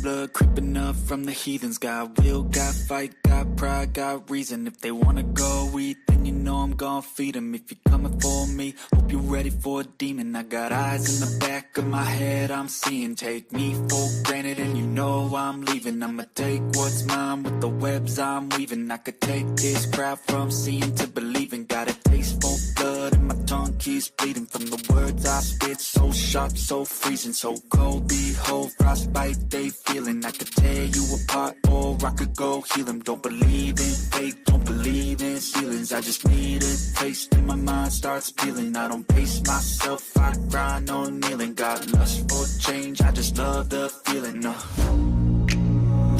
blood creeping up from the heathens. Got will, got fight, got pride, got reason. If they wanna go eat, then you know I'm gon' feed them. If you're coming for me, hope you're ready for a demon. I got eyes in the back of my head, I'm seeing. Take me for granted and you know I'm leaving. I'ma take what's mine with the webs I'm weaving. I could take this crowd from seeing to believing. Got a taste for blood and my tongue keeps bleeding from the words I spit. So sharp, so freezing, so cold. Behold, frostbite they feeling. I could tear you apart or I could go heal them. Don't believe in fate, don't believe in ceilings. I just need a taste and my mind starts peeling. I don't pace myself, I grind on kneeling. Got lust for change, I just love the feeling.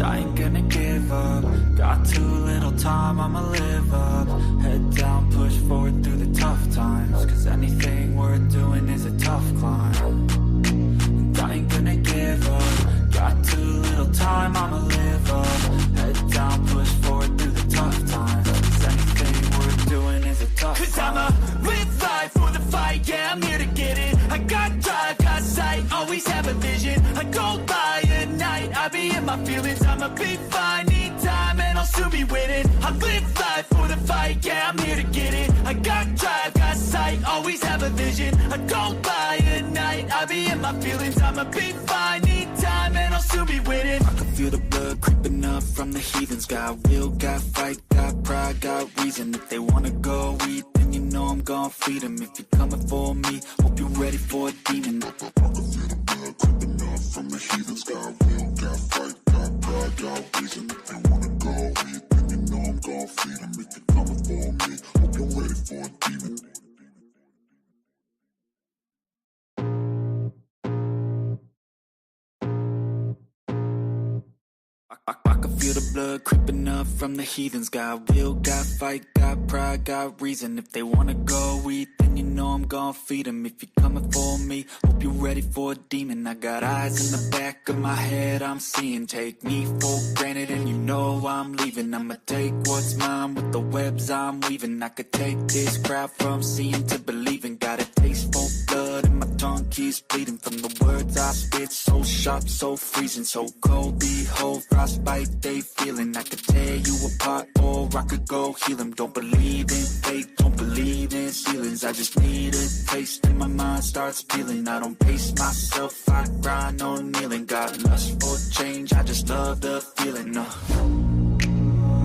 I ain't gonna give up. Got too little time, I'ma live up. Head down, push forward through the tough times. Cause anything worth doing is a tough climb. And I ain't gonna give up. Got too little time, I'ma live up. Head down, push forward through the tough times. Cause anything worth doing is a tough climb. Cause I'ma live life for the fight, yeah, I'm here to get it. I got drive, got sight, always have a vision. I go by at night, I be in my feelings. I'ma be fine, need time, and I'll soon be winning. I live life for the fight, yeah, I'm here to get it. I got drive, got sight, always have a vision. I go by at night, I be in my feelings. I'ma be fine, need time, and I'll soon be winning. I can feel the blood creeping up from the heathens. Got will, got fight, got pride, got reason. If they wanna go eat, then you know I'm gon' feed them. If you're coming for me, hope you're ready for a demon. I can feel the blood creeping up from the heathens. Got will, got fight, got pride, got reason. If they wanna go eat, then you know I'm gon' feed them. If you're coming for me, hope you're ready for a demon. I can feel the blood creeping up from the heathens. Got will, got fight, got pride, got reason. If they wanna go eat, then you know I'm gon' feed them. If you're coming for me, hope you're ready for a demon. I got eyes in the back of my head, I'm seeing. Take me for granted and you know I'm leaving. I'ma take what's mine with the webs I'm weaving. I could take this crowd from seeing to believing. Got a taste for blood and my tongue keeps bleeding from the words I spit. So sharp, so freezing, so cold. Behold, frostbite they feeling. I could tear you apart or I could go heal them. Don't believe in fate, don't believe in ceilings. I just need a taste and my mind starts peeling. I don't pace myself, I grind on kneeling. Got lust for change, I just love the feeling.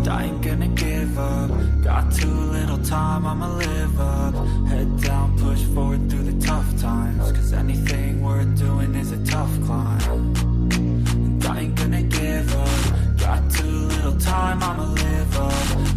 I ain't gonna give up. Got too little time, I'ma live up. Head down, push forward through the tough times. Cause anything worth doing is a tough climb. And I ain't gonna give up. Got too little time, I'ma live up.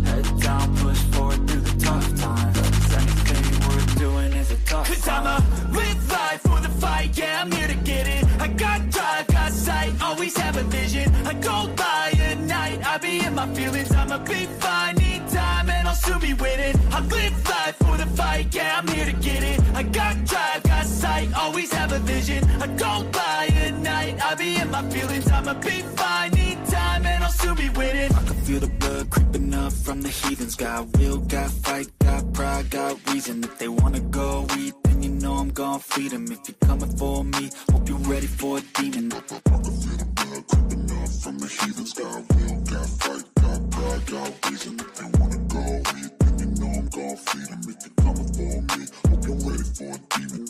Head down, push forward through the tough times. Cause anything worth doing is a tough climb. Cause I'ma live life for the fight, yeah, I'm here to get it. I got drive, got sight, always have a vision. I go by at night, I be in my feelings. I'ma be fine, need time, and I'll soon be winning. I live life for the fight, yeah, I'm here to get it. I got drive, got sight, always have a vision. I go by at night, I be in my feelings. I'ma be fine, need time, and I'll soon be winning. I can feel the blood creeping up from the heathens. Got will, got fight, got pride, got reason. If they wanna go eat, then you know I'm gon' feed them. If you're coming for me, hope you're ready for a demon. I can feel the blood creeping up from the heathens. Got will, got fight, got pride, got reason. If they wanna go eat, then you know I'm gon' feed them. If you're coming for me, hope you're ready for a demon.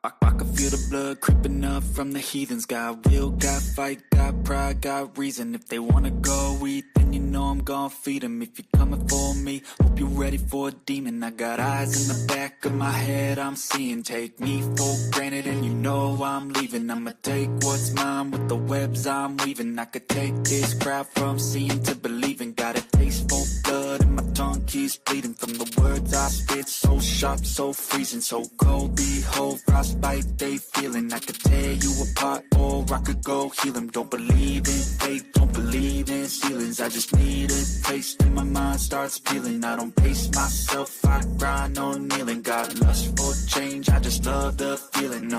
I can feel the blood creeping up from the heathens. Got will, got fight, got pride, got reason. If they wanna go eat, then you know I'm gon' feed them. If you're coming for me, hope you're ready for a demon. I got eyes in the back of my head, I'm seeing. Take me for granted and you know I'm leaving. I'ma take what's mine with the webs I'm weaving. I could take this crowd from seeing to believing. Got a taste for blood and my tongue keeps bleeding from the words I spit. So sharp, so freezing, so cold. Behold, frostbite they feeling. I could tear you apart or I could go heal them. Don't believe in fate, don't believe in ceilings. I just need a taste and my mind starts peeling. I don't pace myself, I grind on kneeling. Got lust for change, I just love the feeling.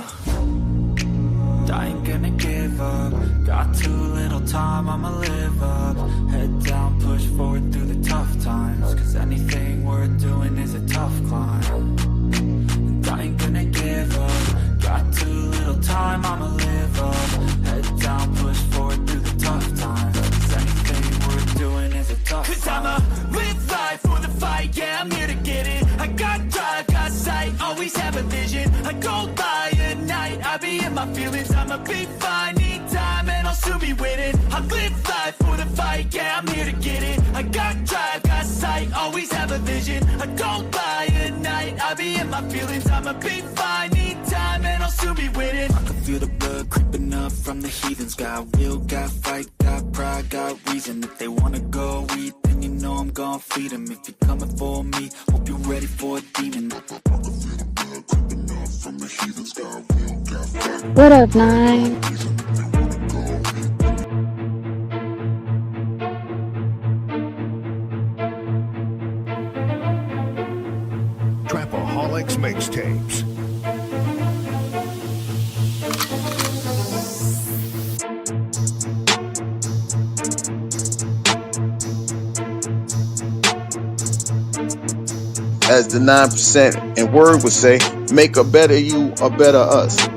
I ain't gonna give up. Got too little time, I'ma live up. Head down, push forward through the tough times. Cause anything worth doing is a tough climb. always have a vision. I go by at night, I be in my feelings. I'ma be fine, need time and I'll soon be winning. I live life for the fight, yeah, I'm here to get it. I got drive, got sight, always have a vision. I go by at night, I be in my feelings. I'ma be fine, need time and I'll soon be winning. I can feel the blood creeping up from the heathens. Got will, got fight, got pride, got reason. If they wanna go eat, then you know I'm gon' feed them. If you're coming for me, hope you're ready for a demon. What up, Nine? Trapaholics Mixtapes. As the 9% and word would say, make a better you, a better us.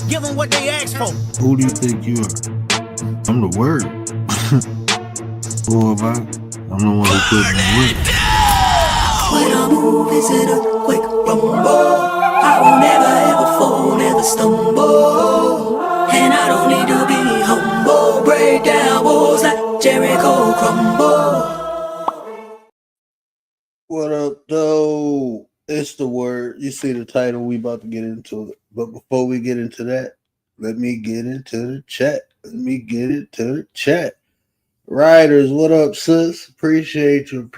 Give them what they ask for. Who do you think you are? I'm the word. Boy, I'm the one who put in the work. When I move, is it a quick rumble? I will never ever fall, never stumble. And I don't need to be humble. Break down walls like Jericho crumble. What up, though? It's the word. You see the title, we about to get into it. But before we get into that, let me get into the chat. Riders, what up, sis? Appreciate you.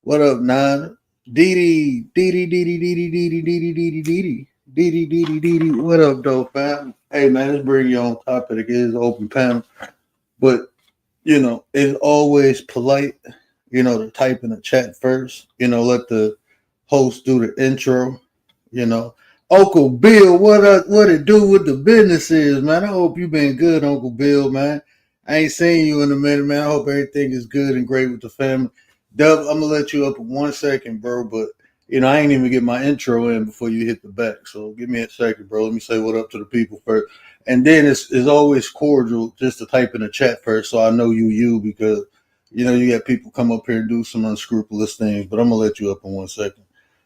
What up, Nana? Dee. What up, though, fam? Hey, man, let's bring you on topic. It is open panel. But, it's always polite, to type in the chat first. Let the host do the intro, Uncle Bill, what it do with the business is, man? I hope you been good, Uncle Bill, man. I ain't seen you in a minute, man. I hope everything is good and great with the family. Dub, I'm gonna let you up in 1 second, bro, but I ain't even get my intro in before you hit the back. So give me a second, bro. Let me say what up to the people first. And then it's always cordial just to type in the chat first so I know you because you got people come up here and do some unscrupulous things, but I'm gonna let you up in 1 second.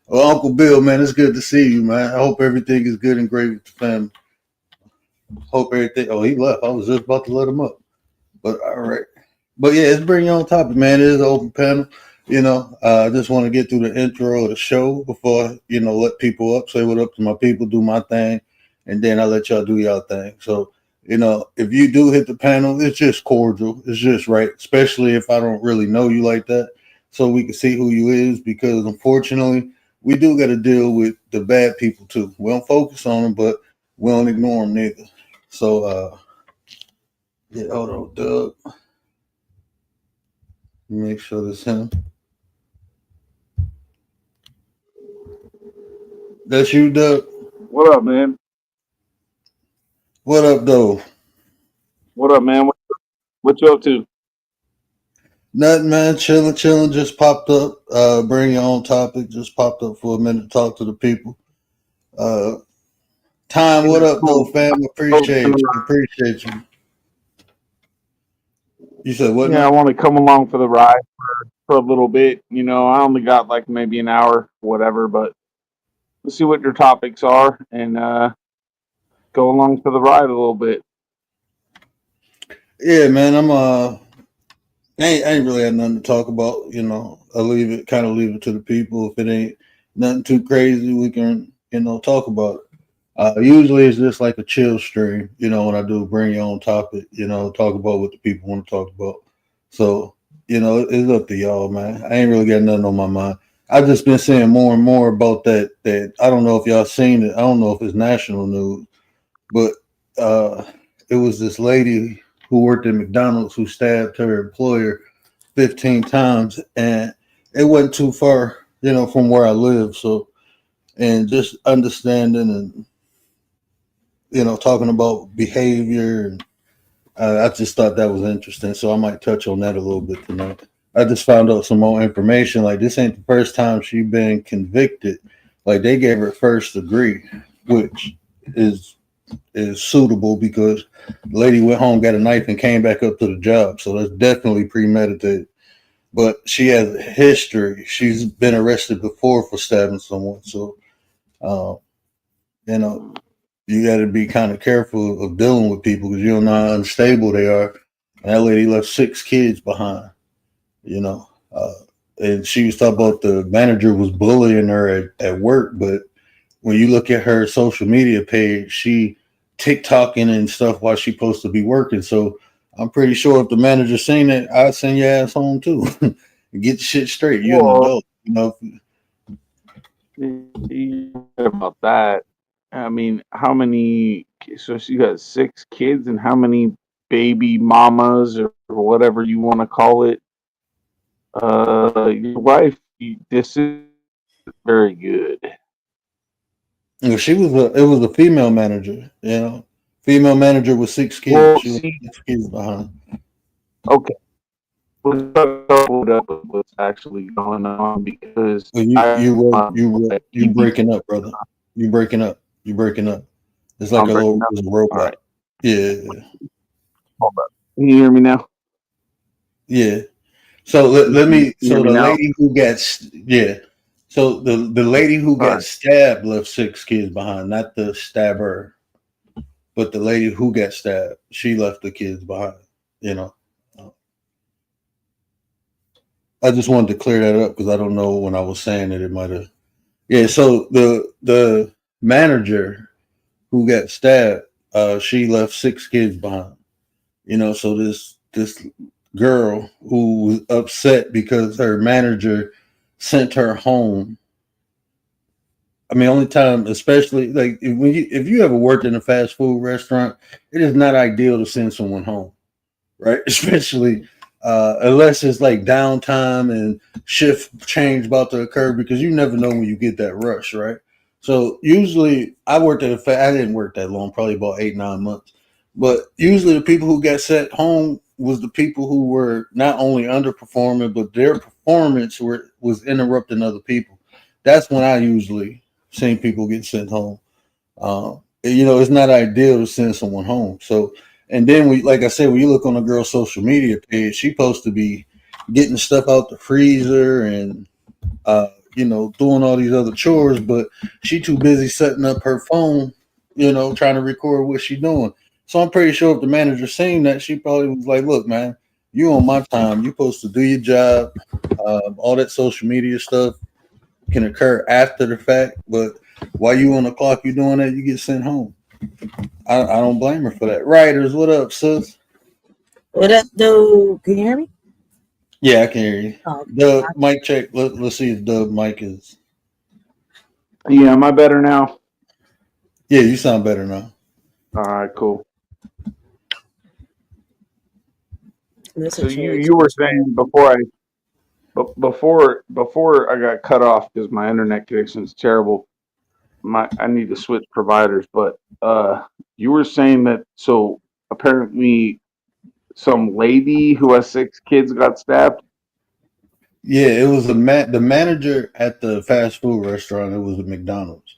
Well, Uncle Bill, man, it's good to see you, man. I hope everything is good and great with the family. Hope everything. Oh, he left. I was just about to let him up. But all right. But yeah, let's bring you on topic, man. It is an open panel. I just want to get through the intro of the show before, let people up, say what up to my people, do my thing, and then I let y'all do y'all thing. So, if you do hit the panel, it's just cordial. It's just right, especially if I don't really know you like that, so we can see who you is, because unfortunately, we do got to deal with the bad people too. We don't focus on them, but we don't ignore them neither. So, yeah, hold on, Doug. Make sure that's him. That's you, Doug. What up, man? What up, though? What up, man? What you up to? Nothing, man. Chilling. Just popped up. Bring your own topic. Just popped up for a minute to talk to the people. Time, what up, though, fam? Appreciate you. You said what? Yeah, Now? I want to come along for the ride for a little bit. I only got like maybe an hour, whatever, but let's see what your topics are and go along for the ride a little bit. Yeah, man. I ain't really had nothing to talk about. I leave it to the people. If it ain't nothing too crazy, we can talk about it. Usually it's just like a chill stream, when I do bring your own topic, talk about what the people want to talk about. So, it's up to y'all, man. I ain't really got nothing on my mind. I've just been seeing more and more about that I don't know if y'all seen it. I don't know if it's national news, but uh it was this lady who worked at McDonald's who stabbed her employer 15 times, and it wasn't too far, from where I live. So, and just understanding and talking about behavior. And I just thought that was interesting. So I might touch on that a little bit tonight. I just found out some more information. Like, this ain't the first time she been convicted. Like, they gave her first degree, which is is suitable because the lady went home, got a knife, and came back up to the job. So that's definitely premeditated. But she has a history. She's been arrested before for stabbing someone. So, uh, you know, you got to be kind of careful of dealing with people because you don't know how unstable they are. And that lady left 6 kids behind, you know. And she was talking about the manager was bullying her at work, but when you look at her social media page, she TikToking and stuff while she's supposed to be working. So I'm pretty sure if the manager seen it, I'd send your ass home too. Get the shit straight. You're an Well, adult, you know. you right about that. I mean, how many? So she got 6 kids, and how many baby mamas or whatever you want to call it? Your wife. This is very good. You know, it was a female manager, female manager with 6 kids. Well, She was see, 6 kids behind. okay, let's hold up with what's actually going on because Well, I like you TV. breaking up, brother. You breaking up. You breaking up. It's like I'm breaking up. it's a All robot. right, Yeah, hold up. Can you hear me now? yeah. So let You me. hear So me the now? lady who gets yeah. So the lady who All got right. stabbed left 6 kids behind, not the stabber, but the lady who got stabbed. She left the kids behind. You know. I just wanted to clear that up because I don't know when I was saying it might have. Yeah. So the manager who got stabbed, she left 6 kids behind. So this girl who was upset because her manager sent her home. I mean, only time, especially like if you ever worked in a fast food restaurant, it is not ideal to send someone home, right? Especially unless it's like downtime and shift change about to occur because you never know when you get that rush, right? So usually, I didn't work that long, probably about 8 9 months, but usually the people who got sent home was the people who were not only underperforming, but their performance was interrupting other people. That's when I usually seen people get sent home. It's not ideal to send someone home. So, and then like I said, when you look on a girl's social media page, she's supposed to be getting stuff out the freezer and, doing all these other chores, but she too busy setting up her phone, trying to record what she doing. So I'm pretty sure if the manager seen that, she probably was like, "Look, man, you on my time. You supposed to do your job. All that social media stuff can occur after the fact, but while you on the clock, you doing that, you get sent home." I don't blame her for that. Writers, what up, sis? What up, dude? Can you hear me? Yeah, I can hear you. Oh, The mic check. Let's see if the mic is. Yeah, am I better now? Yeah, you sound better now. All right, cool. listen So to you were saying before I got cut off because my internet connection is terrible. I need to switch providers, but you were saying that so apparently some lady who has 6 kids got stabbed. Yeah, it was the manager at the fast food restaurant. It was a McDonald's.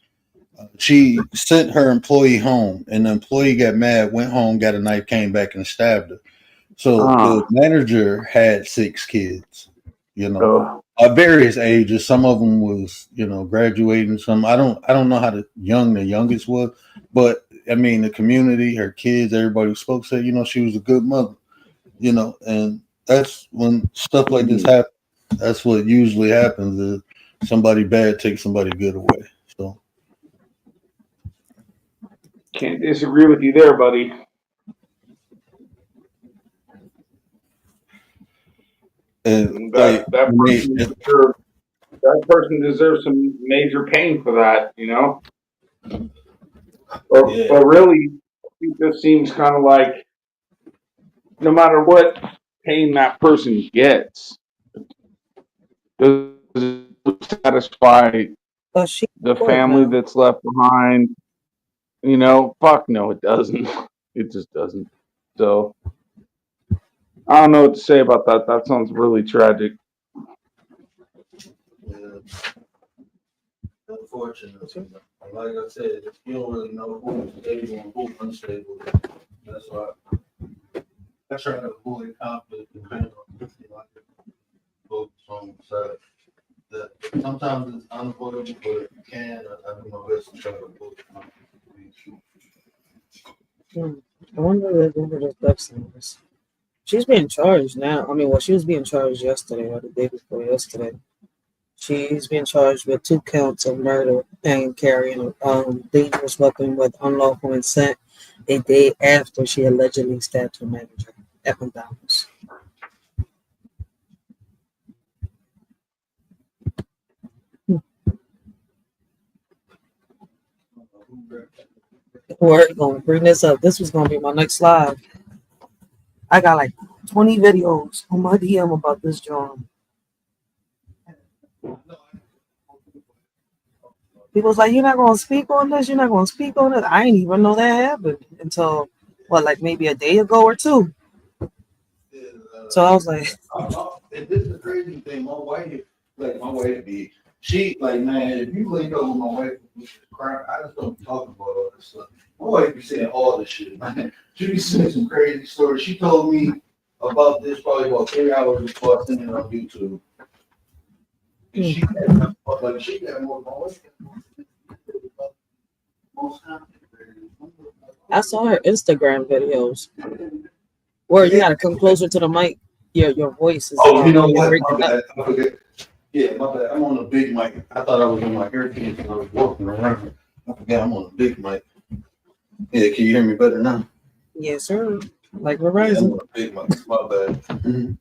She sent her employee home, and the employee got mad, went home, got a knife, came back and stabbed her. So the Ah, manager had 6 kids, you know, uh, various ages. Some of them was, graduating. Some I don't know how young the youngest was, but I mean the community, her kids, everybody who spoke said, she was a good mother, and that's when stuff like this happens. That's what usually happens is somebody bad takes somebody good away. So Can't disagree with you there, buddy. And That like that me, person deserves some major pain for that, you know. yeah, But really, it just seems kind of like no matter what pain that person gets, does it satisfy But she the would family though. that's left behind? You know, fuck no, it doesn't. It just doesn't. So I don't know what to say about that. That sounds really tragic. yeah, unfortunately. Like I said, you don't really know who's stable and who's unstable. That's why I try to avoid conflict and kind of focus on the side that sometimes it's unavoidable, but if you can, I do my best to try to avoid conflict. I wonder where this Dexter is. She's being charged now. I mean, well, she was being charged yesterday or the day before yesterday. She's been charged with 2 counts of murder and carrying a dangerous weapon with unlawful intent a day after she allegedly stabbed her manager at McDonald's. We're going to bring this up. This was going to be my next live. I got like 20 videos on my DM about this John. People's like, you're not going to speak on this? You're not going to speak on it? I didn't even know that happened until, what, like maybe a day ago or two. So I was like, and this is the crazy thing. My wife be, she, like, man, if you link up with my wife, I just don't talk about all this stuff. My wife be saying all this shit, man. She be saying some crazy stories. She told me about this probably about 3 hours before I sent it on YouTube. And she got more than my wife. I saw her Instagram videos where you got to come closer to the mic. Your voice is. Oh, you know what? Breaking My up. bad. I forget. Yeah, my bad. I'm on a big mic. I thought I was on my earpiece and I was walking around. I forgot I'm on a big mic. Yeah, can you hear me better now? Yes, sir. Like Yeah, I'm Verizon. on a big mic. My bad.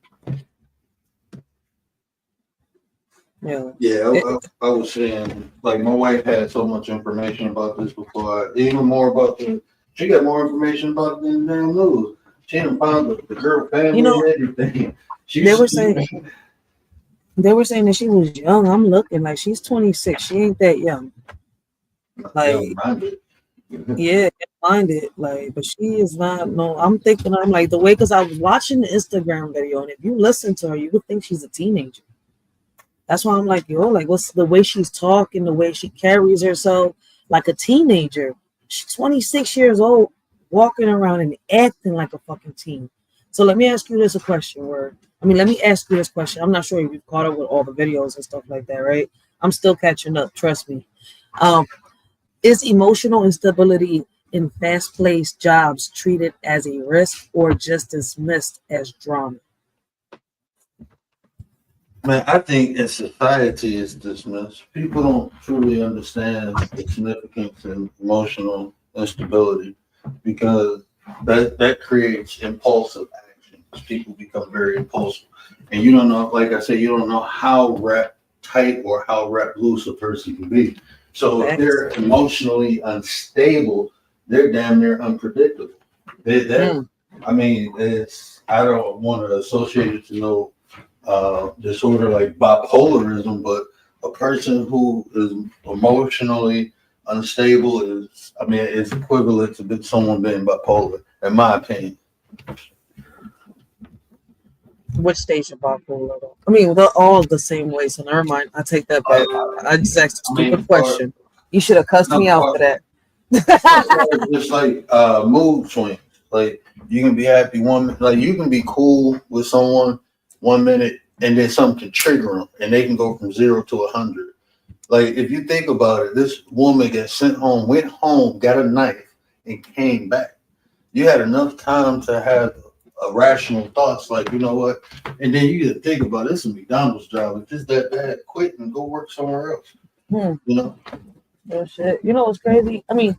Yeah. Yeah, I was saying, like, my wife had so much information about this before. Even more about she got more information about it than the damn news. She done found the girl family and everything. They were saying that she was young. I'm looking like she's 26. She ain't that young. Like, yeah, minded. Like, but she is not. No, I'm thinking. I'm like the way because I was watching the Instagram video, and if you listen to her, you would think she's a teenager. That's why I'm like, yo, like, what's the way she's talking, the way she carries herself, like a teenager. She's 26 years old, walking around and acting like a fucking teen. So let me ask you this a question. Let me ask you this question. I'm not sure if you've caught up with all the videos and stuff like that, right? I'm still catching up. Trust me. Is emotional instability in fast-paced jobs treated as a risk or just dismissed as drama? Man, I think in society it's dismissed. People don't truly understand the significance in emotional instability because that creates impulsive actions. People become very impulsive. And you don't know, like I said, you don't know how wrapped tight or how wrapped loose a person can be. So if they're emotionally unstable, they're damn near unpredictable. I mean, I don't want to associate it to no disorder like bipolarism, but a person who is emotionally unstable is equivalent to someone being bipolar, in my opinion. Which stage of bipolar? I mean, they're all the same way, so never mind. I take that back. I just asked a stupid question. You should have cussed me out for that. Just like mood swings. Like you can be happy like you can be cool with someone 1 minute and then something can trigger them and they can go from 0 to 100. Like if you think about it, this woman went home, got a knife, and came back. You had enough time to have a rational thoughts, like, you know what? And then you get to think about it, it's a McDonald's job. If it's that bad, quit and go work somewhere else. You know? Oh, shit. You know what's crazy? I mean,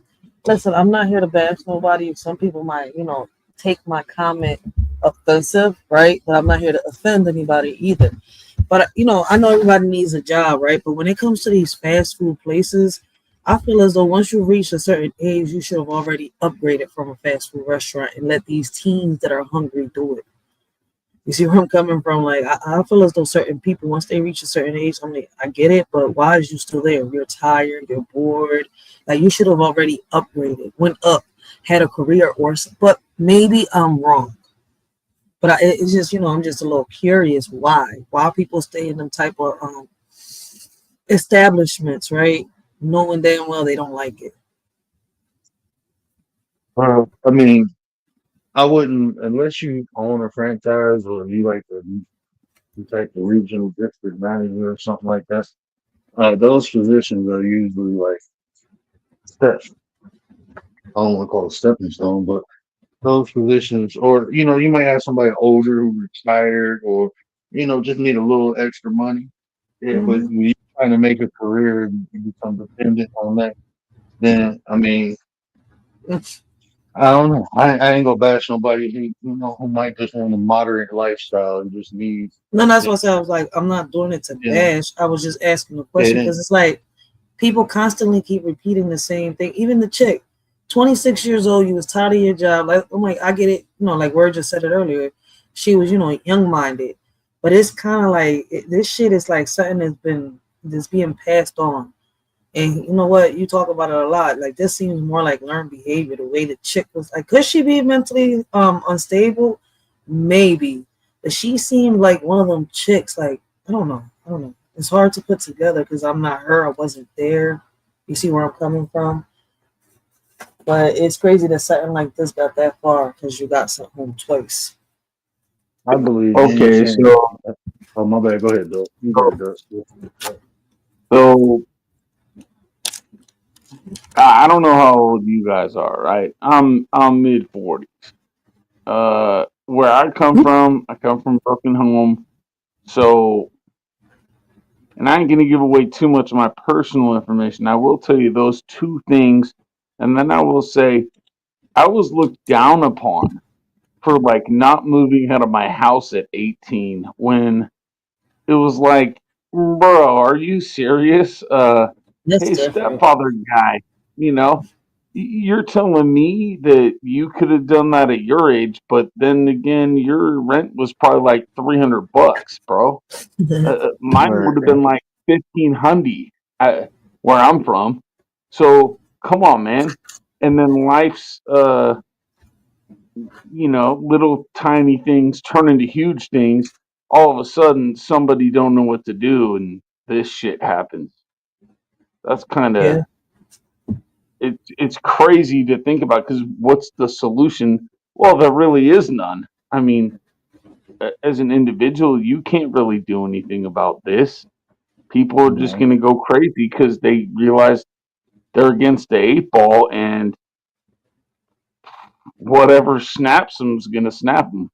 Listen, I'm not here to bash nobody. Some people might, take my comment offensive, right? But I'm not here to offend anybody either. But I know everybody needs a job, right? But when it comes to these fast food places, I feel as though once you reach a certain age, you should have already upgraded from a fast food restaurant and let these teens that are hungry do it. You see where I'm coming from? Like I feel as though certain people, once they reach a certain age, I mean, I get it, but why is you still there? You're tired, you're bored. Like you should have already upgraded, went up, had a career, but maybe I'm wrong. But it's just, I'm just a little curious why people stay in them type of establishments, right? Knowing damn well they don't like it. I mean, I wouldn't unless you own a franchise or you like the type of regional district manager or something like that. Those positions are usually like steps. I don't want to call it stepping stone, but those positions, or you might have somebody older who retired, or just need a little extra money. Yeah, but Hmm. when you're trying to make a career and you become dependent on that, then I mean, I don't know. I ain't gonna bash nobody who might just want a moderate lifestyle and just need, No, that's you what I said. I was like, I'm not doing it to know, bash. I was just asking a it question because ain't it's like people constantly keep repeating the same thing. Even the chick, 26 years old, you was tired of your job. Like, I'm like, I get it. Like Word just said it earlier. She was, young minded, but it's kind of like this shit is like something that's being passed on. And you know what? You talk about it a lot. Like this seems more like learned behavior. The way the chick was like, could she be mentally unstable? Maybe, but she seemed like one of them chicks. Like I don't know. It's hard to put together because I'm not her. I wasn't there. You see where I'm coming from? But it's crazy that something like this got that far because you got sent home twice. I believe any Okay, change. Oh, my bad. Go ahead, though. You got it, though. so I don't know how old you guys are, right? I'm mid 40s. Where I come from a broken home. So, and I ain't gonna give away too much of my personal information. I will tell you those two things, and then I will say I was looked down upon for like not moving out of my house at 18 when it was like, bro, are you serious? That's Hey, different. stepfather guy, you know, you're telling me that you could have done that at your age, but then again, your rent was probably like $300, bro. Mine Right. would have been like 1500 where I'm from. So come on, man. And then life's, little tiny things turn into huge things. All of a sudden, somebody don't know what to do, and this shit happens. That's kind of Yeah, it's crazy to think about because what's the solution? Well, there really is none. I mean, as an individual, you can't really do anything about this. People are just No. going to go crazy because they realize they're against the eight ball, and whatever snaps them is going to snap them.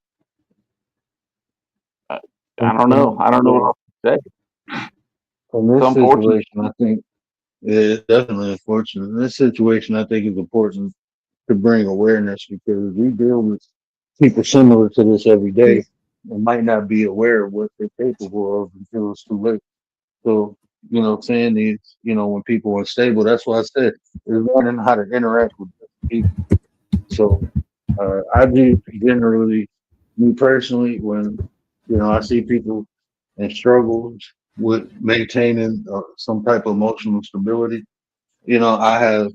I, I don't know. I don't know what else to say. In It's this unfortunate. situation, I think it's definitely unfortunate. In this situation, I think it's important to bring awareness because we deal with people similar to this every day and might not be aware of what they're capable of until it's too late. So, saying these, when people are unstable, that's why I said is learning how to interact with people. So, I do generally, me personally, when, I see people in struggles with maintaining some type of emotional stability, I have,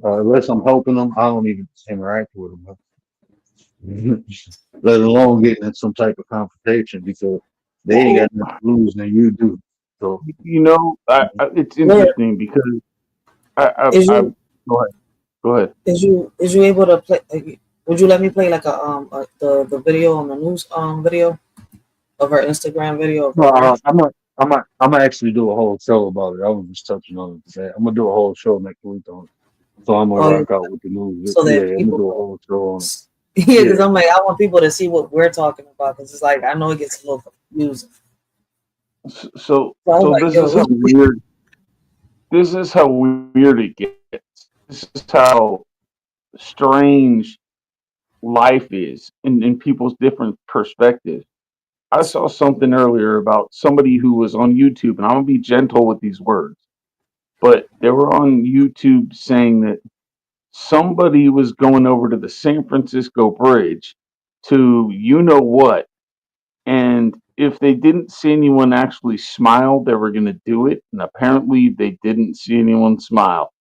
unless I'm helping them, I don't even interact with them, let alone getting in some type of confrontation because they ain't Well, got nothing to lose and you do. So, it's where interesting because is I you go ahead. Go ahead. is you able to play? Would you let me play like the video on the news video of her Instagram video of no, her rant? I'm gonna actually do a whole show about it. I was just touching on it today. I'm gonna do a whole show next week on it. So I'm gonna Oh, yeah, rock out with the news. so Yeah, that I'm gonna people do a whole show on it. yeah, because Yeah. I'm like I want people to see what we're talking about because it's like I know it gets a little confusing. So I was So like, this is yo, how weird. This is how weird it gets. This is how strange life is in people's different perspectives. I saw something earlier about somebody who was on YouTube, and I'm gonna be gentle with these words, but they were on YouTube saying that somebody was going over to the San Francisco Bridge to you know what, and if they didn't see anyone actually smile, they were going to do it, and apparently they didn't see anyone smile.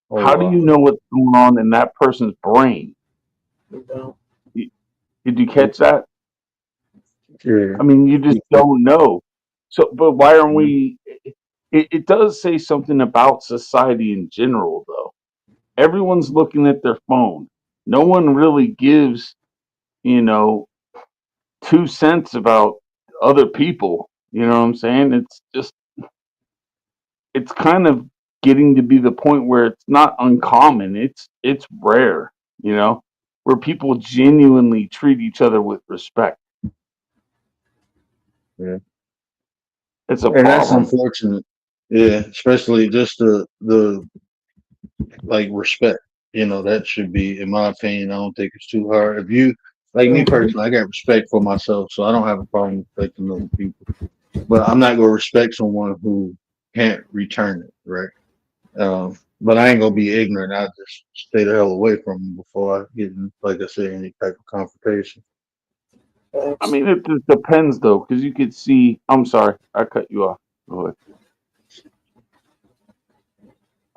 Oh How do wow. you know what's going on in that person's brain? You know? Y- Did you catch that? Yeah. I mean, you just don't know. So, but why aren't we? It does say something about society in general, though. Everyone's looking at their phone. No one really gives, you know, 2 cents about other people. You know what I'm saying? It's just, it's kind of getting to be the point where it's not uncommon. It's rare, you know, where people genuinely treat each other with respect. Yeah. It's a And that's problem. unfortunate. Yeah, especially just the like respect. You know, that should be, in my opinion, I don't think it's too hard. If you like me personally, I got respect for myself, so I don't have a problem respecting other people. But I'm not gonna respect someone who can't return it, right? But I ain't gonna be ignorant. I just stay the hell away from them before I get in, like I said, any type of confrontation. I Facts. mean, it just depends though, because you could see. I'm sorry, I cut you off. Go ahead.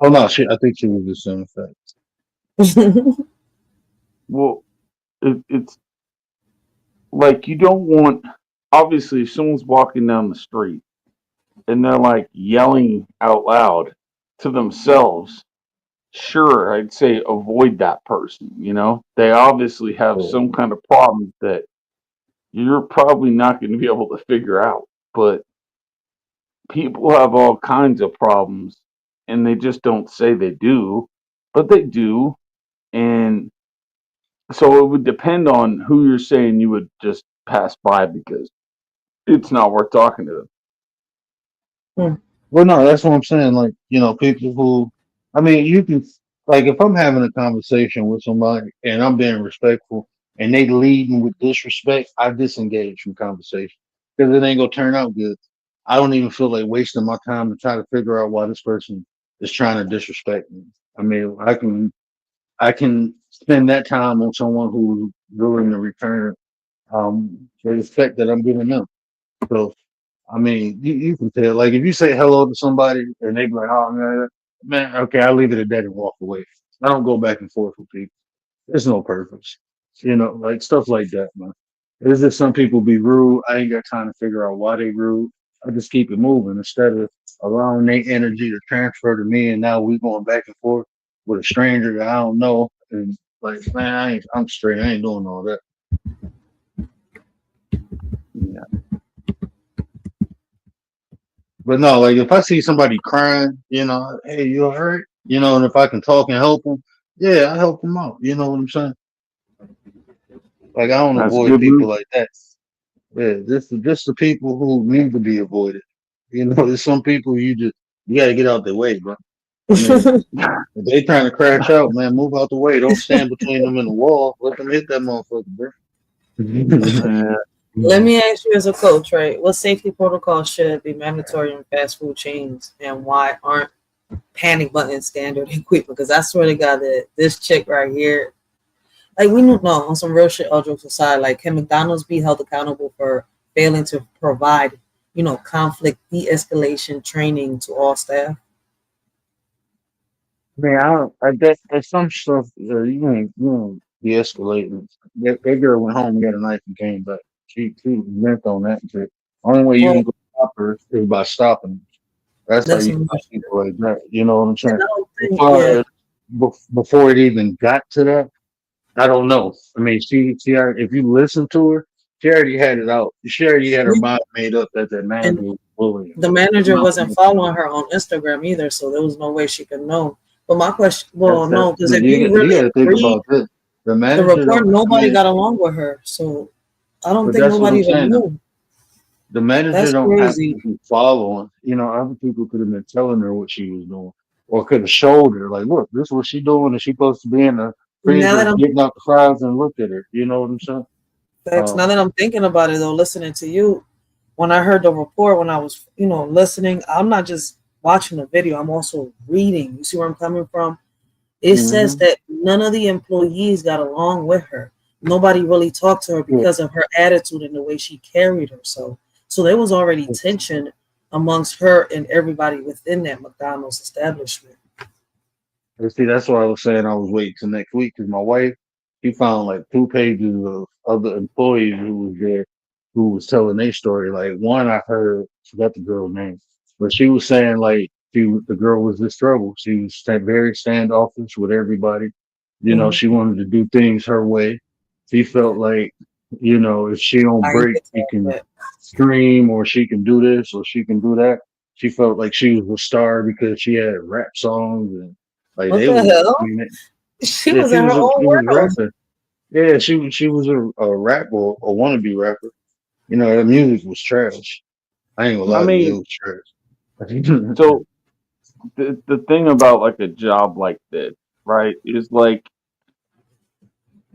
Oh no, I think she was just saying that. Well, it's like you don't want. Obviously, if someone's walking down the street and they're like yelling out loud to themselves, sure, I'd say avoid that person. You know, they obviously have Oh, some kind of problem that you're probably not going to be able to figure out. But people have all kinds of problems and they just don't say they do, but they do. And so it would depend on who you're saying you would just pass by because it's not worth talking to them. Hmm. well, no, that's what I'm saying. Like, you know, people who, I mean, you can, like, if I'm having a conversation with somebody and I'm being respectful and they leading with disrespect, I disengage from conversation because it ain't gonna turn out good. I don't even feel like wasting my time to try to figure out why this person is trying to disrespect me. I mean, I can spend that time on someone who's willing to return the respect that I'm giving them. So I mean, you can tell. Like if you say hello to somebody and they be like, "Oh man, okay, I leave it at that and walk away." I don't go back and forth with people. There's no purpose, you know, like stuff like that, man. It's just some people be rude. I ain't got time to figure out why they rude. I just keep it moving instead of allowing their energy to transfer to me, and now we going back and forth with a stranger that I don't know. And like, man, I'm straight. I ain't doing all that. Yeah. But no, like if I see somebody crying, you know, hey, you all right? You know, and if I can talk and help them, yeah, I help them out. You know what I'm saying? Like I don't That's a avoid good people move. like that. Yeah, just the people who need to be avoided. You know, there's some people you gotta get out their way, bro. I mean, if they trying to crash out, man, move out the way. Don't stand between them and the wall. Let them hit that motherfucker, bro. Yeah. Let me ask you as a coach, right? What safety protocols should be mandatory in fast food chains and why aren't panic button standard equipment? Because I swear to God that this chick right here, like we don't know on some real shit, all jokes aside, like can McDonald's be held accountable for failing to provide, conflict de-escalation training to all staff? Man, I don't. I guess there's some stuff you ain't de-escalating. That girl went home and got a knife and came back. She was bent on that shit. Only way you can Well, go stop her is by stopping her. That's how that's you some stop people like that. You know what I'm and saying? I don't As think, far yeah. as before it even got to that, I don't know. I mean, she already, if you listen to her, she already had it out. She already had her mind made up that manager And was bullying. the manager wasn't following her on Instagram either, so there was no way she could know. But my question, well, That's no, because if you you got really to think read about this. The the manager don't. report, I nobody mean, got along with her. So I don't but think that's what nobody I'm even saying. knew. The manager That's don't have to crazy. be following. You know, other people could have been telling her what she was doing. or could have showed her, like, look, this is what she doing, and she supposed to be in the Now freezer that I'm getting out the fries and look at her. You know what I'm saying? now Um, that I'm thinking about it though, listening to you, when I heard the report, when I was listening, I'm not just watching the video. I'm also reading. You see where I'm coming from? It says hmm that none of the employees got along with her. Nobody really talked to her yeah, because of her attitude and the way she carried herself. So there was already tension amongst her and everybody within that McDonald's establishment. and see, that's why I was saying I was waiting till next week because my wife, she found like 2 pages of other employees who was there, who was telling their story. Like one, I heard, forgot the girl's name, but she was saying like the girl was this trouble. She was very standoffish with everybody. Mhm. She wanted to do things her way. She felt like, if she don't I can break, you tell can that. scream, or she can do this, or she can do that. She felt like she was a star because she had rap songs and like What they the was. I hell? mean, She yeah, was in her own she was world. rapping. Yeah, she was a rapper, or wannabe rapper. Her music was trash. I ain't gonna I lie to you, mean, it was trash. so the thing about like a job like this, right, is like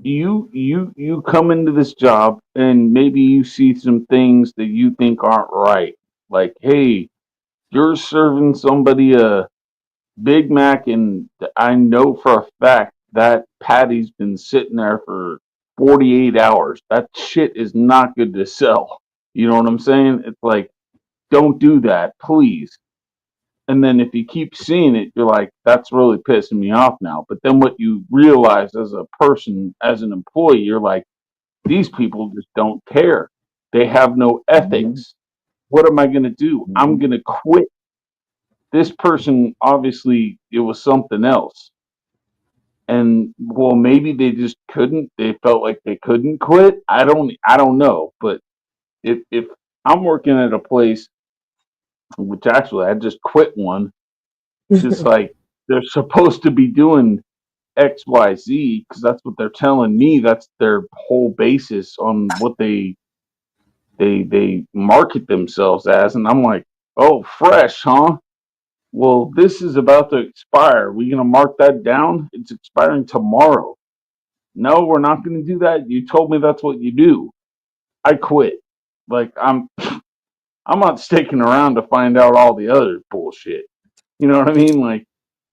you come into this job and maybe you see some things that you think aren't right. Like, hey, you're serving somebody a Big Mac, and I know for a fact that patty's been sitting there for 48 hours. That shit is not good to sell. You know what I'm saying? It's like, don't do that, please. And then if you keep seeing it, you're like, that's really pissing me off now. But then what you realize as a person, as an employee, you're like, these people just don't care. They have no Mhm, ethics. What am I going to do? I'm mhm, going to quit. This person, obviously, it was something else. And well, maybe they just couldn't. They felt like they couldn't quit. I don't know. But if I'm working at a place, which actually I just quit one, just like they're supposed to be doing XYZ because that's what they're telling me. That's their whole basis on what they market themselves as. And I'm like, oh, fresh, huh? Well, this is about to expire. We gonna mark that down? It's expiring tomorrow. No, we're not gonna do that. You told me that's what you do. I quit. Like I'm not sticking around to find out all the other bullshit. You know what I mean? Like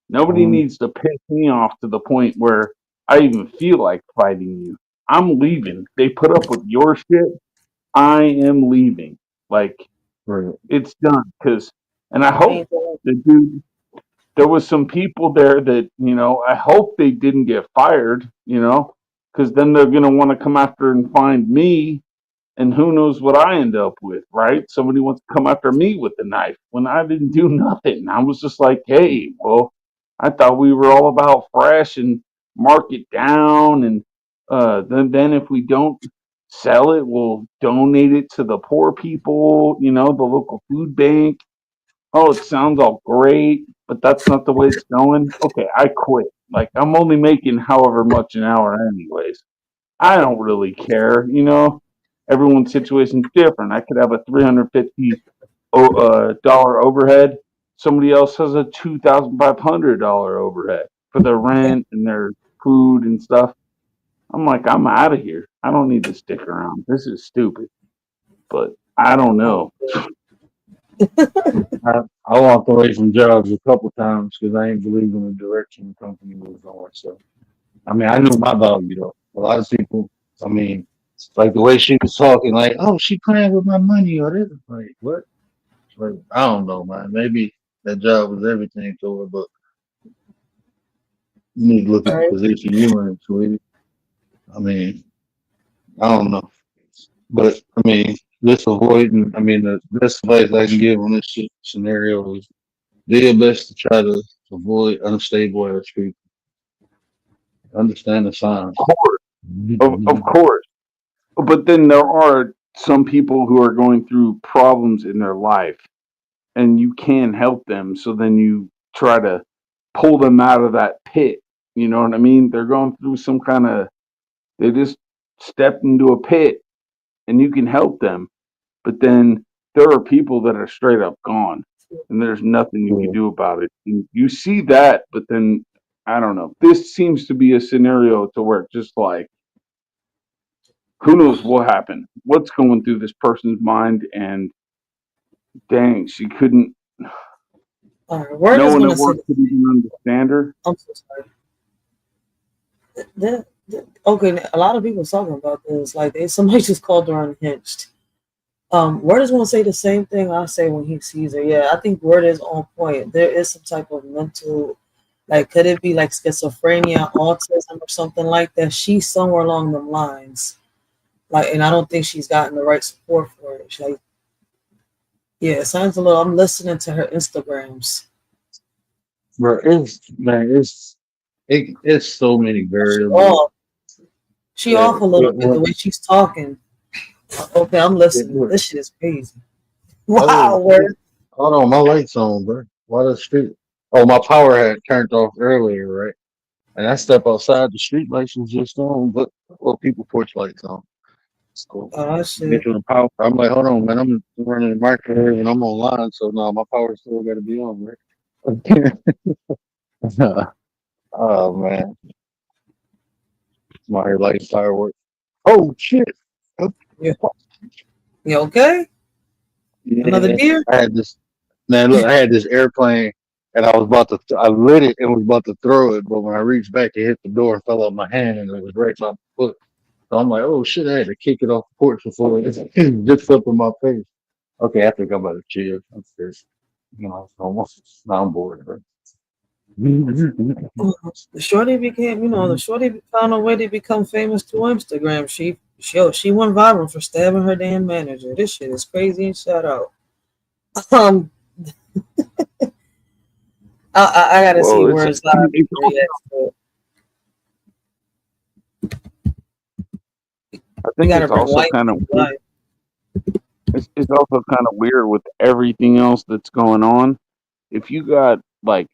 nobody mhm, needs to piss me off to the point where I even feel like fighting you. I'm leaving. They put up with your shit. I am leaving. Like right. it's done. And I I hope ain't doing the dude. There was some people there that I hope they didn't get fired. Because then they're gonna want to come after and find me, and who knows what I end up with, right? Somebody wants to come after me with a knife when I didn't do nothing. I was just like, hey, well, I thought we were all about fresh and mark it down, and then if we don't sell it, we'll donate it to the poor people, the local food bank. Oh, it sounds all great, but that's not the way it's going. Okay, I quit. Like I'm only making however much an hour anyways. I don't really care. Everyone's situation's different. I could have a $350 overhead. Somebody else has a $2,500 overhead for their it. rent and their food and stuff. I'm like, I'm out of here. I don't need to stick around. This is stupid. But I don't I'm know. I walked away from jobs a couple times because I ain't believe in the direction the company was going. So I mean, I knew my value though. A lot of people, I mean, like the way she was talking, like, oh, she playing with my money or this. Like, what? Like, I don't know, man. Maybe that job was everything to her, but you need to look at the Right. position you in, sweetie. I mean, I don't know. But, I mean, just avoiding, I mean, the best advice I can give on this scenario is do your best to try to avoid unstable ass people. Understand the signs. Of course. But then there are some people who are going through problems in their life and you can help them. So then you try to pull them out of that pit. You know what I mean? They're going through some kind of, they just stepped into a pit and you can help them. But then there are people that are straight up gone. and there's nothing you can do about it. You see that, but then I don't know. This seems to be a scenario to where just like who knows what happened, what's going through this person's mind, and dang, she couldn't. All right, Word No is one gonna at say work this. could even understand her. I'm so sorry. Okay, a lot of people talking about this. Like, somebody just called her unhinged. Word is gonna say the same thing I say when he sees her. Yeah, I think Word is on point. There is some type of mental, like, could it be like schizophrenia, autism, or something like that? She's somewhere along the lines. Like, and I don't think she's gotten the right support for it. Like, yeah, it sounds a little. I'm listening to her Instagrams. Bro, it's so many She variables. off. She Yeah, off a little bit. The way she's talking. Okay, I'm listening. This shit is crazy. oh, Wow, Word. hold on, my lights on, bro. Why the street? Oh, my power had turned off earlier, right? And I step outside, the street lights was just on, but well, people porch lights on. So Oh, that get shit. to the power. I'm like, hold on, man. I'm running the microwave and I'm online, so now my power still got to be on, right? Oh man, my hair lights fireworks. Oh shit! Yeah. You okay? Another Yeah, deer? I had this man. Look, I had this airplane, and I was about to. I lit it and was about to throw it, but when I reached back, it hit the door and fell out my hand, and it was right by my foot. So I'm like, oh shit! I had to kick it off the porch before it just flipped in my face. Okay, I think I'm about to chill. I'm serious. You know, it's almost now I'm bored. Right? The shorty became, the shorty found a way to become famous through Instagram. She went viral for stabbing her damn manager. This shit is crazy and shout out. Um, I gotta see Well, where it's live reacts to it. I We think gotta it's bring also white kind of people weird. live. It's also kind of weird with everything else that's going on. If you got like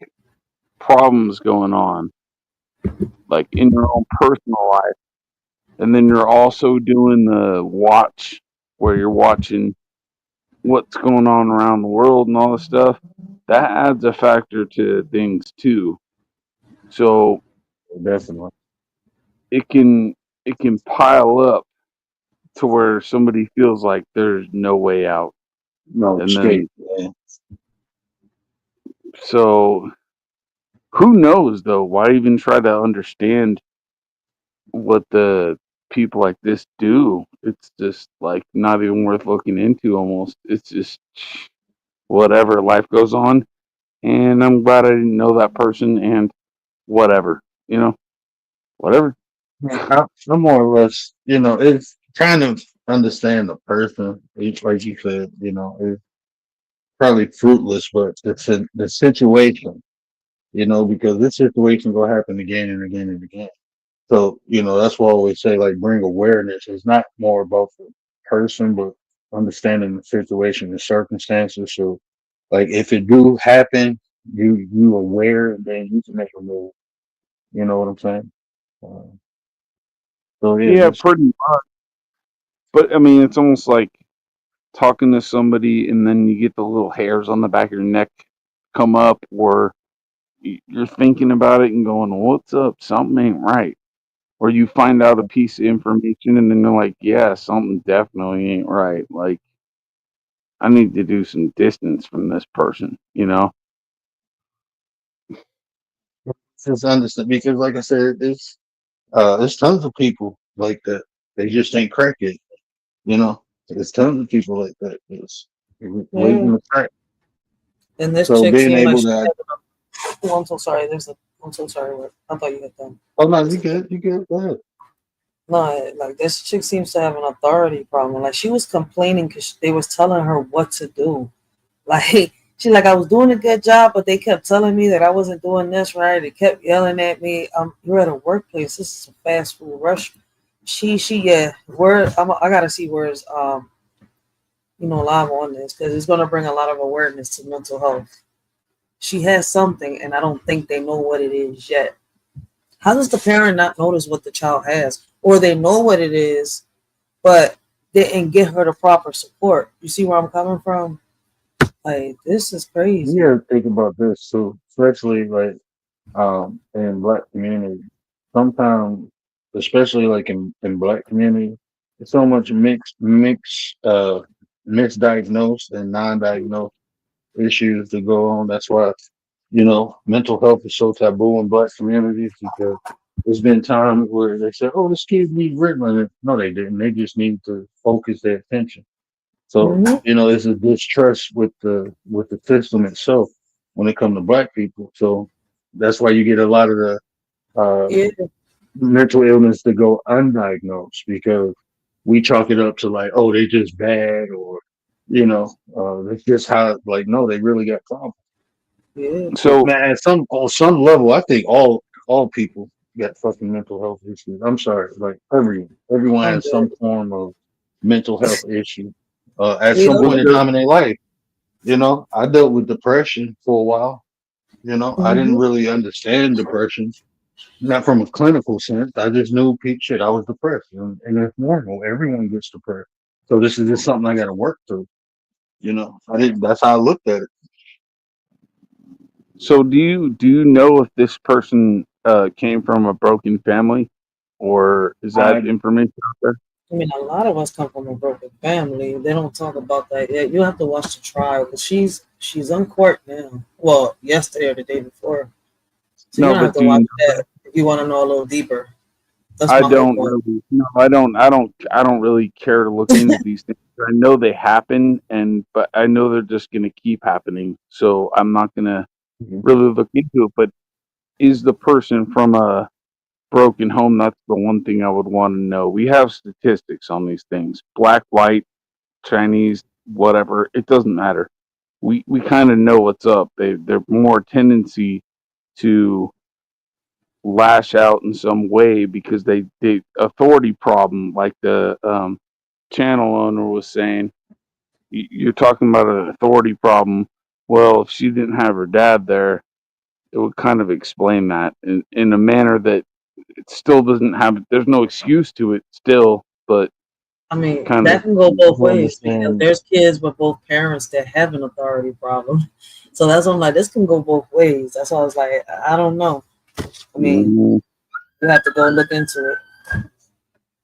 problems going on, like in your own personal life, and then you're also doing the watch where you're watching what's going on around the world and all this stuff, that adds a factor to things too. So Definitely. it can it can pile up to where somebody feels like there's no way out. No And then escape. Man. so who knows though? Why even try to understand what the people like this do? It's just like not even worth looking into almost. It's just whatever, life goes on, and I'm glad I didn't know that person and whatever, whatever. I'm more or less, it's kind of understand the person. Like you said, it's probably fruitless, but the situation, because this situation will happen again and again and again. So, that's why I always say, like, bring awareness. It's not more about the person, but understanding the situation, the circumstances. So, like, if it do happen, you aware, then you can make a move. You know what I'm saying? Uh, so yeah, Yeah, just pretty much. But I mean, it's almost like talking to somebody and then you get the little hairs on the back of your neck come up, or you're thinking about it and going, "What's up? Something ain't right." Or you find out a piece of information and then you're like, "Yeah, something definitely ain't right." Like, I need to do some distance from this person. just understand because, like I said, there's tons of people like that. They just ain't crack it. You know, there's tons of people like that. It's Yeah. waiting to crack. And this So chick being seemed like able she to, had I'm so sorry. I'm so sorry. I thought you had done. oh no, you good, go ahead. No, like this chick seems to have an authority problem. Like she was complaining because they was telling her what to do. Like she like I was doing a good job, but they kept telling me that I wasn't doing this right. They kept yelling at me. You're at a workplace. This is a fast food restaurant. Yeah. I gotta see where's live on this because it's gonna bring a lot of awareness to mental health. She has something, and I don't think they know what it is yet. How does the parent not notice what the child has, or they know what it is, but didn't get her the proper support? You see where I'm coming from? Like this is You crazy. gotta think about this too, especially like in black community. Sometimes, especially like in black community, there's so much misdiagnosed and non-diagnosed issues to go on. That's why, mental health is so taboo in black communities because there's been times where they said, "Oh, this kid needs Ritalin." No, they didn't. They just need to focus their attention. So, Hmm. there's a distrust with the system itself when it comes to black people. So that's why you get a lot of the uh, Yeah, mental illness to go undiagnosed because we chalk it up to like, oh, they just bad or it's just how like no, they really got problems. yeah. So Man, on some level, I think all people got fucking mental health issues. I'm sorry, like everyone I'm has good. some form of mental health issue at some Yeah. point in time in their life. I dealt with depression for a while. I didn't Hmm. really understand depression, not from a clinical sense. I just knew shit. I was depressed, and it's normal. Everyone gets depressed. So this is just something I got to work through. I didn't. That's how I looked at it. so do you know if this person came from a broken family, or is that I information out there? I mean, a lot of us come from a broken family. They don't talk about that yet. You have to watch the trial because she's on court now. Well, yesterday or the day before. So you're No, gonna have but to do watch you? that if you want to know a little deeper. That's I my whole don't point. really. No, I don't. I don't really care to look into these things. I know they happen, but I know they're just going to keep happening. So I'm not going to really look into it. But is the person from a broken home? That's the one thing I would want to know. We have statistics on these things. Black, white, Chinese, whatever. It doesn't matter. We kind of know what's up. They're more tendency to lash out in some way because they authority problem, like the channel owner was saying. You're talking about an authority problem. Well, if she didn't have her dad there, it would kind of explain that in a manner that it still doesn't have. There's no excuse to it still, but I mean, kind of. that can go both You ways because understand? there's kids with both parents that have an authority problem. So that's why I'm like, this can go both ways. That's why I was like, I don't know. I mean, mm, you have to go look into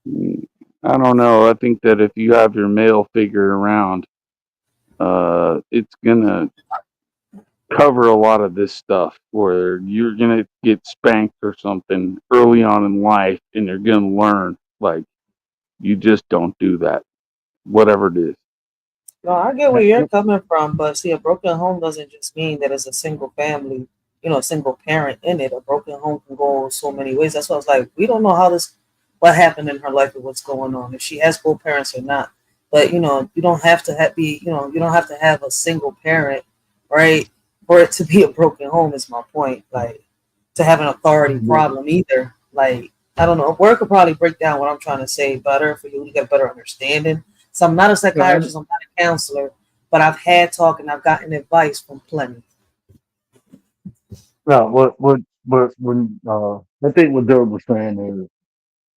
it. I don't know. I think that if you have your male figure around, it's gonna cover a lot of this stuff where you're gonna get spanked or something early on in life, and you're gonna learn like you just don't do that, whatever it is. No, I get where you're coming from, but see, a broken home doesn't just mean that it's a single family, a single parent in it. A broken home can go so many ways. That's why I was like, we don't know what happened in her life or what's going on, if she has both parents or not. But you don't have to you don't have to have a single parent, right, for it to be a broken home. Is my point. Like to have an authority problem either. Like I don't know, word could probably break down what I'm trying to say better for you to get a better understanding. So I'm not a Yeah, psychiatrist, I'm not a counselor, but I've had talk and I've gotten advice from plenty. no, what when I think what Doug was saying is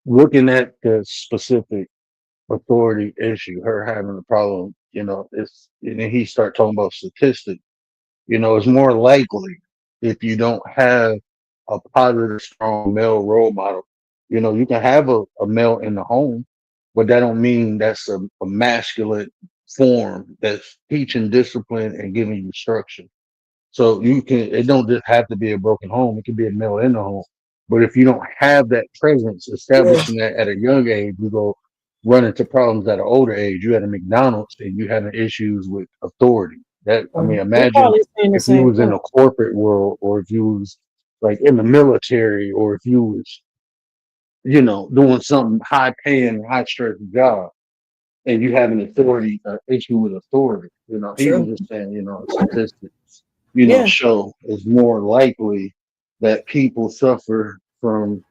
looking at the specific authority issue, her having a problem, it's and then he start talking about statistics. It's more likely if you don't have a positive, strong male role model. You can have a male in the home, but that don't mean that's a masculine form that's teaching discipline and giving you structure. So it don't just have to be a broken home. It can be a male in the home. But if you don't have that presence, Yeah. establishing that at a young age, you go run into problems at an older age. You had a McDonald's and you having issues with authority. I mean, We're imagine probably saying the if you same was in thing. the corporate world or if you was like in the military or if you was, doing something high paying, high stress job and you have an authority issue with authority. He was True. just saying, statistics, Yeah. show is more likely that people suffer from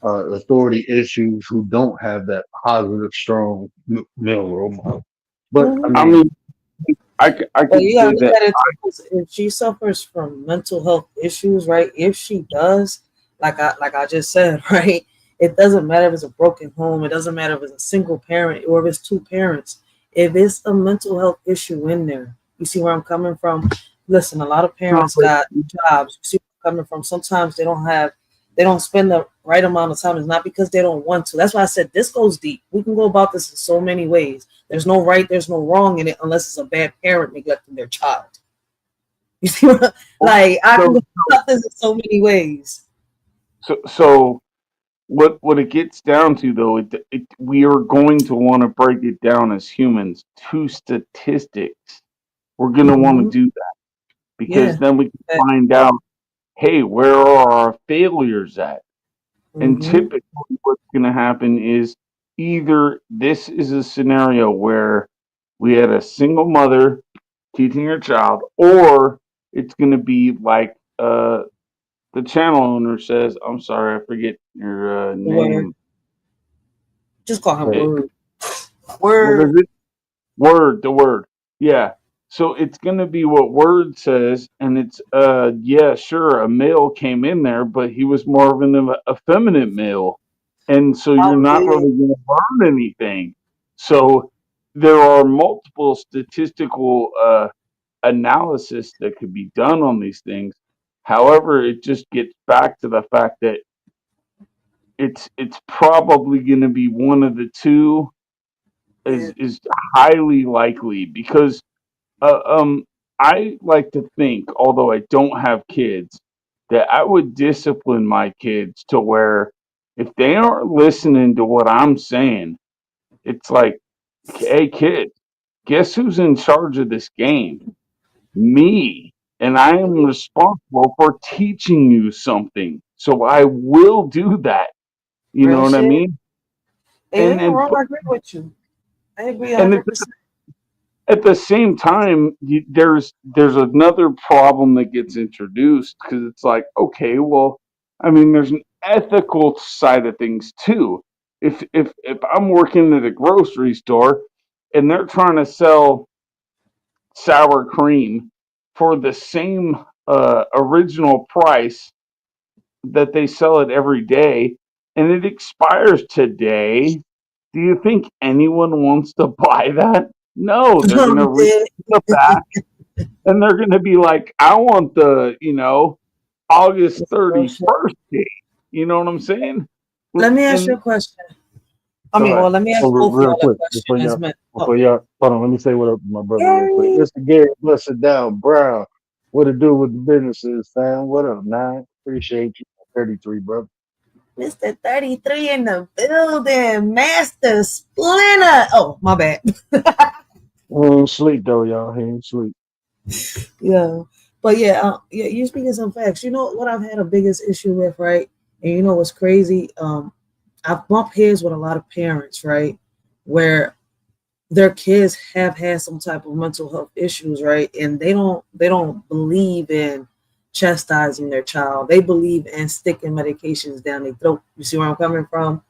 authority issues who don't have that positive, strong male role model. But I Hmm. I mean, mean, I But could you gotta say look that. at it too, 'cause if she suffers from mental health issues, right? If she does, like I just said, right? It doesn't matter if it's a broken home, it doesn't matter if it's a single parent or if it's two parents. If it's a mental health issue in there, You see where I'm coming from? Listen, a lot of No, parents but got jobs. You see where I'm coming from? Sometimes they don't spend the right amount of time. It's not because they don't want to. That's why I said this goes deep. We can go about this in so many ways. There's no right, there's no wrong in it unless it's a bad parent neglecting their child. You see what like I can so go about this in so many ways. so what it gets down to though, we are going to want to break it down as humans to statistics. We're going to want to Hmm. do that because Yeah. then we can find out, hey, where are our failures at? And Mm-hmm. typically, what's going to happen is either this is a scenario where we had a single mother teaching her child, or it's going to be like the channel owner says, "I'm sorry, I forget your Word. name." Just call him Hey, word. what is Word. it? Word, the word. Yeah. So it's gonna be what word says, and it's yeah, sure, a male came in there, but he was more of an effeminate male. And so you're Oh not yeah. really gonna learn anything. So there are multiple statistical analysis that could be done on these things. However, it just gets back to the fact that it's probably gonna be one of the two Yeah. is highly likely because uh, um, I like to think, although I don't have kids, that I would discipline my kids to where if they aren't listening to what I'm saying, it's like, hey, kid, guess who's in charge of this game? Me. And I am responsible for teaching you something. So I will do that. You know Real what I shit. mean? Hey, you're And not and wrong. I agree with you. I agree and it's 100%. at the same time, there's another problem that gets introduced because it's like, okay, well, I mean, there's an ethical side of things too. If I'm working at a grocery store and they're trying to sell sour cream for the same original price that they sell it every day, and it expires today, do you think anyone wants to buy that? No, they're I'm gonna read dead. the back and they're gonna be like, I want the, August It's real shit. 31st date. You know what I'm saying? Let me ask you And a question. I go mean, ahead. well, let me Oh, ask both of real y'all a quick, question. As men. Oh, before y'all, hold on, let me say what up to my brother real quick. Gary, Mr. Gary, bless it down, Brown. What to do with the businesses, fam? What up, man? Appreciate you. 33, brother. Mr. 33 in the building. Master Splinter. Oh, my bad. He ain't sleep though, y'all. He ain't sleep. Yeah. But yeah, yeah, you're speaking some facts. You know what I've had a biggest issue with, right? And you know what's crazy? I've bumped heads with a lot of parents, right? Where their kids have had some type of mental health issues, right? And they don't believe in chastising their child. They believe in sticking medications down their throat. You see where I'm coming from?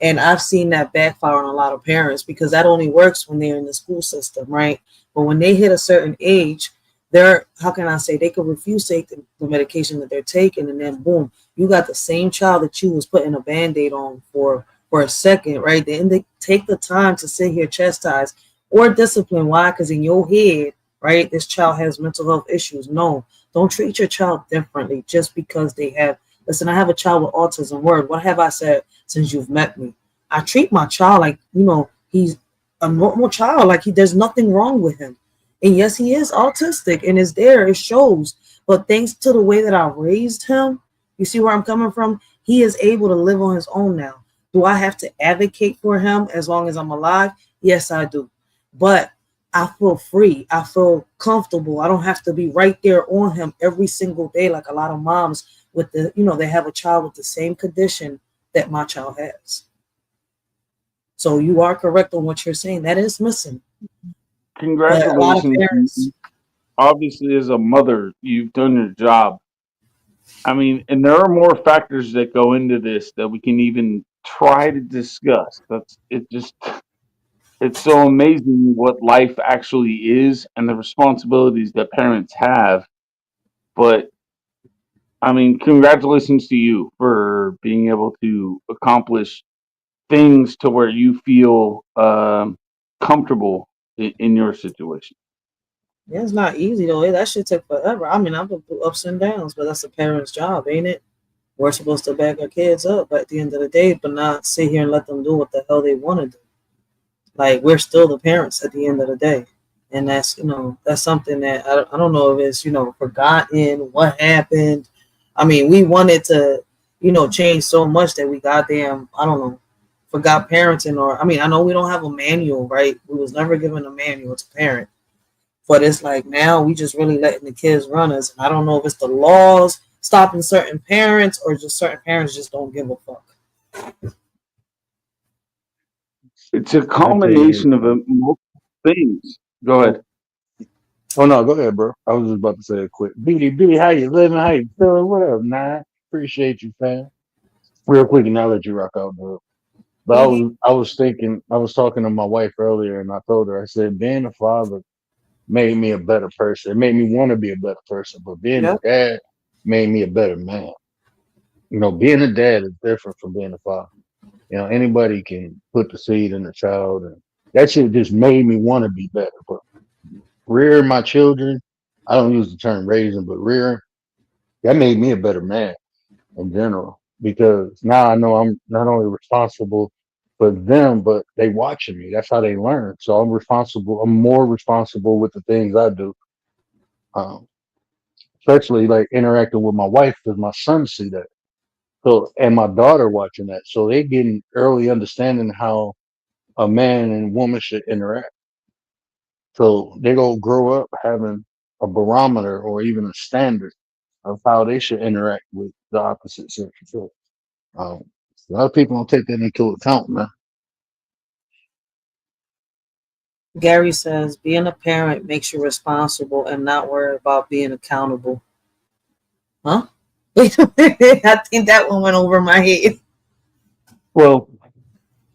And I've seen that backfire on a lot of parents because that only works when they're in the school system, right? But when they hit a certain age, they're, how can I say, they could refuse to take the medication that they're taking, and then boom, you got the same child that you was putting a band-aid on for a second, right? Then they take the time to sit here chastise or discipline. Why? Because in your head, right, this child has mental health issues. No, don't treat your child differently just because they have. Listen, I have a child with autism. Word, what have I said since you've met me? I treat my child like, he's a normal child. Like there's nothing wrong with him. And yes, he is autistic and it's there, it shows. But thanks to the way that I raised him, you see where I'm coming from? He is able to live on his own now. Do I have to advocate for him as long as I'm alive? Yes, I do. But I feel free. I feel comfortable. I don't have to be right there on him every single day like a lot of moms with they have a child with the same condition that my child has. So you are correct on what you're saying. That is missing. But a lot of Congratulations. parents, Obviously, as a mother, you've done your job. I mean, and there are more factors that go into this that we can even try to discuss. That's it. Just it's so amazing what life actually is and the responsibilities that parents have. But I mean, congratulations to you for being able to accomplish things to where you feel comfortable in your situation. Yeah, it's not easy though. That shit took forever. I mean, I've been through ups and downs, but that's a parent's job, ain't it? We're supposed to back our kids up at the end of the day, but not sit here and let them do what the hell they want to do. Like we're still the parents at the end of the day, and that's something that I don't know if it's forgotten what happened. I mean, we wanted to change so much that we goddamn I don't know forgot parenting, or I mean, I know we don't have a manual, right? We was never given a manual to parent, but it's like now we just really letting the kids run us. And I don't know if it's the laws stopping certain parents or just certain parents just don't give a fuck. It's a I tell you this, culmination of man. multiple things. Go Oh, ahead. oh no, go ahead, bro. I was just about to say it quick. Beauty, how you living? How you feeling? What up, man? Appreciate you, fam. Real quick, and I'll let you rock out, bro. But I was thinking, I was talking to my wife earlier, and I told her, I said, being a father made me a better person. It made me want to be a better person, but being a Yeah, dad made me a better man. Being a dad is different from being a father. Anybody can put the seed in a child, and that shit just made me want to be better. But rearing my children, I don't use the term raising, but rearing, that made me a better man in general because now I know I'm not only responsible for them, but they watching me. That's how they learn. So I'm responsible. I'm more responsible with the things I do, um, especially like interacting with my wife because my son see that. So and my daughter watching that, so they getting early understanding how a man and woman should interact. So they gonna grow up having a barometer or even a standard of how they should interact with the opposite sex. So um, a lot of people don't take that into account, man. Gary says being a parent makes you responsible and not worry about being accountable. Huh? Wait a minute. I think that one went over my head. Well,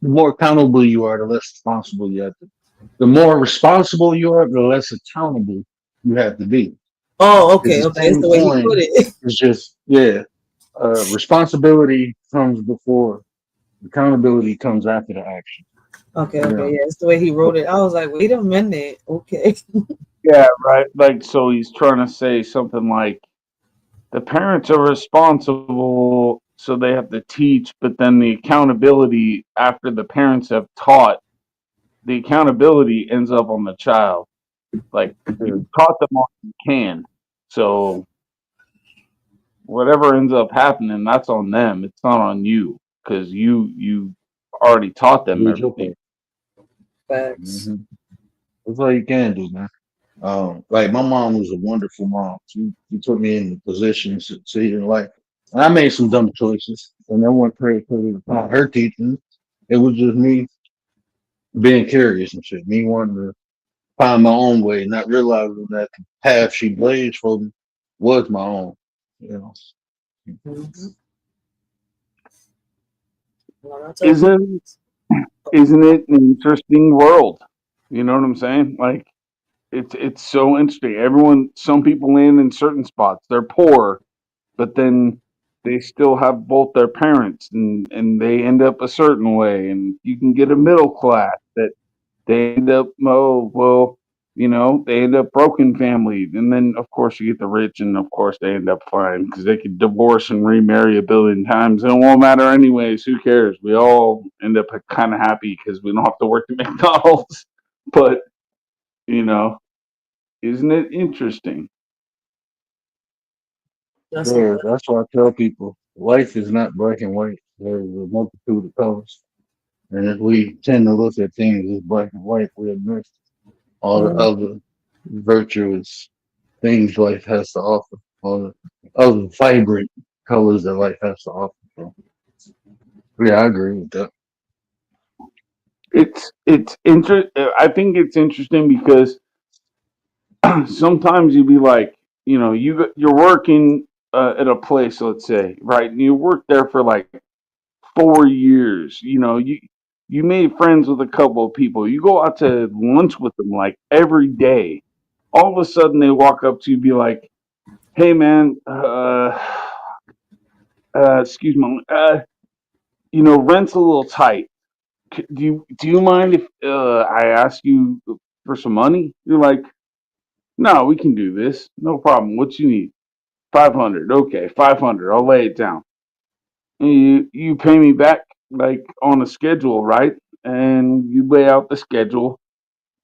the more accountable you are, the less responsible you have to. The more responsible you are, the less accountable you have to be. Oh, It's okay, the okay. It's same the way he put coin. it. It's just yeah. Responsibility comes before accountability comes after the action. Okay, You okay, know. yeah. It's the way he wrote it. I was like, wait a minute. Okay. Yeah, right. Like, so he's trying to say something like the parents are responsible, so they have to teach, but then the accountability after the parents have taught, the accountability ends up on the child. Like, you Yeah. taught them all you can. So whatever ends up happening, that's on them. It's not on you because you already taught them Do your everything. part. Facts. Hmm. That's all you can do, man. Like my mom was a wonderful mom. She put me in the position to succeed in life. And I made some dumb choices, and I won't put it upon her teaching. It was just me being curious and shit, me wanting to find my own way, not realizing that the path she blazed for me was my own. You know. Mm-hmm. Well, I tell people, Isn't isn't it an interesting world? You know what I'm saying? Like it's so interesting. Some people land in certain spots. They're poor, but then they still have both their parents, and they end up a certain way. And you can get a middle class that they end up, oh well, they end up broken family, and then of course you get the rich, and of course they end up fine because they could divorce and remarry a billion times and it won't matter anyways. Who cares? We all end up kind of happy because we don't have to work at McDonald's. But you know isn't it interesting? that's a Yeah, fact. that's why I tell people life is not black and white. There's a multitude of colors. And if we tend to look at things as black and white, we miss all the Mm, other virtuous things life has to offer, all the other vibrant colors that life has to offer. So, yeah, I agree with that. I think it's interesting because sometimes you'd be like, you're working at a place, let's say, right? And you work there for like 4 years. You made friends with a couple of people. You go out to lunch with them like every day. All of a sudden, they walk up to you, and be like, "Hey, man, excuse me, rent's a little tight. Do you mind if I ask you for some money?" You're like, No, we can do this. No problem. What you need? 500. Okay, 500. I'll lay it down. And you pay me back like on a schedule, right? And you lay out the schedule.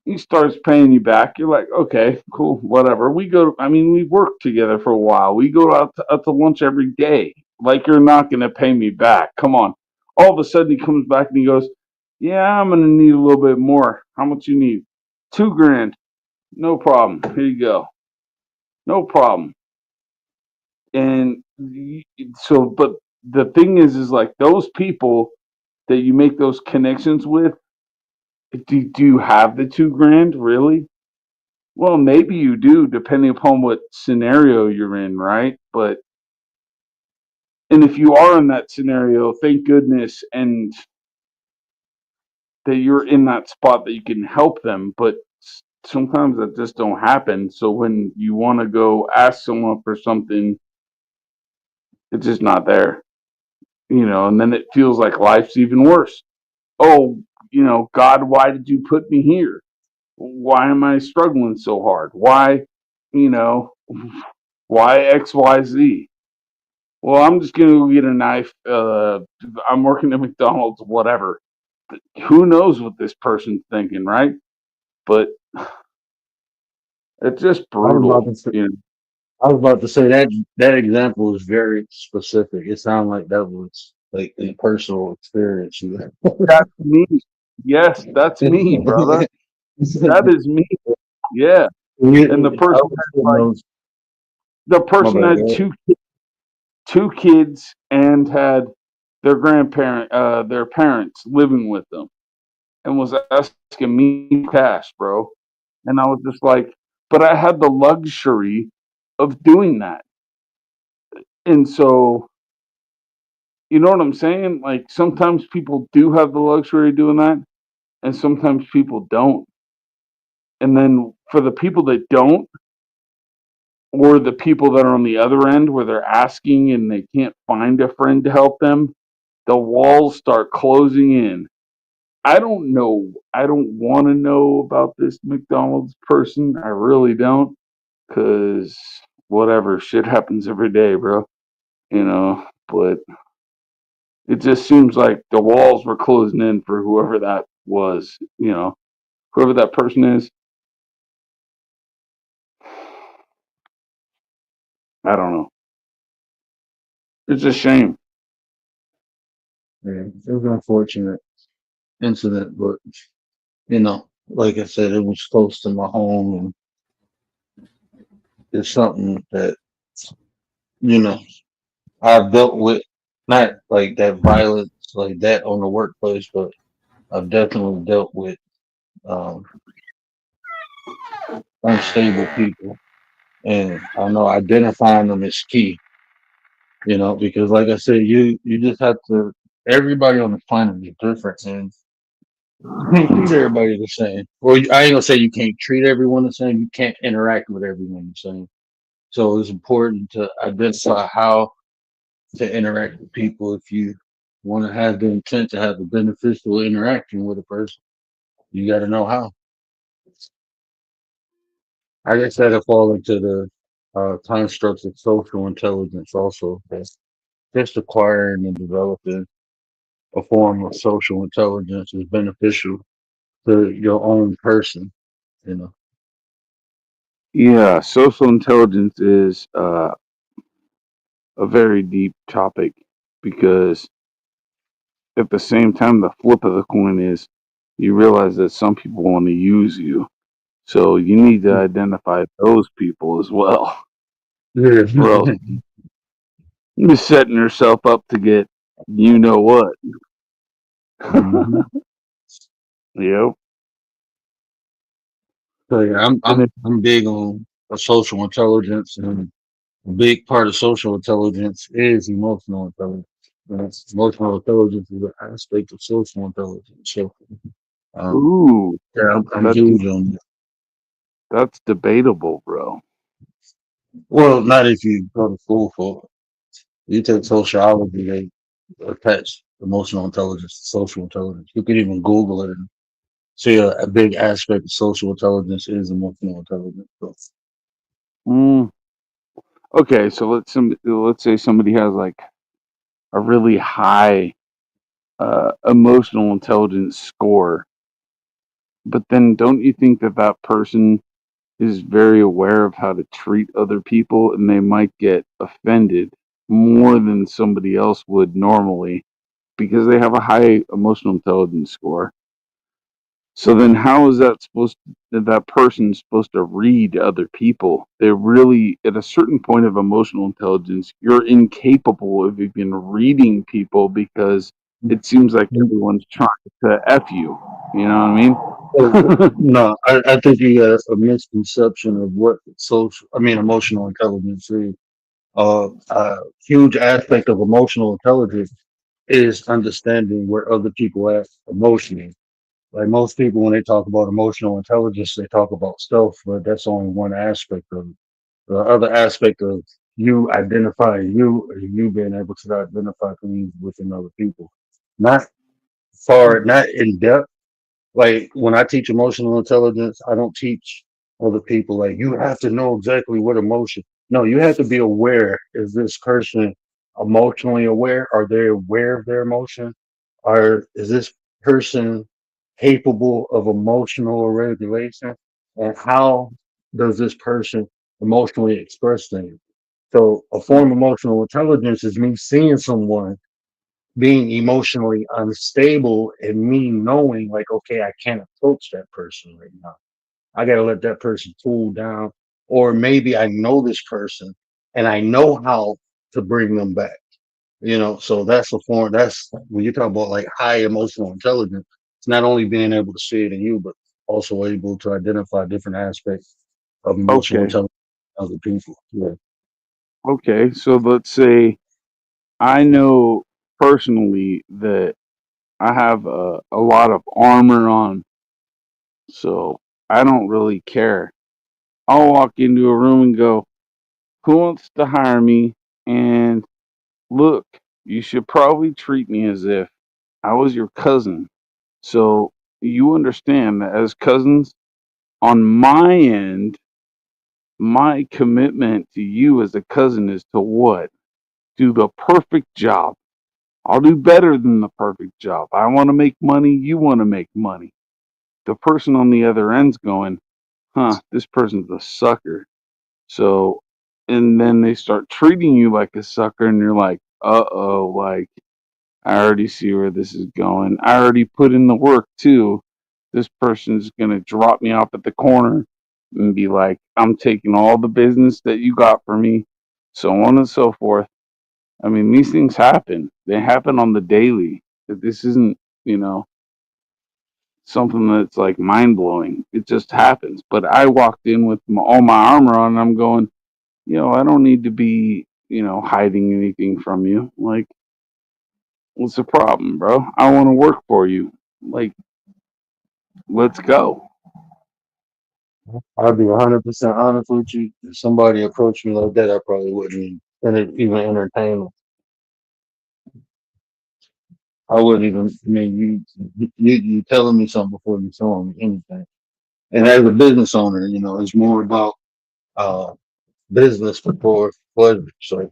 He starts paying you back. You're like, okay, cool, whatever. We go. I mean, we worked together for a while. We go out to lunch every day. Like you're not gonna pay me back. Come on. All of a sudden he comes back and he goes, yeah, I'm gonna need a little bit more. How much you need? 2 grand. No problem. Here you go. No problem. And so, but the thing is like those people that you make those connections with, do you have the 2 grand really? Well, maybe you do, depending upon what scenario you're in, right? But and if you are in that scenario, thank goodness, and that you're in that spot that you can help them. But sometimes that just don't happen. So when you want to go ask someone for something, it's just not there, and then it feels like life's even worse. Oh, God, why did you put me here? Why am I struggling so hard? Why, you know, why XYZ? Well, I'm just gonna go get a knife. I'm working at McDonald's, whatever. Who knows what this person's thinking, right? But it's just I was about brutal. to say, I was about to say that example is very specific. It sounded like that was like a personal experience. That's me. Yes, that's me, brother. That is me. Yeah. And the I person was had putting like those, the my person bad, had go ahead. two kids and had their parents living with them, and was asking me cash, bro. And I was just like, but I had the luxury of doing that. And so, you know what I'm saying? Like sometimes people do have the luxury of doing that, and sometimes people don't. And then for the people that don't, or the people that are on the other end where they're asking and they can't find a friend to help them, the walls start closing in. I don't know. I don't want to know about this McDonald's person. I really don't. Because whatever, shit happens every day, bro. But it just seems like the walls were closing in for whoever that was, whoever that person is. I don't know. It's a shame. Yeah, it was an unfortunate incident, but like I said, it was close to my home, and it's something that you know I've dealt with, not like that violence like that on the workplace, but I've definitely dealt with um, unstable people, and I know identifying them is key. Because like I said, you just have to. Everybody on the planet is different, and you can't treat everybody the same. Well, I ain't gonna say you can't treat everyone the same. You can't interact with everyone the same. So it's important to identify how to interact with people if you want to have the intent to have a beneficial interaction with a person. You got to know how. I guess that'll fall into the constructs of social intelligence also. That's just acquiring and developing a form of social intelligence is beneficial to your own person. You know. Yeah, social intelligence is a very deep topic because at the same time, the flip of the coin is you realize that some people want to use you. So you need to identify those people as well, Yeah. or else you're setting yourself up to get you know what. hmm Yep. So yeah, I'm And I'm I'm big on social intelligence, and a big part of social intelligence is emotional intelligence. Emotional intelligence is an aspect of social intelligence. So, um, ooh, yeah, I'm that's huge on that. that's debatable, bro. Well, not if you go to school for it. You take sociology, they attach emotional intelligence to social intelligence. You could even Google it and see a big aspect of social intelligence is emotional intelligence. So, Mm, okay, so let's say somebody has like a really high emotional intelligence score, but then don't you think that that person is very aware of how to treat other people, and they might get offended more than somebody else would normally because they have a high emotional intelligence score? So then, how is that person supposed to read other people? They're really at a certain point of emotional intelligence. You're incapable of even reading people because it seems like everyone's trying to f you. You know So, what I mean? no, I think you got a misconception of what emotional intelligence is. A huge aspect of emotional intelligence is understanding where other people at emotionally. Like most people, when they talk about emotional intelligence, they talk about self, but that's only one aspect of it. The other aspect of you identifying you is you being able to identify things within other people. Not not in depth. Like when I teach emotional intelligence, I don't teach other people like you have to know exactly what emotion. No, you have to be aware. Is this person emotionally aware? Are they aware of their emotion? Are is this person capable of emotional regulation? And how does this person emotionally express things? So a form of emotional intelligence is me seeing someone being emotionally unstable and me knowing like, okay, I can't approach that person right now. I gotta let that person cool down. Or maybe I know this person and I know how to bring them back. So that's a form that's when you talk about like high emotional intelligence, it's not only being able to see it in you, but also able to identify different aspects of emotional Okay. intelligence in other people. Yeah. Okay. So let's say I know personally that I have a lot of armor on, so I don't really care. I'll walk into a room and go, "Who wants to hire me?" And look, you should probably treat me as if I was your cousin. So you understand that as cousins, on my end, my commitment to you as a cousin is to what? Do the perfect job. I'll do better than the perfect job. I want to make money. You want to make money. The person on the other end's going, this person's a sucker. So, and then they start treating you like a sucker, and you're like, like, I already see where this is going. I already put in the work too. This person's going to drop me off at the corner and be like, I'm taking all the business that you got for me, so on and so forth. I mean, these things happen. They happen on the daily. This isn't, you know, something that's like mind blowing. It just happens. But I walked in with all my armor on, and I'm going, I don't need to be, hiding anything from you. Like, what's the problem, bro? I want to work for you. Like, let's go. I'll be 100% honest with you. If somebody approached me like that, I probably wouldn't even entertain them. I wouldn't even. I mean, you telling me something before you telling me anything. And as a business owner, it's more about uh business before pleasure. So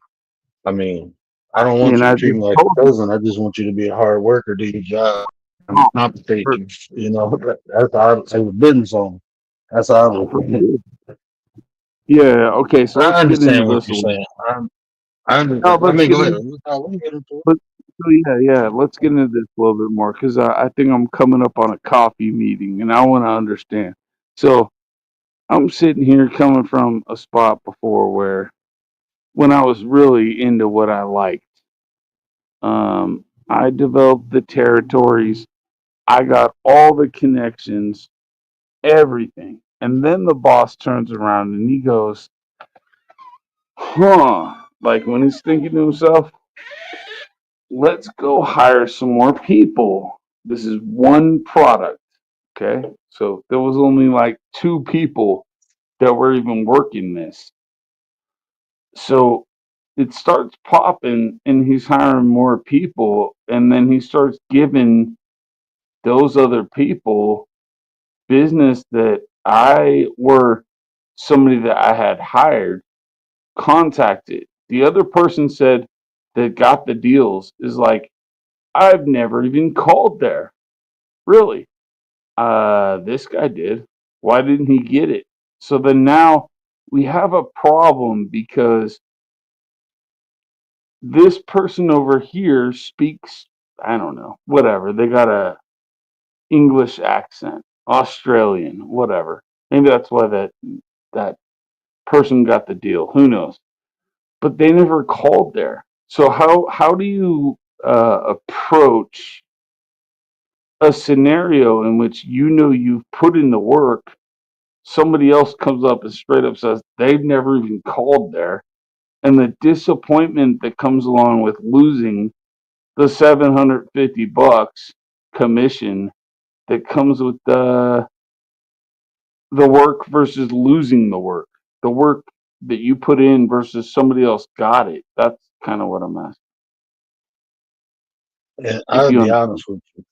I mean, I don't want And you to I treat just me like told a you, cousin. I just want you to be a hard worker, do your job, and oh, compensate for, you. That's how as a business owner. That's how I look for at it. sure. Yeah. Okay. So I let's get into understand what this a you're little. saying. No, I let's mean, get go ahead. into. Let me get into it. But, so yeah. Let's get into this a little bit more because I think I'm coming up on a coffee meeting, and I want to understand. So I'm sitting here coming from a spot before where when I was really into what I liked, I developed the territories. I got all the connections, everything. And then the boss turns around and he goes, like when he's thinking to himself, let's go hire some more people. This is one product. Okay. So there was only like two people that were even working this. So it starts popping and he's hiring more people. And then he starts giving those other people business that I were somebody that I had hired contacted. The other person said that got the deals is like, I've never even called there. Really? This guy did. Why didn't he get it? So then now we have a problem because this person over here speaks, I don't know, whatever. They got a English accent, Australian, whatever. Maybe that's why that person got the deal. Who knows? But they never called there. So how do you approach a scenario in which you know you've put in the work, somebody else comes up and straight up says they've never even called there, and the disappointment that comes along with losing the $750 commission that comes with the work versus losing the work that you put in versus somebody else got it. That's kind of what I'm asking. And If I'll you be understand. honest with you.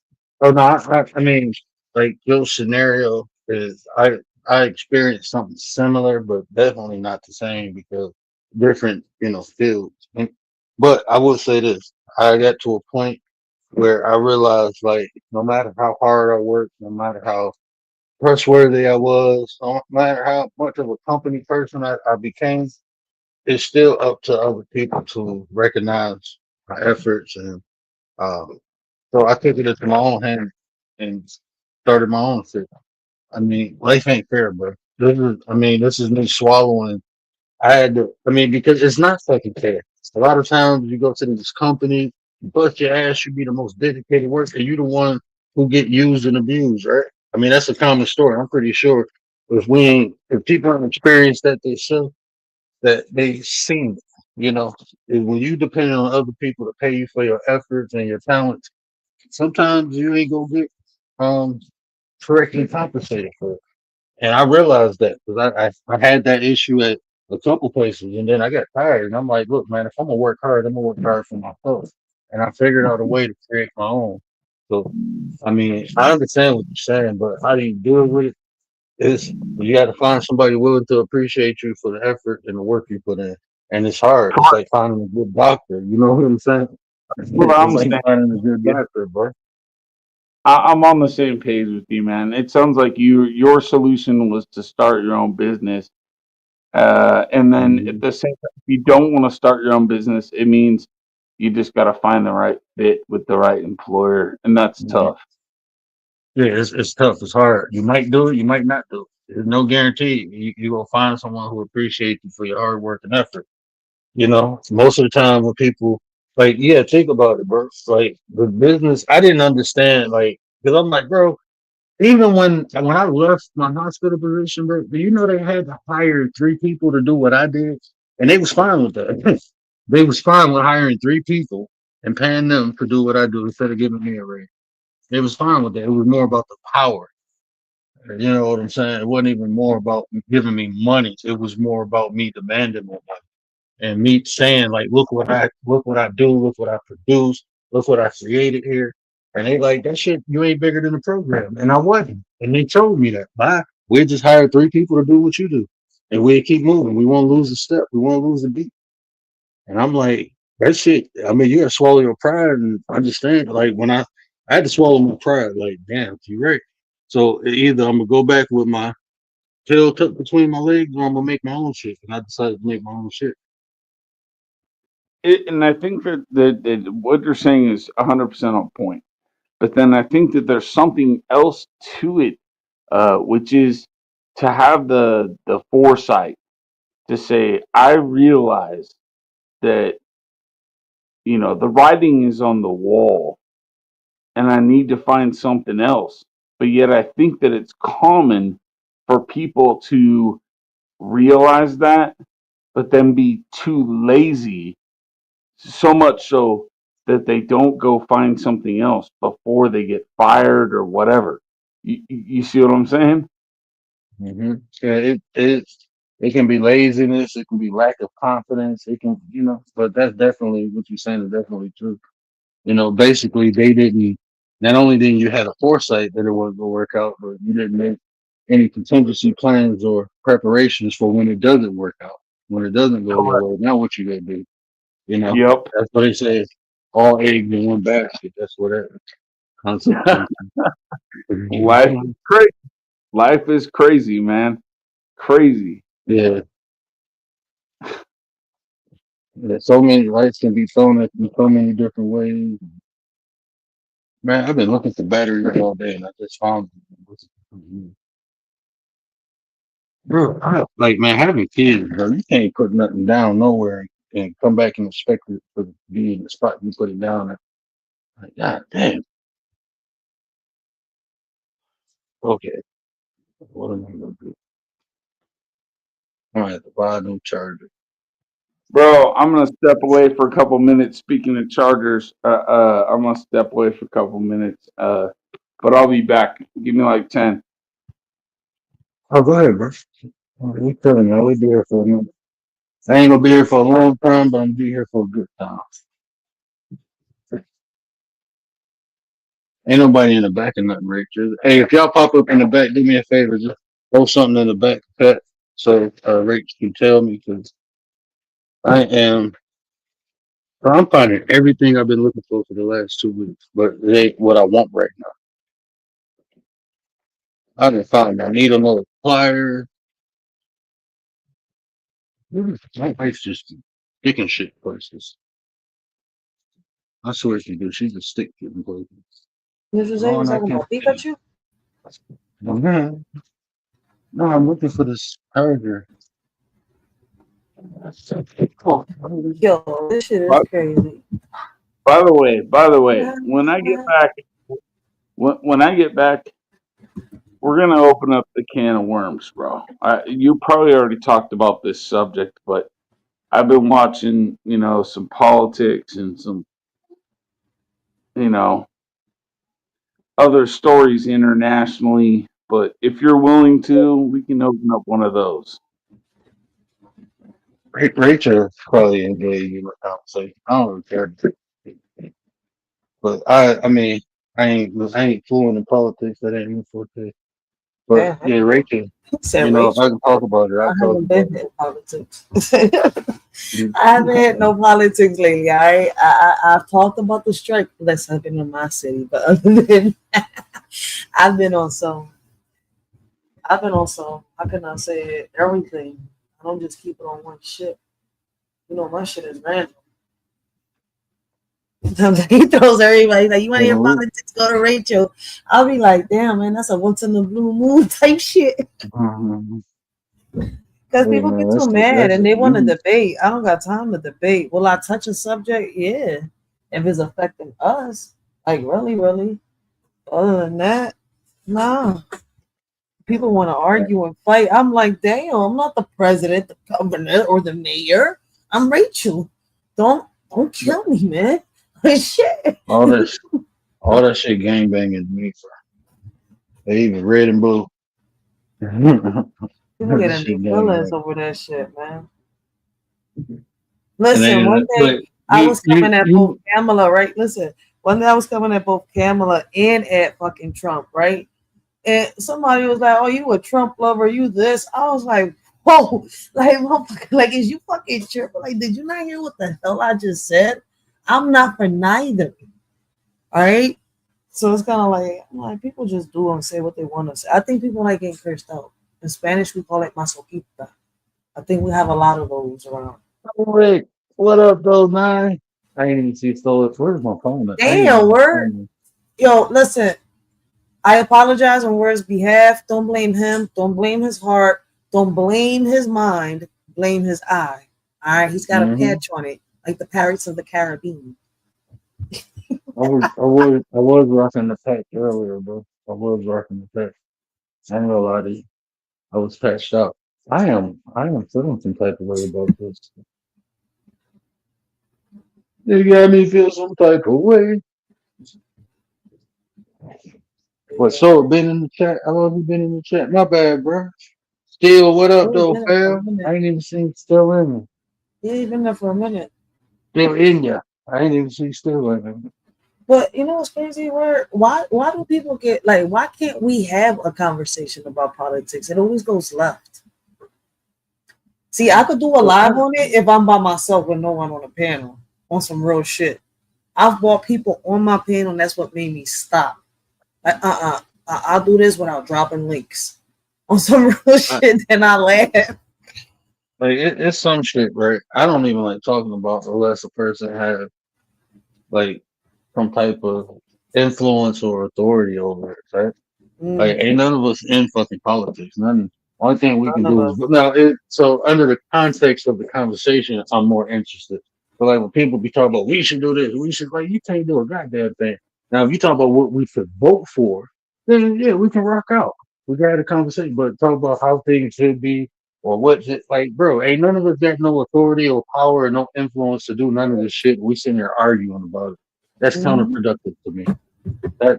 Oh no, I mean, like your scenario is I experienced something similar, but definitely not the same because different, fields. But I will say this: I got to a point where I realized, like, no matter how hard I worked, no matter how trustworthy I was, no matter how much of a company person I became, it's still up to other people to recognize my efforts and um, so I took it into my own hand and started my own shit. I mean, life ain't fair, bro. This is me swallowing. I had to, because it's not fucking fair. A lot of times you go to this company, you bust your ass, you be the most dedicated worker, you the one who get used and abused, right? That's a common story. I'm pretty sure if people haven't experienced that themselves, that they seen it. And when you depend on other people to pay you for your efforts and your talents, sometimes you ain't gonna get um correctly compensated for it. And I realized that because I had that issue at a couple places, and then I got tired, and I'm like, look, man, if I'm gonna work hard, I'm gonna work hard for myself. And I figured out a way to create my own. So, I understand what you're saying, but how do you deal with it? Is you got to find somebody willing to appreciate you for the effort and the work you put in. And it's hard. It's like finding a good doctor. You know what I'm saying? Well, It's I'm like saying, finding a good yeah, doctor, bro. I'm on the same page with you, man. It sounds like your solution was to start your own business, and then at Mhm. the same time, if you don't want to start your own business, it means you just got to find the right fit with the right employer, and that's Yeah, tough. it's tough. It's hard. You might do it. You might not do it. There's no guarantee. You gonna find someone who appreciates you for your hard work and effort. Most of the time when people like, yeah, think about it, bro. Like the business, I didn't understand. Like, because I'm like, bro, even when I left my hospital position, bro, do you know they had to hire 3 people to do what I did, and they was fine with that. They was fine with hiring 3 people and paying them to do what I do instead of giving me a raise. They was fine with that. It was more about the power. You know what I'm saying? It wasn't even more about giving me money. It was more about me demanding more money and me saying like, look what I do, look what I produce, look what I created here. And they like that shit. You ain't bigger than the program, and I wasn't. And they told me that. Bye. We just hired 3 people to do what you do, and we keep moving. We won't lose a step. We won't lose a beat. And I'm like, that shit. You gotta swallow your pride and understand. Like when I had to swallow my pride. Like, damn, you right. So either I'm gonna go back with my tail tucked between my legs, or I'm gonna make my own shit. And I decided to make my own shit. And I think that what you're saying is 100% on point. But then I think that there's something else to it, which is to have the foresight to say, I realize that the writing is on the wall, and I need to find something else. But yet, I think that it's common for people to realize that, but then be too lazy, so much so that they don't go find something else before they get fired or whatever. You see what I'm saying? Yeah, it can be laziness, it can be lack of confidence, it can, but that's definitely what you're saying is definitely true. Basically they didn't. Not only didn't you have a foresight that it wasn't gonna work out, but you didn't make any contingency plans or preparations for when it doesn't work out, when it doesn't go your way. Now what you gonna do? You know, Yep. that's what they say. All eggs in one basket. That's what that concept comes Life from. is crazy. Life is crazy, man. Crazy. Yeah. Yeah, so many lights can be thrown at you so many different ways. Man, I've been looking for batteries all day and I just found them. Bro, like man, having kids, bro, you can't put nothing down nowhere and come back and expect it to be in the spot you put it down at. Like, God damn. Okay, what am I gonna do? I might have to buy a new charger. Bro, I'm gonna step away for a couple minutes. Speaking of chargers, I'm gonna step away for a couple minutes. But I'll be back. Give me like 10. Oh, go ahead, bro. We chilling, man. We'll be here for a minute. I ain't gonna be here for a long time, but I'm gonna be here for a good time. Ain't nobody in the back of nothing, Rachel. Hey, if y'all pop up in the back, do me a favor, just throw something in the back cut so Rach can tell me because I am. So I'm finding everything I've been looking for the last 2 weeks, but it ain't what I want right now. I didn't find. I need another plier. My wife's just picking shit places. I swear she do. She's a stick getting places. What you say? Oh, You and I talking can't. about Pikachu? No, no, I'm looking for this charger. Oh, Yo, this shit is By, crazy. by the way, when I get back, when I get back, we're gonna open up the can of worms, bro. You probably already talked about this subject, but I've been watching, some politics and some, you know, other stories internationally. But if you're willing to, we can open up one of those. Rachel probably engaged in the conversation. I don't really care. But I mean, I ain't fluent in politics. That ain't my forte. But Damn, yeah, Rachel, he said I Rachel. can talk about it. I I talk haven't about been in politics. it. I haven't had no politics lately. I've talked about the strike that's happened in my city, but other than I've been on some. I've been on some. How can I say it? Everything. I don't just keep it on one shit. You know, my shit is random. He throws everybody like, you want to hear Mhm. politics? Go to Rachel. I'll be like, damn, man, that's a once in the blue moon type shit. Mhm. Because Hey people man, get too mad that's and they want to you. debate. I don't got time to debate. Will I touch a subject? Yeah. If it's affecting us, like really, really. Other than that, nah. People want to argue and fight. I'm like, damn, I'm not the president, the governor, or the mayor. I'm Rachel. Don't kill me, man. Shit. All this, all that shit gang banging me for. They even red and blue. People This getting their shit gang feelings banging. over that shit, man. And Listen, one then, day but I was coming at both you. Kamala, right? Listen, one day I was coming at both Kamala and at fucking Trump, right? And somebody was like, "Oh, you a Trump lover? You this?" I was like, "Whoa!" Like, motherfucker, like, is you fucking tripping? Like, did you not hear what the hell I just said? I'm not for neither. All right. So it's kind of like, I'm like, people just do and say what they want to say. I think people like getting cursed out. In Spanish, we call it masoquista. I think we have a lot of those around. Rick, what up, though, man? I ain't even see so. Where's my phone at? I ain't Damn, even word. phone. Yo, listen, I apologize on Word's behalf. Don't blame him. Don't blame his heart. Don't blame his mind. Blame his eye. All right, he's got a Mm-hmm. patch on it, like the Pirates of the Caribbean. I was rocking the patch earlier, bro. I was rocking the patch. I ain't gonna lie to you. I was patched up. I am feeling some type of way about this. You got me feel some type of way. What, Yeah, so been in the chat? How long you been in the chat? My bad, bro. Still, what up, he's though, been there for a fam? minute. I ain't even seen still in me. Yeah, he's been there for a minute. Still in ya. I ain't even see still in me. But you know what's crazy? Why do people get like? Why can't we have a conversation about politics? It always goes left. See, I could do a live on it if I'm by myself with no one on the panel on some real shit. I've brought people on my panel, and that's what made me stop. Like, I'll do this without dropping links on some real shit, then I laugh. Like it's some shit, right? I don't even like talking about unless a person has like some type of influence or authority over it, right? Like, Mm, ain't none of us in fucking politics. None. Only thing we can none of do is us. now. So under the context of the conversation, I'm more interested. But like when people be talking about we should do this, we should like you can't do a goddamn thing. Now if you talk about what we should vote for, then yeah, we can rock out. We got a conversation, but talk about how things should be or what like, bro, ain't none of us got no authority or power or no influence to do none of this shit. We sitting there arguing about it. That's Mhm. counterproductive to me.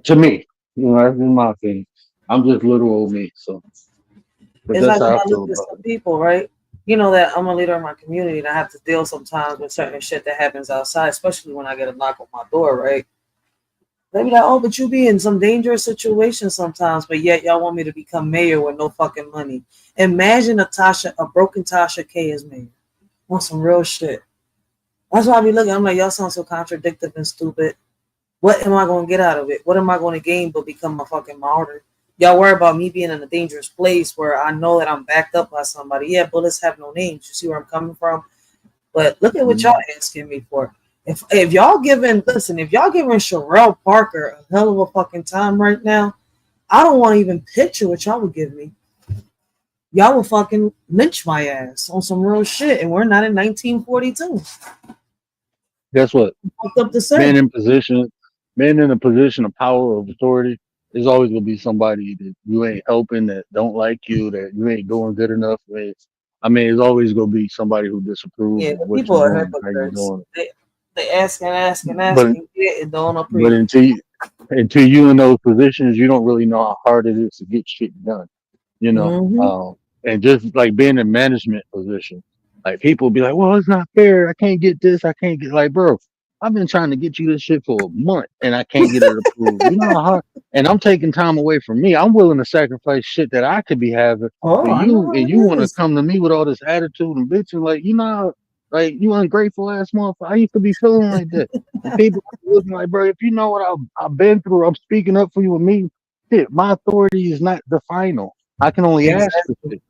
To me, that's in my opinion. I'm just little old me, so but It's that's like when how I I look feel at about some it. people, right? You know that I'm a leader in my community, and I have to deal sometimes with certain shit that happens outside, especially when I get a knock on my door, right? They be like, "Oh, but you be in some dangerous situations sometimes, but yet y'all want me to become mayor with no fucking money." Imagine a broken Tasha K as mayor. Want some real shit. That's why I be looking. I'm like, y'all sound so contradictory and stupid. What am I going to get out of it? What am I going to gain but become a fucking martyr? Y'all worry about me being in a dangerous place where I know that I'm backed up by somebody. Yeah, bullets have no names. You see where I'm coming from? But look at what y'all Mhm. asking me for. If y'all giving listen, if y'all giving Sherelle Parker a hell of a fucking time right now, I don't want to even picture what y'all would give me. Y'all will fucking lynch my ass on some real shit, and we're not in 1942. Guess what? Fucked up to say. Men in position, men in a position of power or authority is always gonna be somebody that you ain't helping, that don't like you, that you ain't doing good enough with. I mean, it's always gonna be somebody who disapproves Yeah, of the what people you're are doing, how you're hypocrites. doing They ask and ask and it. ask and get and don't But appreciate. until you in those positions, you don't really know how hard it is to get shit done. You know, Mm-hmm. and just like being in management position, like people be like, well, it's not fair. I can't get this. I can't get like, bro, I've been trying to get you this shit for a month and I can't get it approved. You know how hard, and I'm taking time away from me. I'm willing to sacrifice shit that I could be having Oh, for I know you. how And you it want to is. come to me with all this attitude and bitching like, you know, like you ungrateful ass motherfucker. I used to be feeling like that. And people looking like, bro, if you know what I've been through, I'm speaking up for you and me. Shit, my authority is not the final. I can only ask for Exactly. shit.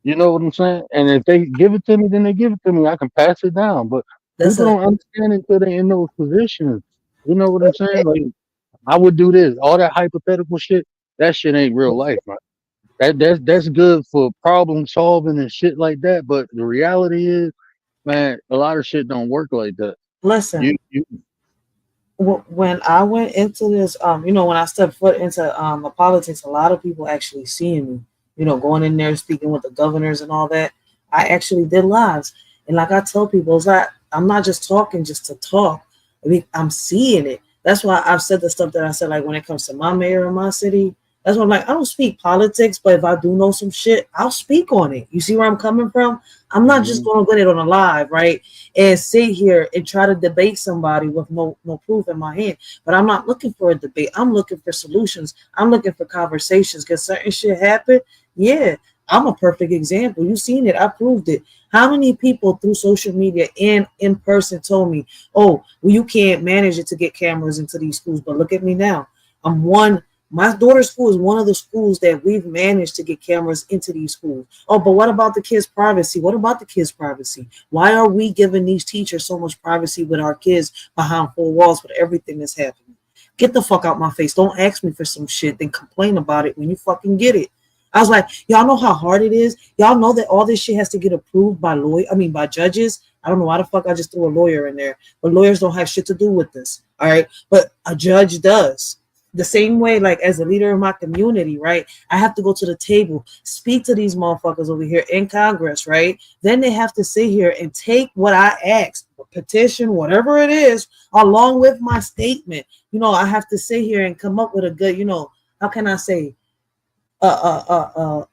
You know what I'm saying? And if they give it to me, then they give it to me. I can pass it down. But That's people a don't understand it until they're in those positions. You know what I'm saying? Like I would do this. All that hypothetical shit, that shit ain't real life, man. That's good for problem solving and shit like that. But the reality is, man, a lot of shit don't work like that. listen. You When I went into this, when I stepped foot into the politics, a lot of people actually seeing me, going in there speaking with the governors and all that. I actually did lives, and like I tell people, it's like I'm not just talking just to talk. I mean, I'm seeing it. That's why I've said the stuff that I said. Like when it comes to my mayor in my city, that's why I'm like I don't speak politics, but if I do know some shit, I'll speak on it. You see where I'm coming from? I'm not just Mhm. going to get it on a live, right? And sit here and try to debate somebody with no proof in my hand. But I'm not looking for a debate. I'm looking for solutions. I'm looking for conversations because certain shit happen. Yeah, I'm a perfect example. You've seen it. I proved it. How many people through social media and in person told me, "Oh, well, you can't manage it to get cameras into these schools." But look at me now. I'm one. My daughter's school is one of the schools that we've managed to get cameras into these schools. Oh, but what about the kids' privacy? What about the kids' privacy? Why are we giving these teachers so much privacy with our kids behind four walls with everything that's happening? Get the fuck out my face. Don't ask me for some shit, then complain about it when you fucking get it. I was like, y'all know how hard it is. Y'all know that all this shit has to get approved by by judges. I don't know why the fuck I just threw a lawyer in there, but lawyers don't have shit to do with this. All right, but a judge does. The same way, like as a leader of my community, right? I have to go to the table, speak to these motherfuckers over here in Congress, right? Then they have to sit here and take what I asked, petition, whatever it is, along with my statement. I have to sit here and come up with a good, how can I say, uh, uh,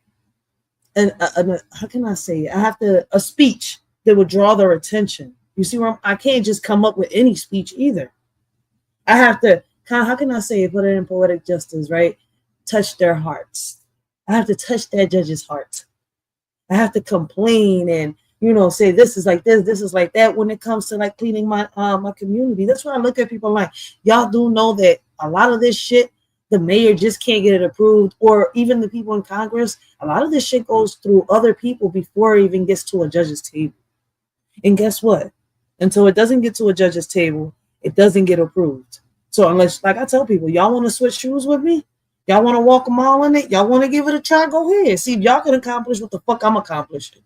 uh, how can I say it? I have to a speech that would draw their attention. You see where I can't just come up with any speech either. I have to how can I say it, put it in poetic justice, right? Touch their hearts. I have to touch that judge's heart. I have to complain and say this is like this is like that when it comes to like cleaning my community. That's why I look at people like y'all do know that a lot of this shit the mayor just can't get it approved, or even the people in Congress. A lot of this shit goes through other people before it even gets to a judge's table. And guess what? Until it doesn't get to a judge's table, it doesn't get approved. So unless, like I tell people, y'all want to switch shoes with me, y'all want to walk a mile in it, y'all want to give it a try, go ahead. See if y'all can accomplish what the fuck I'm accomplishing.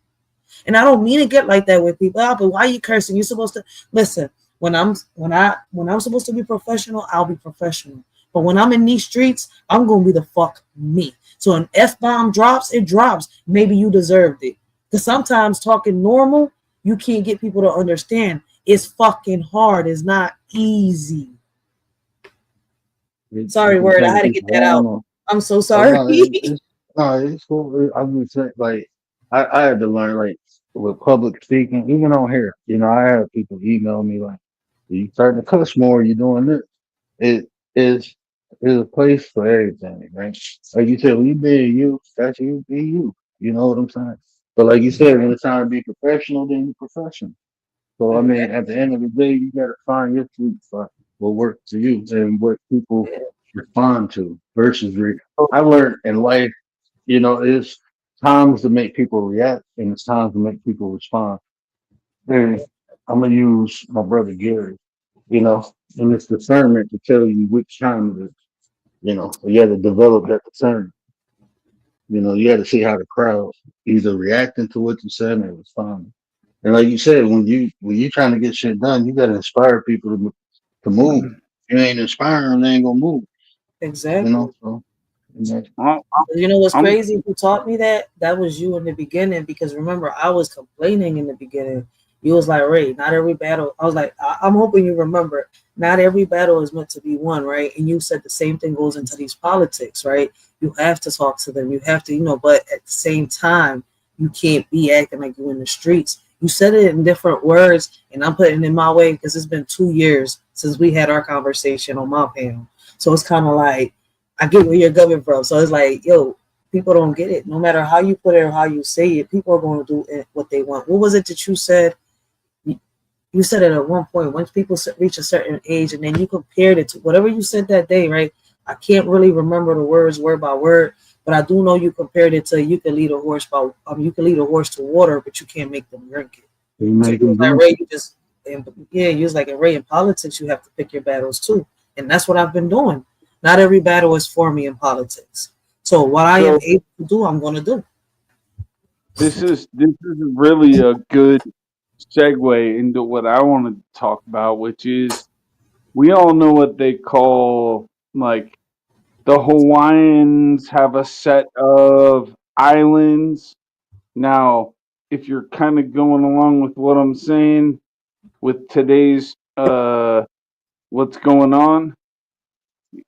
And I don't mean to get like that with people. But why are you cursing? You're supposed to listen. When I'm supposed to be professional, I'll be professional. But when I'm in these streets, I'm gonna be the fuck me. So an F-bomb drops, it drops. Maybe you deserved it. Because sometimes talking normal, you can't get people to understand. It's fucking hard. It's not easy. Sorry, word. I had to get that out. I'm so sorry. It's cool. I would say like I had to learn like with public speaking, even on here. I have people email me like, "You starting to cuss more? You doing this?" It is a place for everything, right? Like you said, when you be you, that's you, be you. You know what I'm saying? But like you said, when it's time to be professional, then you're professional. So I mean, at the end of the day, you gotta find your sweet spot, what works for you, and what people respond to versus I learned in life, it's times to make people react and it's times to make people respond. And I'm gonna use my brother Gary, and it's discernment to tell you which time it is. So you have to develop that discernment. You have to see how the crowd either reacting to what you said or responding. And like you said, when you trying to get shit done, you got to inspire people to move. If you ain't inspiring them, they ain't gonna move. Exactly. So You know what's I'm crazy? Who taught me that? That was you in the beginning. Because remember, I was complaining in the beginning. You was like, Ray, not every battle. I was like, I'm hoping you remember. Not every battle is meant to be won, right? And you said the same thing goes into these politics, right? You have to talk to them. You have to, but at the same time, you can't be acting like you're in the streets. You said it in different words, and I'm putting it in my way because it's been 2 years since we had our conversation on my panel. So it's kind of like I get where you're coming from. So it's like, yo, people don't get it. No matter how you put it or how you say it, people are going to do what they want. What was it that you said? You said it at one point, once people reach a certain age, and then you compared it to whatever you said that day, right? I can't really remember the words word by word, but I do know you compared it to you can lead a horse to water, but you can't make them drink it. you So make you was them like, drink Ray, it. you was like, Ray, in politics, you have to pick your battles too. And that's what I've been doing. Not every battle is for me in politics. So what I am so able to do, I'm going to do. this is really a good segue into what I want to talk about, which is we all know what they call like the Hawaiians have a set of islands. Now, if you're kind of going along with what I'm saying with today's what's going on,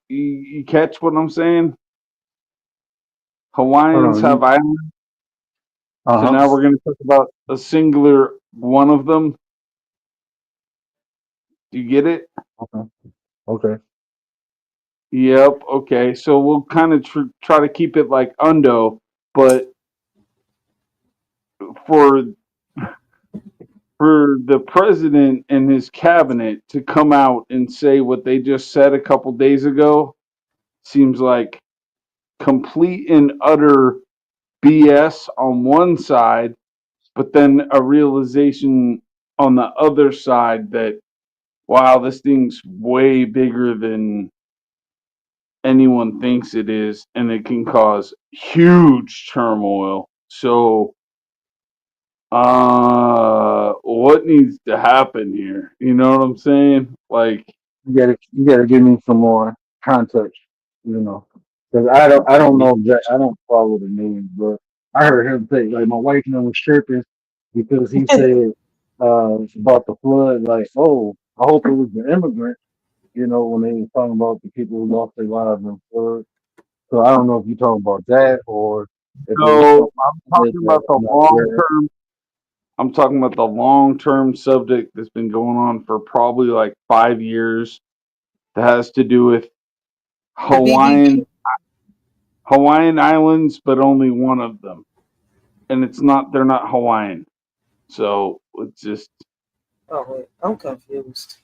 you catch what I'm saying? Hold Hawaiians have on. islands, so Uh now we're going to talk about a singular one of them. Do you get it? huh. Okay. Yep. Okay. So we'll kind of try to keep it like Undo, but for the president and his cabinet to come out and say what they just said a couple days ago seems like complete and utter BS on one side, but then a realization on the other side that wow, this thing's way bigger than anyone thinks it is, and it can cause huge turmoil. So, what needs to happen here? You know what I'm saying? Like, You gotta give me some more context, because I don't know I don't follow the news, but I heard him say like my wife was tripping because he said about the flood, like, oh, I hope it was the immigrants, when they were talking about the people who lost their lives in the flood. So I don't know if you're talking about that or if it was so something I'm else talking that about the I'm not long aware of. term. I'm talking about the long term subject that's been going on for probably like 5 years. that has to do with The Hawaiian BBB. Hawaiian Islands, but only one of them, and it's not. They're not Hawaiian, so it's just. Oh wait, I'm confused.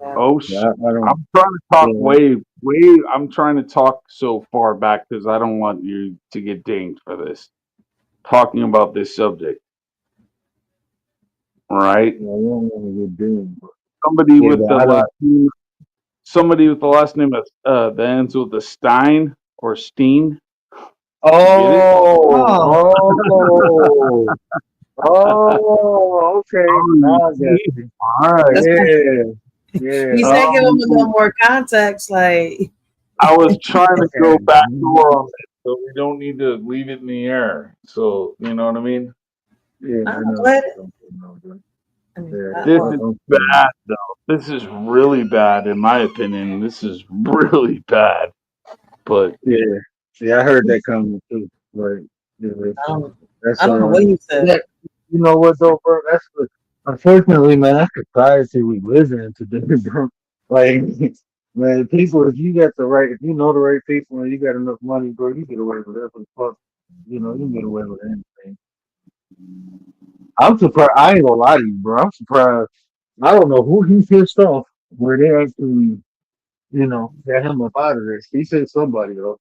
Oh, Yeah, I don't. I'm trying to talk Yeah, way. I'm trying to talk so far back because I don't want you to get dinged for this. Talking about this subject, right? yeah, I don't want to get doomed. Somebody Yeah, with but the I don't. last name, somebody with the last name of that ends with the Stein or Steen. You get it? Oh, Oh, okay. Oh, Now I you got see? you. All right. that's Yeah, yeah. he said give him a little Um, more context. Like, I was trying to go back Okay. door on this, so we don't need to leave it in the air. So you know what I mean? Yeah, I I don't know. go ahead. Don't know, don't- I mean, Yeah, This well, is don't. bad, though. This is really bad, in my opinion. This is really bad. But Yeah. See, I heard that coming too. Like, yeah, I don't, that's I don't know what you said. that. You know what though, bro? That's the unfortunately, man. That's the society we live in today, bro. Like, man, people. If you got the right, if you know the right people, and you got enough money, bro, you get away with whatever the fuck. You know, you can get away with anything. I'm surprised. I ain't gonna lie to you, bro. I'm surprised. I don't know who he pissed off where they actually, got him up out of there. He said somebody though.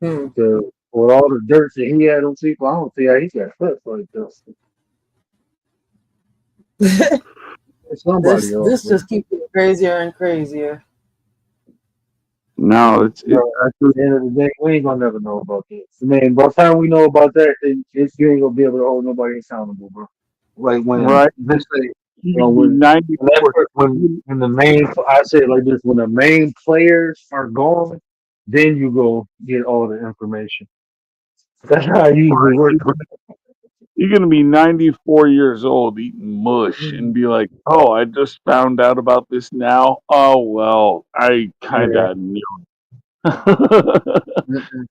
Hmm. So with all the dirt that he had on people, I don't see how he got clipped like this. It's somebody else, this but just keeps getting crazier and crazier. no, it's bro, at actually the end of the day, we ain't gonna never know about this. I mean, by the time we know about that, you ain't gonna be able to hold nobody accountable, bro. Like when right. this thing, You can be when 94. when the main, I say it like this, when the main players are gone, then you go get all the information. That's how it usually works. You're gonna be 94 years old eating mush and be like, "Oh, I just found out about this now. Oh well, I kind Yeah. of knew." Mm-mm.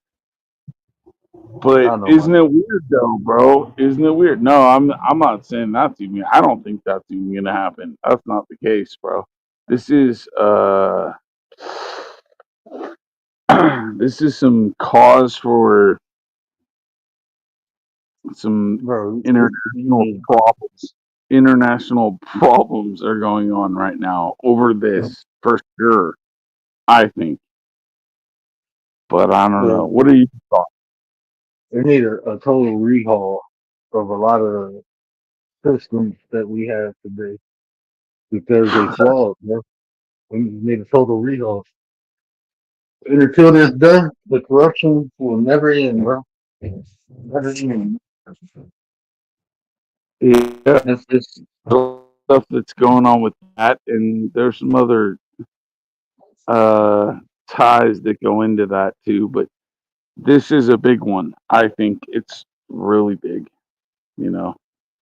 I But know, isn't man. it weird though, bro? Isn't it weird? No, I'm not saying that's even. I don't think that's even gonna happen. That's not the case, bro. This is this is some cause for some Bro, you international need. problems. International problems are going on right now over this for sure. I think, but I don't know. Bro, What are you thought? we need a total rehaul of a lot of the systems that we have today because they flawed, bro. We need a total rehaul. And until that's done, the corruption will never end, bro. Never end. Yeah, That's just stuff that's going on with that, and there's some other uh, ties that go into that too. But this is a big one. I think it's really big. You know,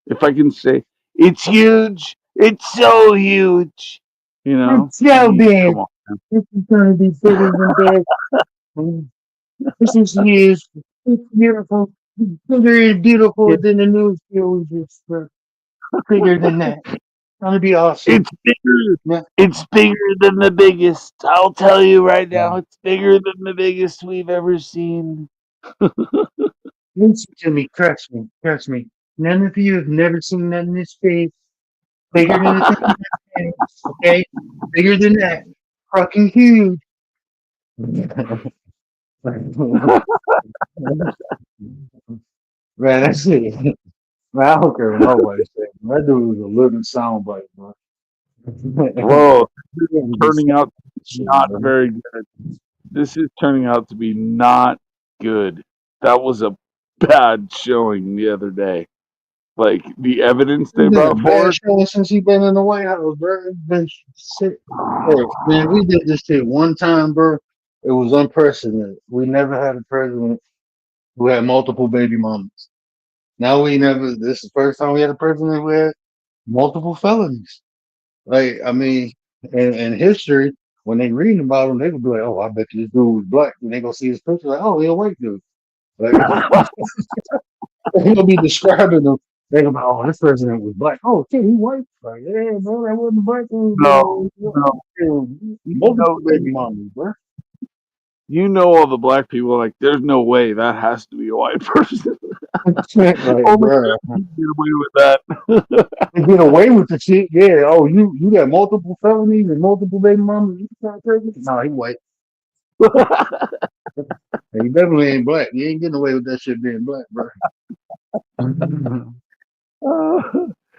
if I can say it's huge, it's so huge. You know, it's so big. come on. This is gonna be bigger than that. This is huge. It's beautiful. It's bigger and beautiful It, than the news show we just bigger than that. Gonna be awesome. it's bigger. Yeah. It's bigger than the biggest. I'll tell you right now, it's bigger than the biggest we've ever seen. Listen to me, trust me, trust me. None of you have never seen that in this space. Bigger than the thing in my hands, okay? Bigger than that. Fucking huge. Man, that's it. Man, I don't care what nobody says. That dude was a living soundbite, man. Bro, this is He just turning out shit, not man. very good. This is turning out to be not good. That was a bad showing the other day. Like the evidence they He's been a brought bad forward. show since he been in the White House, bro. It's been shit. Bro, man, we did this shit one time, bro. It was unprecedented. We never had a president who had multiple baby mamas. Now we never. This is the first time we had a president who had multiple felonies. Like, I mean, in history, when they reading about him, they would be like, "Oh, I bet you this dude was black." And they go see his picture, like, "Oh, he a white dude." Like, they gonna be describing him Think about, oh, this president was black. Oh, shit, he white. Like, yeah, bro, that wasn't black. No, no. You Multiple know, baby mamas, bro. you know all the black people. Like, there's no way that has to be a white person. Like, Only bro, you get away with that. to get away with the shit, yeah. Oh, you got multiple felonies and multiple baby mamas. You not president? No, he white. And he definitely ain't black. You ain't getting away with that shit being black, bro.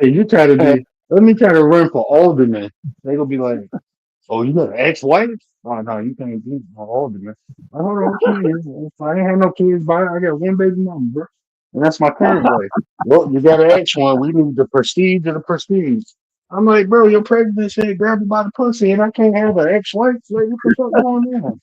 Hey, you try to be. Let me try to run for alderman. They gonna be like, "Oh, you got an ex-wife? Oh no, you can't be an alderman." I hold on, kids. I ain't had no kids by it. I got one baby mama, bro, and that's my current wife. Well, you got an ex one. We need the prestige of the prestige. I'm like, bro, your president said grab her by the pussy, and I can't have an ex-wife. Like, what the fuck going on?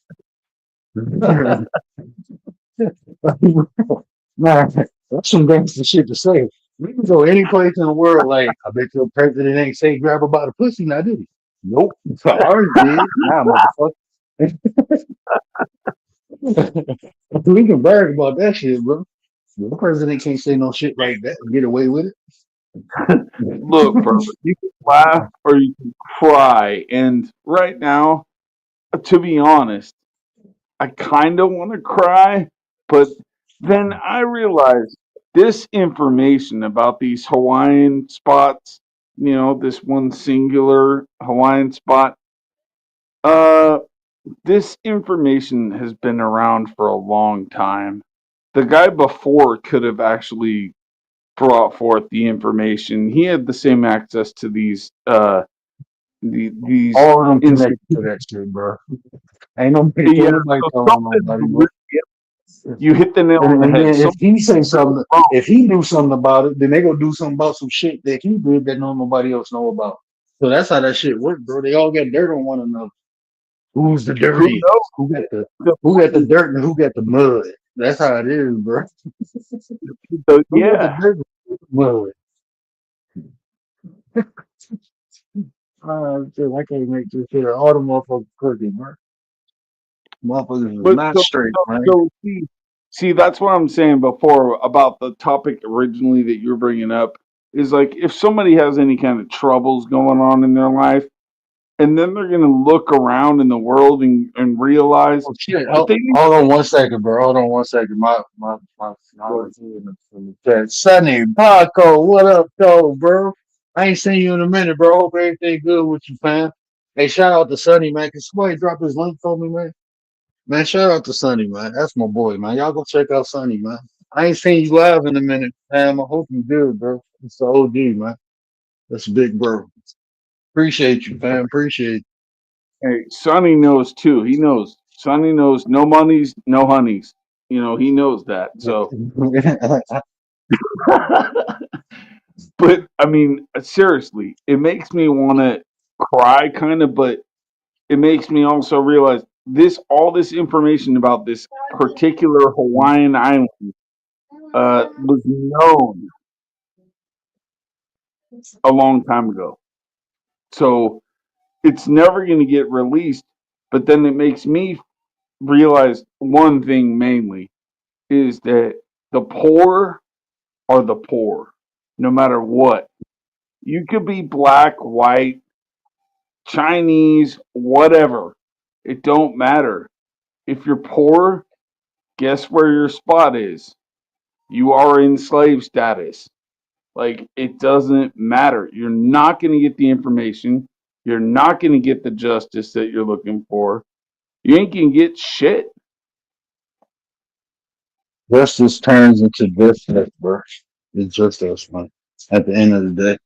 Nah, that's some gangster shit to say. We can go any place in the world. Like, I bet your president ain't say grab her by the pussy, now did he? Nope. Ours did. Nah, motherfucker. We can brag about that shit, bro. The president can't say no shit like that and get away with it. Look, bro, you can laugh or you can cry. And right now, to be honest, I kind of want to cry, but then I realize this information about these Hawaiian spots, this one singular Hawaiian spot, uh, this information has been around for a long time. The guy before could have actually brought forth the information. He had the same access to these All of them connected to institutions. that shit, bro. Ain't nobody, Yeah, can't nobody so tell nobody, something bro. you hit the nail on the And head. then if Something he say something, wrong. if he do something about it, then they gonna do something about some shit that he did that nobody else know about. So that's how that shit works, bro. They all got dirt on one another. Who's the Who dirtiest? knows? The Who got the point dirt and who got the mud? That's how it is, bro. Who got the yeah. dirt and who got the mud? Shit, I can't make this shit. All the motherfuckers cooking, bro. Motherfuckers is But not straight, man. see, that's what I'm saying before about the topic originally that you're bringing up is like if somebody has any kind of troubles going on in their life, and then they're gonna look around in the world and realize Oh shit! that they need Hold on 1 second, bro. Hold on 1 second. My to. in the chat. Sonny Paco, what up, though, bro? I ain't seen you in a minute, bro. Hope everything good with you, fam. Hey, shout out to Sonny, man. Can somebody drop his link for me, man? Man, shout out to Sonny, man. That's my boy, man. Y'all go check out Sonny, man. I ain't seen you live in a minute, fam. I hope you good, bro. It's the OG, man. That's big, bro. Appreciate you, fam. Appreciate Hey, Sonny knows too. He knows. Sonny knows no monies, no honeys. He knows that. So, you. but I mean, seriously, it makes me want to cry, kind of, but it makes me also realize all this information about this particular Hawaiian island was known a long time ago. So it's never going to get released. But then it makes me realize one thing mainly is that the poor are the poor, no matter what. You could be black, white, Chinese, whatever. It don't matter. If you're poor, guess where your spot is? You are in slave status. Like, it doesn't matter. You're not going to get the information. You're not going to get the justice that you're looking for. You ain't going to get shit. Justice turns into justice, bro. It's just us, man. At the end of the day,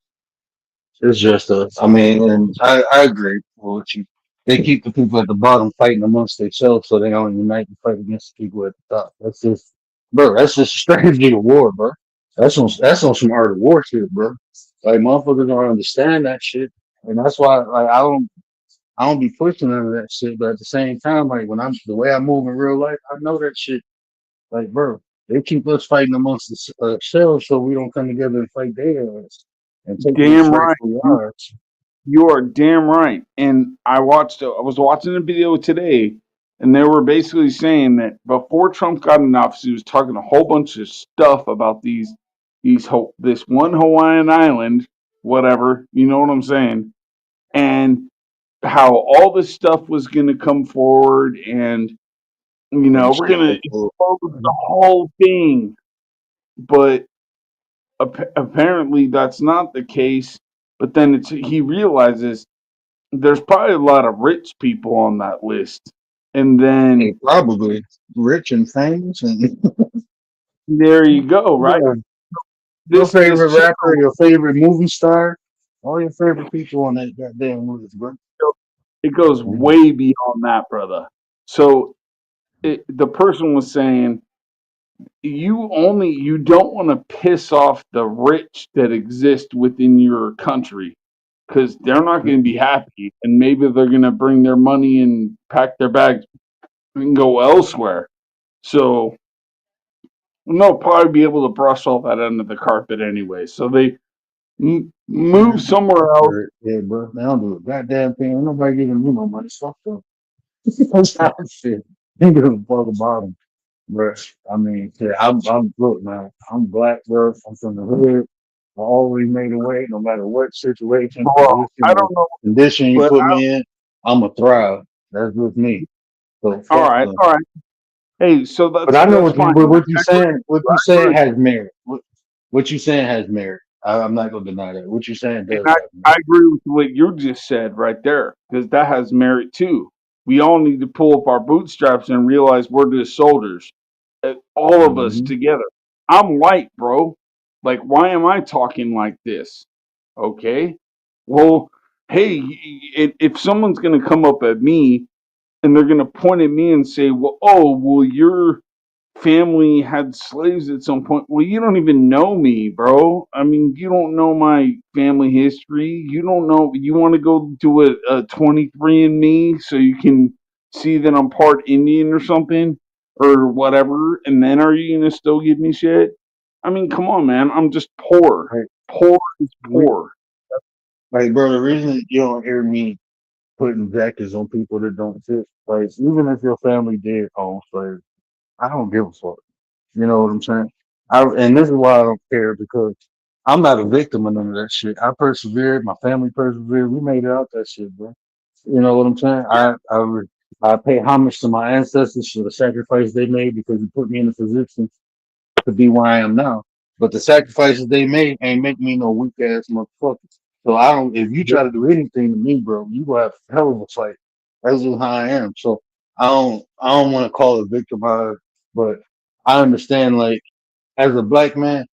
it's just us. I mean, and I agree with you. They keep the people at the bottom fighting amongst themselves so they don't unite and fight against the people at the top. That's just, bro, that's just a strategy of war, bro. That's on some art of war shit, bro. Like, motherfuckers don't understand that shit. And that's why, like, I don't be pushing none of that shit. But at the same time, like, when I'm the way I move in real life, I know that shit. Like, bro, they keep us fighting amongst ourselves so we don't come together and fight their ass and take what's Damn right. rightfully ours. You are damn right. And I was watching a video today, and they were basically saying that before Trump got in office, he was talking a whole bunch of stuff about these this one Hawaiian island, whatever, you know what I'm saying, and how all this stuff was going to come forward, and And we're going to so, expose the whole thing, but apparently that's not the case. But then he realizes there's probably a lot of rich people on that list, and they then probably rich and famous and there you go, right? yeah, your This favorite channel, rapper, your favorite movie star, all your favorite people on that goddamn list, bro. it goes Mhm. way beyond that, brother. So the person was saying you don't want to piss off the rich that exist within your country because they're not going to be happy, and maybe they're going to bring their money and pack their bags and go elsewhere. So they'll probably be able to brush all that under the carpet anyway. So they move somewhere else. Yeah, bro. They don't do a goddamn thing. Ain't nobody giving me no money. Fuck them. That's how shit. Ain't giving a fuck about them. But I mean, yeah, I'm look, man. I'm black, bro. I'm from the hood. I always made a way, no matter what situation, Well, I position, or don't know, condition you but put me in. I'ma thrive. That's with me. So all fuck right, them. all right. Hey, so But I know that's what you, fine. but what you I saying, what agree. you I saying agree. has merit. What you saying has merit. I'm not gonna deny that. What you saying And does have I merit. agree with what you just said right there, because that has merit too. We all need to pull up our bootstraps and realize we're just soldiers, all of us Hmm. together. I'm white, bro. Like, why am I talking like this? Okay. Well, hey, if someone's going to come up at me and they're going to point at me and say, well, oh, well, you're family had slaves at some point. Well, you don't even know me, bro. I mean, you don't know my family history. You don't know. You want to go do a 23andMe so you can see that I'm part Indian or something or whatever, and then are you gonna still give me shit? I mean, come on, man. I'm just poor. Like, Poor is poor. like, bro, the reason you don't hear me putting jackets on people that don't fit, like, even if your family did own slaves, I don't give a fuck. You know what I'm saying? And this is why I don't care because I'm not a victim of none of that shit. I persevered. My family persevered. We made it out that shit, bro. You know what I'm saying? I pay homage to my ancestors for the sacrifice they made because it put me in a position to be where I am now. But the sacrifices they made ain't make me no weak ass motherfucker. So I don't. If you try to do anything to me, bro, you gonna have a hell of a fight. That's just how I am. So I don't want to call it victimized, but I understand. Like as a black man,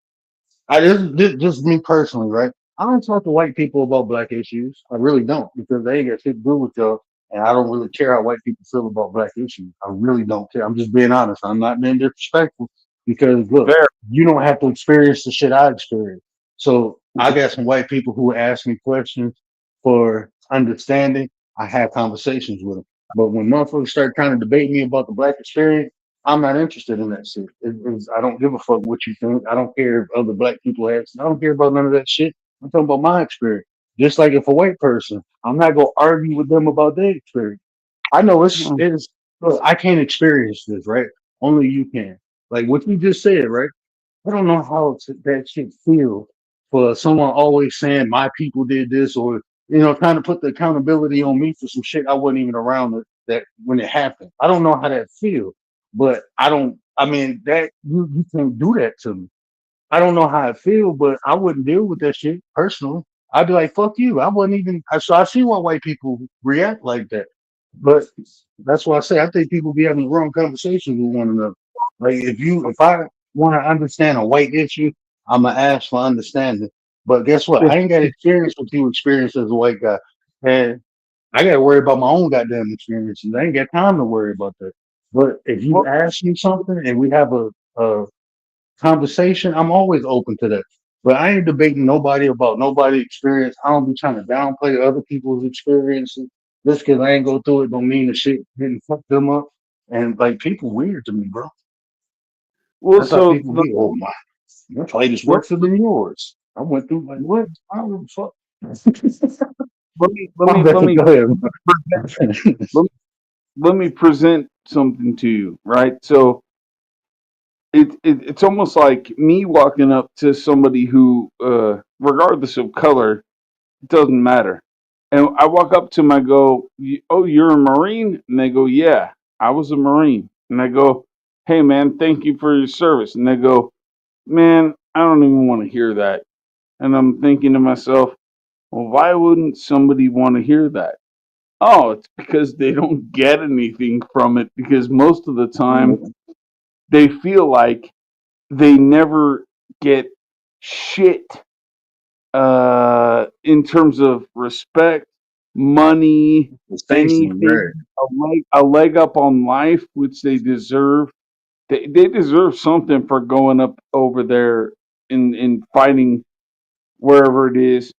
just me personally, right? I don't talk to white people about black issues. I really don't because they ain't got shit to do with y'all, and I don't really care how white people feel about black issues. I really don't care. I'm just being honest. I'm not being disrespectful because look, Fair. you don't have to experience the shit I experienced. So I got some white people who ask me questions for understanding. I have conversations with them. But when motherfuckers start trying to debate me about the black experience, I'm not interested in that shit. I don't give a fuck what you think. I don't care if other black people ask. I don't care about none of that shit. I'm talking about my experience. Just like if a white person, I'm not gonna argue with them about their experience. I know it's look, I can't experience this, right? Only you can. Like what you just said, right? I don't know how that shit feels for someone always saying my people did this or trying to put the accountability on me for some shit I wasn't even around that when it happened. I don't know how that feels, but I don't. I mean that you can't do that to me. I don't know how I feel, but I wouldn't deal with that shit personally. I'd be like, "Fuck you." I wouldn't even. So I see why white people react like that, but that's why I say I think people be having the wrong conversations with one another. Like if I want to understand a white issue, I'm gonna ask for understanding. But guess what? I ain't got experience what you experienced as a white guy, and I got to worry about my own goddamn experiences. I ain't got time to worry about that. But if you Well, ask me something and we have a conversation, I'm always open to that. But I ain't debating nobody about nobody experience. I don't be trying to downplay other people's experiences. Just because I ain't go through it don't mean the shit didn't fuck them up. And like people weird to me, bro. well, That's how so people be. Oh my, your plate is let, worse than yours. I went through like what? I don't give a fuck. let me let My me let bad. me Go ahead. let me present something to you, right? So it's almost like me walking up to somebody who, regardless of color, it doesn't matter. And I walk up to them, I go, "Oh, you're a Marine?" And they go, "Yeah, I was a Marine." And I go, "Hey, man, thank you for your service." And they go, "Man, I don't even want to hear that." And I'm thinking to myself, well, why wouldn't somebody want to hear that? Oh, it's because they don't get anything from it, because most of the time Mhm. they feel like they never get shit in terms of respect, money, Station, anything, right? a leg up on life, which they deserve. They deserve something for going up over there and fighting wherever it is.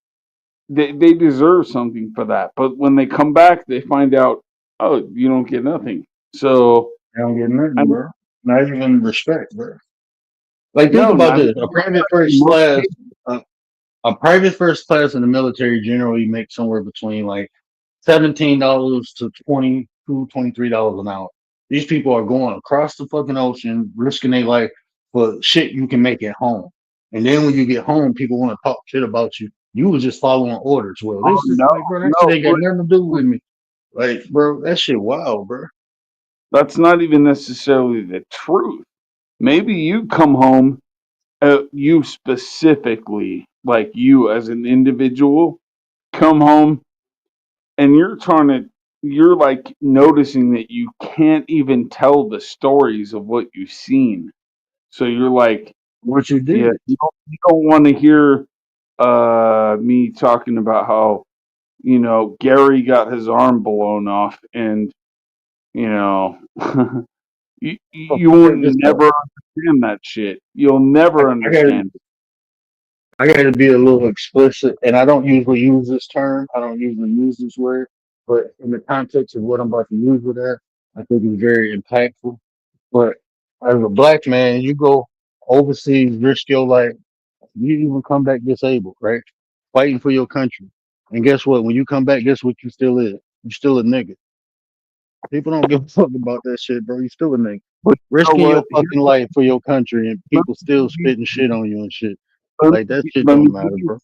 They deserve something for that. But when they come back, they find out, oh, you don't get nothing. So, They don't get I nothing, bro. Not even respect, bro. Like, think no, about not this: in most cases. uh, a private first class in the military generally makes somewhere between like $17 to $22, $23 an hour. These people are going across the fucking ocean, risking their life for shit you can make at home. And then when you get home, people want to talk shit about you. You was just following orders. Well, Oh this is no, like, bro, that shit no, ain't got nothing to do with me. Like, bro, that shit wild, bro. that's not even necessarily the truth. Maybe you come home, you specifically, like you as an individual, come home and you're like noticing that you can't even tell the stories of what you've seen. So you're like, What you yeah, did. you don't want to hear me talking about how, Gary got his arm blown off, and you know Oh, you check will this never out. understand that shit. You'll I, never I gotta understand it. I got to be a little explicit, and I don't usually use this term. I don't usually use this word, but in the context of what I'm about to use with that, I think it's very impactful. But as a black man, you go overseas, risk your life, you even come back disabled, right? Fighting for your country. And guess what? When you come back, guess what you still is? You still a nigga. People don't give a fuck about that shit, bro. You still a nigga. But you know Risking your what? fucking life for your country and Let people me still give spitting shit on you and shit. let Like that me, shit let me don't give matter, you bro.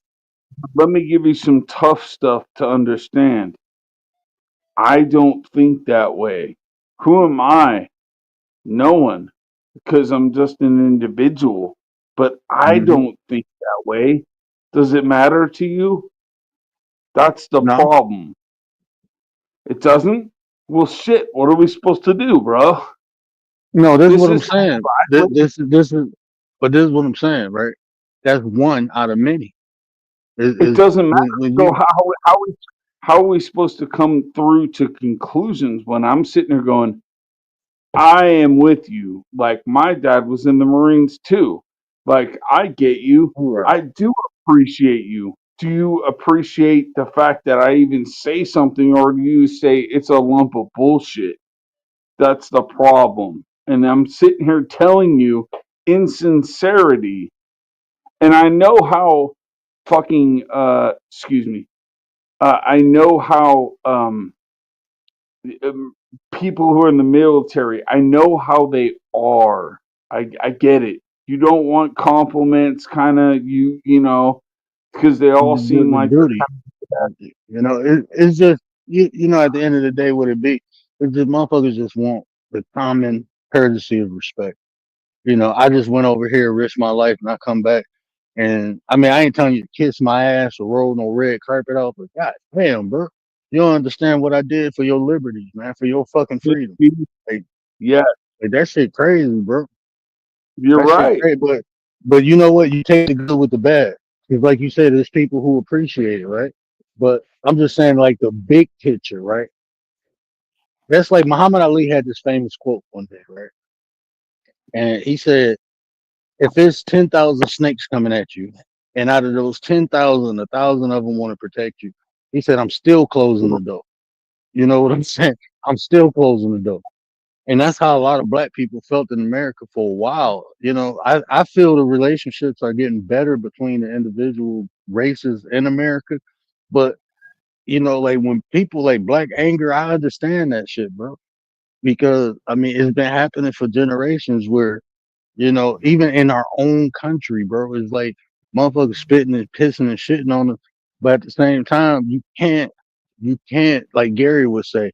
let me give you some tough stuff to understand. I don't think that way. Who am I? No one, because I'm just an individual. But I Hmm. don't think that way. Does it matter to you? That's the No, problem. It doesn't? Well, shit, what are we supposed to do, bro? no, this is This what I'm is the saying. life. But this is what I'm saying, right? That's one out of many. It Is doesn't matter. when So you how are we supposed to come through to conclusions when I'm sitting there going, I am with you. Like my dad was in the Marines too. Like I get you. right. I do appreciate you. Do you appreciate the fact that I even say something, or do you say it's a lump of bullshit? That's the problem. And I'm sitting here telling you in sincerity, and I know how fucking excuse me. I know how um, people who are in the military, I know how they are. I get it. You don't want compliments, kind of because they all seem The like duty. It's just at the end of the day, what it be? It's just motherfuckers just want the common courtesy of respect. I just went over here, risked my life, and I come back. And I mean, I ain't telling you to kiss my ass or roll no red carpet off, but god damn, bro, you don't understand what I did for your liberties, man, for your fucking freedom. they're, Like, yeah, like that shit crazy, bro. you're That shit right. crazy. But you know what? You take the good with the bad. Because like you said, there's people who appreciate it, right? But I'm just saying, like the big picture, right? That's like Muhammad Ali had this famous quote one day, right? And he said, if there's 10,000 snakes coming at you, and out of those 10,000, 1,000 of them want to protect you, he said, I'm still closing the door. You know what I'm saying? I'm still closing the door. And that's how a lot of black people felt in America for a while. I feel the relationships are getting better between the individual races in America. But, like when people like black anger, I understand that shit, bro. Because I mean, it's been happening for generations where You know, even in our own country, bro, it's like motherfuckers spitting and pissing and shitting on us. But at the same time, you can't, like Gary would say,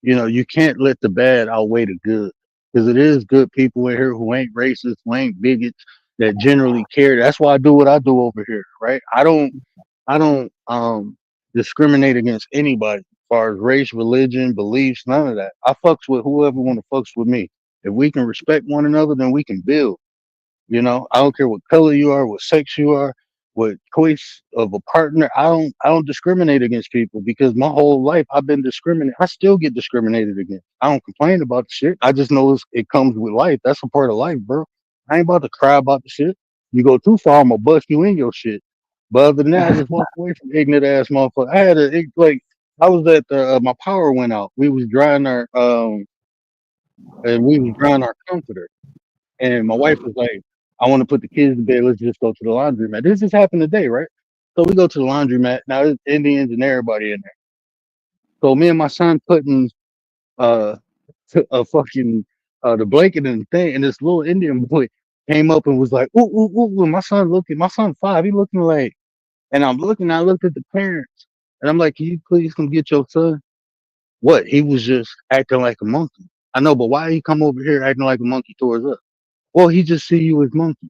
you know, you can't let the bad outweigh the good. Because it is good people in here who ain't racist, who ain't bigots, that generally care. That's why I do what I do over here, right? I don't discriminate against anybody as far as race, religion, beliefs, none of that. I fucks with whoever wanna fucks with me. If we can respect one another, then we can build. You know, I don't care what color you are, what sex you are, what choice of a partner. I don't discriminate against people because my whole life I've been discriminated. I still get discriminated against. I don't complain about the shit. I just know it comes with life. That's a part of life, bro. I ain't about to cry about the shit. You go too far, I'm gonna bust you in your shit. But other than that, I just walk away from ignorant ass motherfucker. Like I was at the my power went out. We was drying our comforter. And my wife was like, I want to put the kids to bed. Let's just go to the laundromat. This just happened today, right? So we go to the laundromat. Now there's Indians and everybody in there. So me and my son putting uh a fucking the blanket in the thing, and this little Indian boy came up and was like, ooh, ooh, ooh, ooh. My son 5, he looking like, and I looked at the parents, and I'm like, can you please come get your son? What? He was just acting like a monkey. I know, but why he come over here acting like a monkey towards us? Well, he just see you as monkey.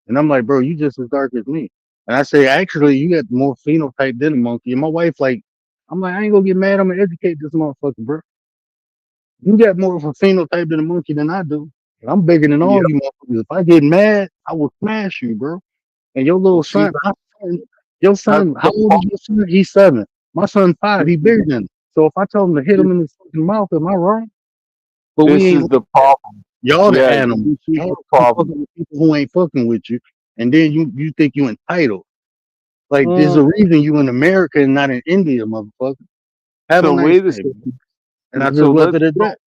And I'm like, bro, you just as dark as me. And I say, actually, you got more phenotype than a monkey. And my wife, like, I'm like, I ain't gonna get mad. I'm gonna educate this motherfucker, bro. You got more of a phenotype than a monkey than I do. And I'm bigger than Yeah. all you motherfuckers. If I get mad, I will smash you, bro. And your little See, son, your that's son, how the old is problem. your son? He's 7. My son 5. This He is bigger than him. So if I tell him to hit him in his fucking mouth, am I wrong? But we this ain't is like the that. problem. Y'all the Yeah, animals. this is the Y'all keep problem. fucking with people who ain't fucking with you, and then you think you entitled. Like there's Mm, a reason you in America and not in India, motherfucker. Have a so nice wait a day, bro. second. And I So just left let's it at go. that.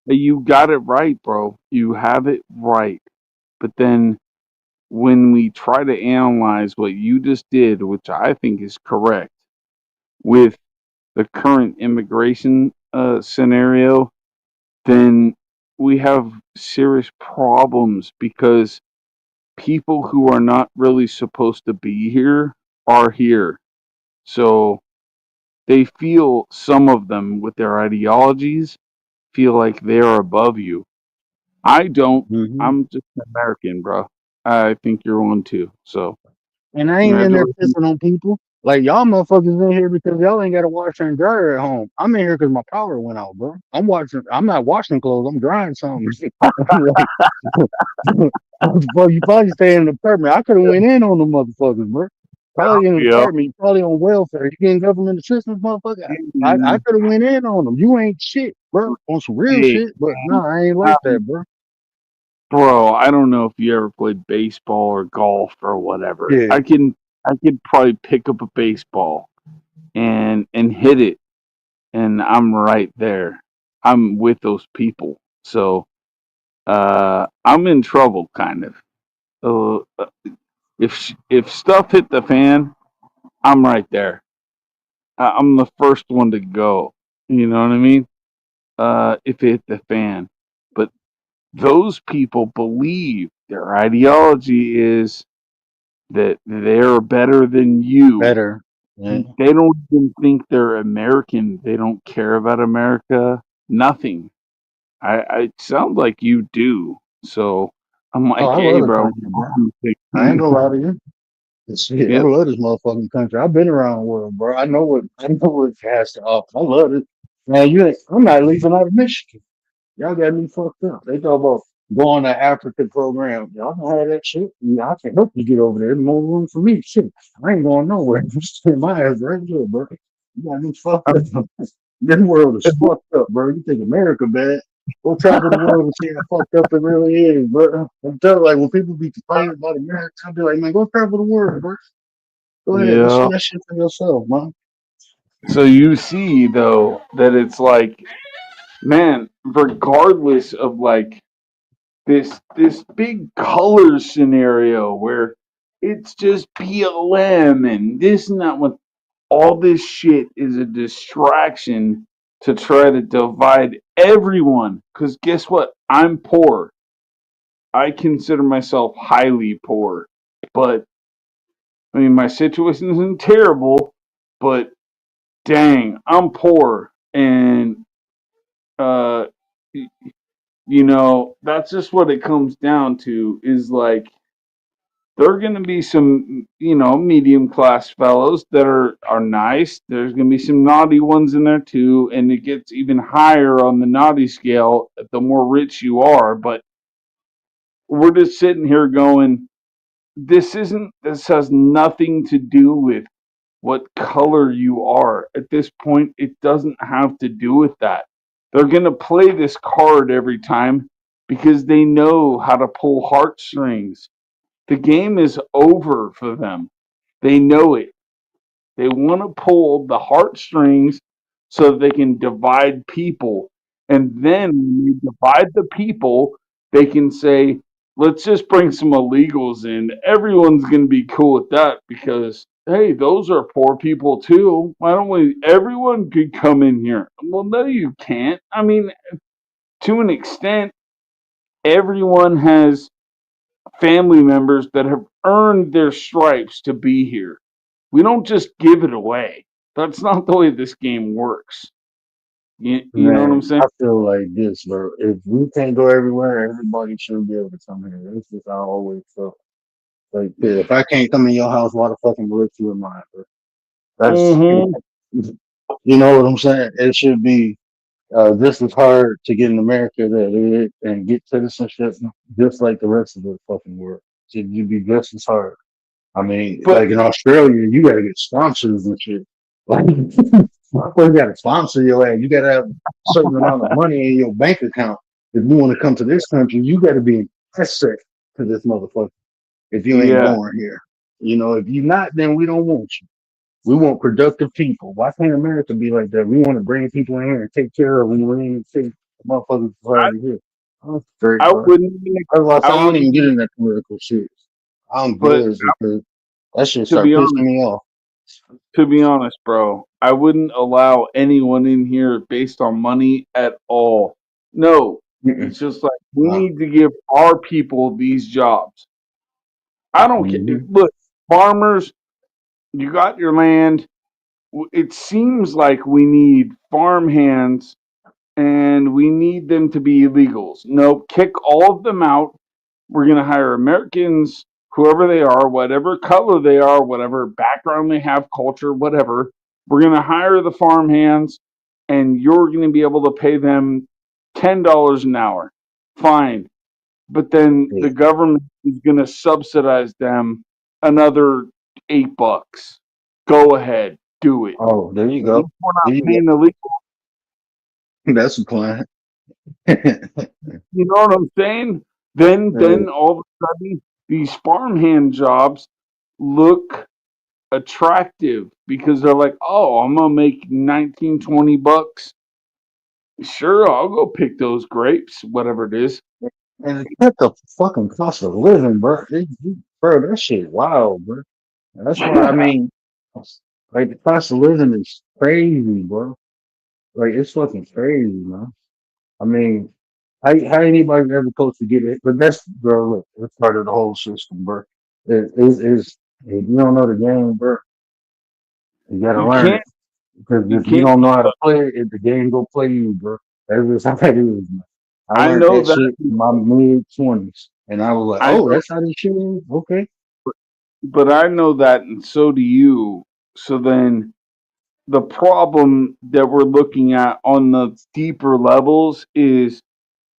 You got it right, bro. You have it right. But then when we try to analyze what you just did, which I think is correct, with the current immigration scenario, then we have serious problems because people who are not really supposed to be here are here. So they feel, some of them with their ideologies, feel like they're above you. I don't. Hmm. I'm just an American, bro. I think you're one too. So And I ain't in there congratulations. pissing on people. Like y'all motherfuckers in here because y'all ain't got a washer and dryer at home. I'm in here because my power went out, bro. I'm not washing clothes. I'm drying something. I'm like, well, you probably stay in an apartment. I could have went in on the motherfuckers, bro. Probably in an Yeah. apartment. You probably on welfare. You getting government assistance, motherfucker. I Mm, could have went in on them. You ain't shit, bro. On some real hey, shit, but no, I ain't like um, that, bro. bro, I don't know if you ever played baseball or golf or whatever. Yeah. I could probably pick up a baseball and hit it, and I'm right there. I'm with those people. So I'm in trouble, kind of. If stuff hit the fan, I'm right there. I'm the first one to go. You know what I mean? If it hit the fan. But those people believe their ideology is that they're better than you. Better. Yeah. They don't even think they're American. They don't care about America. Nothing. I it sounds like you do. So I'm Oh, like, I hey, love the bro. country, bro. I ain't gonna lie to you. Shit, I Yep. love this motherfucking country. I've been around the world, bro. I know what it has to offer. I love it. Man, I'm not leaving out of Michigan. Y'all got me fucked up. They talk about going to Africa program. Y'all can have that shit. Yeah, I can help you get over there. There's more room for me. Shit. I ain't going nowhere. I'm staying my ass right here, bro. You got me fucked up. This world is fucked up, bro. You think America bad? Go travel the world and see how fucked up it really is, bro. I'm telling you, like when people be complaining about America, I'll be like, man, go travel the world, bro. Go ahead, go see Yeah. that shit for yourself, man. So you see though that it's like, man, regardless of like this big color scenario where it's just BLM and this and that one, all this shit is a distraction to try to divide everyone. Because guess what? I'm poor. I consider myself highly poor, but I mean my situation isn't terrible, but dang, I'm poor, and uh, that's just what it comes down to. Is like there are going to be some, medium class fellows that are nice. There's going to be some naughty ones in there too, and it gets even higher on the naughty scale the more rich you are. But we're just sitting here going, this has nothing to do with what color you are. At this point, it doesn't have to do with that. They're going to play this card every time because they know how to pull heartstrings. The game is over for them. They know it. They want to pull the heartstrings so that they can divide people. And then when you divide the people, they can say, let's just bring some illegals in. Everyone's going to be cool with that because, hey, those are poor people too. Why don't we? Everyone could come in here. Well, no, you can't. I mean, to an extent, everyone has family members that have earned their stripes to be here. We don't just give it away. That's not the way this game works. You know what I'm Man, saying? I feel like this, bro. If we can't go everywhere, everybody should be able to come here. This is how I always felt. Like, yeah, if I can't come in your house, why the fucking would you in mine, bro? That's, Mm-hmm. you know what I'm saying? It should be just as hard to get in America that it and get citizenship, just like the rest of the fucking world. Should you be just as hard? I mean, But like in Australia, you gotta get sponsors and shit. Like, you gotta sponsor your ass. You gotta have a certain amount of money in your bank account. If you want to come to this country, you gotta be an asset to this motherfucker. If you ain't yeah, born here, if you're not, then we don't want you. We want productive people. Why can't America be like that? We want to bring people in here and take care of them. We ain't take motherfuckers I, already here. I'm straight, I bro. wouldn't. That's why I I say I don't even get wouldn't. in that political shit. I'm But good because that shit to start be pissing honest, me off. bro, I wouldn't allow anyone in here based on money at all. No, Mm-mm. it's just like we Uh, need to give our people these jobs. I don't care. mm-hmm. Look, farmers, you got your land. It seems like we need farm hands and we need them to be illegals. No, kick all of them out. We're going to hire Americans, whoever they are, whatever color they are, whatever background they have, culture, whatever. We're going to hire the farm hands and you're going to be able to pay them $10 an hour. Fine. But then Yeah. the government is going to subsidize them another $8. Go ahead, do it. Oh, there you At least go. we're There not you go. paying the legal. That's a plan. You know what I'm saying? Then Hey, all of a sudden, these farmhand jobs look attractive because they're like, oh, I'm gonna make 19, $20. Sure, I'll go pick those grapes, whatever it is. and it kept the fucking cost of living, bro. Bro, that shit wild, bro. And that's why I mean, like the cost of living is crazy, bro. Like it's fucking crazy, man. I mean, how anybody ever supposed to get it? But that's, bro. Look, it's part of the whole system, bro. Is if you don't know the game, bro, you gotta You learn can't, it. Because you if you can't. don't know how to play it, the game go play you, bro. That's just how it is, man. I I learned know that that. shit in my mid 20s, and I was like, I oh, know, that's how this shit is. Okay. but I know that, and so do you. So then, the problem that we're looking at on the deeper levels is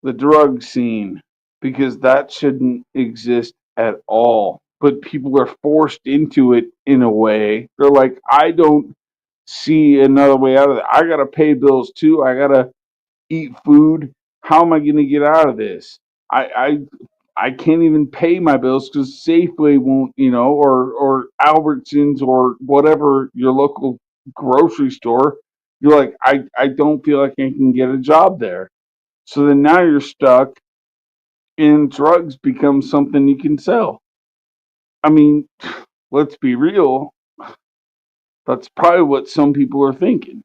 the drug scene because that shouldn't exist at all. But people are forced into it in a way. They're like, I don't see another way out of it. I gotta pay bills too. I gotta eat food. How am I gonna get out of this? I can't even pay my bills because Safeway won't, or Albertsons or whatever your local grocery store. You're like, I don't feel like I can get a job there. So then now you're stuck and drugs become something you can sell. I mean, let's be real. That's probably what some people are thinking.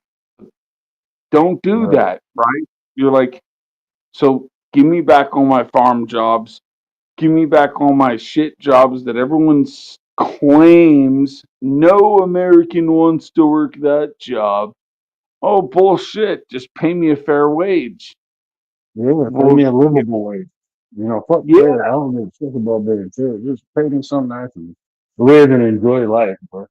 Don't do Right. that, right? You're like, so give me back all my farm jobs. Give me back all my shit jobs that everyone claims no American wants to work that job. Oh, bullshit. Just pay me a fair wage. Yeah, pay Well, me a livable wage. Fuck yeah. fair. I don't give a shit about being fair. Just pay me something I can live and enjoy life, bro.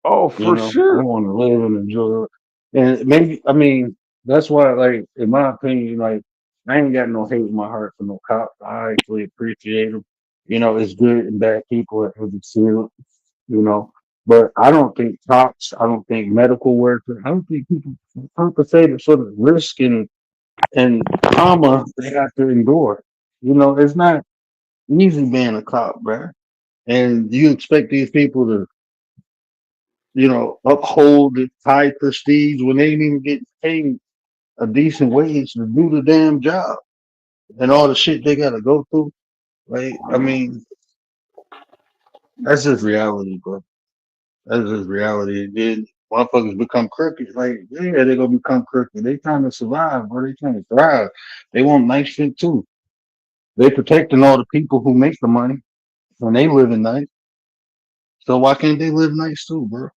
Oh, for I sure. want to live and enjoy it. And maybe, I mean, that's why, like, in my opinion, like, I ain't got no hate in my heart for no cops. I actually appreciate them. It's good and bad people at every field, you know. But I don't think cops, I don't think medical workers, I don't think people compensated for the risk and trauma they have to endure. It's not easy being a cop, bro. And you expect these people to uphold the high prestige when they ain't even get paid a decent wage to do the damn job and all the shit they gotta go through. Like, I mean, that's just reality, bro. That's just reality. Then motherfuckers become crooked. Like, yeah, they're gonna become crooked. They trying to survive, bro. They trying to thrive. They want nice shit too. They protecting all the people who make the money when they living nice. So why can't they live nice too, bro?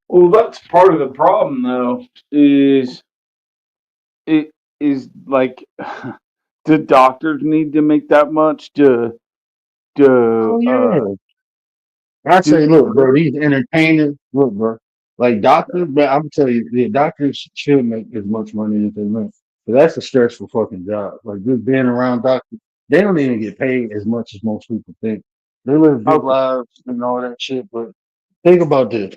Well, that's part of the problem, though, is it is like, do doctors need to make that much? Do, Oh uh, yeah. I say, do look, bro, these entertainers, look, bro, like doctors, but I'm telling you, the doctors should make as much money as they make. But that's a stressful fucking job. Like just being around doctors, they don't even get paid as much as most people think. They live good okay, lives and all that shit. But think about this: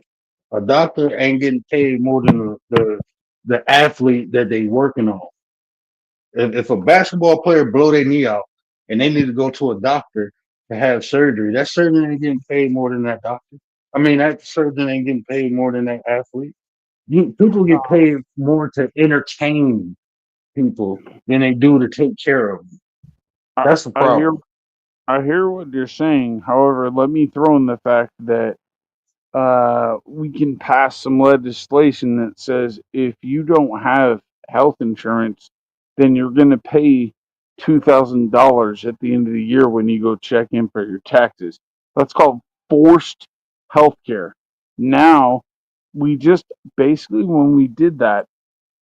a doctor ain't getting paid more than the athlete that they working on. If a basketball player blow their knee out and they need to go to a doctor to have surgery, that surgeon ain't getting paid more than that doctor. I mean, that surgeon ain't getting paid more than that athlete. People get paid more to entertain people than they do to take care of them. I, That's the I hear problem. I hear what you're saying. However, let me throw in the fact that we can pass some legislation that says if you don't have health insurance, then you're going to pay $2,000 at the end of the year when you go check in for your taxes. That's called forced health care. Now, we just basically, when we did that,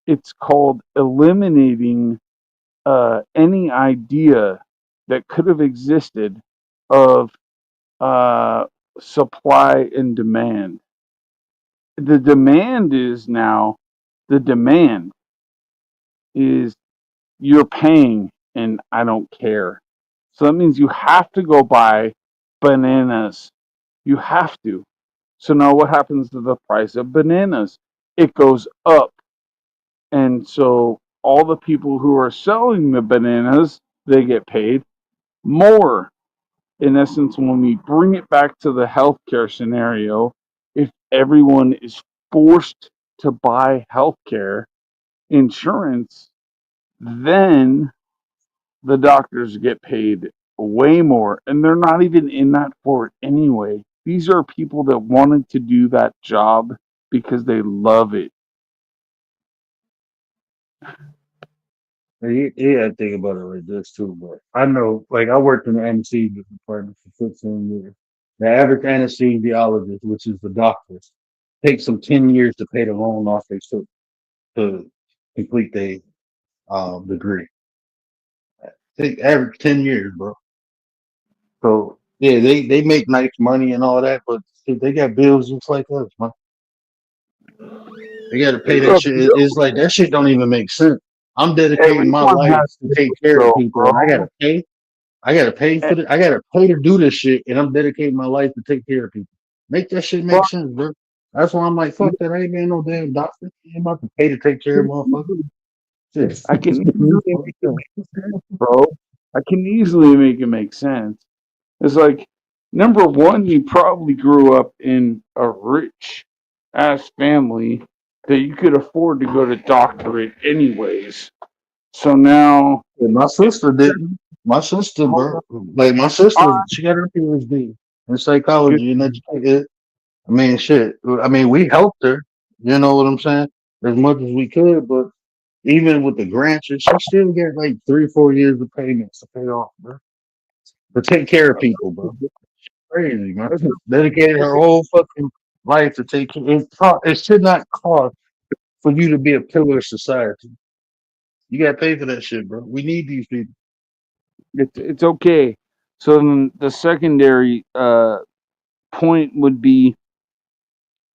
it's called eliminating any idea that could have existed of uh, supply and demand. The demand is now the demand is you're paying and I don't care. So that means you have to go buy bananas. You have to. So now what happens to the price of bananas? It goes up. And so all the people who are selling the bananas, they get paid more. In essence, when we bring it back to the healthcare scenario, if everyone is forced to buy healthcare insurance, then the doctors get paid way more. And they're not even in that for it anyway. These are people that wanted to do that job because they love it. You got to think about it like this too. But I know, like, I worked in the anesthesia department for 15 years. The average anesthesiologist, which is the doctors, takes them 10 years to pay the loan off they took to complete their degree. Take average 10 years, bro. So yeah, they make nice money and all that, but shit, they got bills just like us, man. They got to pay that shit. It's like that shit don't even make sense. I'm dedicating my Everyone life has to take bills, care of though, people, and I bro. gotta pay. I gotta pay Eh, for it. I gotta pay to do this shit, and I'm dedicating my life to take care of people. Make that shit make But sense, bro. That's why I'm like, fuck that. I ain't being no damn doctor. I ain't about to pay to take care of motherfuckers. Shit. I can easily Fuck make it that. make sense, bro. I can easily make it make sense. It's like, number one, you probably grew up in a rich ass family that you could afford to go to doctorate anyways. So now, Yeah, my sister didn't. My sister, hold bro. on, Like my sister, I she got her PhD in could, psychology and education. I mean, shit. I mean, we helped her. You know what I'm saying? As much as we could, but Even with the grants, she still get like 3, 4 years of payments to pay off, bro. To take care of people, bro. Crazy, man. That's Dedicated her whole fucking life to take care. It should not cost for you to be a pillar of society. You gotta pay for that shit, bro. We need these people. it's okay. So then the secondary point would be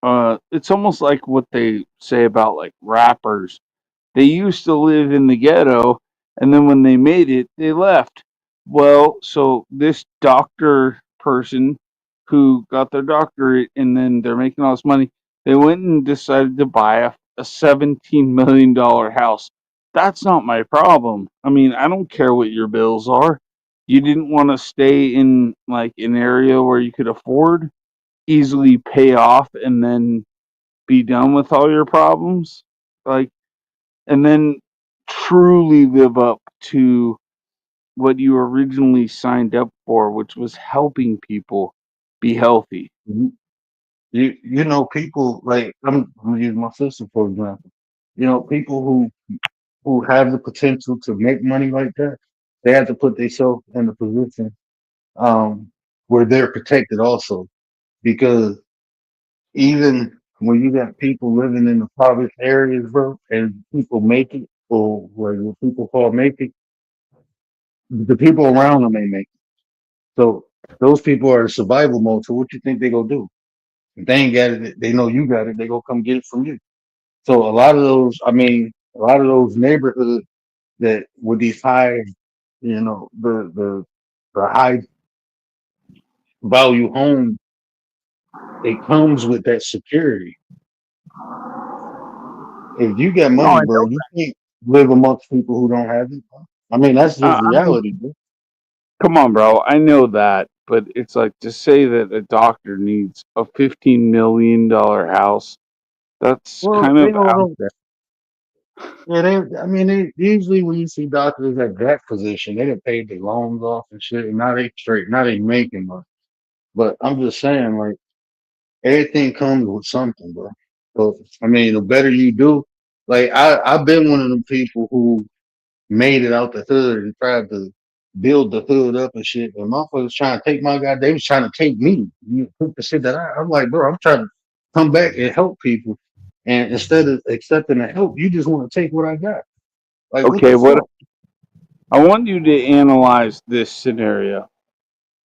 it's almost like what they say about like rappers. They used to live in the ghetto, and then when they made it, they left. Well, so this doctor person who got their doctorate and then they're making all this money, they went and decided to buy a $17 million house. That's not my problem. I mean, I don't care what your bills are. You didn't want to stay in like an area where you could afford, easily pay off, and then be done with all your problems. Like, and then truly live up to what you originally signed up for, which was helping people be healthy. Mhm. You know, people like I'm gonna use my sister for example. You know, people who have the potential to make money like that, they have to put themselves in a position where they're protected also. Because even when you got people living in the poverty areas, bro, and people make it, or what people call make it, the people around them ain't make it. So those people are in survival mode. So what you think they gonna do? If they ain't got it, they know you got it. They gonna come get it from you. So a lot of those, I mean, a lot of those neighborhoods that with these high, you know, the high value home, it comes with that security. If you got No, money, I bro, know. you can't live amongst people who don't have it. I mean, that's just I mean, reality, bro. come on, bro. I know that, but it's like to say that a doctor needs a $15 million house. That's Well, kind they of out don't. there. Yeah, I mean, usually when you see doctors at that position, they done paid their loans off and shit, and now they straight, now they making money. But I'm just saying, like, everything comes with something, bro. So, I mean, the better you do, like, I've been one of them people who made it out the hood and tried to build the hood up and shit. And motherfuckers trying to take my guy, they was trying to take me. You took the shit that I'm like, bro, I'm trying to come back and help people. And instead of accepting the help, you just want to take what I got. Like, what the Okay, what fuck? I want you to analyze this scenario.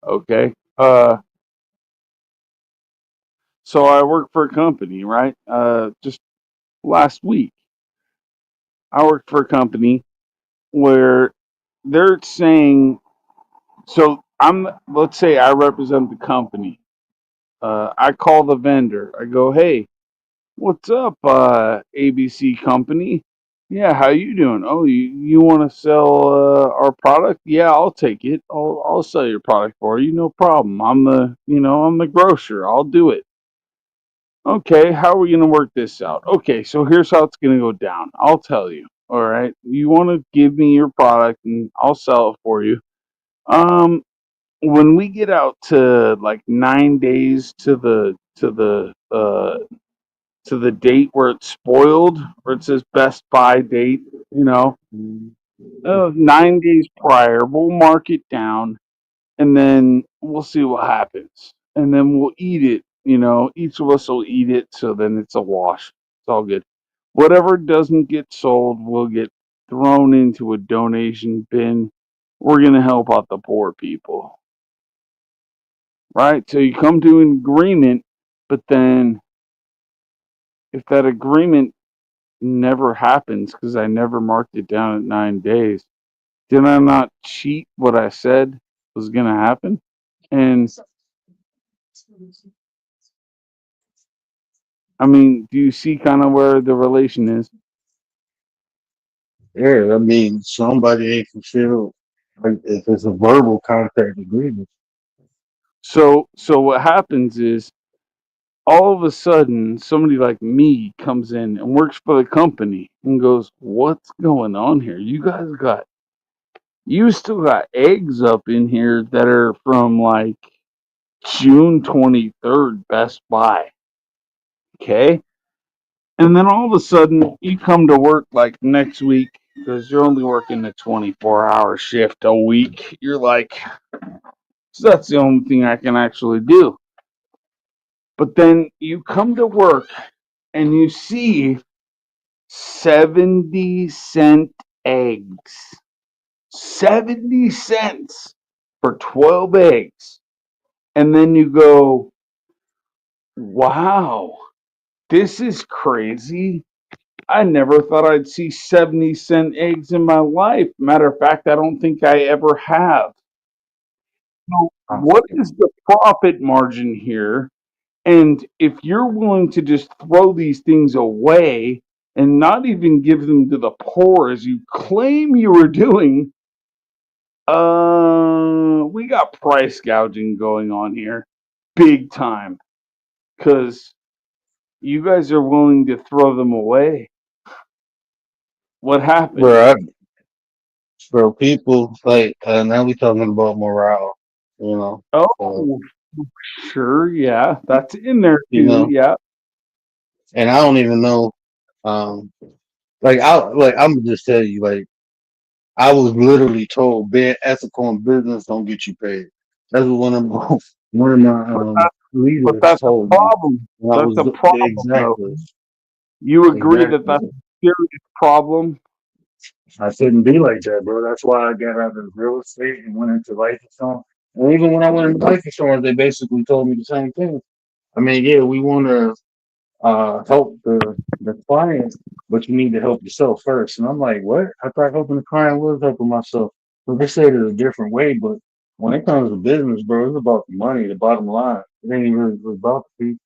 Okay. So I work for a company, right? Just last week, I worked for a company where they're saying, so let's say I represent the company. I call the vendor. I go, hey, what's up, ABC company? Yeah, how you doing? Oh, you want to sell our product? Yeah, I'll take it. I'll sell your product for you, no problem. I'm the grocer. I'll do it. Okay, how are we going to work this out? Okay, so here's how it's going to go down. I'll tell you. All right, you want to give me your product and I'll sell it for you. Um, when we get out to like 9 days to the date where it's spoiled, where it says best buy date, 9 days prior, we'll mark it down and then we'll see what happens. And then we'll eat it. Each of us will eat it. So then it's a wash. It's all good. Whatever doesn't get sold will get thrown into a donation bin. We're going to help out the poor people. Right? So you come to an agreement, but then if that agreement never happens because I never marked it down at 9 days, did I not cheat what I said was going to happen? And I mean, do you see kind of where the relation is? Yeah, I mean, somebody ain't fulfilled. Like, if it's a verbal contract agreement, So what happens is all of a sudden somebody like me comes in and works for the company and goes, "What's going on here? You still got eggs up in here that are from like June 23rd Best Buy." Okay? And then all of a sudden, you come to work like next week because you're only working a 24-hour shift a week. You're like, so that's the only thing I can actually do. But then you come to work and you see 70-cent eggs. 70 cents for 12 eggs. And then you go, wow, this is crazy. I never thought I'd see 70-cent eggs in my life. Matter of fact, I don't think I ever have. So, what is the profit margin here? And if you're willing to just throw these things away and not even give them to the poor as you claim you were doing, we got price gouging going on here, big time, because you guys are willing to throw them away. What happened? Bro, bro, people like now we talking about morale, you know. So, Oh, sure, yeah, that's in there you too, know, yeah. and I don't even know. Um, I'm gonna just tell you, like I was literally told, being ethical in business don't get you paid. That's what one of my But but leaders that's a told me. problem. And I That's was a problem, though. exactly, You agree that exactly. that's a serious problem? I shouldn't be like that, bro. That's why I got out of real estate and went into life insurance. And even when I went into life insurance, they basically told me the same thing. I mean, yeah, we want to help the client, but you need to help yourself first. And I'm like, what? I thought helping the client was helping myself. So they said it a different way, but when it comes to business, bro, it's about the money, the bottom line. It ain't really about the people.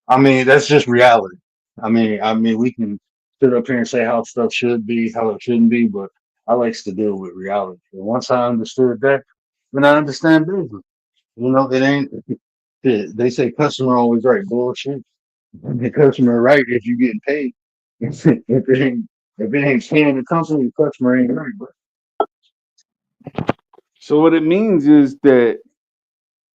I mean, that's just reality. I mean, we can sit up here and say how stuff should be, how it shouldn't be, but I likes to deal with reality. And once I understood that, then I understand business. You know, it ain't. They say customer always right. Bullshit. The customer right if you getting paid. If it ain't paying the company, the customer ain't right. But So what it means is that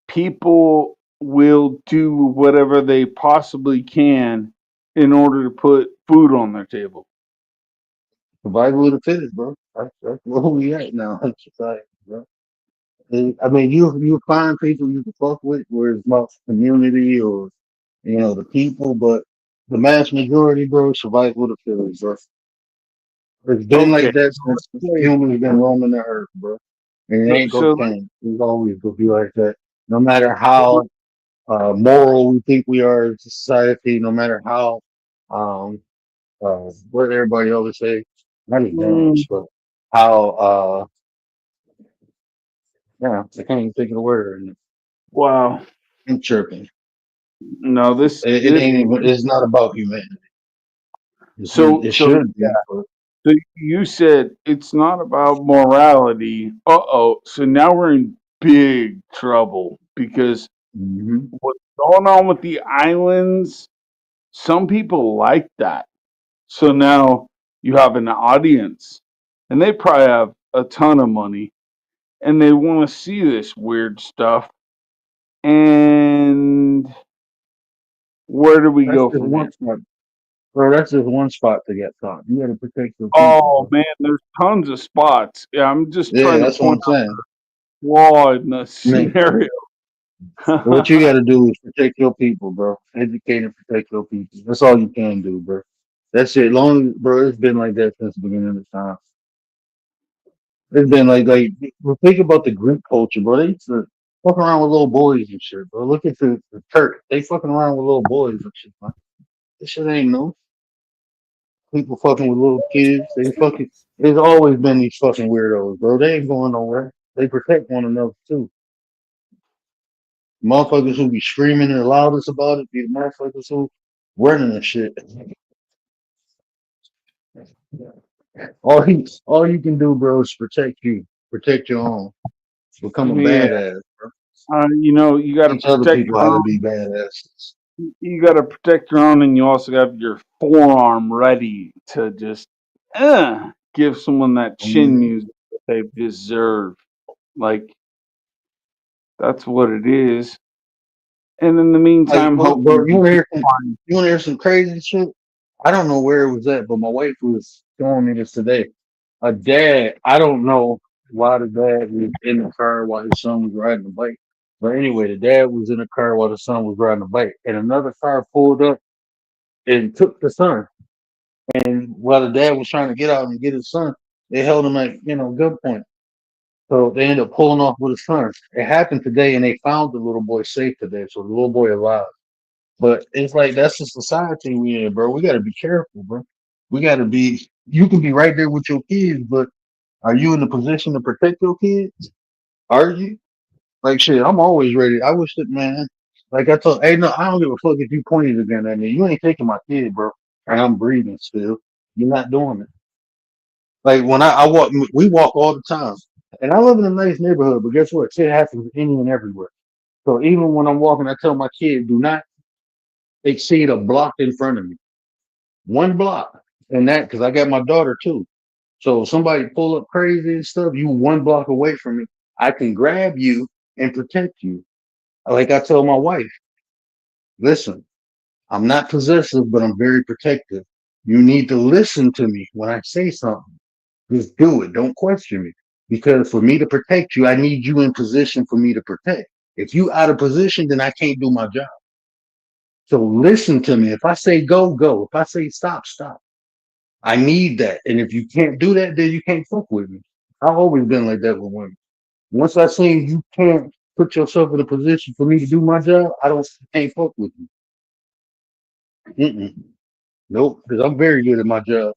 people will do whatever they possibly can in order to put food on their table. survival of the fittest, bro. That's where we at now in society, bro. I mean, you find people you can fuck with where it's about community or the people, but the mass majority, bro, survival of the fittest, bro. It's been Okay. like that since humans have been roaming the earth, bro. And it So, ain't gonna so, change. It's always gonna be like that. No matter how moral we think we are as a society, no matter how um what everybody always say, not mm, advanced, but how yeah, I can't even think of the word and wow. I'm chirping. No, this It this. ain't even it's not about humanity. So It so should be, but so you said it's not about morality. Uh-oh. So now we're in big trouble because mhm. what's going on with the islands, some people like that. So now you have an audience and they probably have a ton of money and they want to see this weird stuff. And where do we That's go just from here? one spot. Bro, that's just one spot to get caught. You gotta protect your people, Oh bro. man, there's tons of spots. Yeah, I'm just Yeah, trying to that's what point I'm out saying. the flaw in the I mean, scenario. what you gotta do is protect your people, bro. Educate and protect your people. That's all you can do, bro. That's it. Long, bro. It's been like that since the beginning of time. It's been well, think about the Greek culture, bro. They used to fuck around with little boys and shit, bro. Look at the Turk. They fucking around with little boys and shit, man. This shit ain't new. People fucking with little kids. They fucking. There's always been these fucking weirdos, bro. They ain't going nowhere. They protect one another too. Motherfuckers who be screaming the loudest about it be the motherfuckers who running the shit. All you can do, bro, is protect you. Protect your own. Become a Yeah, badass, bro. you got to Teach other protect people your how to own. be badasses. You got to protect your own, and you also have your forearm ready to just give someone that chin Mhm. music that they deserve. Like that's what it is. And in the Like, meantime, bro, hopefully, you wanna hear some crazy shit? I don't know where it was at, but my wife was showing me this today. A dad, I don't know why the dad was in the car while his son was riding the bike. But anyway, the dad was in the car while the son was riding the bike, and another car pulled up and took the son. And while the dad was trying to get out and get his son, they held him at gunpoint. So they ended up pulling off with his son. It happened today, and they found the little boy safe today. So the little boy alive. But it's like that's the society we in, bro. We got to be careful, bro. We got to be. You can be right there with your kids, but are you in the position to protect your kids? Are you? Like shit, I'm always ready. I wish that man. Like I told, hey, no, I don't give a fuck if you pointed a gun at me. You ain't taking my kid, bro. And I'm breathing still. You're not doing it. Like when I walk, we walk all the time. And I live in a nice neighborhood, but guess what? Shit happens any and everywhere. So even when I'm walking, I tell my kid, do not exceed a block in front of me. One block. And that, because I got my daughter too. So if somebody pull up crazy and stuff, you one block away from me. I can grab you and protect you. Like I tell my wife, listen, I'm not possessive, but I'm very protective. You need to listen to me when I say something. Just do it. Don't question me. Because for me to protect you, I need you in position for me to protect. If you out of position, then I can't do my job. So listen to me. If I say go, go. If I say stop, stop. I need that. And if you can't do that, then you can't fuck with me. I've always been like that with women. Once I seen you can't put yourself in a position for me to do my job, can't fuck with you. Mm-mm. Nope, because I'm very good at my job.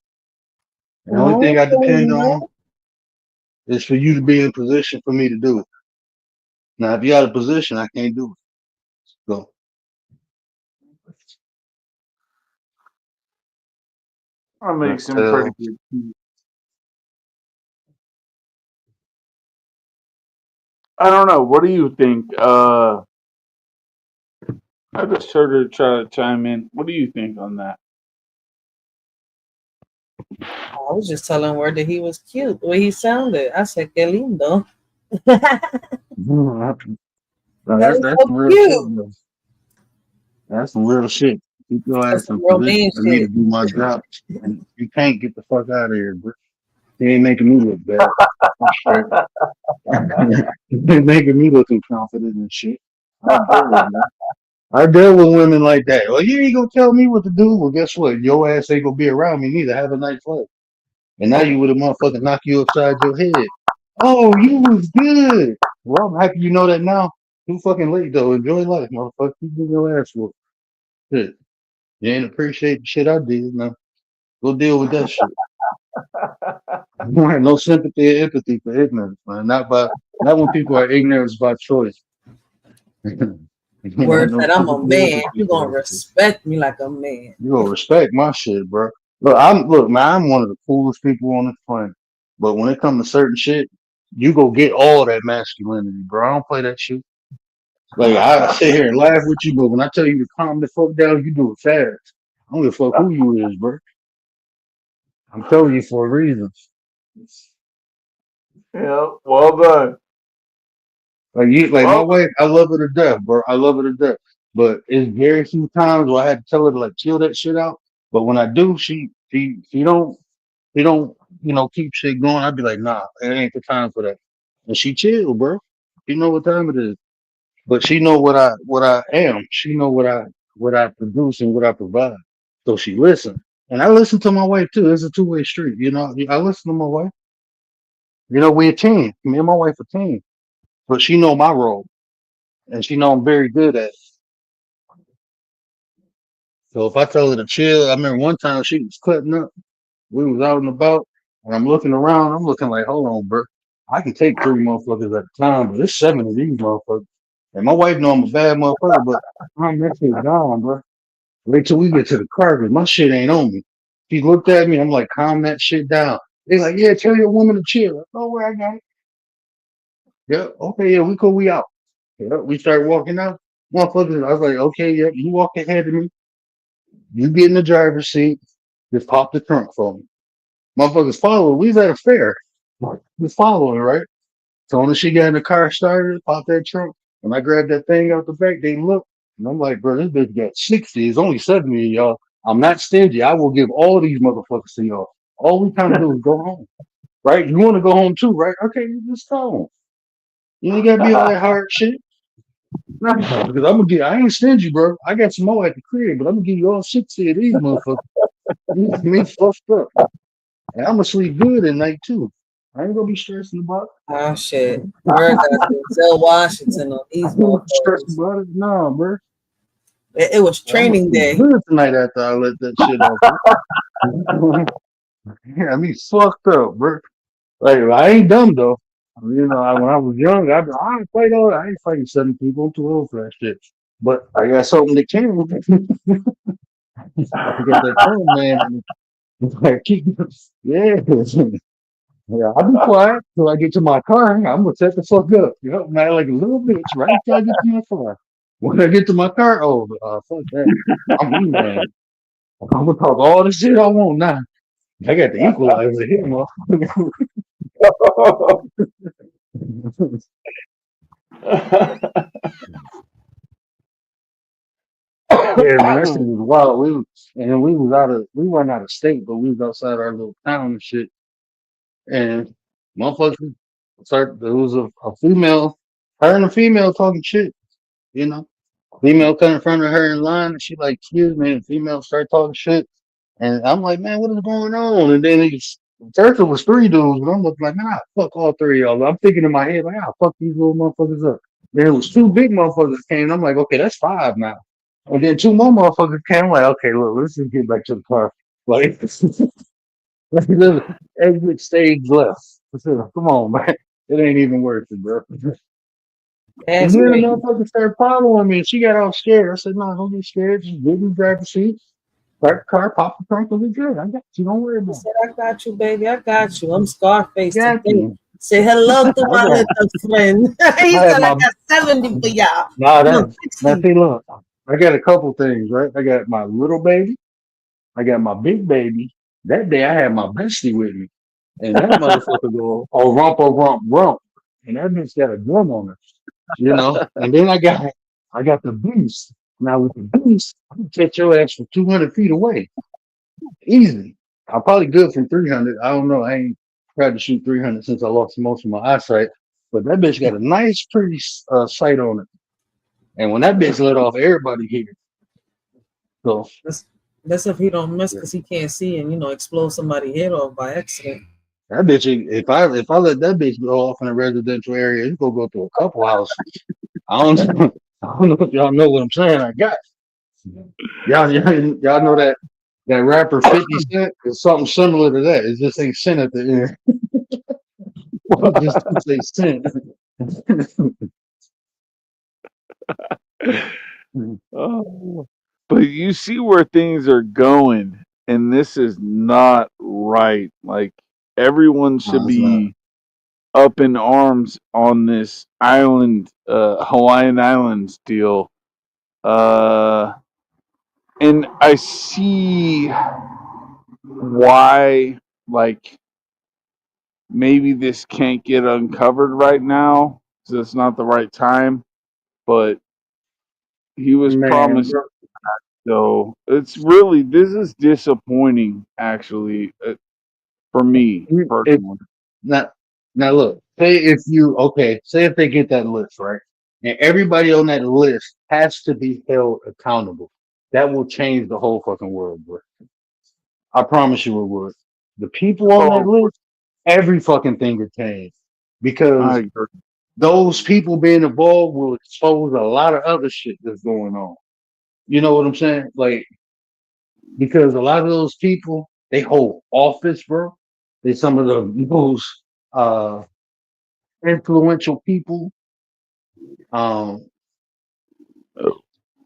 And the only No, thing I depend you on know. is for you to be in position for me to do it. Now, if you're out of position, I can't do it. So That makes that's some pretty good. I don't know. What do you think? I just heard her try to chime in. What do you think on that? I was just telling her that he was cute, the way he sounded. I said, que lindo. no, That is that's so some real shit, cute. bro. That's some real shit. Keep your That's ass some in position romaine for me to shit. do my job. And if you can't get the fuck out of here, bro. You ain't making me look bad. I'm straight. You ain't making me looking confident and shit. I deal with man. I deal with women like that. Well, you ain't gonna tell me what to do. Well, guess what? Your ass ain't gonna be around me neither. Have a nice life. And now you with a motherfucker knock you upside your head. Oh, you was good. Well, I'm happy you know that now. Too fucking late though. Enjoy life, motherfucker. You get your ass whooped. Shit. You ain't appreciate the shit I did. Now go deal with that shit. No sympathy or empathy for ignorance, man. Not when people are ignorant by choice. Word No said, I'm a sympathy or man. empathy You for gonna that shit. respect me like a man. You gonna respect my shit, bro. Look, man, I'm one of the coolest people on this planet. But when it comes to certain shit, you go get all that masculinity, bro. I don't play that shit. Like I sit here and laugh with you, but when I tell you to calm the fuck down, you do it fast. I don't give a fuck who you is, bro. I'm telling you for a reason. Yeah, well done. Like my Well, wife, I love her to death, bro. I love her to death. But it's very few times where I had to tell her to like chill that shit out. But when I do, she don't, keep shit going. I'd be like, nah, it ain't the time for that. And she chill, bro. She know what time it is. But she know what I am. She know what I produce and what I provide. So she listen. And I listen to my wife too. It's a two-way street. I listen to my wife. We a team. Me and my wife a team. But she know my role. And she know I'm very good at it. So if I tell her to chill, I remember one time she was cutting up. We was out and about, and I'm looking around. I'm looking like, hold on, bro. I can take three motherfuckers at a time, but there's seven of these motherfuckers. And my wife know I'm a bad motherfucker, but I'm that shit down, bro. Wait till we get to the car, 'cause my shit ain't on me. She looked at me. I'm like, calm that shit down. They like, yeah, tell your woman to chill. Oh, where I got it. Yeah, okay, yeah, we cool, we out. Yeah, we start walking out. Motherfuckers, I was like, okay, yeah, you walk ahead of me. You get in the driver's seat. Just pop the trunk for me. Motherfuckers following. We was at a fair. Just following, right? So when she got in the car, started, popped that trunk, and I grabbed that thing out the back, they looked, and I'm like, bro, this bitch got 60. It's only 70 of y'all. I'm not stingy. I will give all these motherfuckers to y'all. All we trying to do is go home. Right? You want to go home too, right? Okay, you just go home. You ain't gotta be all that hard shit. Nah, because I'm gonna get. I ain't stingy, bro. I got some more at the crib, but I'm gonna give you all 60 of these motherfuckers. You got me fucked up, and I'm gonna sleep good at night too. I ain't gonna be stressing about it. Oh shit. Merc got Denzel Washington on these I ain't stressing motherfuckers. about it. Nah, bro. It was I'm gonna training sleep day. good tonight after I let that shit off. Bro. Yeah, I mean, fucked up, bro. Like I ain't dumb though. You know, when I was young, I ain't fight all. I ain't fighting 7 people. I'm too old for that shit. But I got something that can. I got that phone, man. I keep, yeah, yeah. I'll be quiet till I get to my car. I'm gonna set the fuck up. You know, man, like a little bitch, right till I get to my car. When I get to my car, oh, fuck that. I'm me, man. I'm gonna talk all the shit I want now. I got the equalizer here, motherfucker. Yeah, man, that shit was wild. We weren't out of state, but we was outside our little town and shit. And motherfucker, there was a female, her and a female talking shit, you know. Female cut in front of her in line, and she like, excuse me, and female start talking shit. And I'm like, man, what is going on? And then first it was 3 dudes, but I'm looking like, man, I fuck all 3 of y'all. I'm thinking in my head, like, I fuck these little motherfuckers up. Then it was 2 big motherfuckers came, and I'm like, okay, that's 5 now. And then 2 more motherfuckers came, I'm like, okay, look, let's just get back to the car. Like, let's just exit stage left. Come on, man. It ain't even worth it, bro. And That's then the crazy. motherfucker started following me, and she got all scared. I said, no, don't get scared. Just get in the driver's seat, start the car, pop the trunk, and we good. I got you. Don't worry He about it. said, I got you, baby. I got you. I'm Scarface Got today. you. Say hello to I my got. little friend. He I had said, I my. got 70 for y'all. Nah, No, now 60. see, look, I got a couple things, right? I got my little baby. I got my big baby. That day I had my bestie with me. And that motherfucker go, oh, rump, rump. And that bitch got a drum on her, you know? And then I got the beast. Now with the beast, I can catch your ass from 200 feet away. Easy. I'm probably good from 300. I don't know. I ain't tried to shoot 300 since I lost most of my eyesight. But that bitch got a nice, pretty sight on it. And when that bitch let off, everybody hit it. So, That's if he don't miss yeah. because he can't see and explode somebody's head off by accident. That bitch, if I let that bitch go off in a residential area, it's gonna go through a couple houses. I don't know. I don't know if y'all know what I'm saying. I got y'all know that rapper 50 Cent is something similar to that. It just ain't Cent at the end. It just say Cent. Oh. But you see where things are going, and this is not right. Like everyone should No, it's not. be up in arms on this island, Hawaiian Islands deal. Uh, and I see why, like, maybe this can't get uncovered right now, so it's not the right time. But he was Man, promised, bro. so it's really this is disappointing, actually, for me If personally. not now look, say if they get that list, right? And everybody on that list has to be held accountable. That will change the whole fucking world, bro. I promise you it would. The people on that Oh, list, every fucking thing will change. I Because agree. those people being involved will expose a lot of other shit that's going on. You know what I'm saying? Like, because a lot of those people, they hold office, bro. They some of the most uh influential people. Um,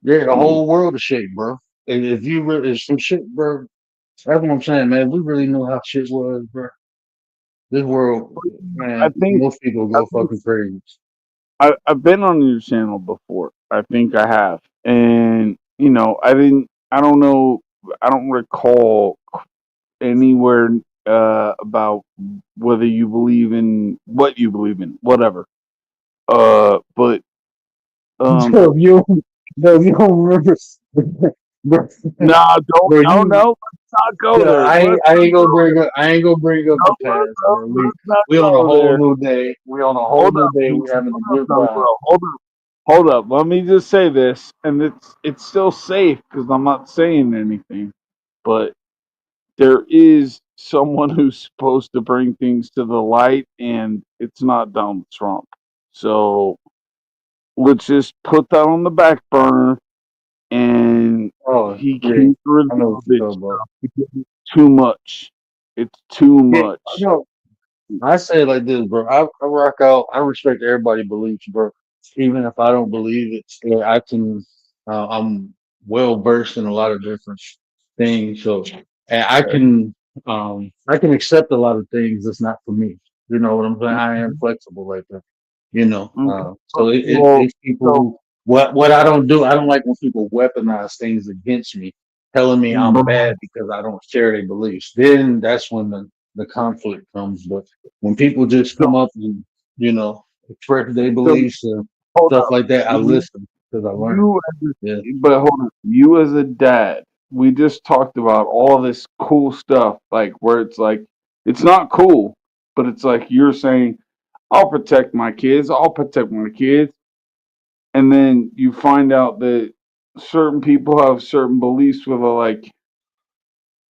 yeah, the whole world is shake, bro. And if you really it's some shit, bro, that's what I'm saying, man. We really know how shit was, bro. This world, I man, think most people I go think fucking crazy. I've been on your channel before. I think I have, and I didn't. I don't know. I don't recall anywhere about whether you believe in what you believe in, whatever. But um, So if you don't remember, bro, Nah, don't. bro, No, you. no. Let's not go Yeah, there. Let's I not ain't gonna go bring there. up. I ain't gonna bring up No, the no, past, no. man. Let's not We on a go whole there. new day. We on a whole Hold new up. day. We having a Hold up, good though, time. bro. Hold up. Let me just say this, and it's still safe because I'm not saying anything. But there is someone who's supposed to bring things to the light, and it's not Donald Trump. So let's just put that on the back burner. And Oh he yeah, can't I know reveal what you're this talking about. stuff because it's too much. It's too Yeah, I much. know. I say it like this, bro. I rock out. I respect everybody's beliefs, bro. Even if I don't believe it, yeah, I can. I'm well versed in a lot of different things, so and Okay. I can accept a lot of things that's not for me. You know what I'm saying? I am Mhm. flexible like that. You know, Okay. so Well, it's people so who what I don't do. I don't like when people weaponize things against me, telling me I'm bad because I don't share their beliefs. Then that's when the conflict comes. But when people just so, come up and you know express their so beliefs and hold stuff up. like that, I You, listen because I learn. you, Yeah, but hold on. You as a dad, we just talked about all this cool stuff, like where it's like it's not cool, but it's like you're saying, "I'll protect my kids. I'll protect my kids," and then you find out that certain people have certain beliefs with a like,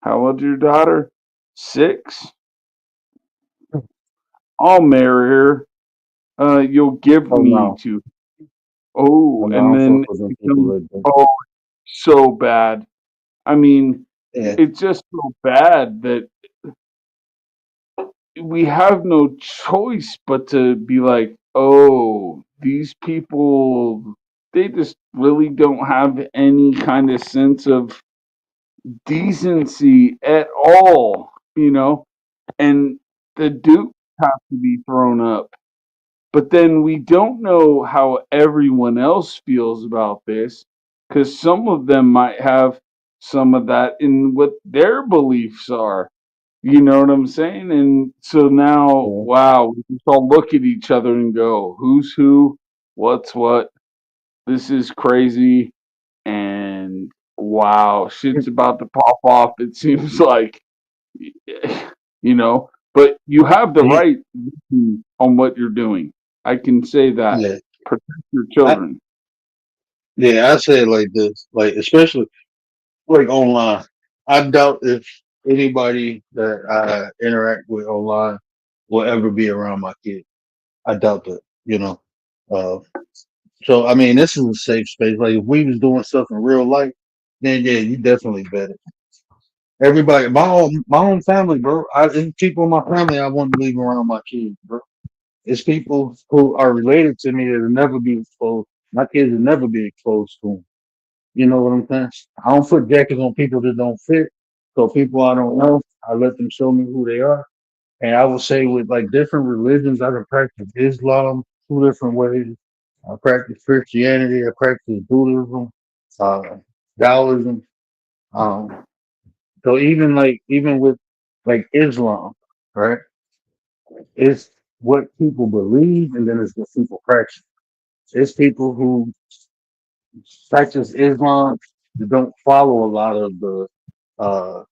how old's your daughter? 6. I'll marry her. You'll give oh me no, to. Oh, oh no, I and don't then fuck with it them people becomes like that. oh so bad. I mean, Yeah, it's just so bad that we have no choice but to be like, oh, these people, they just really don't have any kind of sense of decency at all, and the dukes have to be thrown up. But then we don't know how everyone else feels about this because some of them might have some of that in what their beliefs are. You know what I'm saying? And so now, yeah, wow, we just all look at each other and go, who's who? What's what? This is crazy. And wow, shit's about to pop off. It seems like, but you have the yeah, right on what you're doing. I can say that. yeah. Protect your I, children. yeah, I say it like this, like especially like online. I doubt if anybody that I interact with online will ever be around my kid. I doubt that, you know. Uh, so I mean, this is a safe space. Like if we was doing stuff in real life, then yeah, you definitely better. Everybody, my own family, bro. It's people in my family I wouldn't leave around my kids, bro. It's people who are related to me that'll never be exposed. My kids will never be exposed to them. You know what I'm saying? I don't put jackets on people that don't fit. So people I don't know, I let them show me who they are. And I would say with like different religions, I can practice Islam 2 different ways. I practice Christianity. I practice Buddhism, uh, Taoism. Um, so even with like Islam, right? It's what people believe, and then it's what people practice. It's people who practice Islam that don't follow a lot of the uh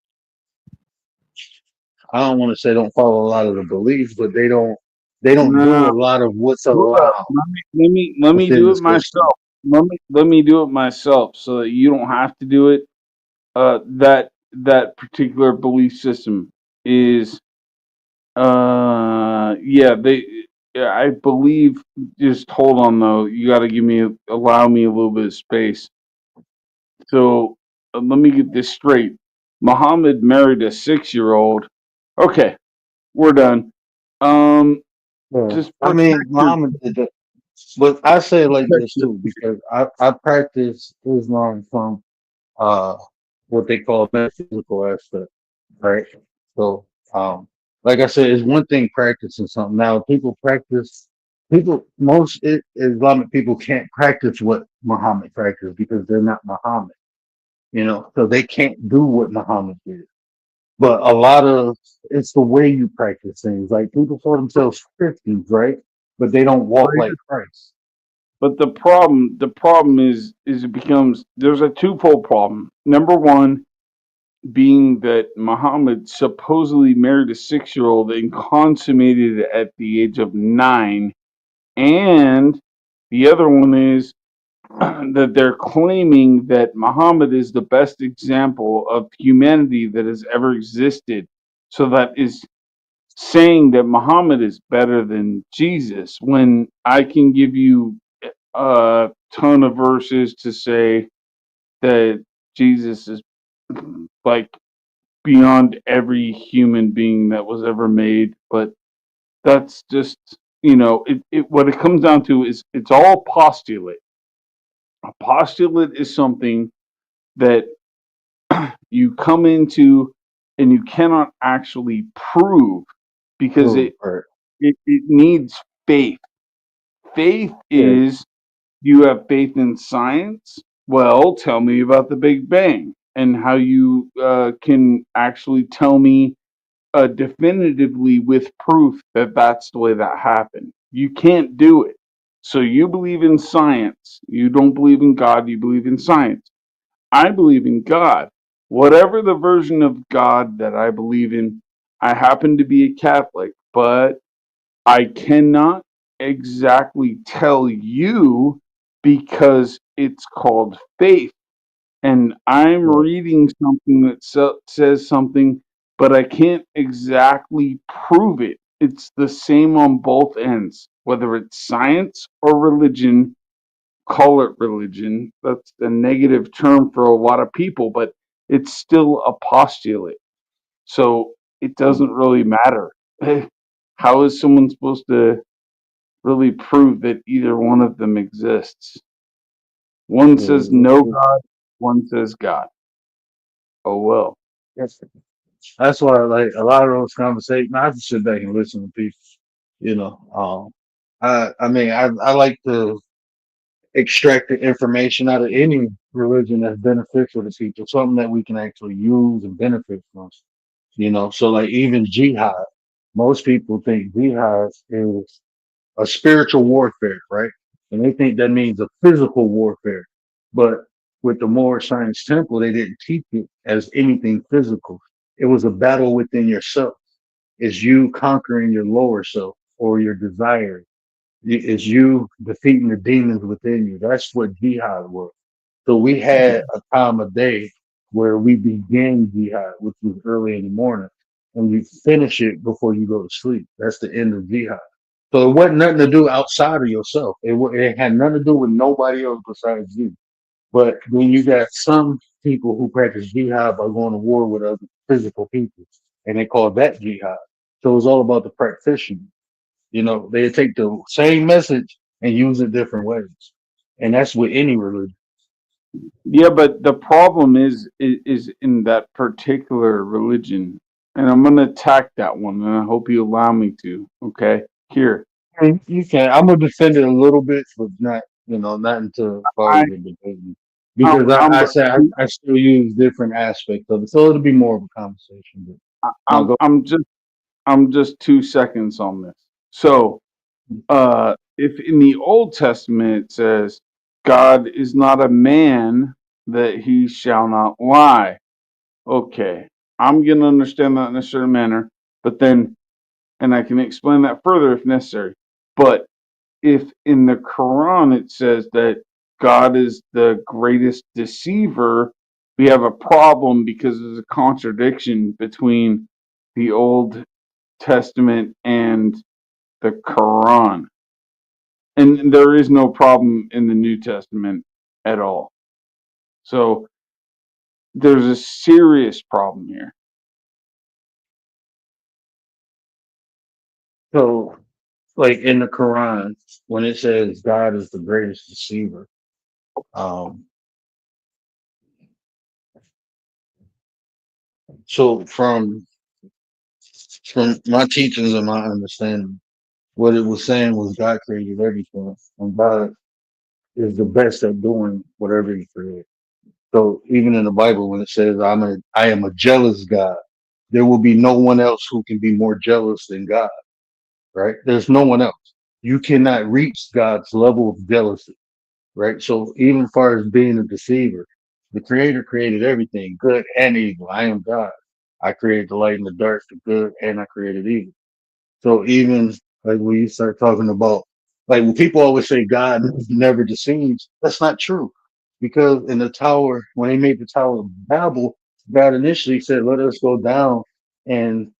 I don't want to say don't follow a lot of the beliefs, but they don't do No, a lot of what's hold up. allowed Let me within do the it system. myself. Let me do it myself so that you don't have to do it. That particular belief system is yeah, yeah, I believe. Just hold on though. You got to allow me a little bit of space. So let me get this straight. Muhammad married a 6-year-old. Okay, we're done. Um, Yeah. just I mean, Muhammad did that. But I say it like protect this your too, because I practice Islam from uh what they call metaphysical aspect, right? So like I said, it's one thing practicing something. Now most Islamic people can't practice what Muhammad practiced because they're not Muhammad, so they can't do what Muhammad did. But a lot of it's the way you practice things. Like people call themselves Christians, right? But they don't walk like Christ. But the problem is it becomes there's a twofold problem. Number one being that Muhammad supposedly married a 6-year old and consummated it at the age of 9, and the other one is that they're claiming that Muhammad is the best example of humanity that has ever existed. So that is saying that Muhammad is better than Jesus when I can give you a ton of verses to say that Jesus is like beyond every human being that was ever made. But that's just, what it comes down to is it's all postulate. A postulate is something that you come into and you cannot actually prove because True. it, Right. it, it needs faith. Faith Yeah. is you have faith in science. Well, tell me about the Big Bang and how you can actually tell me definitively with proof that that's the way that happened. You can't do it. So you believe in science. You don't believe in God. You believe in science. I believe in God. Whatever the version of God that I believe in, I happen to be a Catholic, but I cannot exactly tell you because it's called faith. And I'm Yeah. reading something that says something, but I can't exactly prove it. It's the same on both ends, whether it's science or religion. Call it religion. That's a negative term for a lot of people, but it's still a postulate. So it doesn't really matter. How is someone supposed to really prove that either one of them exists? One says no Yeah. God, one says God. Oh well. Yes. That's why, like, a lot of those conversations, I have to sit back and listen to people. You know, I mean, I like to extract the information out of any religion that's beneficial to people, something that we can actually use and benefit from. So like even jihad, most people think jihad is a spiritual warfare, right? And they think that means a physical warfare. But with the Moorish Science Temple, they didn't teach it as anything physical. It was a battle within yourself. It's you conquering your lower self or your desires. It's you defeating the demons within you. That's what jihad was. So we had a time of day where we begin jihad, which was early in the morning, and you finish it before you go to sleep. That's the end of jihad. So it wasn't nothing to do outside of yourself. It had nothing to do with nobody else besides you. But then you got some people who practice jihad by going to war with other physical people, and they call that jihad. So it's all about the practitioner. They take the same message and use it different ways, and that's with any religion. Yeah, but the problem is in that particular religion, and I'm gonna attack that one, and I hope you allow me to. Okay, here, And you can. I'm gonna defend it a little bit, but not until far I as it debate I'm because I, I'm I say I still use different aspects of it, so it'll be more of a conversation. But now I'm go. I'm just 2 seconds on this. So, if in the Old Testament it says God is not a man that he shall not lie, okay, I'm gonna understand that in a certain manner, but then, and I can explain that further if necessary. But if in the Quran it says that God is the greatest deceiver, we have a problem because there's a contradiction between the Old Testament and the Quran. And there is no problem in the New Testament at all. So there's a serious problem here. So, like in the Quran, when it says God is the greatest deceiver, um, so from my teachings and my understanding, what it was saying was God created everything, and God is the best at doing whatever He created. So even in the Bible, when it says I am a jealous God, there will be no one else who can be more jealous than God, right? There's no one else. you cannot reach God's level of jealousy, right? So even as far as being a deceiver, the Creator created everything, good and evil. I am God. I created the light and the dark, the good, and I created evil. So even like when you start talking about, like when people always say God never deceives, that's not true. Because in the tower, when they made the Tower of Babel, God initially said, "Let us go down and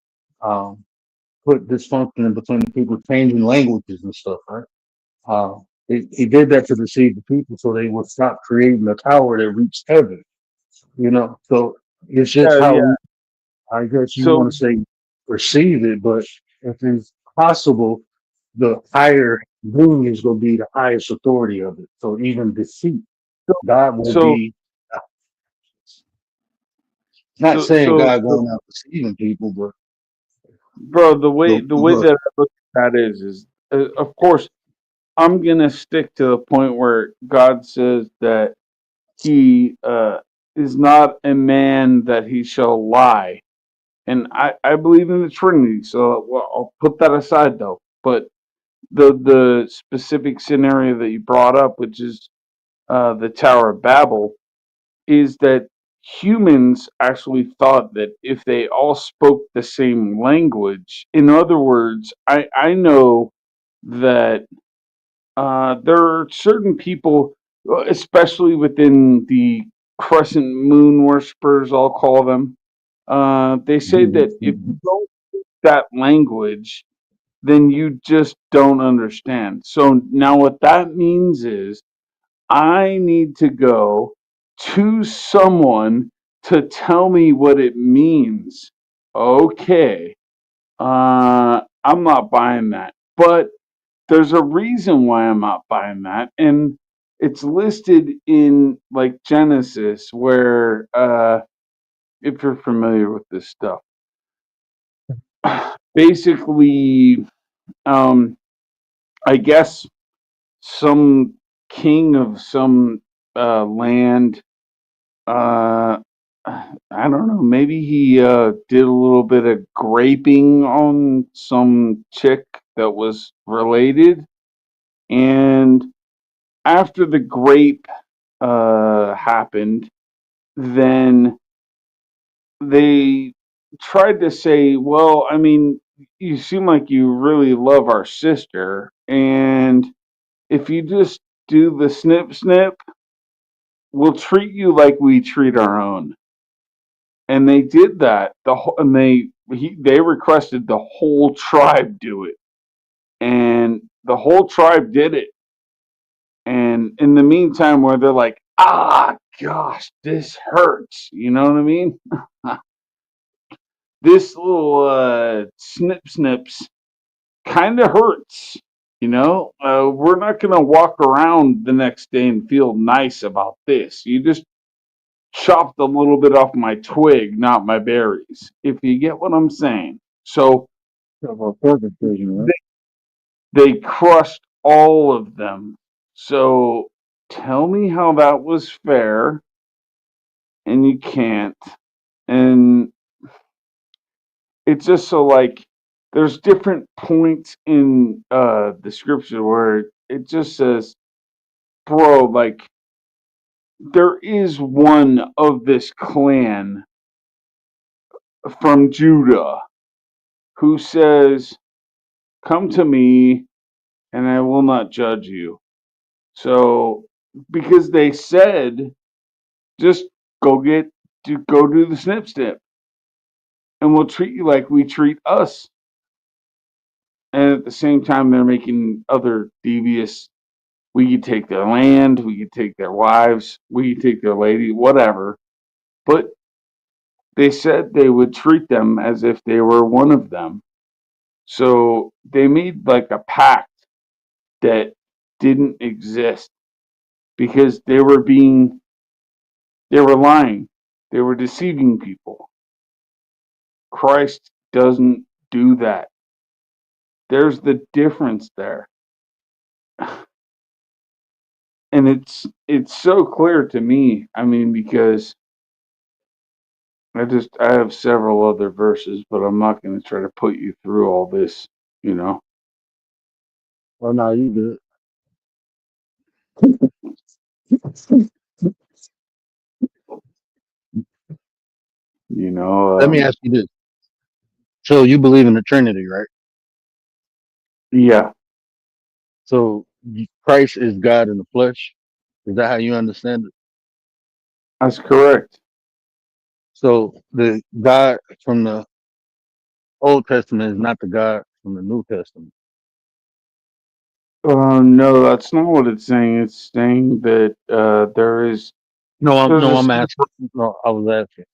um, put dysfunction in between the people, changing languages and stuff." Right? Uh, he did that to deceive the people, so they would stop creating a tower that reached heaven. So it's just Yeah, how yeah. I guess you So want to say perceive it, but if it's possible, the higher being is going to be the highest authority of it. So even deceit, so God will so be not so saying so, God so going out deceiving people, but bro, the the way that I look at that is of course I'm gonna stick to the point where God says that He is not a man that he shall lie, and I believe in the Trinity. So well, I'll put that aside though. But the specific scenario that you brought up, which is the Tower of Babel, is that humans actually thought that if they all spoke the same language, in other words, I know that there are certain people, especially within the crescent moon worshippers, I'll call them. They say that if you don't speak that language, then you just don't understand. So now what that means is I need to go to someone to tell me what it means. Okay. I'm not buying that. But there's a reason why I'm not buying that. And it's listed in like Genesis where if you're familiar with this stuff. Basically, um I guess some king of some land. Uh, I don't know. Maybe he did a little bit of graping on some chick that was related, and after the grape happened, then they tried to say, "Well, I mean, you seem like you really love our sister, and if you just do the snip snip, we'll treat you like we treat our own." And they did that. And they requested the whole tribe do it, and the whole tribe did it. And in the meantime, where they're like, "Ah, gosh, this hurts," you know what I mean? This little snips kind of hurts. We're not gonna walk around the next day and feel nice about this. You just chopped a little bit off my twig, not my berries, if you get what I'm saying. So about circumcision, right? they, they crushed all of them. So tell me how that was fair, and you can't. And it's just so like there's different points in the scripture where it just says, bro, like there is one of this clan from Judah who says, "Come to me, and I will not judge you." So, because they said, just go do the snip snip, and we'll treat you like we treat us. And at the same time, they're making other devious. We could take their land, we could take their wives, we could take their lady, whatever. But they said they would treat them as if they were one of them. So they made like a pact that didn't exist because they were lying. They were deceiving people. Christ doesn't do that. There's the difference there. And it's so clear to me. I mean, because I have several other verses, but I'm not going to try to put you through all this, you know. Oh no, you good. You know, Let me ask you this. So you believe in the Trinity, right? yeah, So Christ is God in the flesh. Is that how you understand it? that's correct. So the God from the Old Testament is not the God from the New Testament. No, that's not what it's saying. It's saying that No, there's I'm asking. No, I was asking.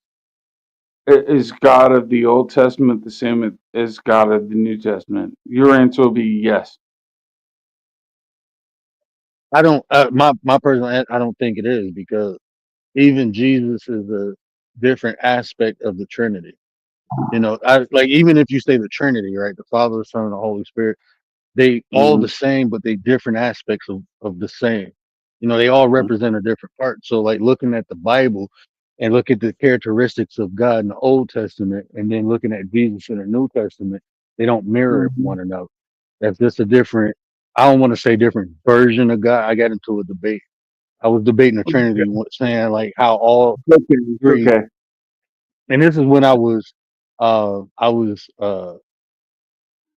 is God of the Old Testament the same as God of the New Testament? Your answer will be yes. I don't. My personal. I don't think it is because even Jesus is a different aspect of the Trinity. You know, I like even if you say the Trinity, right? The Father, the Son, and the Holy Spirit. They all Hmm. the same, but they different aspects of the same. You know, they all represent a different part. So like looking at the Bible and look at the characteristics of God in the Old Testament and then looking at Jesus in the New Testament, they don't mirror Hmm. one another. That's just a different, I don't want to say different version of God. I got into a debate. I was debating the Trinity, saying like how all Okay, it's three, okay. and this is when I was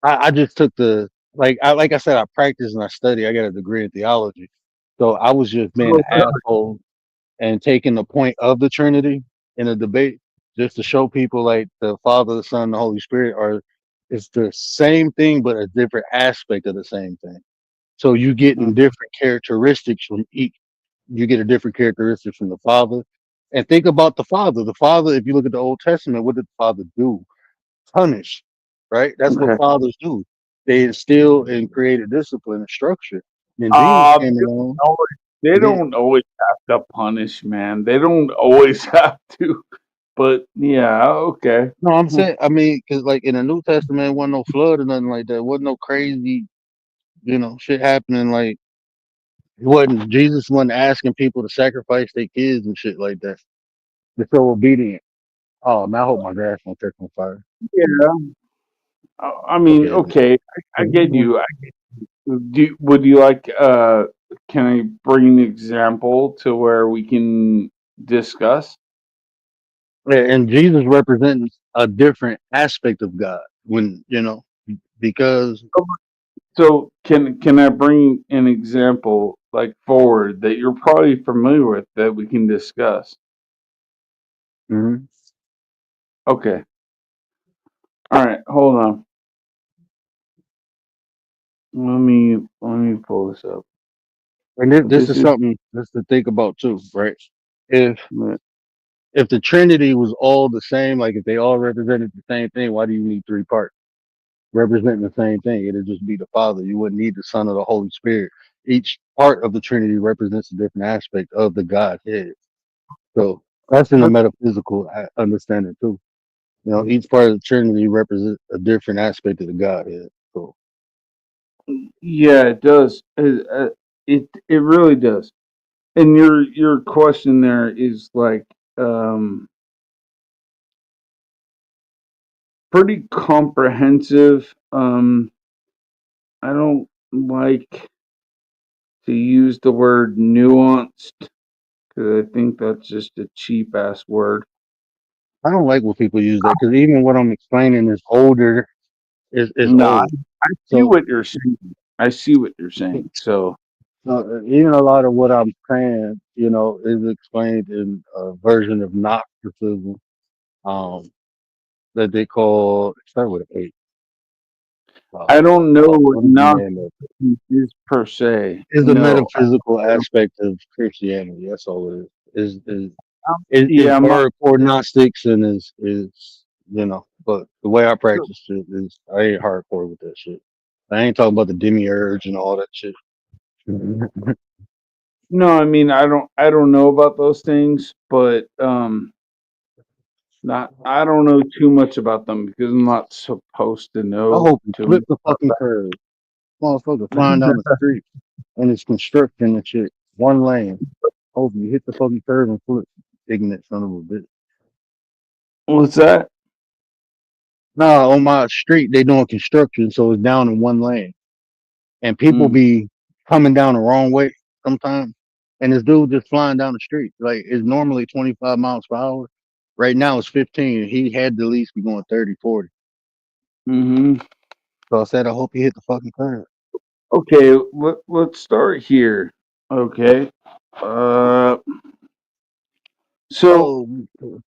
I just took the like I said, I practice and I study. I got a degree in theology. So I was just being Oh, an asshole and taking the point of the Trinity in a debate just to show people like the Father, the Son, and the Holy Spirit are it's the same thing but a different aspect of the same thing. So you getting really? different characteristics from each. You get a different characteristic from the Father. And think about the Father. The Father, if you look at the Old Testament, what did the Father do? Punish, right? That's what Okay. fathers do. They instill and create a discipline and structure. Then Jesus Uh, came along. they And then, don't always have to punish, man. They don't always have to. But yeah, okay. no, I'm saying, I mean, because like in the New Testament, there wasn't no flood or nothing like that. Wasn't no crazy, shit happening. Like Jesus wasn't asking people to sacrifice their kids and shit like that. They're so obedient. Oh man, I hope my grass won't catch on fire. Yeah. I mean, Okay. okay. I get you. Would you like? Can I bring an example to where we can discuss? Yeah, and Jesus represents a different aspect of God because So can I bring an example like forward that you're probably familiar with that we can discuss? mhm. Okay. All right. Hold on. Let me pull this up. And this This is is something just to think about too, right? If if the Trinity was all the same, like if they all represented the same thing, why do you need three parts representing the same thing? It'd just be the Father. You wouldn't need the Son or the Holy Spirit. Each part of the Trinity represents a different aspect of the Godhead. So that's in the metaphysical understanding too. Each part of the Trinity represents a different aspect of the Godhead. So yeah, it does. It really does. And your question there is like um pretty comprehensive. I don't like to use the word nuanced because I think that's just a cheap ass word. I don't like when people use that because even what I'm explaining is older, is No, old. I see So what you're saying. I see what you're saying. So even a lot of what I'm saying, is explained in a version of Gnosticism, um, that they call start with an eight. I don't know Fuck, what what is the name of it? Gnosticism is per se. Is the No, metaphysical I don't. aspect of Christianity. That's all it is. Is Yeah, I'm not. hardcore Gnostics and but the way I practice it is I ain't hardcore with that shit. I ain't talking about the demiurge and all that shit. No, I mean I don't know about those things, but not I don't know too much about them because I'm not supposed to I know hope you too flip much the about fucking curve. Motherfucker flying down the street and it's construction and shit. One lane. Hope you hit the fucking curve and flip. Ignorant son of a bitch. that. What's that? Nah, on my street they doing construction, so it's down in one lane. and people Mm, be coming down the wrong way sometimes. And this dude just flying down the street. Like it's normally 25 miles per hour. Right now it's 15. He had to at least be going 30, 40. hmm So I said, I hope he hit the fucking curb. Okay, let's start here. Okay. Uh, so Oh,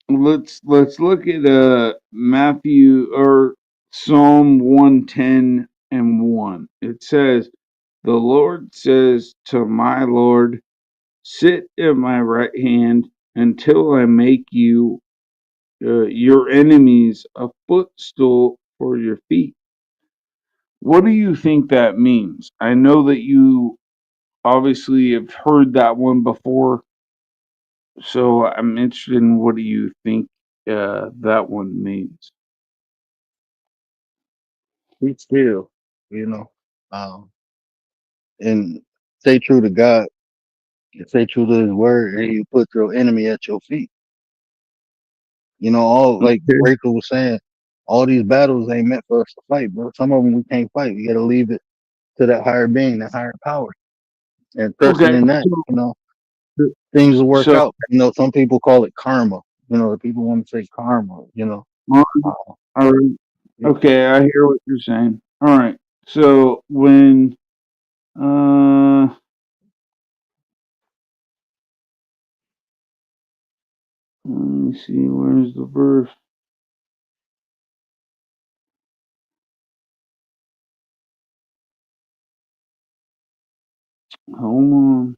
let's look at Matthew or Psalm 110:1. It says, "The Lord says to my Lord, sit at my right hand until I make you your enemies a footstool for your feet." What do you think that means? I know that you obviously have heard that one before, so I'm interested in what do you think that one means. be still, you know, um, and stay true to God and stay true to his word, and you put your enemy at your feet. You know, all like Okay. Rachel was saying, all these battles ain't meant for us to fight, but some of them we can't fight. We got to leave it to that higher being, that higher power, and trusting Okay. in that. So, You know, things will work so out. You know, some people call it karma. You know, people want to say karma. You know, all uh, right. it- Okay, I hear what you're saying. All right. So when let me see, where's the verse? Hold on.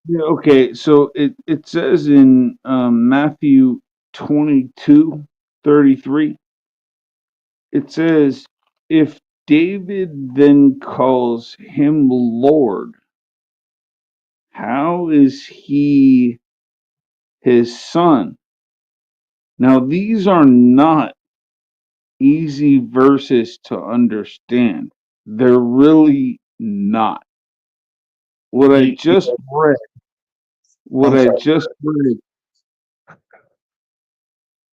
Yeah, okay, so it says in Matthew 22:33, it says, if David then calls him Lord, how is he his son? Now, these are not easy verses to understand. They're really not. What I you- you- just read, what I'm I sorry. just read,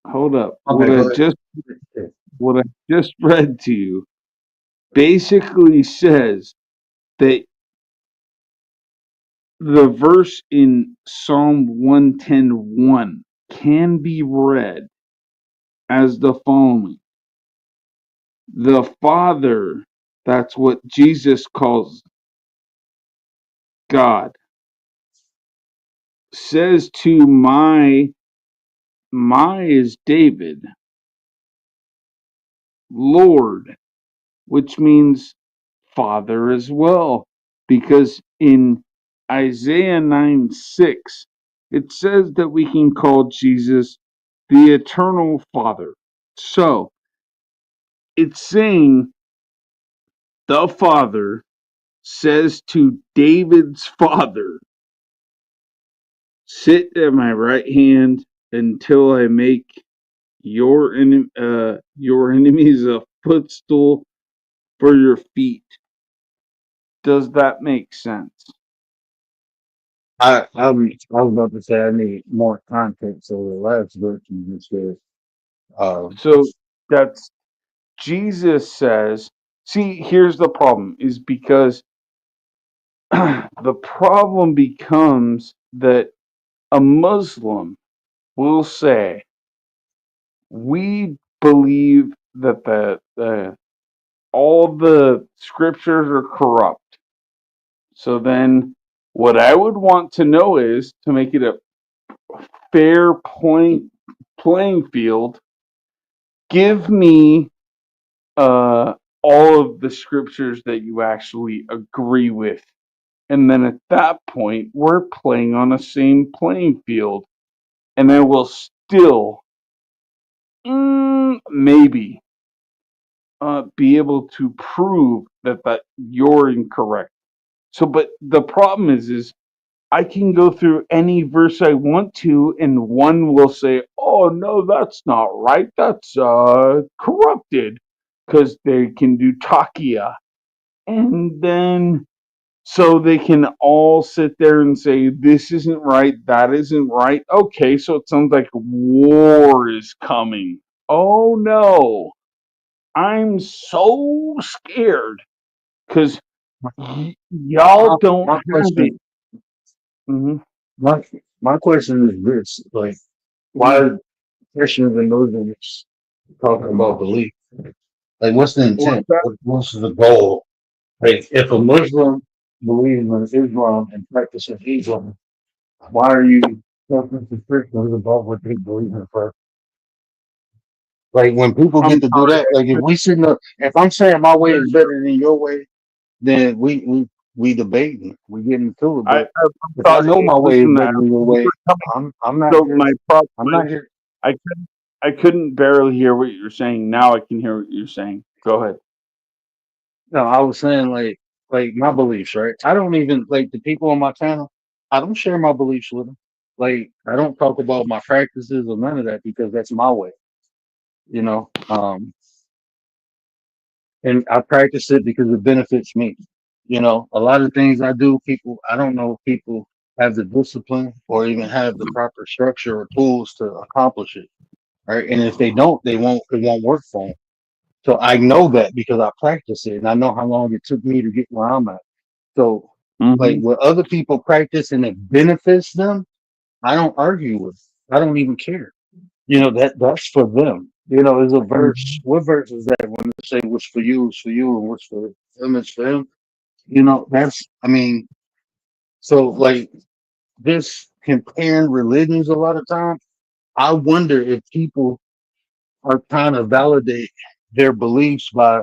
hold up. Okay, go ahead. What I just read to you basically says that the verse in Psalm 110:1 can be read as the following. The Father, that's what Jesus calls God, says to my is David, Lord, which means Father as well. Because in Isaiah 9:6, it says that we can call Jesus the eternal Father. So it's saying the Father says to David's father, sit at my right hand until I make your enemies a footstool for your feet. Does that make sense? I was about to say I need more context. So the last verse you just said, So that's Jesus says, see, here's the problem is because the problem becomes that a Muslim will say, we believe that the all the scriptures are corrupt. So then what I would want to know is to make it a fair point playing field, give me all of the scriptures that you actually agree with. And then at that point, we're playing on the same playing field. And I will still, maybe, be able to prove that you're incorrect. So, but the problem is I can go through any verse I want to, and one will say, "Oh no, that's not right. That's corrupted," because they can do takia, and then so they can all sit there and say, "This isn't right. That isn't right." Okay, so it sounds like war is coming. oh no, I'm so scared because y'all My, don't my have it. question, Hmm. my my question is this: like, why Hmm. are Christians and Muslims talking about belief? Like, what's the What's intent? that? What's the goal? Like, if a Muslim believes in Islam and practices Islam, why are you talking to Christians about what they believe in first? Like, when people I'm get to do sorry. that, like, if we sitting up, if I'm saying my way is better than your way, then we debating, we get into it. But I'm if I know sorry. my way is Listen, better than your you way, were coming. I'm not So here. I'm not here. I couldn't barely hear what you're saying. Now I can hear what you're saying. Go ahead. No, I was saying like my beliefs, right? I don't even like the people on my channel. I don't share my beliefs with them. Like I don't talk about my practices or none of that because that's my way, you know. And I practice it because it benefits me. You know, a lot of things I do, people I don't know if people have the discipline or even have the proper structure or tools to accomplish it, right? And if they don't, it won't work for them. So I know that because I practice it and I know how long it took me to get where I'm at. So, like Hmm. what other people practice and it benefits them, I don't argue with. I don't even care. You know that's for them. You know, there's a verse. What verse is that when they say what's for you is for you and what's for them is for them? You know, that's. I mean, so like this comparing religions a lot of times. I wonder if people are trying to validate their beliefs by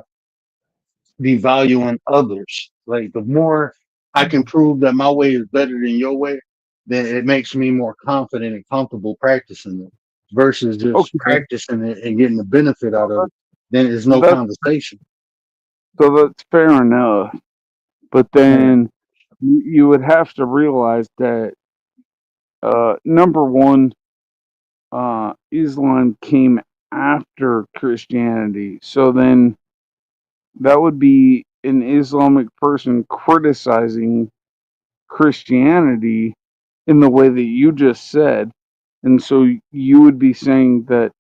devaluing others. Like the more I can prove that my way is better than your way, then it makes me more confident and comfortable practicing it versus just Okay. practicing it and getting the benefit out of it. Then there's no That's conversation. that's fair enough. But Yeah. then you would have to realize that number one, Islam came after Christianity. So then that would be an Islamic person criticizing Christianity in the way that you just said. And so you would be saying that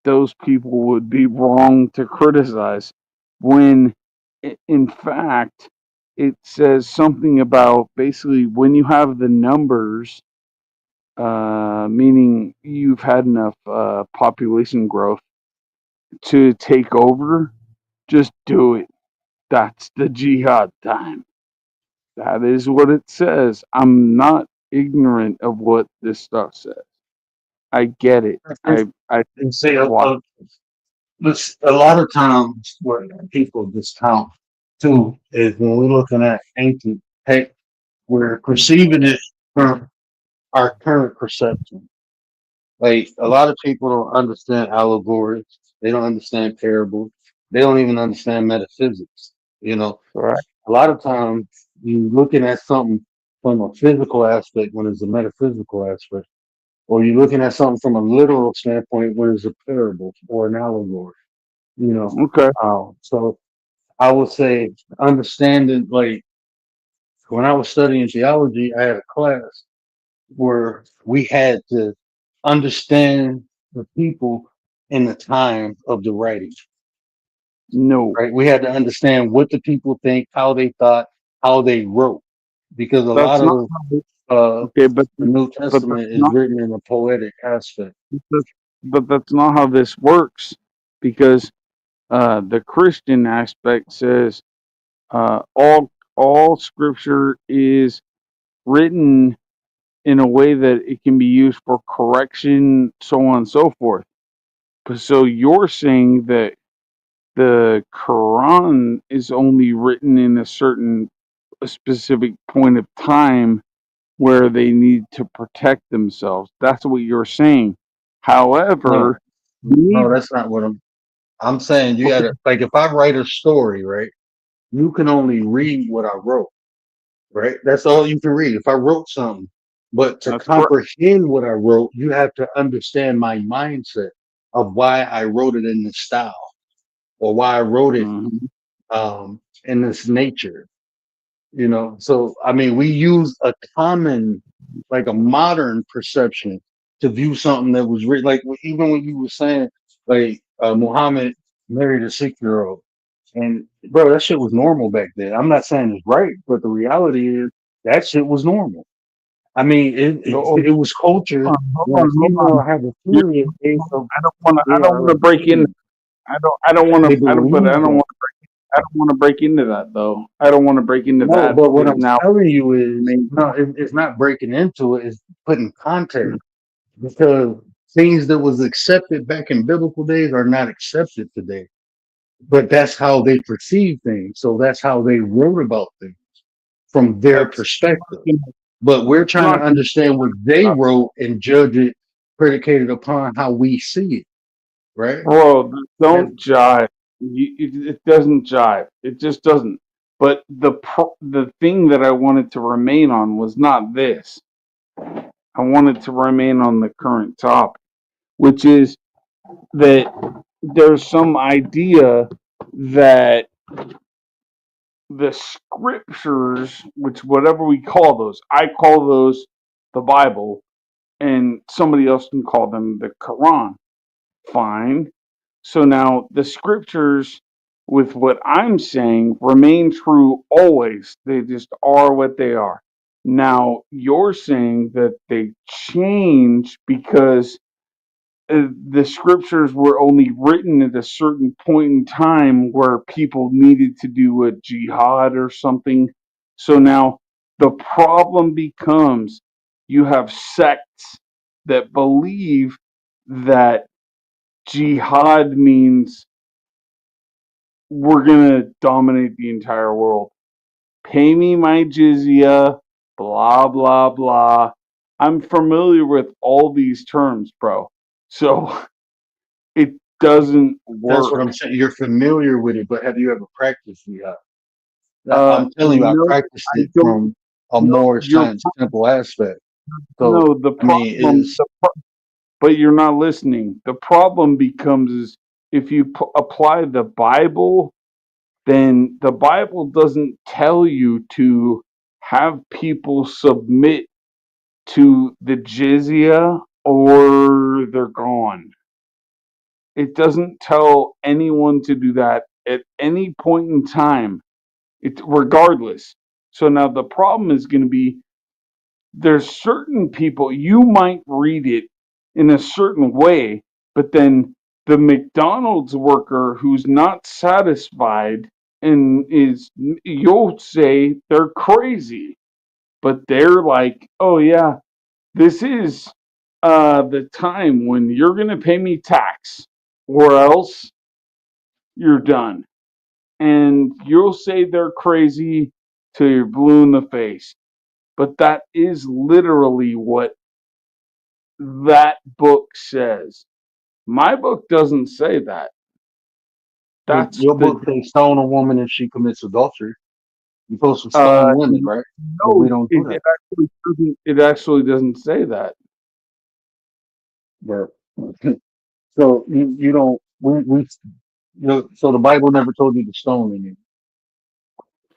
those people would be wrong to criticize when in fact it says something about basically when you have the numbers, meaning you've had enough population growth to take over, just do it. That's the jihad time. That is what it says. I'm not ignorant of what this stuff says. I get it. I And see, watch. a lot of times what people discount too is when we're looking at ancient text, we're perceiving it from our current perception. Like a lot of people don't understand allegories. They don't understand parables. They don't even understand metaphysics. You know, Right. a lot of times you looking at something from a physical aspect when it's a metaphysical aspect, or you're looking at something from a literal standpoint when it's a parable or an allegory. You know, Okay. so I would say understanding like when I was studying theology, I had a class where we had to understand the people in the time of the writing, No, right? We had to understand what the people think, how they thought, how they wrote, because a lot that's not of how okay, the New but that's Testament is not written in a poetic aspect. but that's not how this works because the Christian aspect says all scripture is written in a way that it can be used for correction, so on and so forth. So you're saying that the Quran is only written in a specific point of time where they need to protect themselves. That's what you're saying. No, However, no, neither, that's not what I'm saying. You okay, gotta like if I write a story, right? You can only read what I wrote, right? That's all you can read. If I wrote something, but to that's correct. comprehend what I wrote, you have to understand my mindset of why I wrote it in this style or why I wrote it Hmm. in this nature. You know, so I mean, we use a common, like a modern perception to view something that was written. Like even when you were saying Like Muhammad married a 6 year old, and bro, that shit was normal back then. I'm not saying it's right, but the reality is that shit was normal. I mean, No, it was culture hold when a on, hold female on. had a You, period based on I yeah, don't want to her break in. period. I don't want They to. I don't. But believe that. I don't want to break into that though. I don't want to break into No, that but what because I'm now, telling you I is, mean, no, it's not breaking into it. It's putting context because things that was accepted back in biblical days are not accepted today. But that's how they perceive things. So that's how they wrote about things from their that's perspective. But we're it's trying to not. understand what they wrote and judge it predicated upon how we see it, right? Bro, And don't jive. It doesn't jive. It just doesn't. But the thing that I wanted to remain on was not this. I wanted to remain on the current topic, which is that there's some idea that the scriptures, which whatever we call those, I call those the Bible, and somebody else can call them the Quran. Fine. So now the scriptures, with what I'm saying, remain true always. They just are what they are. Now you're saying that they change because the scriptures were only written at a certain point in time where people needed to do a jihad or something. So now the problem becomes you have sects that believe that jihad means we're going to dominate the entire world. Pay me my jizya, blah, blah, blah. I'm familiar with all these terms, bro. So it doesn't that's what work. I'm saying. You're familiar with it, but have you ever practiced jihad? I'm telling you, I No, practiced I it don't. from a No, more science simple aspect. So, no. The I mean, problem, but you're not listening. The problem becomes is if you apply the Bible, then the Bible doesn't tell you to have people submit to the jizya or they're gone. It doesn't tell anyone to do that at any point in time. It regardless. So now the problem is going to be there's certain people you might read it in a certain way, but then the McDonald's worker who's not satisfied and is you'll say they're crazy, but they're like, oh yeah, this is the time when you're gonna pay me tax or else you're done. And you'll say they're crazy till you're blue in the face. But that is literally what that book says. My book doesn't say that. but That's your the book says stone a woman if she commits adultery. You're supposed to uh stone women, right? But we no, don't do that. it actually doesn't say that. But so you don't we so the Bible never told you to stone anyone.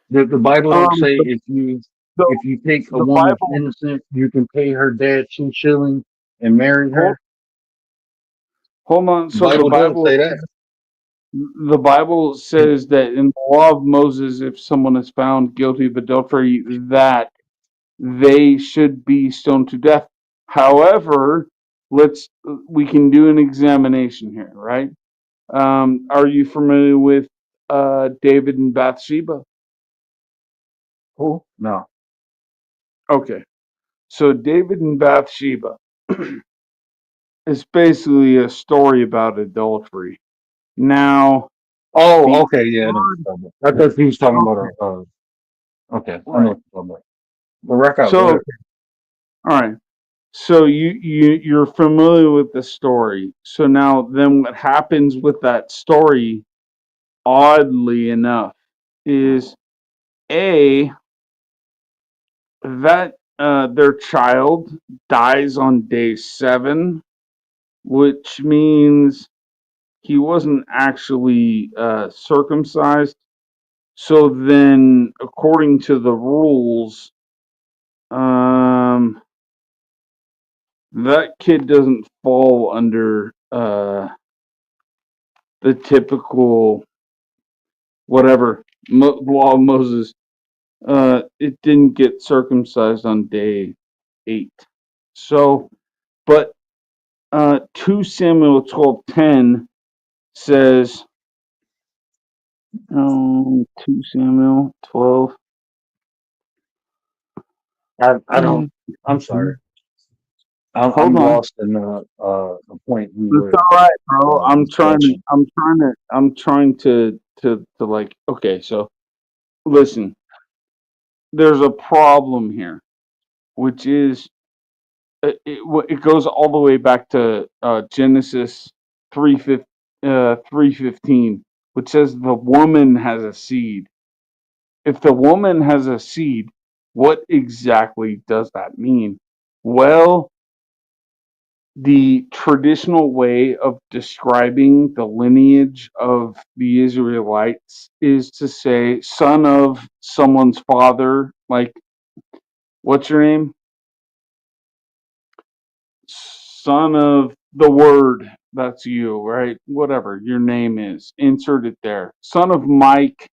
The Bible don't Um say the, the, if you take a the woman's Bible innocent, you can pay her dad 2 shillings and marry hold, her. hold on. The So Bible does say that. the Bible says that in the law of Moses, if someone is found guilty of adultery, that they should be stoned to death. However, let's we can do an examination here, right? Are you familiar with David and Bathsheba? Cool. No. Okay, so David and Bathsheba is basically a story about adultery. Now, Oh, the okay, yeah, I know what you're talking about. I thought he was talking about okay, okay, I know right. what you're talking about. But rock out, go So, ahead. okay, all right. So you're familiar with the story. So now then what happens with that story, oddly enough, is A, that their child dies on day 7, which means he wasn't actually circumcised. So then, according to the rules, um, that kid doesn't fall under the typical whatever law of Moses. It didn't get circumcised on day 8. So, but 2 Samuel 12:10 says, 2 Samuel 12. I don't. I'm sorry. I'm Hold on. lost in the point we It's were all right, bro. discussing. I'm trying to like, okay, so listen, there's a problem here, which is it goes all the way back to Genesis 3:15, which says the woman has a seed. If the woman has a seed, what exactly does that mean? Well, the traditional way of describing the lineage of the Israelites is to say son of someone's father, like what's your name? Son of the word, that's you, right? Whatever your name is, insert it there. Son of Mike,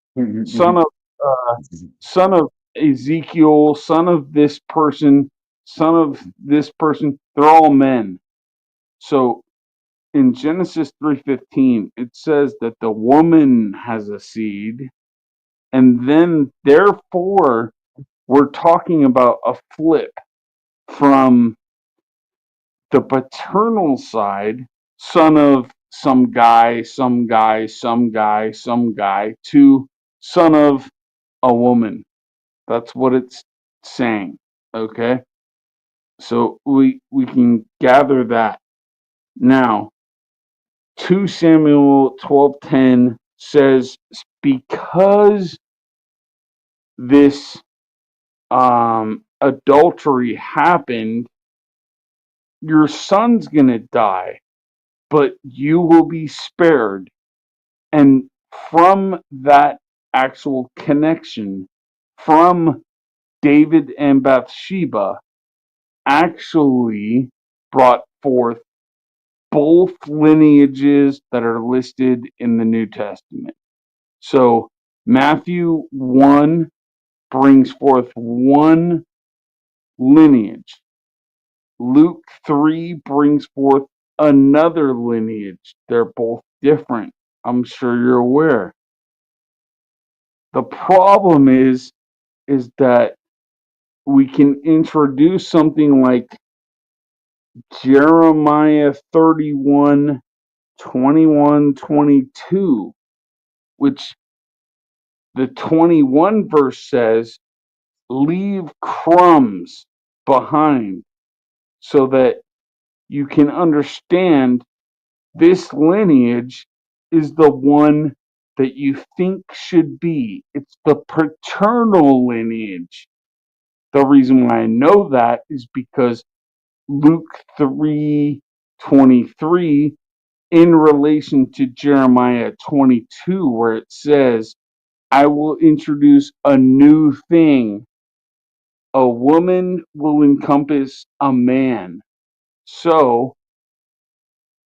son of uh, son of Ezekiel, son of this person, son of this person. They're all men. So in Genesis 3:15, it says that the woman has a seed, and then therefore we're talking about a flip from the paternal side, son of some guy, some guy, some guy, some guy, to son of a woman. That's what it's saying. Okay? So we can gather that. Now, 2 Samuel 12:10 says because this adultery happened, your son's going to die, but you will be spared. And from that actual connection, from David and Bathsheba, actually brought forth both lineages that are listed in the New Testament. So Matthew 1 brings forth one lineage. Luke 3 brings forth another lineage. They're both different. I'm sure you're aware. The problem is that we can introduce something like Jeremiah 31, 21, 22, which the 21 verse says, leave crumbs behind so that you can understand this lineage is the one that you think should be. It's the paternal lineage. The reason why I know that is because Luke 3:23 in relation to Jeremiah 22 where it says, I will introduce a new thing. A woman will encompass a man. So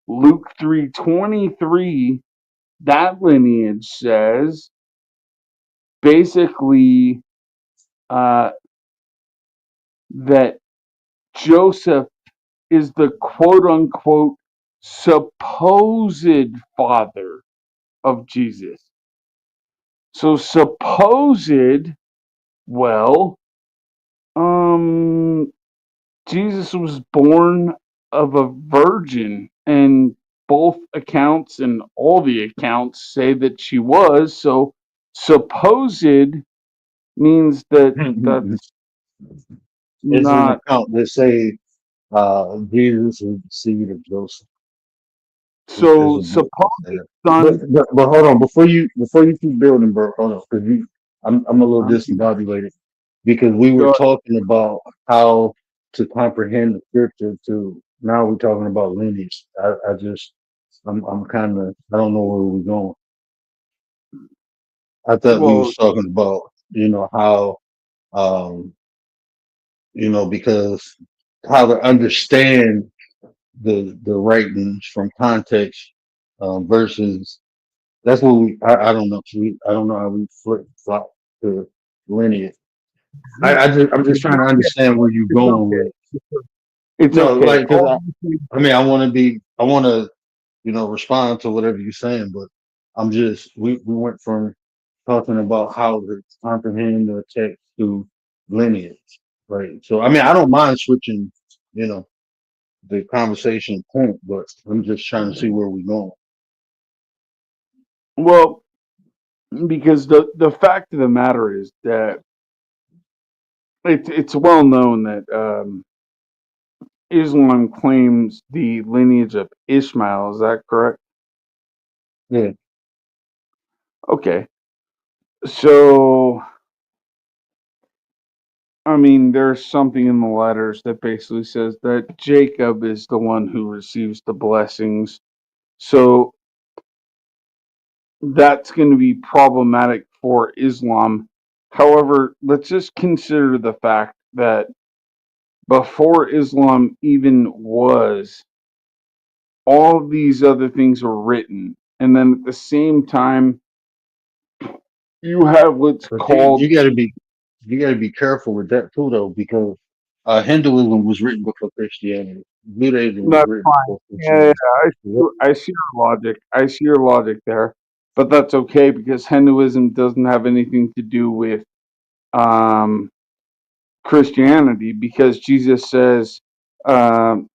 Luke 3:23, that lineage says basically that Joseph is the quote unquote supposed father of Jesus. So supposed, well, Jesus was born of a virgin, and both accounts and all the accounts say that she was. So supposed means that that's It's an not. account that say Jesus is the seed of Joseph. Is So a book supposed there. son. But hold on before you keep building, bro. Hold on, because I'm a little discombobulated because we were Go talking about how to comprehend the scripture to now we're talking about lineage. I'm kind of I don't know where we're going. I thought we well, was talking about how um because how to understand the writings from context versus That's what I don't know. I don't know how we flip flop to lineage. I'm just trying to understand where you're It's going with. okay. It's No, okay. like, cause I mean, I want to, respond to whatever you're saying, but we went from talking about how to comprehend the text to lineage, right? So, I mean, I don't mind switching, you know, the conversation point, but I'm just trying to see where we're going. Well, because the fact of the matter is that it's well known that Islam claims the lineage of Ishmael. Is that correct? Yeah. Okay. So, I mean, there's something in the letters that basically says that Jacob is the one who receives the blessings. So that's going to be problematic for Islam. However, let's just consider the fact that before Islam even was, all of these other things were written. And then at the same time, you have what's But called. you gotta be careful with that too, though, because Hinduism was written before Christianity. Judaism was That's written fine. before Yeah, Christianity. Yep. I see your logic. I see your logic there. But that's okay because Hinduism doesn't have anything to do with um, Christianity because Jesus says um,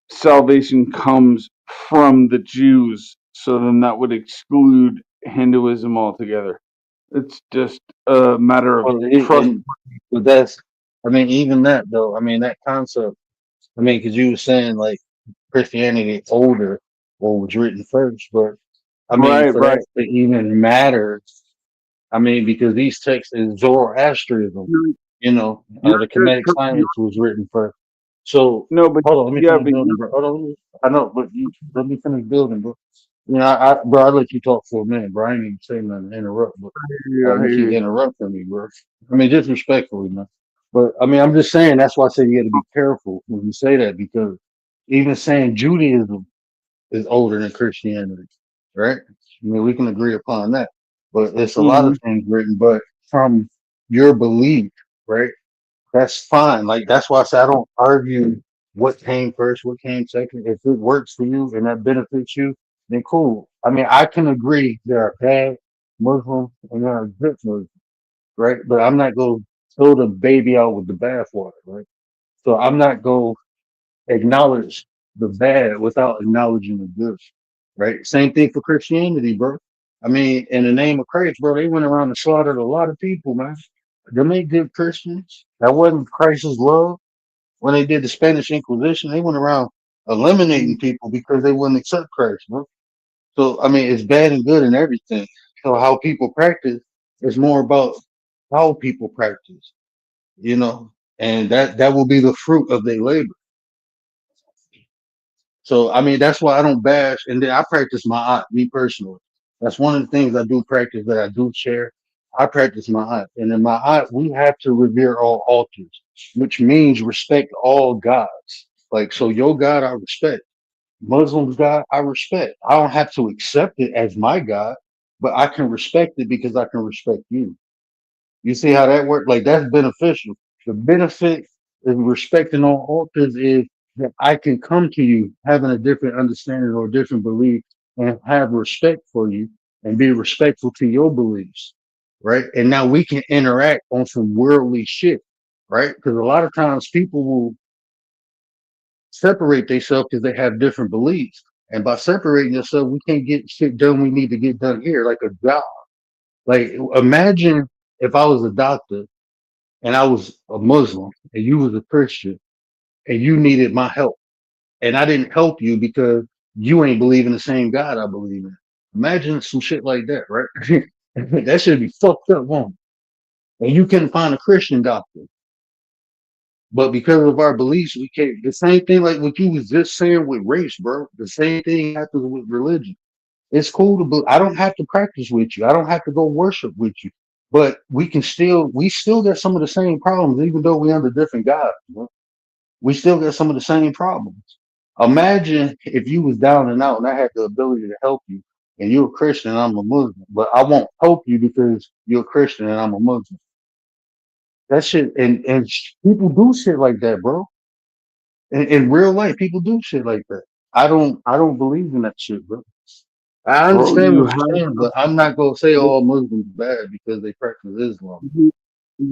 salvation comes from the Jews. So then that would exclude Hinduism altogether. It's just a matter of Well, trust. but I mean, even that though. I mean, that concept. I mean, because you were saying like Christianity older or was written first, but I mean, Right, for right. that to even matter, I mean, because these texts is Zoroastrianism, You're, the you're, Kemetic you're, science was written first. So no, but hold on, let me yeah, finish but building, bro. Hold on, I know, but let me finish building, bro. Bro, I let you talk for a minute, bro. I ain't even say nothing to interrupt, but yeah, I you hear keep you. interrupting me, bro. I mean, just respectfully, man. But I mean, I'm just saying that's why I say you got to be careful when you say that because even saying Judaism is older than Christianity, right? I mean, we can agree upon that. But it's a lot Hmm. of things written, but from your belief, right? That's fine. Like that's why I say I don't argue what came first, what came second. If it works for you and that benefits you, then cool. I mean, I can agree there are bad Muslims and there are good Muslims, right? But I'm not going to throw the baby out with the bathwater, right? So I'm not going to acknowledge the bad without acknowledging the good, right? Same thing for Christianity, bro. I mean, in the name of Christ, bro, they went around and slaughtered a lot of people, man. Them ain't good Christians. That wasn't Christ's love. When they did the Spanish Inquisition, they went around eliminating people because they wouldn't accept Christ, bro. So I mean, it's bad and good and everything. So how people practice is more about how people practice, and that will be the fruit of their labor. So I mean, that's why I don't bash, and then I practice my art, me personally. That's one of the things I do practice that I do share. I practice my art, and in my art, we have to revere all altars, which means respect all gods. Like so, your God I respect, Muslims God I respect. I don't have to accept it as my God, but I can respect it because I can respect you. You see how that works? Like that's beneficial. The benefit of respecting all altars is that I can come to you having a different understanding or a different belief and have respect for you and be respectful to your beliefs. Right. And now we can interact on some worldly shit. Right. Because a lot of times people will separate themselves because they have different beliefs. And by separating yourself, we can't get shit done we need to get done here, like a job. Like imagine if I was a doctor and I was a Muslim and you was a Christian and you needed my help and I didn't help you because you ain't believing the same God I believe in. Imagine some shit like that, right? That should be fucked up, won't it? And you couldn't find a Christian doctor. But because of our beliefs, we can't. The same thing like what you was just saying with race, bro. The same thing happens with religion. It's cool to, I don't have to practice with you. I don't have to go worship with you. But we still got some of the same problems, even though we under different gods. Bro. We still got some of the same problems. Imagine if you was down and out and I had the ability to help you and you're a Christian and I'm a Muslim, but I won't help you because you're a Christian and I'm a Muslim. That shit, and people do shit like that, bro. In real life, people do shit like that. I don't believe in that shit, bro. I Bro, understand you what have you're saying, but I'm not gonna say all Muslims bad because they practice Islam.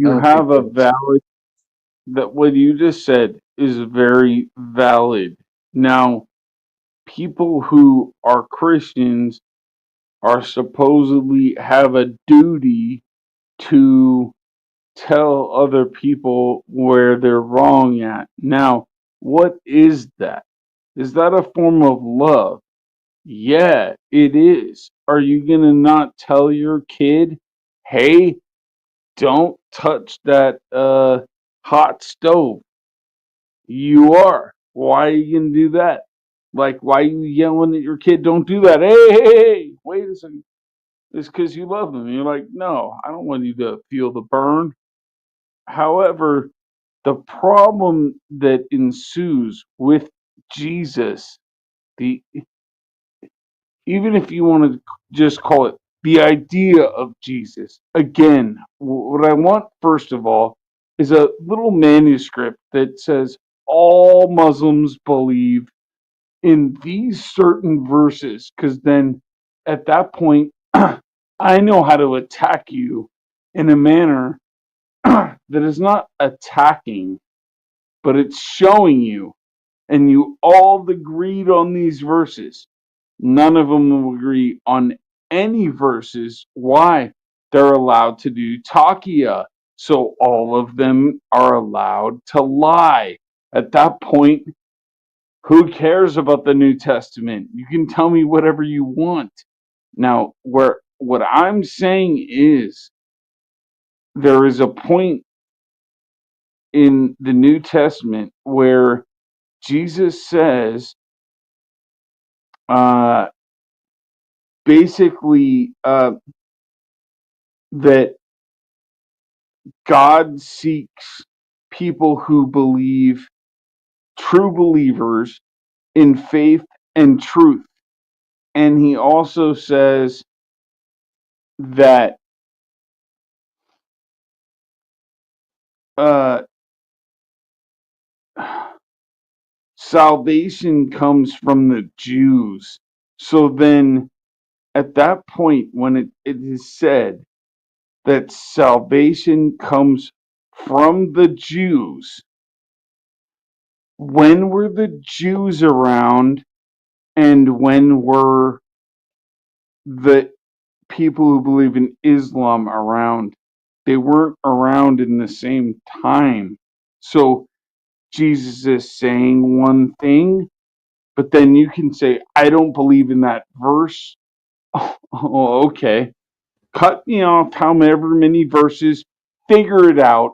I you don't think have a that's valid that what you just said is very valid. Now, people who are Christians are supposedly have a duty to tell other people where they're wrong at. Now, what is that? Is that a form of love? Yeah, it is. Are you going to not tell your kid, hey, don't touch that hot stove? You are. Why are you going to do that? Like, why are you yelling at your kid, don't do that? Hey, hey, hey, wait a second. It's because you love them. You're like, no, I don't want you to feel the burn. However, the problem that ensues with Jesus, the even if you want to just call it the idea of Jesus, again, what I want first of all is a little manuscript that says all Muslims believe in these certain verses, because then at that point, I know how to attack you in a manner that is not attacking, but it's showing you, and you all agreed on these verses. None of them will agree on any verses why they're allowed to do takia. So all of them are allowed to lie. At that point, who cares about the New Testament? You can tell me whatever you want. Now, where what I'm saying is there is a point in the New Testament where Jesus says, uh, basically, that God seeks people who believe, true believers in faith and truth. And he also says that uh, salvation comes from the Jews. So then, at that point, when it is said that salvation comes from the Jews, when were the Jews around and when were the people who believe in Islam around? They weren't around in the same time. So Jesus is saying one thing, but then you can say, I don't believe in that verse. Oh, okay. Cut me off however many verses, figure it out,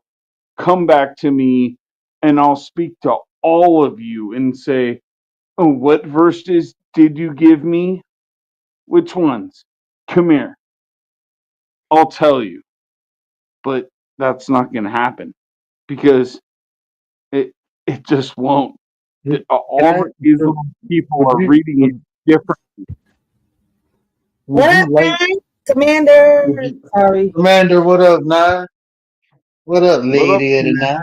come back to me, and I'll speak to all of you and say, oh, what verses did you give me? Which ones? Come here. I'll tell you. But that's not going to happen because it just won't. it. Can All I? the Islam people Would are you reading it different. would What you up, like? man? Would Commander. you, Sorry. Commander? What up, Nine? What up, What up? lady of the night?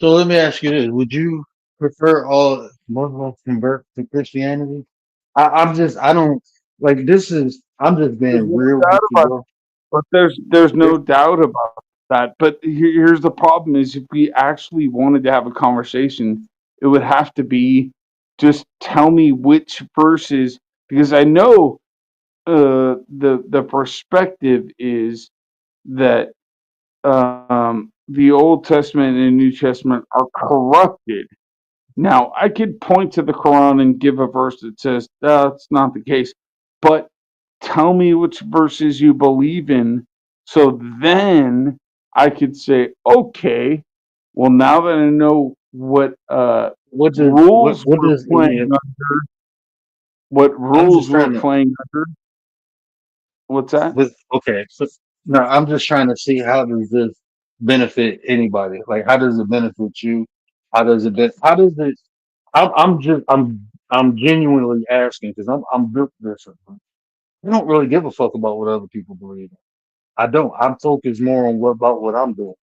So let me ask you this: would you prefer all Muslims convert to Christianity? I don't like this. I'm just There's being no real doubt with you, about it. bro. But there's no doubt about that. But here's the problem: is if we actually wanted to have a conversation, it would have to be just tell me which verses, because I know the perspective is that the Old Testament and New Testament are corrupted. Now, I could point to the Quran and give a verse that says that's not the case, but tell me which verses you believe in, so then I could say, okay, well, now that I know what What does rules what we're does playing any? under, what I'm just rules we're trying to playing under, what's that? with okay. So no, I'm just trying to see how does this benefit anybody? Like, how does it benefit you? How does it? How does it? I'm I'm genuinely asking because I'm built different. I don't really give a fuck about what other people believe. I don't. I'm focused more on what about what I'm doing.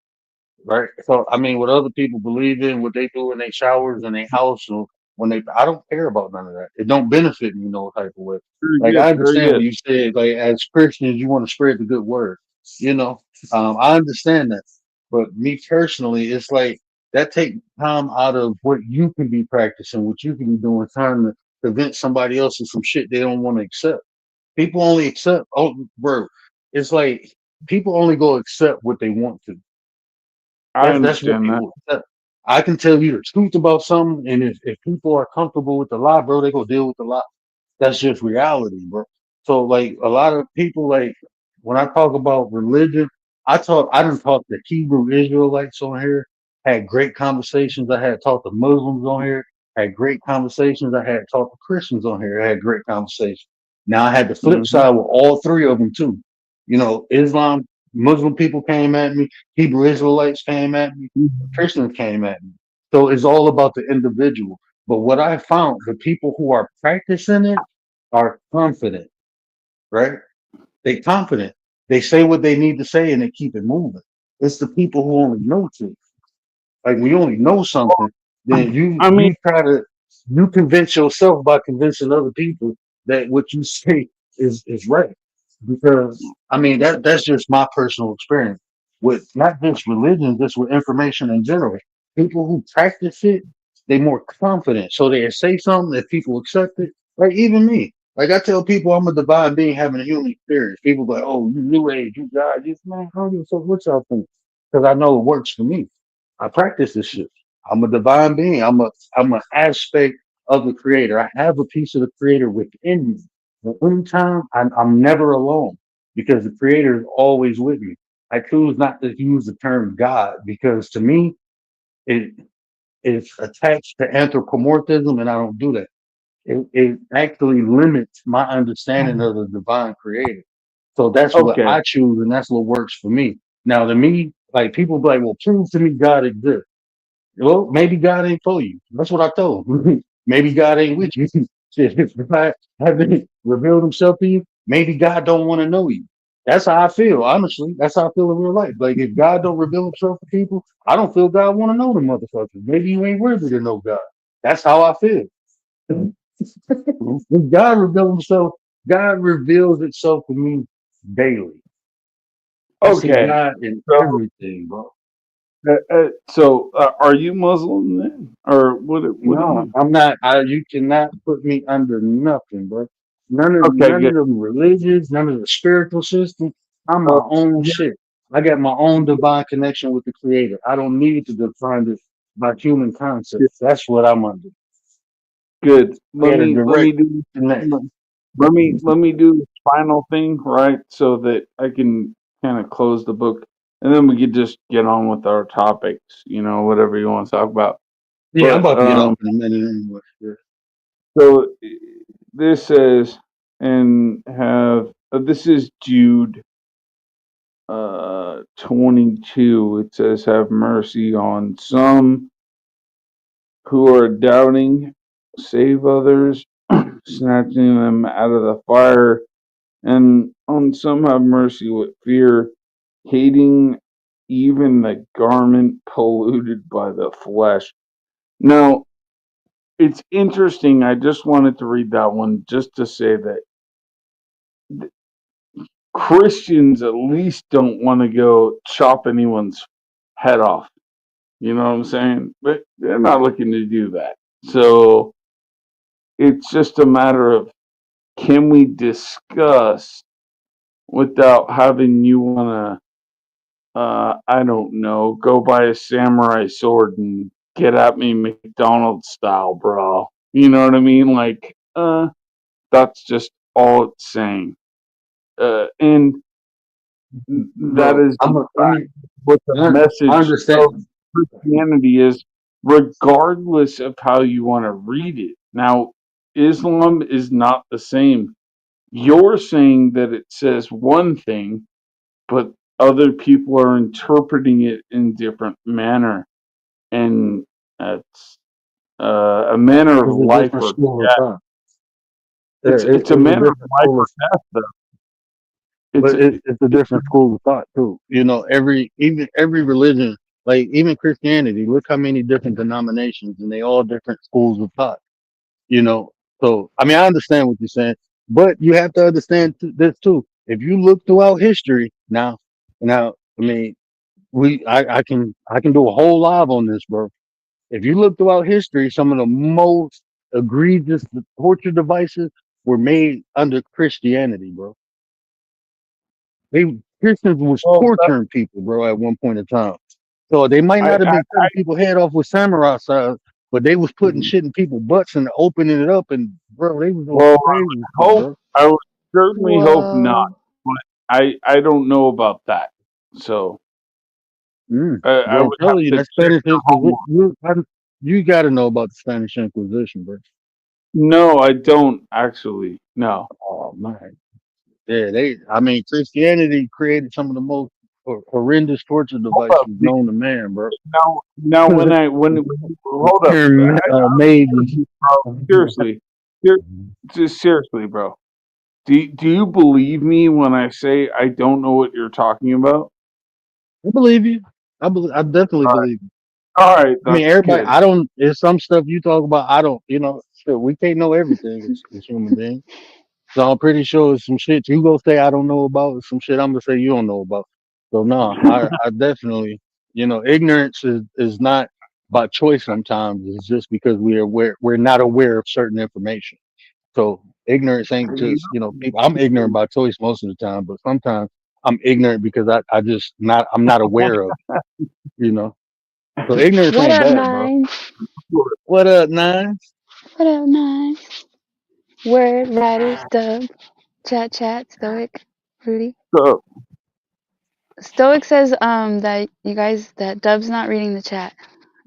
Right. So I mean, what other people believe in, what they do in their showers in their house, or when they, I don't care about none of that. It don't benefit me no type of way. Very Like good. I Very understand good. when you said, like as Christians, you want to spread the good word. You know, I understand that, but me personally, it's like that take time out of what you can be practicing, what you can be doing, trying to convince somebody else of some shit they don't want to accept. People only accept. Oh, bro, it's like people only go accept what they want to. I That's what understand that. people accept. I can tell you the truth about something, and if people are comfortable with the lie, bro, they go deal with the lie. That's just reality, bro. So like a lot of people, like when I talk about religion, I didn't talk to Hebrew Israelites on here, had great conversations. I had talked to Muslims on here, had great conversations. I had talked to Christians on here, I had great conversations. Now I had the flip Hmm. side with all three of them too. You know, Islam, Muslim people came at me, Hebrew Israelites came at me, Christians came at me. So it's all about the individual. But what I found, the people who are practicing it are confident, right? They confident. They say what they need to say and they keep it moving. It's the people who only know truth. Like when you only know something, then I mean, you convince yourself by convincing other people that what you say is right. Because I mean that's just my personal experience with not just religion, just with information in general. People who practice it, they more confident. So they say something that people accept it. Like even me. Like I tell people I'm a divine being having a human experience. People be like, oh, you new age, you God, you man, I don't give a fuck what y'all think. Because I know it works for me. I practice this shit. I'm a divine being. I'm an aspect of the creator. I have a piece of the creator within me. But anytime I'm never alone because the creator is always with me. I choose not to use the term God because to me it is attached to anthropomorphism and I don't do that. It actually limits my understanding of the divine creator. So that's what okay. I choose and that's what works for me. Now to me, like people be like, well, prove to me God exists. Well, maybe God ain't for you. That's what I told him. Maybe God ain't with you. Shit, if God haven't revealed himself to you, maybe God don't want to know you. That's how I feel, honestly. That's how I feel in real life. Like if God don't reveal himself to people, I don't feel God want to know the motherfuckers. Maybe you ain't worthy to know God. That's how I feel. If God reveals himself, God reveals itself to me daily. I see Okay. God in So, everything, bro. are you Muslim then, or what? What do No, you? I'm not. You cannot put me under nothing, bro. Okay, None good. of the religions, none of the spiritual system. I'm So, my own yeah, shit. I got my own divine connection with the Creator. I don't need to define it by human concepts. That's what I'm under. good. I got a direct connect. Let me do this final thing, right? So that I can kind of close the book, and then we could just get on with our topics. Whatever you want to talk about. Yeah, I'm But about to get off in a minute anyway. Yeah. so this says, and have this is Jude 22. It says, "Have mercy on some who are doubting, save others, snatching them out of the fire, and on some have mercy with fear, hating even the garment polluted by the flesh." Now, it's interesting. I just wanted to read that one just to say that Christians at least don't want to go chop anyone's head off. You know what I'm saying? But they're not looking to do that. So it's just a matter of, can we discuss without having you want to, I don't know, go buy a samurai sword and get at me McDonald's style, bro. You know what I mean? Like, that's just all it's saying. And that Bro, is the let fact. me. What the I message of understand. Christianity is, regardless of how you want to read it. Now, Islam is not the same. You're saying that it says one thing, but other people are interpreting it in different manner, and that's a manner of It's a life different or school of death. thought. Yeah, It's a it's a manner of different life school or of, death, though. It's but a, it's a different school of thought too. You know, every religion, like even Christianity, look how many different denominations, and they all different schools of thought. You know, so I mean, I understand what you're saying, but you have to understand this too. If you look throughout history, now, I mean, I can do a whole live on this, bro. If you look throughout history, some of the most egregious torture devices were made under Christianity, bro. They Christians was well, torturing people, bro, at one point in time. So they might not have I been cutting people's head off with samurai swords, but they was putting shit in people's butts and opening it up, and bro, they was doing well, crazy shit, hope bro. I would certainly hope not, Whoa. but I don't know about that. So I Well, I'm would have telling you, to that check Spanish your Inquisition, homework. you got to know about the Spanish Inquisition, bro. No, I don't actually. No. Oh man, yeah, I mean, Christianity created some of the most horrendous torture Hold devices up. known to man, bro. Now when hold up. Made. Bro, seriously, Ser- just seriously, bro. Do you believe me when I say I don't know what you're talking about? I believe you. I definitely believe you. All right, I mean, that's everybody. good. I don't. There's some stuff you talk about. I don't. You know, shit, we can't know everything as human beings. So I'm pretty sure it's some shit you gonna say I don't know about, and some shit I'm gonna say you don't know about. So no, I definitely. You know, ignorance is not by choice. Sometimes it's just because we're not aware of certain information. So ignorance ain't just, people. I'm ignorant by choice most of the time, but sometimes I'm ignorant because I just I'm not aware of it, you know. So ignorance What ain't up, bad, bro. Nine? What up, nine? What up, Nine? Word, Riders, Dub, Chat, Stoic, Rudy. So, Stoic says that Dub's not reading the chat.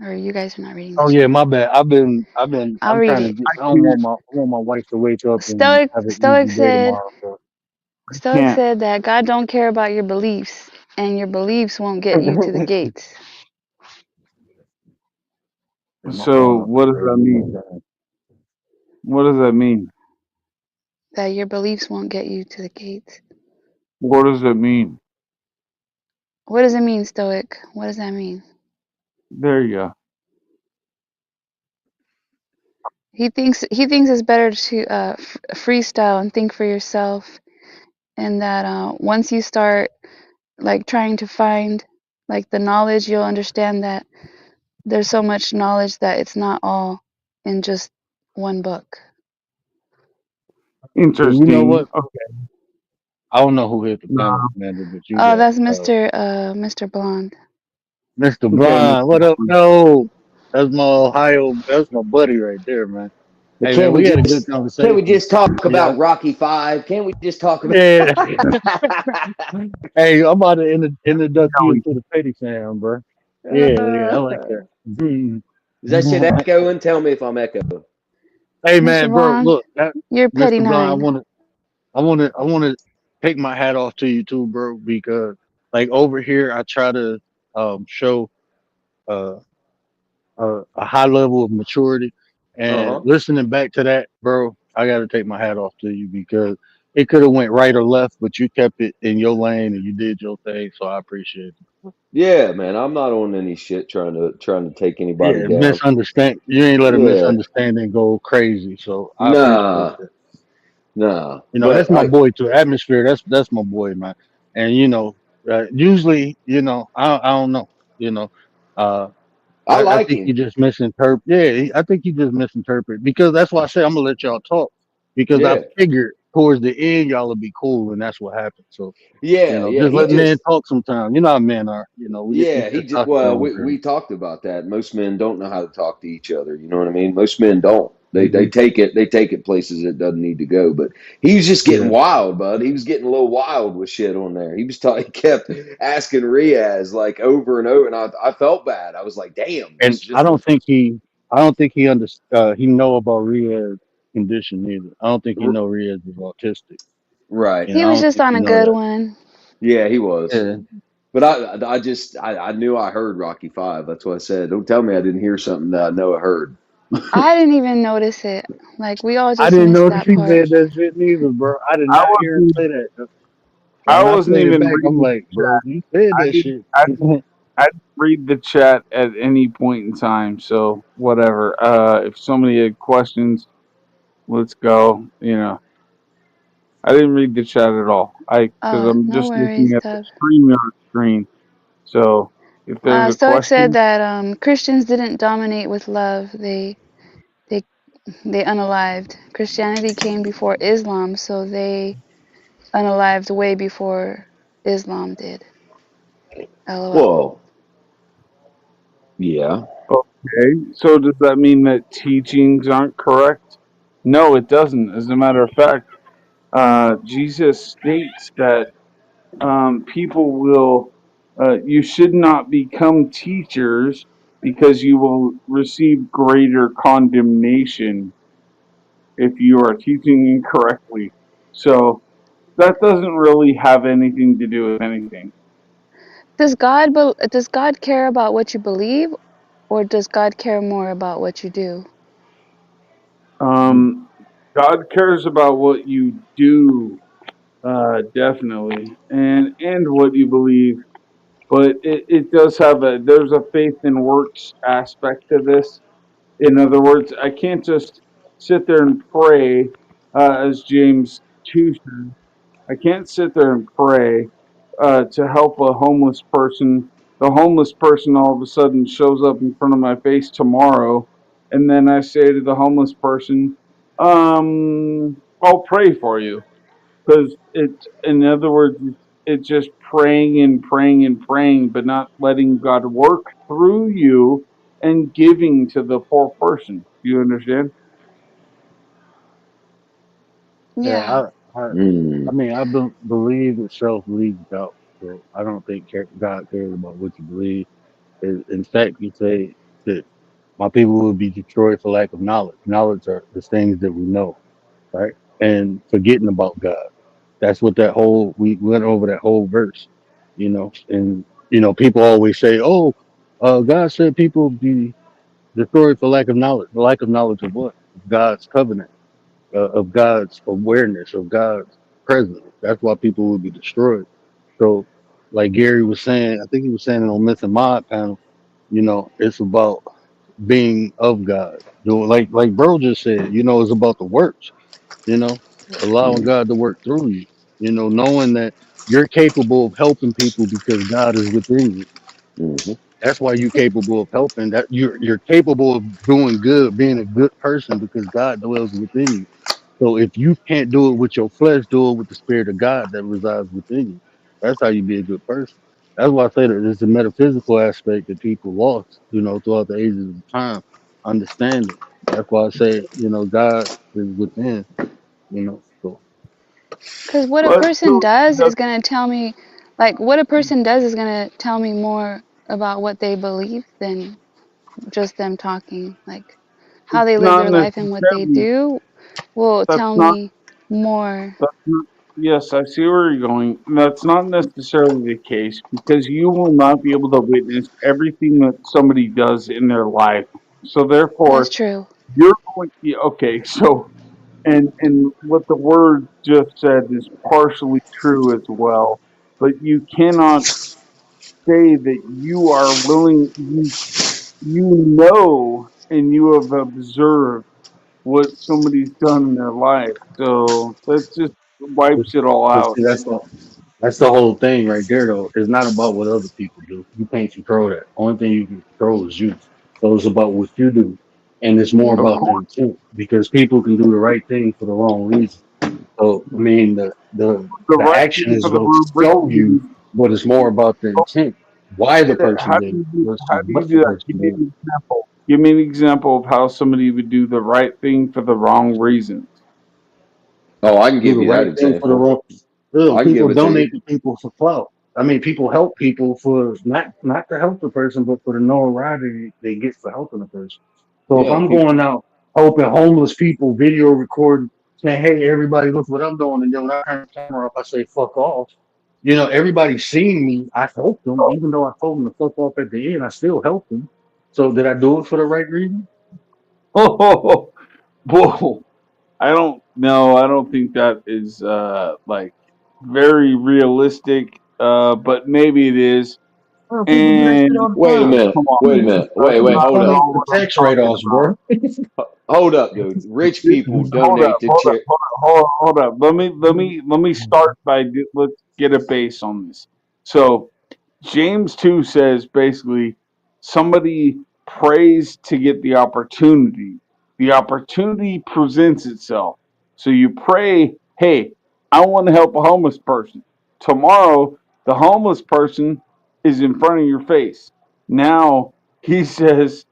Or you guys are not reading the Oh yeah, chat. my bad. I'll I'm read trying to it. get. I want my wife to wake up and Stoic have an Stoic easy day said tomorrow. So. Stoic can't. said that God don't care about your beliefs, and your beliefs won't get you to the gates. Yeah, my So phone up what does crazy. that mean? What does that mean? That your beliefs won't get you to the gates. What does it mean? What does it mean, Stoic? What does that mean? There you go. He thinks it's better to freestyle and think for yourself, and that once you start like trying to find like the knowledge, you'll understand that there's so much knowledge that it's not all in just one book. Well, you know Interesting. what? I don't know who hit the No, panel commander, but you Oh, got that's Mr. Blonde. Mr. okay, Mr. Blind. What up? No, that's my Ohio. That's my buddy right there, man. But Hey man, we had a good can't we conversation. just talk Yeah, about Rocky Five? Can't we just talk about yeah. Hey, I'm about to introduce you Kelly. into the petty fam, bro. Yeah, I like that. Mhm. Is that shit echoing? Tell me if I'm echoing. Hey Mr. man, bro, Blonde, look, that you're petty Mr. Blind, nine. I want to take my hat off to you too, bro, because like over here, I try to show uh, a high level of maturity, Uh and huh. listening back to that, bro, I got to take my hat off to you because it could have went right or left, but you kept it in your lane and you did your thing, so I appreciate it. Yeah, man. I'm not on any shit trying to take anybody Yeah, down. misunderstand. You ain't let a Yeah. misunderstanding go crazy, so I appreciate Nah. that. Nah. You know, that's But my boy too. Atmosphere, that's my boy, man. And usually, I don't know. You know, uh, I I like think you him. just misinterpret. Yeah, I think you just misinterpret because that's why I say I'm gonna let y'all talk because I Yeah. figured towards the end y'all will be cool and that's what happened. So Yeah. Yeah. just He let men just talk sometimes. You know how men are. We Yeah, he just just talk our well, own we thing. talked about that. Most men don't know how to talk to each other. You know what I mean? Most men don't. They Hmm. take it places it doesn't need to go. But he was just getting Yeah, wild, bud. He was getting a little wild with shit on there. He kept asking Riaz like over and over, and I felt bad. I was like, damn, this and is just I don't think he know about Riaz's condition either. I don't think he know Riaz is autistic. right. He I was don't just think on he a know good that. one. Yeah, he was. Yeah. But I knew I heard Rocky Five. That's what I said. Don't tell me I didn't hear something that I know I heard. I didn't even notice it. Like we all I just didn't missed know that she part. said that shit neither, bro. I did I not hear her wasn't. say that. So I when I wasn't played it even back, I'm reading like, the bro, chat. you said I that didn't. shit. I didn't read the chat at any point in time. So whatever. If somebody had questions, let's go. I didn't read the chat at all. Because Oh, I'm no just looking worries, at the Dub. StreamYard screen. So if there's a Stoic said question, that Christians didn't dominate with love. They they unalived. Christianity came before Islam, so they unalived way before Islam did. LOL. Well, yeah. okay. So does that mean that teachings aren't correct? No, it doesn't. As a matter of fact, Jesus states that people will, you should not become teachers because you will receive greater condemnation if you are teaching incorrectly. So that doesn't really have anything to do with anything. Does God care about what you believe, or does God care more about what you do? Um, God cares about what you do, definitely, and what you believe. But it does have there's a faith and works aspect to this. In other words, I can't just sit there and pray, as James 2 says. I can't sit there and pray to help a homeless person. The homeless person all of a sudden shows up in front of my face tomorrow, and then I say to the homeless person, I'll pray for you. Because in other words, it's just praying and praying and praying, but not letting God work through you and giving to the poor person. Do you understand? Yeah. Yeah, I Mm. mean, believe itself leaves out. So I don't think God cares about what you believe. In fact, you say that my people will be destroyed for lack of knowledge. Knowledge are the things that we know, right? And forgetting about God. That's what we went over that whole verse, and people always say, "Oh, God said people be destroyed for lack of knowledge." The lack of knowledge of what? God's covenant, of God's awareness, of God's presence. That's why people will be destroyed. So, like Gary was saying, I think he was saying it on Myth and Mod panel. It's about being of God. Like bro just said, it's about the works. You know, allowing Mm. God to work through you. Knowing that you're capable of helping people because God is within you. Mm-hmm. That's why you're capable of helping. That you're capable of doing good, being a good person because God dwells within you. So if you can't do it with your flesh, do it with the spirit of God that resides within you. That's how you be a good person. That's why I say that there's a metaphysical aspect that people lost, throughout the ages of time, understanding. That's why I say, God is within, so Because what a But person so does that's is going to tell me, like, what a person does is going to tell me more about what they believe than just them talking. Like, how they live not their life and what they necessarily. do will That's tell not. me more. That's not. Yes, I see where you're going. That's not necessarily the case because you will not be able to witness everything that somebody does in their life. So That's therefore, true. you're going. Yeah, okay, so and what the word just said is partially true as well. But you cannot say that you are willing. You know, and you have observed what somebody's done in their life. So that just wipes it all but out. see, that's the whole thing right there though. It's not about what other people do. You can't control that. Only thing you can control is you. So it's about what you do. And it's more Of about Hmm. the course, intent because people can do the right thing for the wrong reason. So I mean the the right action thing is for the going wrong to show you, reason. but it's more about the intent. Why the person How do did it you do? versus How do you what do the that? person Give me did. an example. Give me an example of how somebody would do the right thing for the wrong reasons. Oh, I can Do give the you that right thing for the example. wrong. Ugh, I can people give it to you. donate to people for clout. I mean, people help people for not to help the person, but for the notoriety they get for helping the person. So if Yeah, I'm people. going out helping homeless people, video recording, saying, "Hey, everybody, look what I'm doing," and then when I turn the camera up, I say, "Fuck off." Everybody's seeing me. I helped them, even though I told them to fuck off at the end. I still helped them. So did I do it for the right reason? Whoa. I don't know. I don't think that is like very realistic. But maybe it is. Well, people do that shit And all the Wait a time. minute. come on, Wait a People, minute. that's Wait. people not Hold at donate up. all to what I'm tax talking write-offs, about. bro. Hold up, dude. Rich people Hold up, donate to hold up, charity. hold up. Let me start by let's get a base on this. So James 2 says basically somebody prays to get the opportunity. The opportunity presents itself. So you pray, hey, I want to help a homeless person. Tomorrow, the homeless person is in front of your face. Now he says,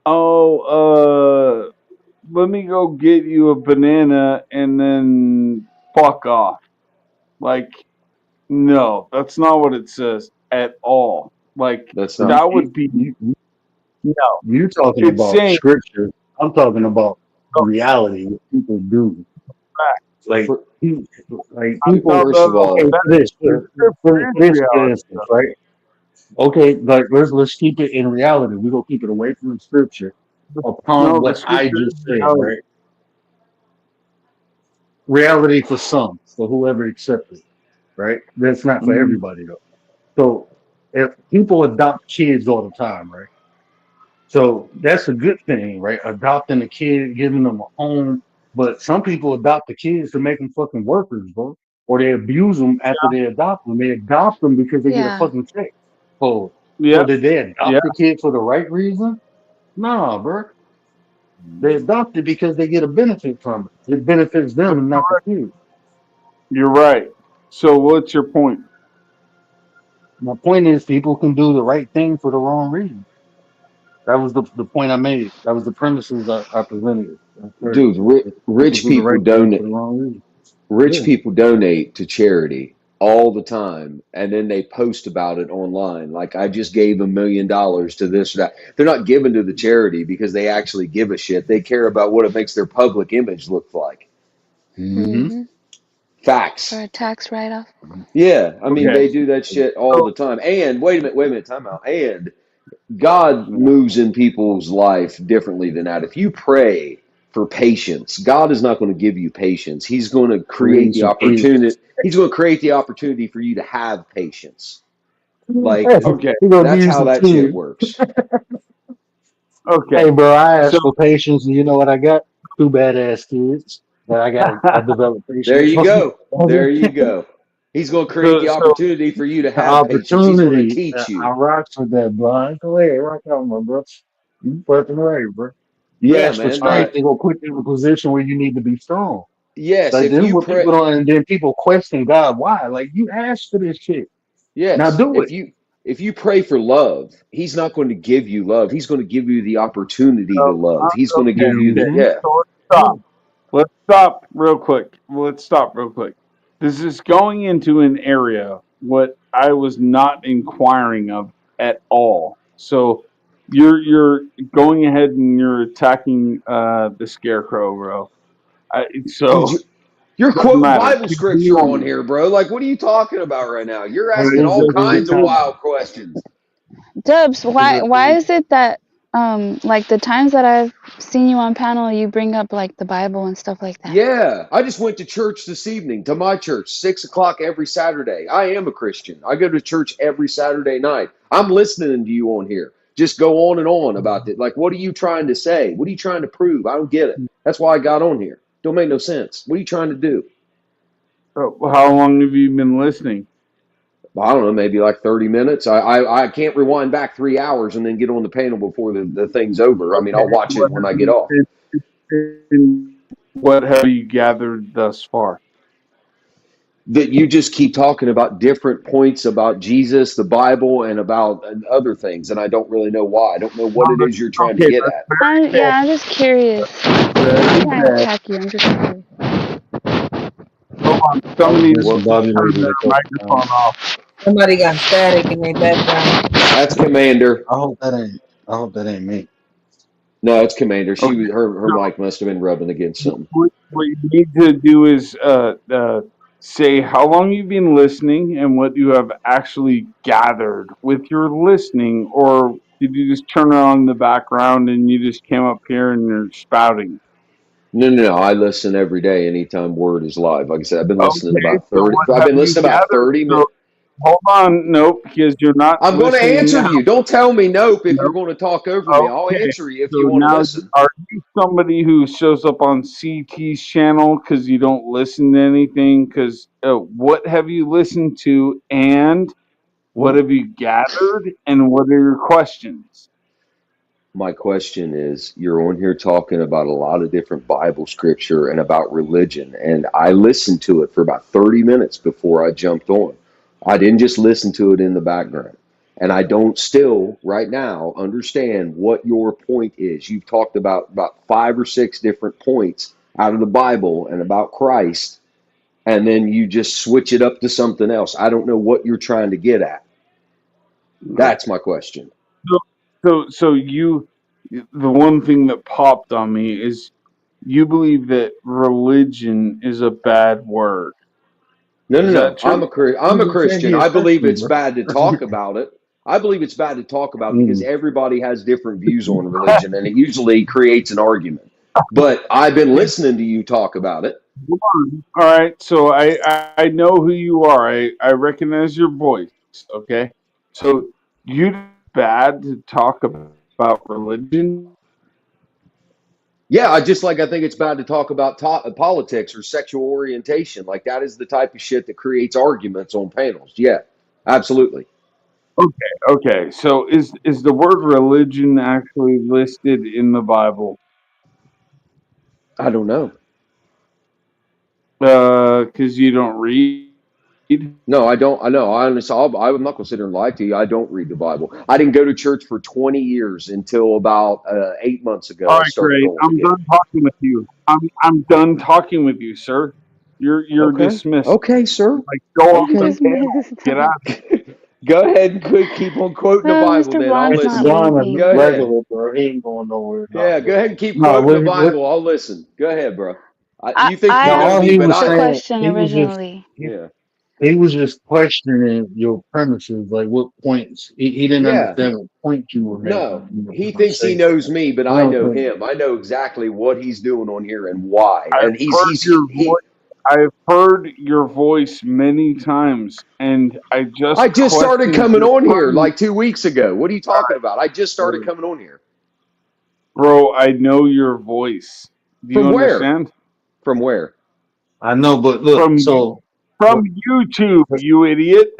oh, let me go get you a banana and then fuck off. Like, no, that's not what it says at all. Like, That's You, not. that you, would be you, you no. you talking It's about saying, scripture. I'm talking about no, reality, what people do. Like, For, he, like no, people, first no, of no, okay, all, for this, the for scripture is this, for reality, instance, though. right? Okay, like let's keep it in reality. We're gonna keep it away from the scripture upon No, the what I scripture is just said, reality. right? Reality for some, for whoever accepts it, right? That's not for Mm, everybody though. So if people adopt kids all the time, right? So that's a good thing, right? Adopting a kid, giving them a home. But some people adopt the kids to make them fucking workers, bro. Or they abuse them after they adopt them. They adopt them because they get a Yeah. fucking check. So yeah, did they yeah, adopt the kid for the right reason? Nah, bro. They adopt it because they get a benefit from it. It benefits them and not the kid. you're right. So, what's your point? My point is, people can do the right thing for the wrong reason. That was the point I made. That was the premises I presented at first. dude, People do the right thing for the wrong reason. rich Yeah. people donate to charity all the time, and then they post about it online. Like, I just gave $1 million to this or that. They're not giving to the charity because they actually give a shit. They care about what it makes their public image look like. Mm-hmm. Mm-hmm. For Facts. a tax write-off. Yeah, I mean, Okay, they do that shit all so the time. And wait a minute, time out. And God yeah, moves in people's life differently than that. If you pray for patience, God is not going to give you patience. He's going to Give you create the some kids. opportunity. He's going to create the opportunity for you to have patience. Like, Hey, okay, we're gonna give that's you how some that shit kids. works. okay. Hey, bro, I So, asked for patience, and you know what I got? Two badass kids that I developed There patience you for. go. There you go. He's going to create the so, opportunity for you to The have patience. He's going to opportunity. teach I you. rocks with that, bro. Go ahead, rock out, my bro. You fucking right, bro. You Yeah, ask for man. all right. strength, they gonna put you in a position where you need to be strong. Yes, Like if this is you what pray, people don't, and then people question God why. Like you asked for this shit, now yes, do it. if you pray for love, he's not going to give you love. He's going to give you the opportunity to love. He's going to Okay, give you the okay. Mm-hmm. yeah. So let's stop real quick. Let's stop real quick. This is going into an area what I was not inquiring of at all. So you're going ahead and you're attacking the scarecrow, bro. Dude, So you're doesn't quoting matter. Bible Continue scripture on on. here, bro. Like, what are you talking about right now? You're Hey, asking all is it kinds of true? wild questions. Dubs, Is why it why is it that like the times that I've seen you on panel you bring up like the Bible and stuff like that? Yeah, I just went to church this evening, to my church, 6 o'clock every Saturday. I am a Christian. I go to church every Saturday night. I'm listening to you on here. Just go on and on about it. Like, what are you trying to say? What are you trying to prove? I don't get it. That's why I got on here. Don't make no sense. What are you trying to do? So how long have you been listening? Well, I don't know, maybe like 30 minutes. I can't rewind back 3 hours and then get on the panel before the thing's over. I mean, Okay. I'll watch it What when I have get you, off. what have you gathered thus far? That you just keep talking about different points about Jesus, the Bible, and about other things, and I don't really know why. I don't know No, what it is you're trying to okay, get that's at. very I'm just curious. I'm very not trying to bad. attack you. I'm just curious. Hold on. I was Somebody needs just Well, to Bobby turn Lee their a couple microphone times. off. Somebody got static in their background. that's Commander. I hope that ain't. I hope that ain't me. No, it's Commander. She Okay. was her So mic must have been rubbing against something. what you need to do is say how long you've been listening and what you have actually gathered with your listening, or did you just turn it on in the background and you just came up here and you're spouting? No, no, no. I listen every day anytime Word is live. Like I said, I've been listening Okay, about so 30. what I've have been you listening about gathered? 30 So minutes. hold on, nope, because you're not I'm going to listening answer now. you. Don't tell me nope if you're Nope. going to talk over me. I'll Okay, answer you if so you want to now listen. are you somebody who shows up on CT's channel because you don't listen to anything? Because what have you listened to, and what have you gathered, and what are your questions? My question is, you're on here talking about a lot of different Bible scripture and about religion, and I listened to it for about 30 minutes before I jumped on. I didn't just listen to it in the background. And I don't still, right now, understand what your point is. You've talked about 5 or 6 different points out of the Bible and about Christ, and then you just switch it up to something else. I don't know what you're trying to get at. That's my question. So, so you, the one thing that popped on me is you believe that religion is a bad word. No, no, Is that no. true? I'm He a just said Christian. he a I believe Christian, it's bro. bad to talk about it. I believe it's bad to talk about because Mm. everybody has different views on religion and it usually creates an argument. But I've been listening to you talk about it. All right, so I know who you are. I recognize your voice. Okay, so you bad to talk about religion. Yeah, I think it's bad to talk about politics or sexual orientation. Like that is the type of shit that creates arguments on panels. Yeah, absolutely. Okay, okay. So is the word religion actually listed in the Bible? I don't know. Because you don't read. No, I don't. I know. I honestly, I'm not going to sit here and lie to you. I don't read the Bible. I didn't go to church for 20 years until about 8 months All ago. I right, started great. going I'm again. done talking with you. I'm done talking with you, sir. You're Okay. dismissed. Okay, sir. Like go off He Okay. the just panel. missed. Get out. Go ahead and keep on quoting the Bible. Mr. Then I'll Blonde's Mr. not listen. John is Go leaving. ahead. regular, bro. He ain't going nowhere. No, Yeah, go bro. ahead and keep No, quoting the what? Bible. I'll listen. Go ahead, bro. I You think I you No, know all asked me, he him but was the I. saying, question he was just originally. Yeah. he was just questioning your premises, like what points. He didn't Yeah. understand what point you were making No. in the He thinks he conversation. knows me, but You I know what know I'm saying? him. I know exactly what he's doing on here and why. I've And he's heard he's your he. voice. I've heard your voice many times, and I I just just started questioned coming your on here premise. like 2 weeks ago. What are you talking about? I just started coming on here. Bro, I know your voice. Do you From where? understand? From where? I know, but look, From so from what? YouTube, you idiot.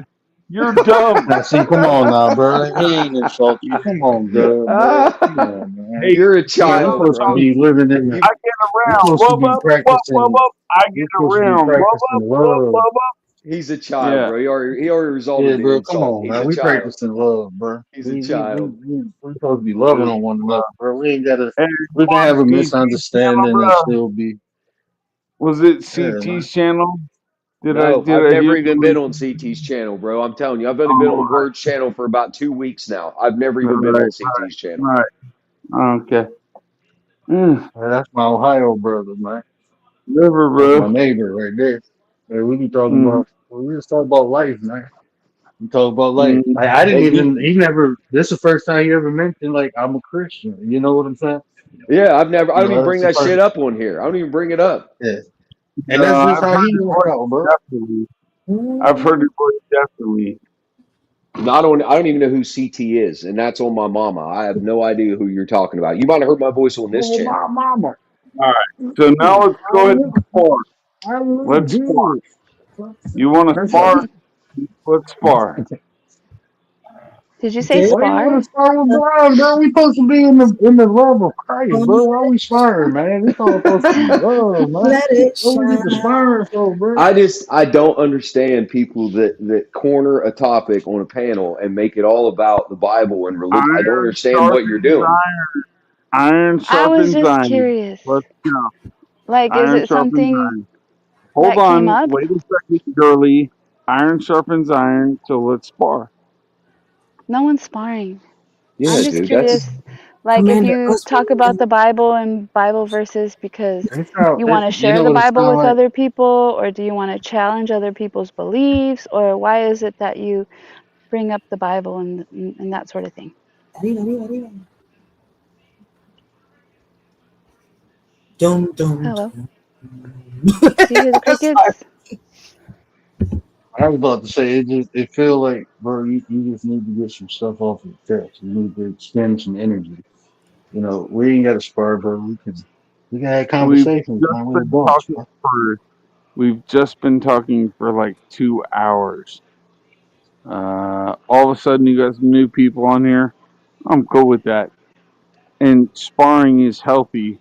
You're dumb. Now, see, come on now, bro. He ain't insult you. Come on, bro, man. Come on, man. Hey, You're a hey, We look, child, supposed to bro. be living in the. I You get We around. supposed to Wub be up, wub, wub practicing. up. I get We supposed to be around. Wub practicing up, wub, love. wub up. he's a child, Yeah. bro. He already Yeah, resulted in bro. Come insult. on, He's man. a We child. practicing love, bro. He's a We child. we supposed to be loving on one another, bro. We ain't gotta. Hey, We you can on have a CT's channel, misunderstanding and bro? still be. Was it Yeah, man. CT's channel? Did I No, did I've I never hear even you? been on CT's channel, bro. I'm telling you, I've only been Oh, on Word's channel for about 2 weeks now. I've never even been on right, CT's channel. right, right. Okay. Mm, Yeah, that's my Ohio brother, man. River, That's my bro. neighbor right there. Yeah, we be talking Mm, about. We just talk about life, man. We talk about life. mm. I didn't And even. He never. This is the first time he ever mentioned like I'm a Christian. You know what I'm saying? yeah, I You don't even know, bring that's the that shit first. up on here. I don't even bring it up. Yeah, and No, that's just I've how heard he your walk voice out, bro. definitely. I've heard your voice definitely. Not on. I don't even know who CT is, and that's on my mama. I have no idea who you're talking about. You might have heard my voice on this Oh, channel. my mama. All right. So now let's go ahead and spar. I look Let's spar. good. You want to That's spar? all. Let's spar. Did you say Did Why you want spar? to start with Brian, bro? We supposed to be in the love of Christ, bro. Why we swearing, man? It's all supposed to be love, man. let it What we get the shine. swearing for, bro? I don't understand people that corner a topic on a panel and make it all about the Bible and religion. I don't Iron understand what you're sharpens doing. iron. Iron I was sharpens just iron. curious. Let's go. Like, is Iron it sharpens something iron. Hold that came on. up? Wait a second, girly. Iron sharpens iron. So let's spar. No one's sparring. I'm Yeah, just dude, that's curious. Like, if Commander, you us talk about the Bible and Bible verses because It's how you want it's, to you share know the what it Bible sound with like. other people, or do you want to challenge other people's beliefs, or why is it that you bring up the Bible and that sort of thing? Arriba, arriba, arriba. Dum, dum, Hello. dum. Do you hear the Sorry. crickets? I was about to say it feel like, bro, you just need to get some stuff off your chest. You need to expend some energy. You know, we ain't got to spar, bro. We can have We've conversations, just man. We're been adults, talking bro. for we've just been talking for like 2 hours. All of a sudden, you got some new people on here. I'm cool with that. And sparring is healthy,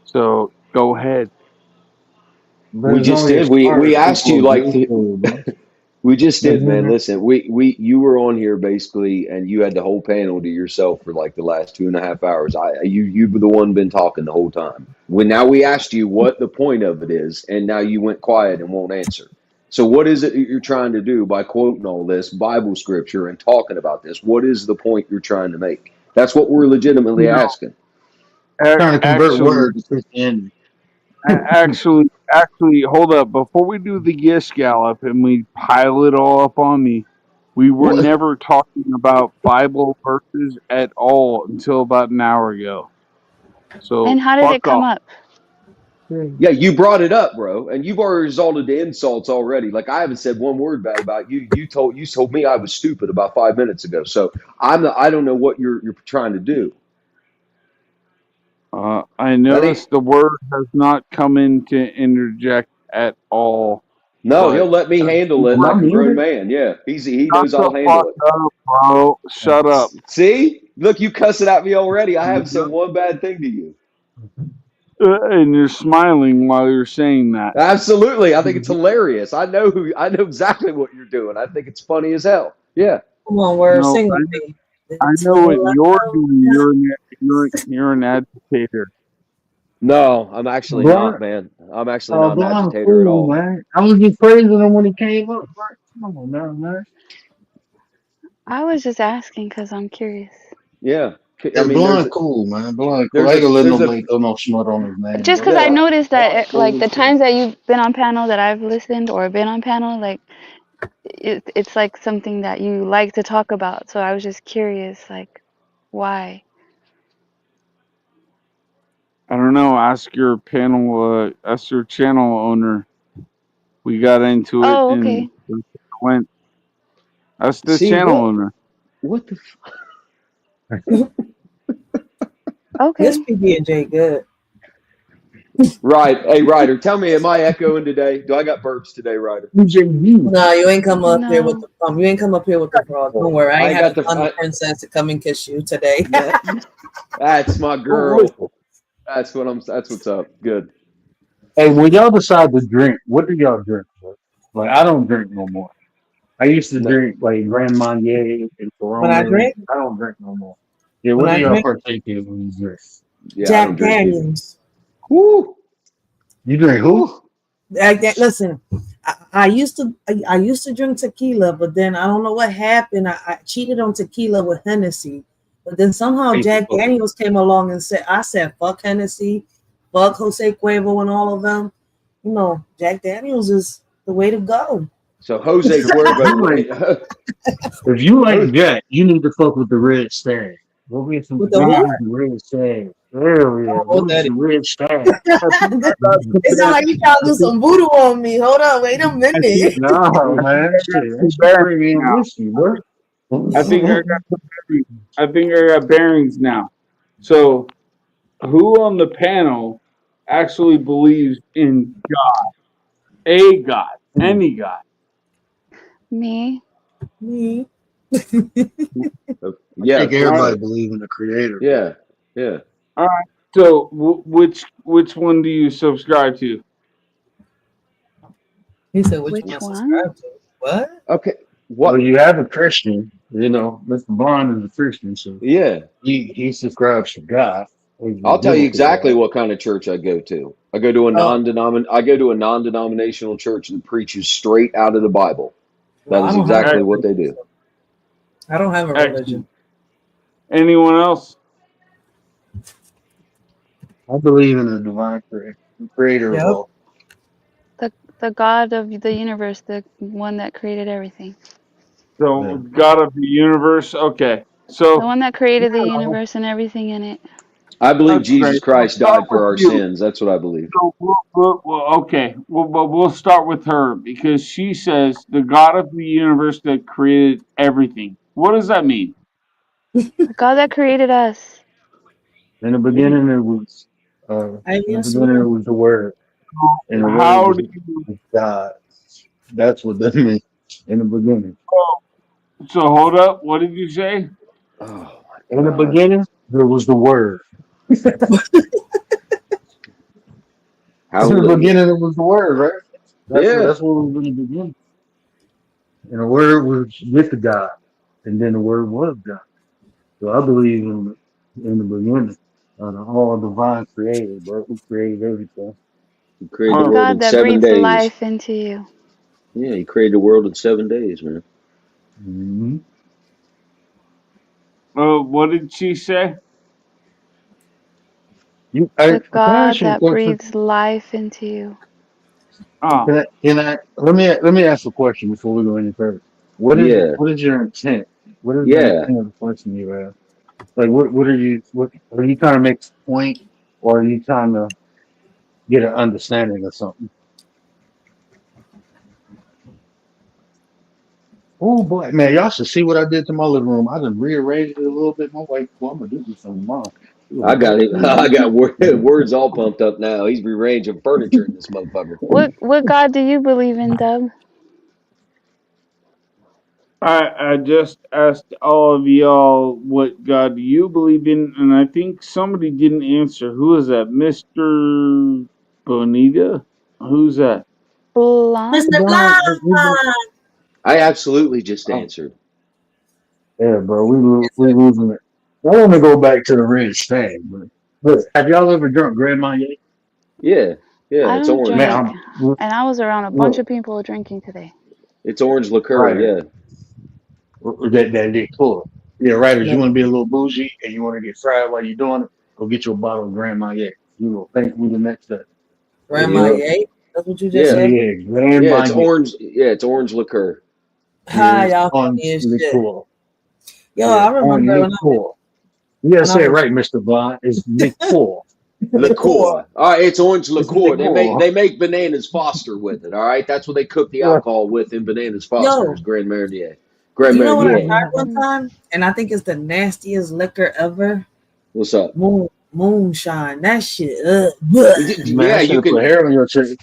so go ahead. But We it's just only a did. spar We if asked people you like agree to it, bro. we just But did, man. then, Listen, we you were on here basically, and you had the whole panel to yourself for like the last 2.5 hours. You were the one been talking the whole time. When now we asked you what the point of it is, and now you went quiet and won't answer. So what is it that you're trying to do by quoting all this Bible scripture and talking about this? What is the point you're trying to make? That's what we're legitimately No, asking. trying to convert actually, word to Christianity. actually, hold up. Before we do the Gish Gallop and we pile it all up on me, we were What? never talking about Bible verses at all until about an hour ago. So And how did it fuck come off. up? Yeah, you brought it up, bro, and you've already resorted to insults already. Like I haven't said one word bad about you. You told me I was stupid about 5 minutes ago. So I don't know what you're trying to do. I That ain't noticed the word has not come in to interject at all, no. He'll but let me handle it Am I like a grown muted? man. Yeah, he shut knows I'll the fuck handle it. up, bro. Shut up. See, look, you cussing at me already. I haven't said one bad thing to you. And you're smiling while you're saying that. Absolutely, I think it's hilarious. I know exactly what you're doing. I think it's funny as hell. Yeah. Come on, word, No, sing with me. I It's know what what you're I doing. know. You're an agitator. No, I'm actually not, Blind, man. I'm actually not an blind agitator at cool, all. man. I was just praising him when he came up, bro. Come on now, man. I was just asking because I'm curious. Yeah. I Yeah, mean, blind cool, man. Blind cool. there's I a ain't gonna let there's a nobody throw no smut on his name, Just bro. because I no. noticed that, Blind like, cool the as shit. times that you've been on panel that I've listened or been on panel, like, it's like something that you like to talk about. So I was just curious, like, why? I don't know. Ask your panel. Ask your channel owner. We got into it Oh, and okay. went. Ask the See channel what owner. what the This Okay. PB&J good. right? Hey, Ryder, tell me, am I echoing today? Do I got burps today, Ryder? UJU. No, you ain't come up here with No. the You ain't come up here with the frog. Don't worry, I I ain't ain't have got to find the the. princess to come and kiss you today. That's my girl. Listen, That's what I'm. That's what's up. Good. hey, when y'all decide to drink, what do y'all drink, bro? Like, I don't drink no more. I used to No, drink like Grand Marnier and when I Corona. drink, I don't drink no more. Yeah, when what do I y'all drink partake in when you drink? yeah, I don't Jack drink either. Daniels. Whoo, You drink who? whoo. Listen, I used to drink tequila, but then I don't know what happened. I cheated on tequila with Hennessy, but then somehow Hey, Jack Daniels came along and said fuck Hennessy, fuck Jose Cuervo and all of them. You know, Jack Daniels is the way to go. So Jose if you Cuervo. like, if you like Jose, Jack, you need to fuck with the red stag. Go get some With the tequila who? with the red stag. Hell I yeah, don't know go what get that is. some red stag. I think I got It sounds compared. like you trying to I do think, some voodoo on me. Hold on, wait a I think, minute. No, I think man, I got shit, some that's some bearings premium now. whiskey, bro. I think I got some bearings. I think I got bearings now. So, who on the panel actually believes in a God, any God? Me. Me. I think yeah, All right, everybody believes in the creator, bro. yeah, yeah. all right. So, which one do you subscribe to? He said, which one I Which one? subscribe to? What? Okay. Well, What? you have a Christian, Mr. Bond is a Christian, so Yeah, he subscribes to God, or he's I'll tell you biblical exactly God. what kind of church I go to. Oh, I go to a non-denominational church that preaches straight out of the Bible. well, That I is don't have a exactly what Excellent, they religion. do. So I don't have a religion. excellent. Anyone else? I believe in the divine creator of Yep. all. The the God of the universe, the one that created everything. So, Yeah. God of the universe. Okay. The So one that created the yeah, universe and everything in it. I believe that's Jesus great. We'll Christ start died with for our you. sins. That's what I believe. So okay, we'll start with her because she says the God of the universe that created everything. What does that mean? The God that created us. In the beginning, it was. In the Aliens beginning, it too. was the word, and the word How was do you? God. That's what that means. In the beginning. So hold up. What did you say? Oh my In the God. beginning, there was the word. In the Hallelujah. beginning, it was the word, right? Yeah. That's what was in the beginning. And the word was with the God, and then the word was God. So I believe in the beginning, all divine created, bro, who created everything. He created the The Huh. world God in that 7 breathes days. life into you. Yeah, he created the world in 7 days, man. Mm-hmm. What did she say? The Can I ask God you a that question? breathes life into you. Oh, Let me ask a question before we go any further. Yeah. What is your intent? What is the Yeah. intent of the question you have? Like, what are you trying to make a point, or are you trying to get an understanding of something? Oh boy, man, y'all should see what I did to my living room. I done rearranged it a little bit. My wife, well, I'm gonna do this tomorrow. She was I like, got "That's it. I got words all pumped up now. He's rearranging furniture in this motherfucker. What God do you believe in, Dub? I just asked all of y'all what God you believe in, and I think somebody didn't answer. Who is that, Mister Bonita? Who's that? Mr. Blonde? Blah. I absolutely just oh, answered. yeah, bro, we losing it. I want to go back to the red stag, but have y'all ever drunk Grandma yet? Yeah. Yeah. I It's don't orange. Man, drink, and I was around a bunch look, of people drinking today. It's orange liqueur. right, Yeah. that they cool. Yeah, right. If you No, want to be a little bougie and you want to get fried while you're doing it, go get you a bottle of Grandma yet. You will thank me the next day. Grandma, Yep. yeah. That's what you just Yeah. said. Yeah, Yeah. Grandma It's yet. orange. Yeah. It's orange liqueur. Yeah, Hi, it's y'all on funny as the shit. cool. Yo, Yeah, I on remember the cool. You gotta when I say it was right, Mr. Bond. It's the cool. liqueur. Liqueur. All right, it's orange It's the liqueur. cool. They make bananas Foster with it. All right, that's what they cook the alcohol with in bananas Foster is Yo, Grand Marnier. Grand you know what I Yeah. Marnier. tried one Mm. time? And I think it's the nastiest liquor ever. What's up? Moonshine. That shit. Bleh. Man, I Yeah, should have put hair on your chick.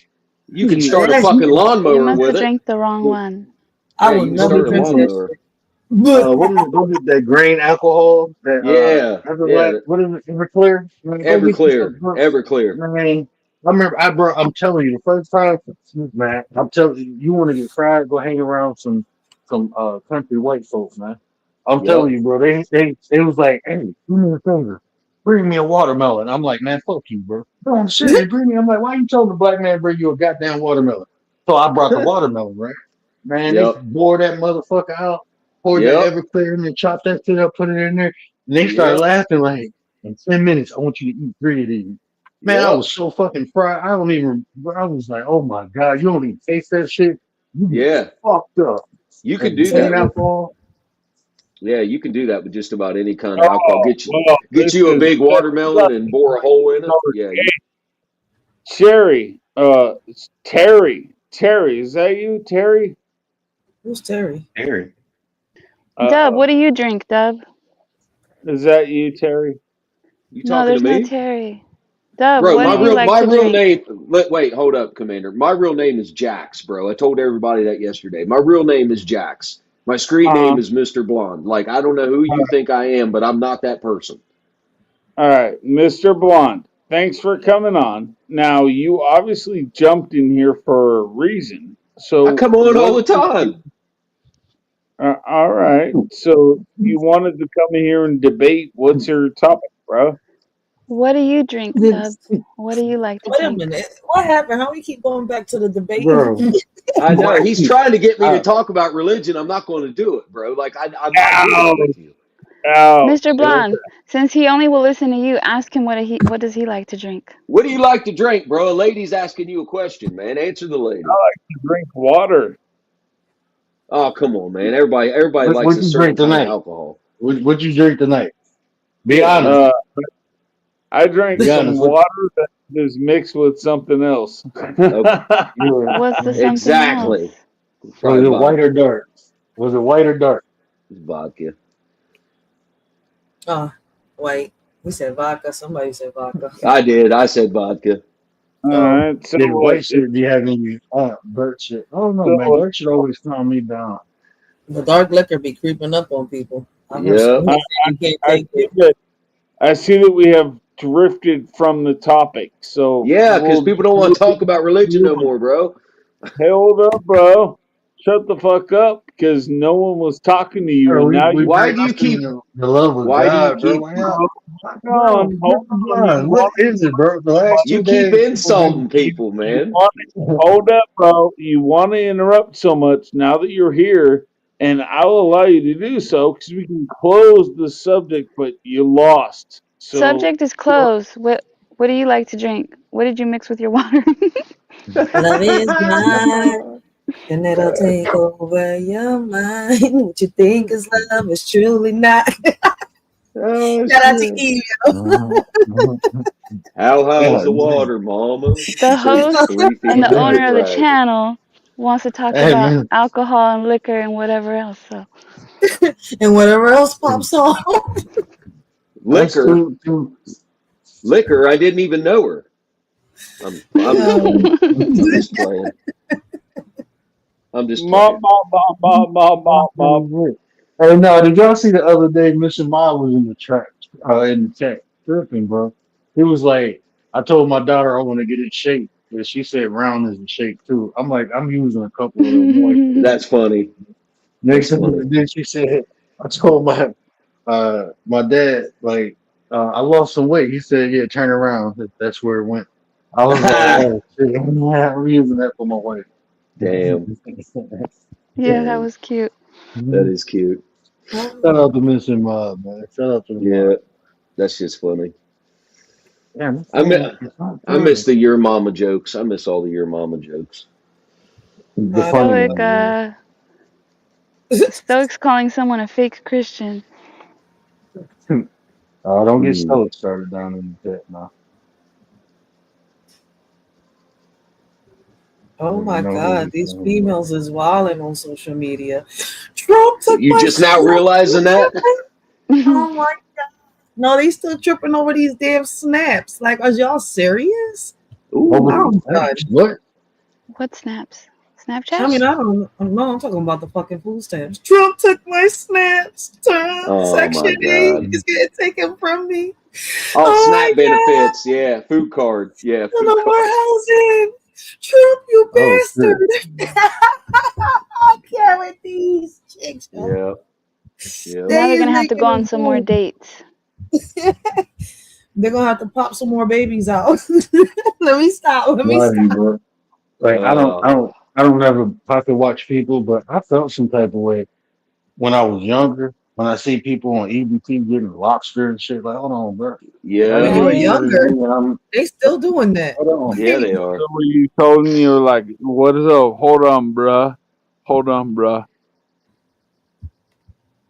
you can start a That fucking shit. You lawnmower must have with it. drank the wrong one. I Yeah, will you can Go never start get a drink you that lawnmower. shit. Bleh. what is it? Go get that grain alcohol that Yeah, yeah. what is it? Everclear? Man, go get you some Everclear, bro. Everclear. Man, I remember I'm telling you the first time, man, I'm telling you, you want to get fried, go hang around some country white folks, man. I'm telling Yep. you, bro, they was like, hey, do me a favor, bring me a watermelon. I'm like, man, fuck you, bro. No, I'm serious, bring me. I'm like, why you telling the black man bring you a goddamn watermelon? So I brought the watermelon, right? Man, they Yep. bore that motherfucker out, poured the Yep. Everclear and then chopped that shit up, put it in there, and they started Yep. laughing like, in 10 minutes, I want you to eat 3 of these. Man, I Yep. was so fucking fried. I don't even. I was like, oh my god, you don't even taste that shit. You get Yeah. fucked up. You can And do grain that with alcohol. Yeah, you can do that with just about any kind of alcohol. Oh, well, Get this you a is big watermelon and bore a hole in it. Yeah, you Sherry. It's Terry. Terry, is that you, Terry? Who's Terry? Eric. Dub, what Uh-oh. do you drink, Dub? Is that you, Terry? you No, talking to there's no me? Terry. Dub, Bro, what do you like my to real drink? name wait, hold up, Commander. My real name is Jax, bro. I told everybody that yesterday. My real name is Jax. My street Uh, name is Mr. Blonde. Like I don't know who you think I am, but I'm not that person. all right, Mr. Blonde. Thanks for coming on. Now, you obviously jumped in here for a reason. I So, come on all what the did time. you? All right. So, you wanted to come here and debate. What's your topic, bro? What do you drink, Dub? Wait What do you like to a drink? minute. What happened? How we keep going back to the debate? Bro, I know. He's boy, trying to get me to I, talk about religion. I'm not going to do it, bro. Like I'm not doing it Ouch! with you. Mr. Ouch! Blonde, since he only will listen to you, ask him what does he like to drink? What do you like to drink, bro? A lady's asking you a question, man. Answer the I lady. like to drink water. Oh, come on, man. Everybody likes what a you certain drink kind of tonight? alcohol. What you drink tonight? Be Yeah. honest. I drank Be some honest. What, water that is mixed with something else. Okay. yeah. What's the something else? Exactly. Was Probably it white vodka. or dark? Was it white or dark? Vodka. Oh, wait. We said vodka. Somebody said vodka. I did. I said vodka. All Oh, right, so Yeah, white it, shit be having you dark shit. I don't know, man. so Dark shit always calm me down. the dark liquor be creeping up on people. I've heard some Yep. people I, say you can't I take see it. that we have drifted from the topic, so Yeah, because people don't want to talk about religion no more, bro. hold up, bro. Shut the fuck up, because no one was talking to you, Bro, and now we you Why do you discussing keep? the love of Why do you God, bro. keep? Why y'all, hold bro, on, Mr. hold on. Blind, what is it, bro? The last You 2 days, keep people been. insulting people, man. Want hold up, bro. You want to interrupt so much now that you're here, and I'll allow you to do so because we can close the subject, but you lost. So, Subject is closed. What do you like to drink? What did you mix with your water? Love is blind, and it'll take over your mind. What you think is love is truly not. Oh Shout out to shit! Eve. How high is God the damn. water, Mama? She The said it's host 3 feet and the under the owner of the dragon. channel wants to talk Hey, about man. alcohol and liquor and whatever else. So And whatever else pops off. That's Liquor, too. liquor. I didn't even know her. I'm just playing. I'm just playing. I'm just mom, playing. mom, mom, mom, mom, mom, mom. Hey, no, did y'all see the other day? Mission Ma was in the trap, in the chat, tripping, bro. He was like, I told my daughter I want to get it shaped, but she said round is the shape too. I'm like, I'm using a couple of them white. That's funny. Next That's thing, funny. then she said, I told my dad like, I lost some weight. He said, yeah, turn around. That's where it went. I was like, oh shit, I'm using that for my wife. Damn. yeah, that Damn. was cute. That is cute. Shout out to Mission Ma, man. Shout out to the Yeah, mod. that's just funny. Yeah, my I miss, phone is not I miss charging. the your mama jokes. I miss all the your mama jokes. The I funny Stoic, one, Stoic's calling someone a fake Christian. man. Don't get Mm. stoic started down in the pit now. Oh You my know who God, we these talking about. females is wilding on social media. Trump took You my just now realizing that? Oh my God. No, they still tripping over these damn snaps. Like, are y'all serious? Over Ooh. I'm the done. what? What snaps? I Snapchat? mean, I don't know. I'm talking about the fucking food stamps. Trump took my snaps. Oh Section my 8 God. is getting taken from me. Oh, Oh SNAP my God. benefits. Yeah, food card. Yeah, food No more card. housing. Trump, you Oh shit! bastard. I can't with these chicks, yo. Yeah, yeah. Now They they're is gonna have to go making on them some more cool. dates. They're gonna have to pop some more babies out. Let me stop. Let me Bloody, stop. bro. Like Uh, I don't ever pocket watch people, but I felt some type of way when I was younger. When I see people on EBT getting lobster and shit, like, hold on, bro. I When yeah, you didn't were eat none of this. younger, I'm they still doing that. hold on. yeah. Wait, They are. So were you told me you were like, what is up? Hold on, bruh.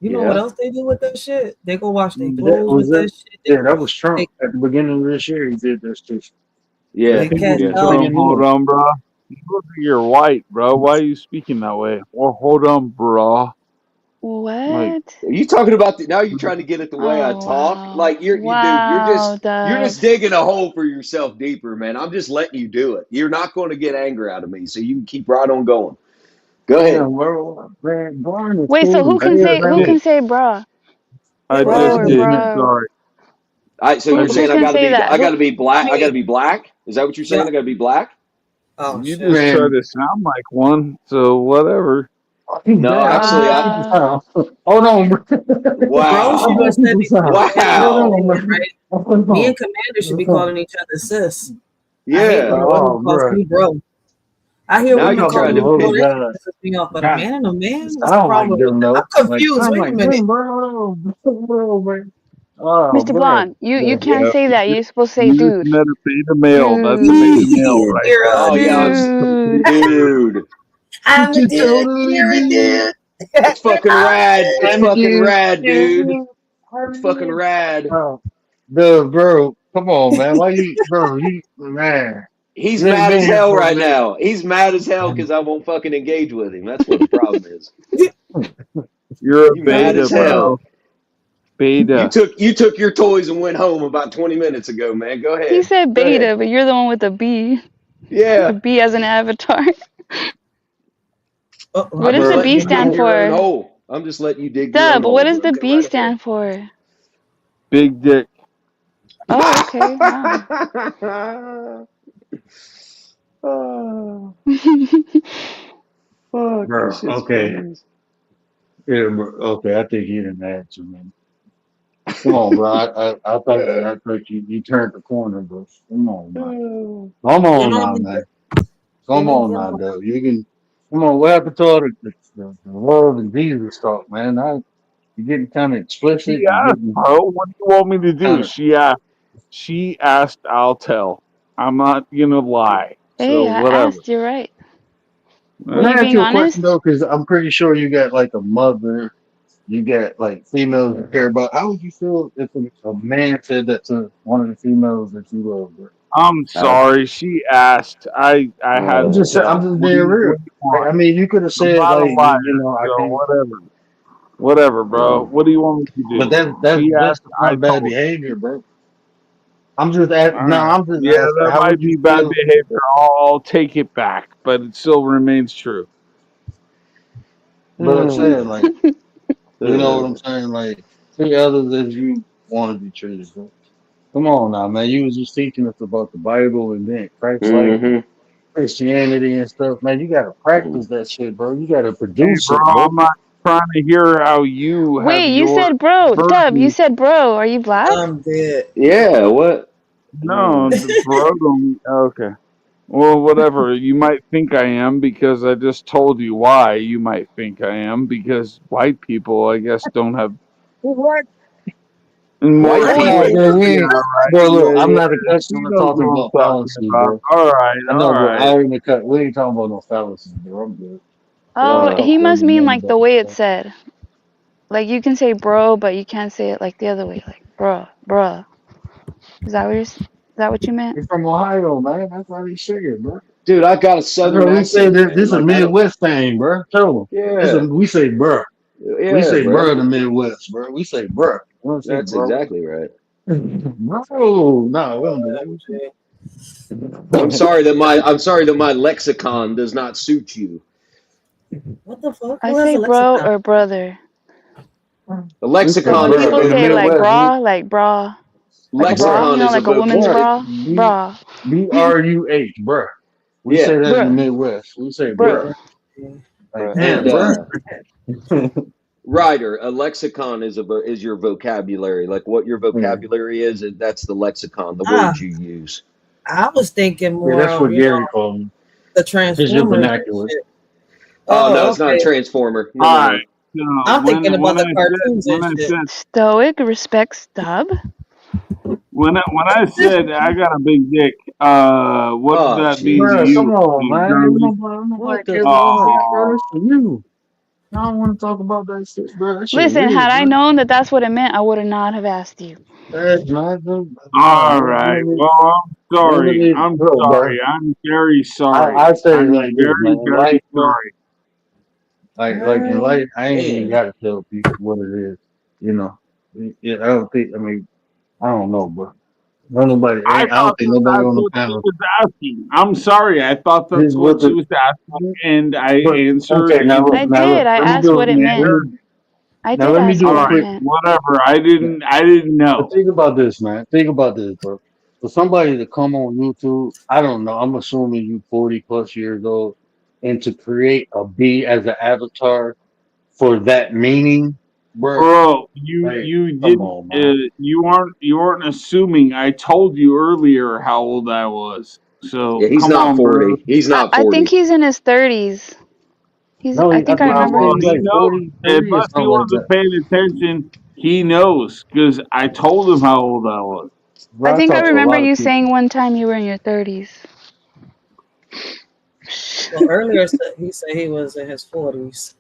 you know what Yeah. else they do with that shit? They go wash their That clothes was with it. that shit. Yeah, that was They, Trump at the beginning of this year. He did this too. Yeah. they People cash be Yeah. out. saying Hold no. on, bruh. You're white, bro. Why are you speaking that way? Well, hold on, bruh. Like, What? Are you talking about the, now? You're trying to get at the way I Oh talk. wow. Like dude. Wow, You're just Dubs. digging a hole for yourself deeper, man. I'm just letting you do it. You're not going to get anger out of me, so you can keep right on going. Go ahead. Damn, bro, man, Barn is Wait, so cool as I, hell, who man. can say bruh? I Bro just or Right. did. bruh? Sorry. So I you're Who saying just, can say that? I Who gotta be black? I gotta Me. be black? Is that what you're saying? Yeah. I gotta be black? Oh you shit. just try Man, to sound like one, so whatever. No, damn, how actually, black I. people uh sound? Hold on, bro. Bro How should Wow, have black said people sound? before we Hold wow. on, started, man. right? Hold Me on. and Commander should be Hold on. calling each other sis. I hate Yeah. when a woman Oh, calls bro. me bro. I hear Now women you're call trying me to bro. Oh, pick. That shit God. pisses me off. But a God, man and a man, what's the sound like problem with them, that? though. I'm Like, confused. sound Wait a like minute. them, bro. Bro, man. Oh, Mr. bro. Blonde, you Yeah. can't Yeah. say that. You're supposed to say You just dude. met a beta male. That's a beta Dude. male right You're there. a Oh yeah, dude. Dude. dude. I'm a You dude. totally You're a did. dude. It's fucking rad. It's fucking rad, dude. It's fucking Harmony. rad. Oh, dude, bro, come on, man. Why you, bro? You, man, He's you ain't mad been as here hell for a right minute. now. He's mad as hell because I won't fucking engage with him. That's what the problem is. You're a You mad beta, as bro. hell. You Beta. took your toys and went home about 20 minutes ago, man. Go He ahead. said Go ahead. beta, but you're the one with the B. A Yeah. B as an avatar. Uh-oh. What I'm does just the letting B you dig stand your own for? hole. I'm just letting you dig your own Dub, hole, what does bro. the Go B right ahead. stand for? Big dick. Oh, okay. Wow. Oh, fuck, this Bro, shit's okay. funny. Yeah, bro, okay, I think you didn't answer, man. Come on, bro. I thought you turned the corner, bro. Come on, man. Come You on now, normally man. get, you Come know, on now, though. You can, come on. What happened to all the love and Jesus talk, man? You're getting kind of She explicit. You're asked, getting bro. What do you want me to do? kind of. She asked. She asked. I'll tell. I'm not gonna lie. So Hey, I whatever. asked. You're right. Were Can you I ask being you a question honest? though? Because I'm pretty sure you got like a mother. You got like females you care about. How would you feel if a man said that to one of the females that you love, bro? I'm sorry. She asked. I had to I'm tell. just being real. What do you want? I mean, you could have I'm said not a like, liar. I So can't. whatever. Whatever, bro. What do you want me to But do? She that's asked. I not bad told. behavior, bro. I'm just asking. All No, right. I'm just Yeah, asking. that How might would you be bad feel? behavior. I'll take it back, but it still remains true. But I'm saying like, you know what I'm Mm-hmm. saying? Like, treat others as you want to be treated, bro. Come on now, man. You was just teaching us about the Bible and then Christ like Christianity and stuff, man. You gotta practice that shit, bro. You gotta Hey, produce bro, it, bro. I'm not trying to hear how you have Wait, you your said bro. Dub, you version. said bro. Are you black? I'm dead. Yeah, what? No, the bro don't. Okay. Well, whatever. You might think I am because I just told you why you might think I am because white people, I guess, don't have What? White more. I Yeah, ain't Ah, people? saying bro, we yeah, ain't, nothing. right. bro. Yeah, Look, I'm yeah. not a She customer knows talking what I'm about talking fallacy, about. bro. All right, I all know, but right. I already cut. We ain't talking about no fallacy, bro. I'm good. Y'all Oh, can Uh, talk he whatever must you mean want like the about way it's that. said. Like you can say bro, but you can't say it like the other way, like bruh. Is that what you meant? He's from Ohio, man. That's why he said, bro. dude, I got a That's southern what we say. accent, This man. this a Like I don't. Midwest thing, bro. Tell them. Yeah, We say, bruh. We yeah, say, bro. bruh, in the Midwest, bro. We say, bruh. We don't say, That's bro. exactly right. Bro, no, we don't do Oh, that. We shit. I'm sorry that my lexicon does not suit you. What the fuck? I Who has say a bro lexicon? or brother. The say, But lexicon when is a bruh. people In the say like Midwest, bra, like bra, like a bra, bruh. you lexicon know, is a like a woman's Bruh. vocabulary. bra, B bra, BRUH, bruh. We Yeah, say that in the bruh, Midwest. We say, bruh. bruh, Bruh. Yeah. Like, bruh. and damn, bruh. Ryder, a lexicon is your vocabulary. Like what your Yeah, vocabulary is, that's the lexicon, the Ah, words you use. I was thinking yeah, more that's of, what Gary called me. the It's your Transformers and vernacular. shit. Oh no, Oh, it's not a okay. transformer. No, All no, right. no. So I'm thinking about when the I said cartoons and shit. Stoic respects Dub. when I said I got a big dick, what did Oh that mean to Bruh, Jesus! come you, on, man. girly? Nobody What the cares about fuck? that, bro. That's Oh, for you. I don't want to talk about that shit, bro. That shit Listen, weird, had I bro. known that that's what it meant, I would have not have asked you. That's not good. Nah, all bro. right. Well, I'm None of sorry. this, I'm look, bro. sorry. I'm very I sorry. say it I'm like this, man. very, In very life, bro. sorry. Like in life, I ain't even Man, gotta tell people what it is. You know. Yeah, I don't think. I mean, I don't know, bro. Nobody. I I don't thought think that nobody that's on the what she panel. was asking. I'm sorry. I thought This that's is what what she the. was asking, and I But answered okay, now in look, I now did. look. I Let me asked do. what it Let meant. manner. me. I Now did let me ask do All what a it right. quick. meant. Whatever. I didn't But know. think about this, man. Think about this, bro. For somebody to come on YouTube, I don't know. I'm assuming you 40 plus years old, and to create a B as an avatar for that meaning, bro. Bro, Like, you come didn't on, man. you weren't assuming. I told you earlier how old I was. yeah, So he's come not on, bro. 40. He's not I think 40. he's in his 30s. No, I I think I think he remember said Well, him. he's he like knows. 43 or Unless he something like wasn't that. paying attention, he knows because I told him how old I was. I Bro, I think I talk to a remember lot of you people. saying one time you were in your 30s. Well, earlier he said he was in his 40s.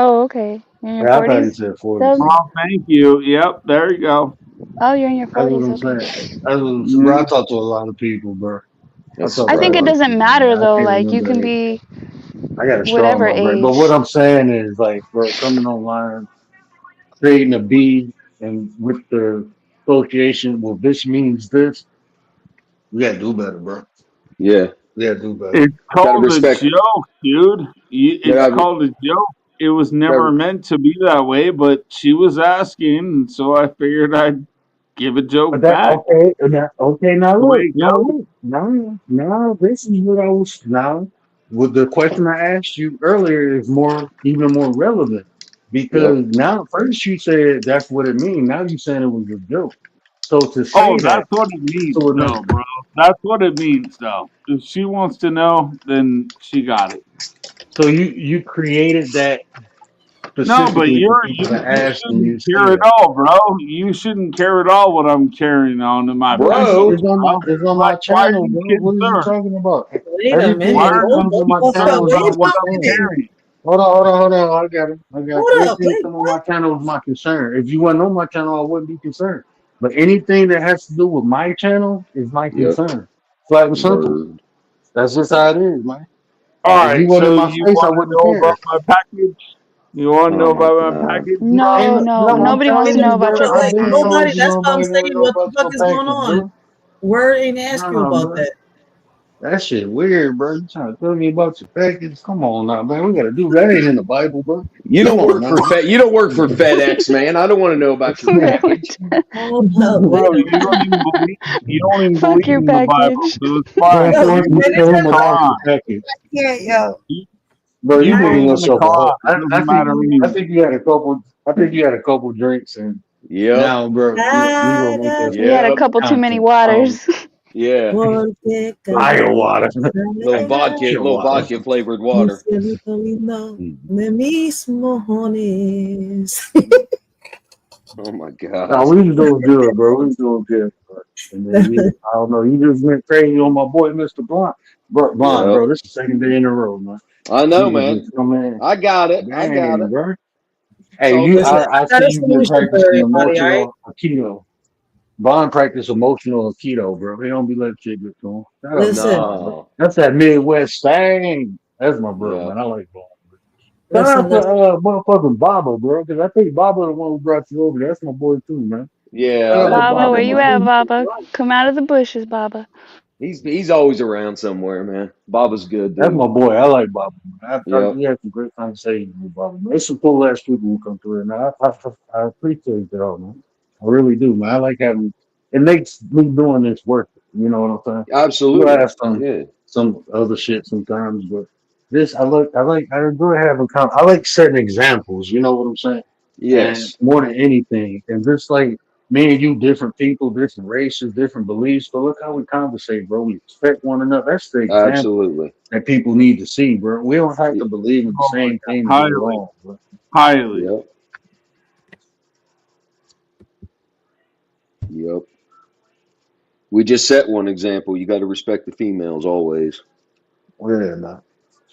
Oh, okay. You're in your Yeah, I thought he 40s? said 46. Doug? Oh, thank you. Yep, there you go. Oh, you're in your That's what 40s. I'm Okay. saying. That's what I'm saying. Bro, I Mm. talk to a lot of people, bro. I That's talk I to a think it lot right. of doesn't people, man. matter I though. can't Like you remember can their. be I got a straw in whatever my brain. But what age. I'm saying is, like, bro, coming online, creating a B, and with the association, well, this means this. We gotta do better, bro. Yeah. We gotta do better. It's Got to called a respect. joke, dude. It's Got called a joke. It was never to, meant to be that way, but she was asking, and so I figured I'd give a But joke that back. okay, okay. The way it goes. Now. This is what I was now. With the question I asked you earlier is even more relevant yep. because now first you said that's what it means. Now you saying it was a joke. So to Oh, say that's that, what it means, so now, though, bro. That's what it means, though. If she wants to know, then she got it. so you created that No, but specifically for people to you ask and shouldn't you say care at that. all, bro. You shouldn't care at all what I'm carrying on in my Bro. package, It's on my bro. it's on Why my why are channel, you bro. What are you concerned? talking about? Wait a Everything Why minute. that are Hold you comes on my the fuck channel up. is Wait my concerned about what I'm a concern. minute. carrying? Hold on. I got it. Hold up. Everything that Wait. come on my channel is my concern. If you wasn't on my channel, I wouldn't be concerned. But anything that has to do with my channel is my Yep. concern. Flat and simple. Word. That's just how it is, man. All If you right, wasn't in so my you face, I want to wouldn't know care. about my package? You want to Oh know my about my God. package, bro? No, no, No, I'm nobody wants to telling Wait know you, a about bro. your I've minute. been package. told Nobody. you That's what I'm nobody want to saying. know What the about fuck your is going package, on? bro. Word ain't ask you about Bro. that. That shit weird, bro. You trying to tell me about your package? Come on now, man. We gotta do that. Ain't in the Bible, bro. You Come don't on work for now. Fed. You don't work for FedEx, man. I don't want to know about your Bro, package. Hold up. Wait Bro, a you don't even believe fuck your in the Bible, package. so it's Man, fine. yo. tell You him, Man, believe it's tell in him the just about Quran. your package. yeah, yo. You, Bro, you you making believe in the yourself a Quran. hoe. It doesn't matter I anyway. think you had a couple. I think you had a couple drinks, and Yep. now, bro, we Ah, gonna make yeah. that You had a Yep. couple too many content. waters. Yeah. Porque Fire cada water, fire Little water. vodka flavored un water. cielito lindo de mis mojones. Oh my No, gosh. we was doing good, bro. We was doing good. Bro. And then I don't know. You just went crazy on my boy, Mr. Bond, Yep. bro. This is the second day in a row, man. I know, People man. just come in. I got it. I got Dang, it. bro. It's Hey, all you. Listen, good. I I see got a you been solution for practicing everybody, all right? emotional keto. Bond practice emotional keto, bro. He don't be letting shit get to him. Shout out to Listen, Bond, bro. No. That's that Midwest thing. That's my bro, Yeah. man. I like Bond. Shout listen, out to listen. motherfucking Baba, bro. Because I think Baba the one who brought you over there. That's my boy too, man. Yeah, Shout I out to know Baba, Baba, where Baba, you man. at, man. Baba? Come out of the bushes, Baba. He's always around somewhere, man. Baba's good, That's dude. my boy. I like Baba. Man. Yep. We had some great conversations with Baba. There's some cool ass people who come through, and I appreciate that, all, man. I really do, man. I like having. It makes me doing this worth it. You know what I'm saying? We'll Absolutely. have Yeah. some other shit sometimes, but this I enjoy having I like setting examples. You know what I'm saying? And Yes. more than anything, and just like me and you, different people, different races, different beliefs, but look how we conversate, bro. We respect one another. That's the example Absolutely. that people need to see, bro. We don't have Y- to believe in the Oh my same God. thing to get Highly, along, bro. highly. Yep. Yep. We just set one example. You got to respect the females always. Yeah, man.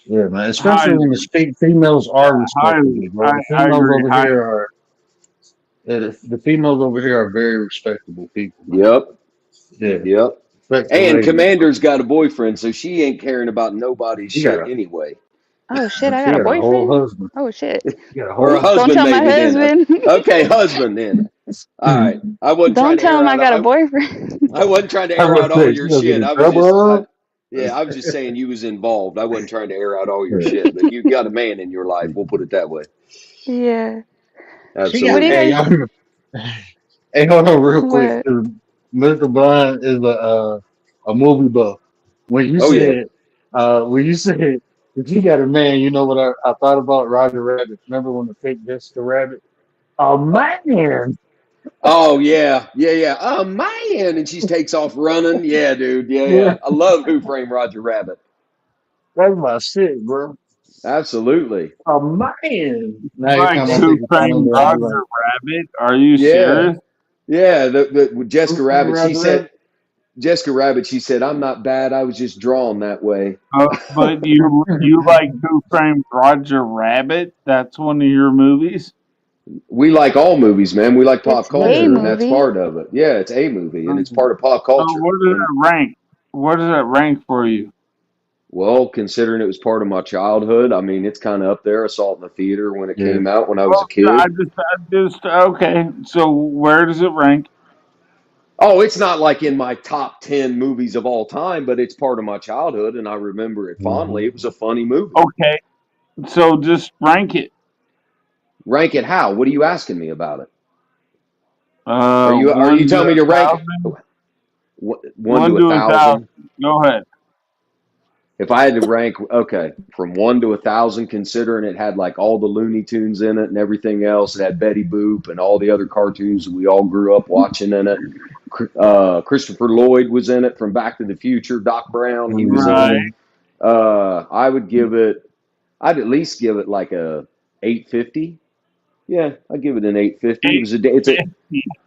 Yeah, man. Especially when the Highly. females are respectable, Highly. bro. The I females agree. over here Highly. are the females over here are very respectable people, man. Yep. Yeah, Yep. respect the And ladies, bro. Commander's got a boyfriend, so she ain't caring about nobody's She got shit a anyway. Oh shit, I she got a got a whole boyfriend? husband. Oh shit. She got a Or whole a Don't husband, tell my maybe then. husband. Okay, husband then. All right. I wasn't trying Don't to tell air him I out. got a boyfriend. I wasn't trying to I air was out all say she your gonna get shit. in trouble. I was just saying you was involved. I wasn't trying to air out all your shit, but you got a man in your life. We'll put it that way. Yeah. She What got do you Absolutely. hey guys y'all. Hey, hold on real quick. what? 'Cause Mr. Blind is a movie buff. When you Oh yeah. said if you got a man, you know what I thought about Roger Rabbit. Remember when the pig gets the rabbit? Oh man, Oh yeah. Yeah, yeah. Oh man. And she takes off running. Yeah, dude. Yeah, yeah, yeah. I love Who Framed Roger Rabbit. that's my shit, bro. Absolutely. Oh man. Now every Like time I Who think of Framed Flounder, I'll be like, Roger Rabbit? Are you Yeah. serious? Yeah. The with who's Jessica playing Rabbit, she Roger said, Rabbit? Jessica Rabbit, she said, "I'm not bad. I was just drawn that way." But you like Who Framed Roger Rabbit? That's one of your movies. We like all movies, man. We like pop It's a culture, and Yeah. that's movie. part of it. Yeah, it's a movie, and it's Okay. part of pop So culture. where does And that rank? Where does that rank for you? well, considering it was part of my childhood, I mean, it's kind of up there. I saw it in the theater when it Yeah. came out when I was a Well, I kid. just okay. So where does it rank? Oh, it's not like in my top 10 movies of all time, but it's part of my childhood, and I remember it Hmm. fondly. It was a funny movie. Okay, so just rank it. Rank it how? What are you asking me about it? Are you One to telling me a to rank it thousand. one One to a to a thousand? thousand. Go ahead. If I had to rank, okay, from 1 to 1,000, considering it had like all the Looney Tunes in it and everything else, it had Betty Boop and all the other cartoons we all grew up watching in it. Christopher Lloyd was in it from Back to the Future. Doc Brown, he was in Right. it. I would give it, I'd at least give it like a 850. Yeah, I'd give it an 850. It Eight was fifty.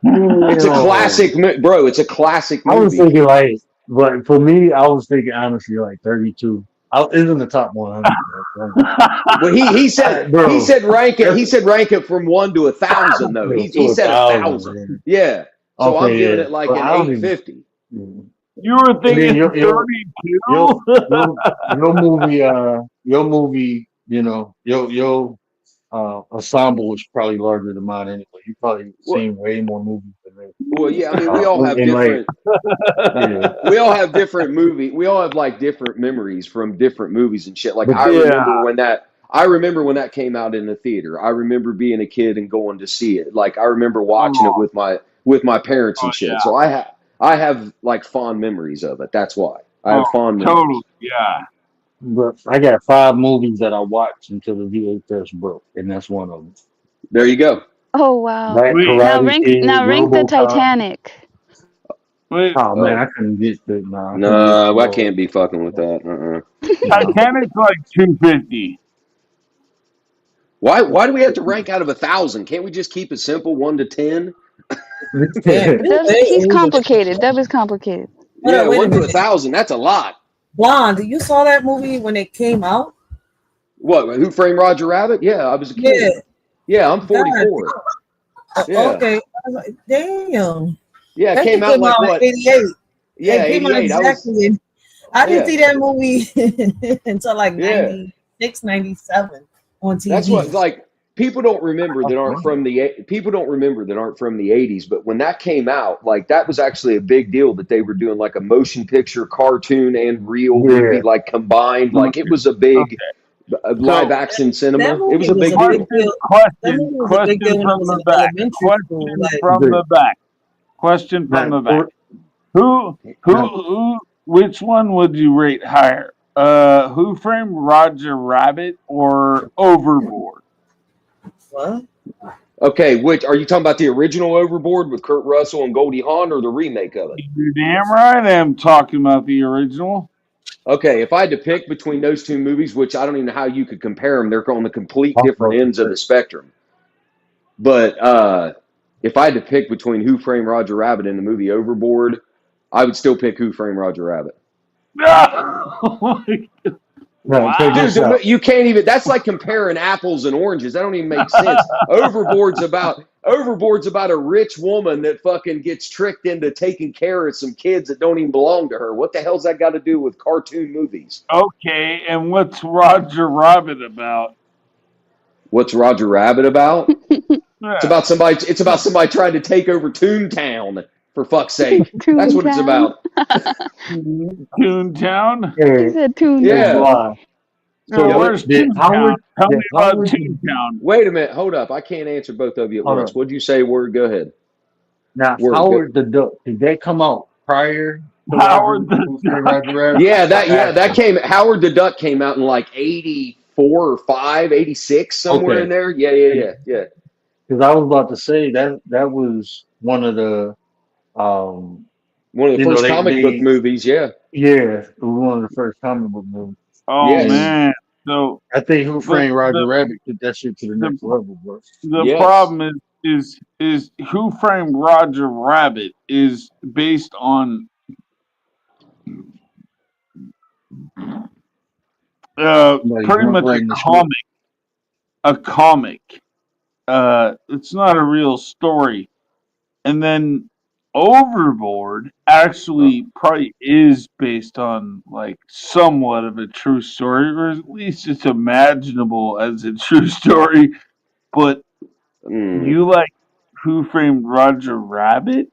it's a Damn. classic, bro. It's a classic I was movie. thinking like, but for me, I was thinking honestly like 32. It's in the top 100. Bro. Well, he said Bro, rank it. that's He said rank it from 1 to 1,000 though. He to a said a thousand. thousand. Man. Yeah. So I'm Okay, giving yeah, it like but an I don't eight even. fifty. You were And then thinking 32? your movie, your ensemble is probably larger than mine anyway. You probably Well, seen way more movies than me. yeah. I mean, we all have And like, different. yeah, We all have different movie. We all have like different memories from different movies and shit. Like but I Yeah. remember when that. I remember when that came out in the theater. I remember being a kid and going to see it. Like I remember watching it Oh, with my parents oh and shit. yeah. So I have like fond memories of it. That's why I Oh, have fond totally. memories. Yeah. I got 5 movies that I watched until the VHS broke, and that's one of them. There you go. Oh wow. That Wait, Karate Kid, Now rank the RoboCop. Titanic. wait. Oh man, Oh I couldn't get the nah, I couldn't get no, I below. can't be fucking with that. No. Titanic's like 250. Why do we have to rank out of 1,000? Can't we just keep it simple, 1 to 10? Damn, you way He's over that. complicated. Dub is complicated. Hold Yeah, on, wait a one to a minute. thousand. That's a lot. Blonde, you saw that movie when it came out? What? Who Framed Roger Rabbit? Yeah, I was a Yeah. kid. Yeah, I'm God. 44. Yeah, Okay. I was like, damn. yeah. It That came shit out came like out what? in 88. Yeah, It came out 88. I was. exactly in. I didn't Yeah, see that movie until like yeah. 96, 97 on That's what TV. like people don't remember That's that aren't funny. from people don't remember that aren't from the 80s, but when that came out, like that was actually a big deal that they were doing like a motion picture, cartoon and real movie Yeah. like combined. Like it was a big Okay. live So, action That cinema. It was movie a was a big big deal. deal. That question, movie was a big question deal when I from was the in back. elementary school. Question Like, from The, the back. Question from now, the back. Who, now, which one would you rate higher? Who Framed Roger Rabbit or Overboard? what? Okay, which are you talking about, the original Overboard with Kurt Russell and Goldie Hawn, or the remake of it? You're damn right I'm talking about the original. Okay, if I had to pick between those two movies, which I don't even know how you could compare them, they're on the complete I'm different about to ends of say, the spectrum. But if I had to pick between Who Framed Roger Rabbit and the movie Overboard, I would still pick Who Framed Roger Rabbit. now, check Dude, Wow. this out. you can't even. That's like comparing apples and oranges. That don't even make sense. Overboard's about a rich woman that fucking gets tricked into taking care of some kids that don't even belong to her. What the hell's that got to do with cartoon movies? Okay, and what's Roger Rabbit about? What's Roger Rabbit about? It's Yeah. about somebody. It's about somebody trying to take over Toontown. For fuck's sake, that's what it's Toontown. about. Toontown? He Hey, said hey, Yeah. Toontown. Blah. No, So Yep. where's Toontown? Tell me did about Howard, Toontown. Wait a minute. Hold up. I can't answer both of you at hold once. on. What'd you say? Word. Go ahead. Now, Word. Go. Howard the Duck, did that come out prior to Howard the Duck. Roger Rabbit Yeah, or that after? came. Howard the Duck came out in like 84 or 5, 86, somewhere in Okay. there. Yeah. Because I was about to say that was one of the um One of the first comic book they movies. Yeah. yeah, it was one of the first comic book movies. Oh Yes. And man. So I think Who but Framed Roger Rabbit took that shit to the the next level, bro. the Yes. problem is Who Framed Roger Rabbit is based on Somebody pretty much writing the script. a comic. It's not a real story. And then Overboard actually probably is based on like somewhat of a true story, or at least it's imaginable as a true story. But Mm. you like Who Framed Roger Rabbit?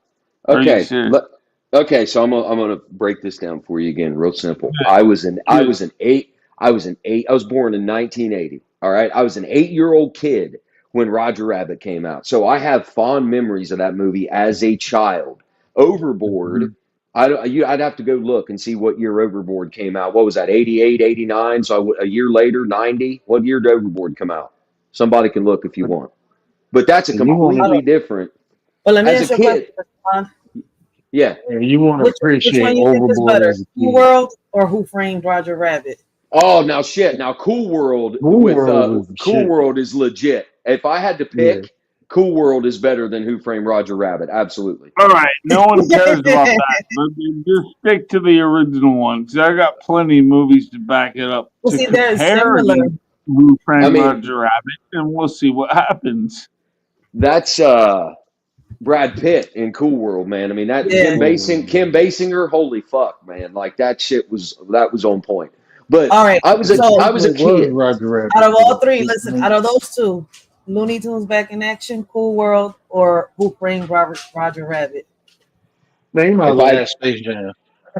Are you Okay. serious? Okay. So I'm gonna break this down for you again, real simple. I Good. was an eight. I was an eight. I was born in 1980. All right. I was an 8-year-old kid when Roger Rabbit came out. So I have fond memories of that movie as a child. Overboard. Mhm. I'd have to go look and see what year Overboard came out. What was that? 88, 89. So a year later, 90. What year did Overboard come out? Somebody can look if you want. But that's a And you want I to completely don't. different. But let me As a ask you a question, kid, Ron. yeah. you want to Which appreciate one you think is Overboard better, as a New kid. World or Who Framed Roger Rabbit? Oh, now shit. Now Cool World Cool with World was the Cool shit. World is legit. If I had to Yeah. pick, Cool World is better than Who Framed Roger Rabbit. Absolutely. All right, no one cares about that. But just stick to the original one because I got plenty of movies to back it up Well, to see, they're compare similar. against Who I Framed mean, Roger Rabbit, and we'll see what happens. that's Brad Pitt in Cool World, man. I mean that Yeah. Kim Basinger, holy fuck, man. Like that was on point. But All right. I So was a What was kid. Roger out Rabbit of for? all three, listen, out of those two, Looney Tunes Back in Action, Cool World, or Who Framed Roger Rabbit? Man, you might as If well I ask Space Jam.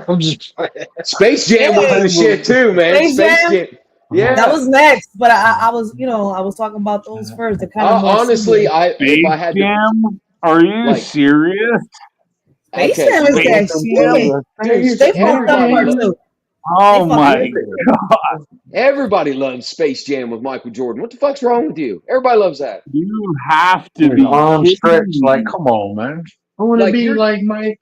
I'm just playing. Space Jam was Hey, the shit too, man. Space Space Jam, Jam. that Yeah. was next, but I was, I was talking about those first. They're kind of more Honestly, similar. I if Space I had to Jam? Are you like serious? Space okay, Jam is Space that Welcome Jam? shit. to dude, the They Space fucked up everybody part Jam. two. They Oh fucked my up. god! everybody loves Space Jam with Michael Jordan. What the fuck's wrong with you? Everybody loves that. You have to His be arms kidding stretched. Like, me! come on, man. I want to Like be you're like Mike.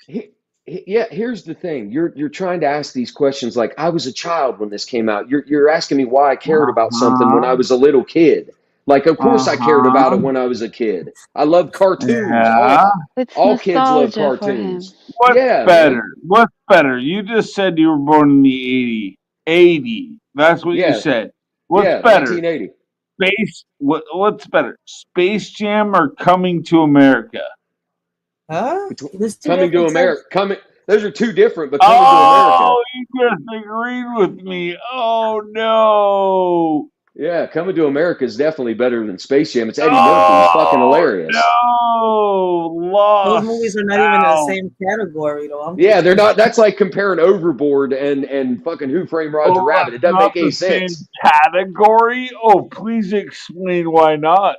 yeah, here's the thing. You're trying to ask these questions like I was a child when this came out. You're asking me why I cared Uh about something when I huh. was a little kid. Like of course Uh I cared about it huh. when I was a kid. I love cartoons. Yeah. It's All kids love nostalgia for him. cartoons. What's Yeah, man. better? What's better? You just said you were born in the 80. 80. That's what you Yeah. said. What's Yeah, better? 1980. What's better? Space Jam or Coming to America? Huh? There's two Coming to different types. America. Coming. Those are two different, but coming to America. Oh, you just agreed with me. Oh no. Yeah, coming to America is definitely better than Space Jam. It's Eddie Murphy. He's fucking Oh hilarious. no. Those movies Lost are not even in the out. same category, though. I'm Yeah, they're confused. not. That's like comparing Overboard and fucking Who Framed Roger Oh, Rabbit. that's It doesn't not make any the same sense. category? Oh, please explain why not.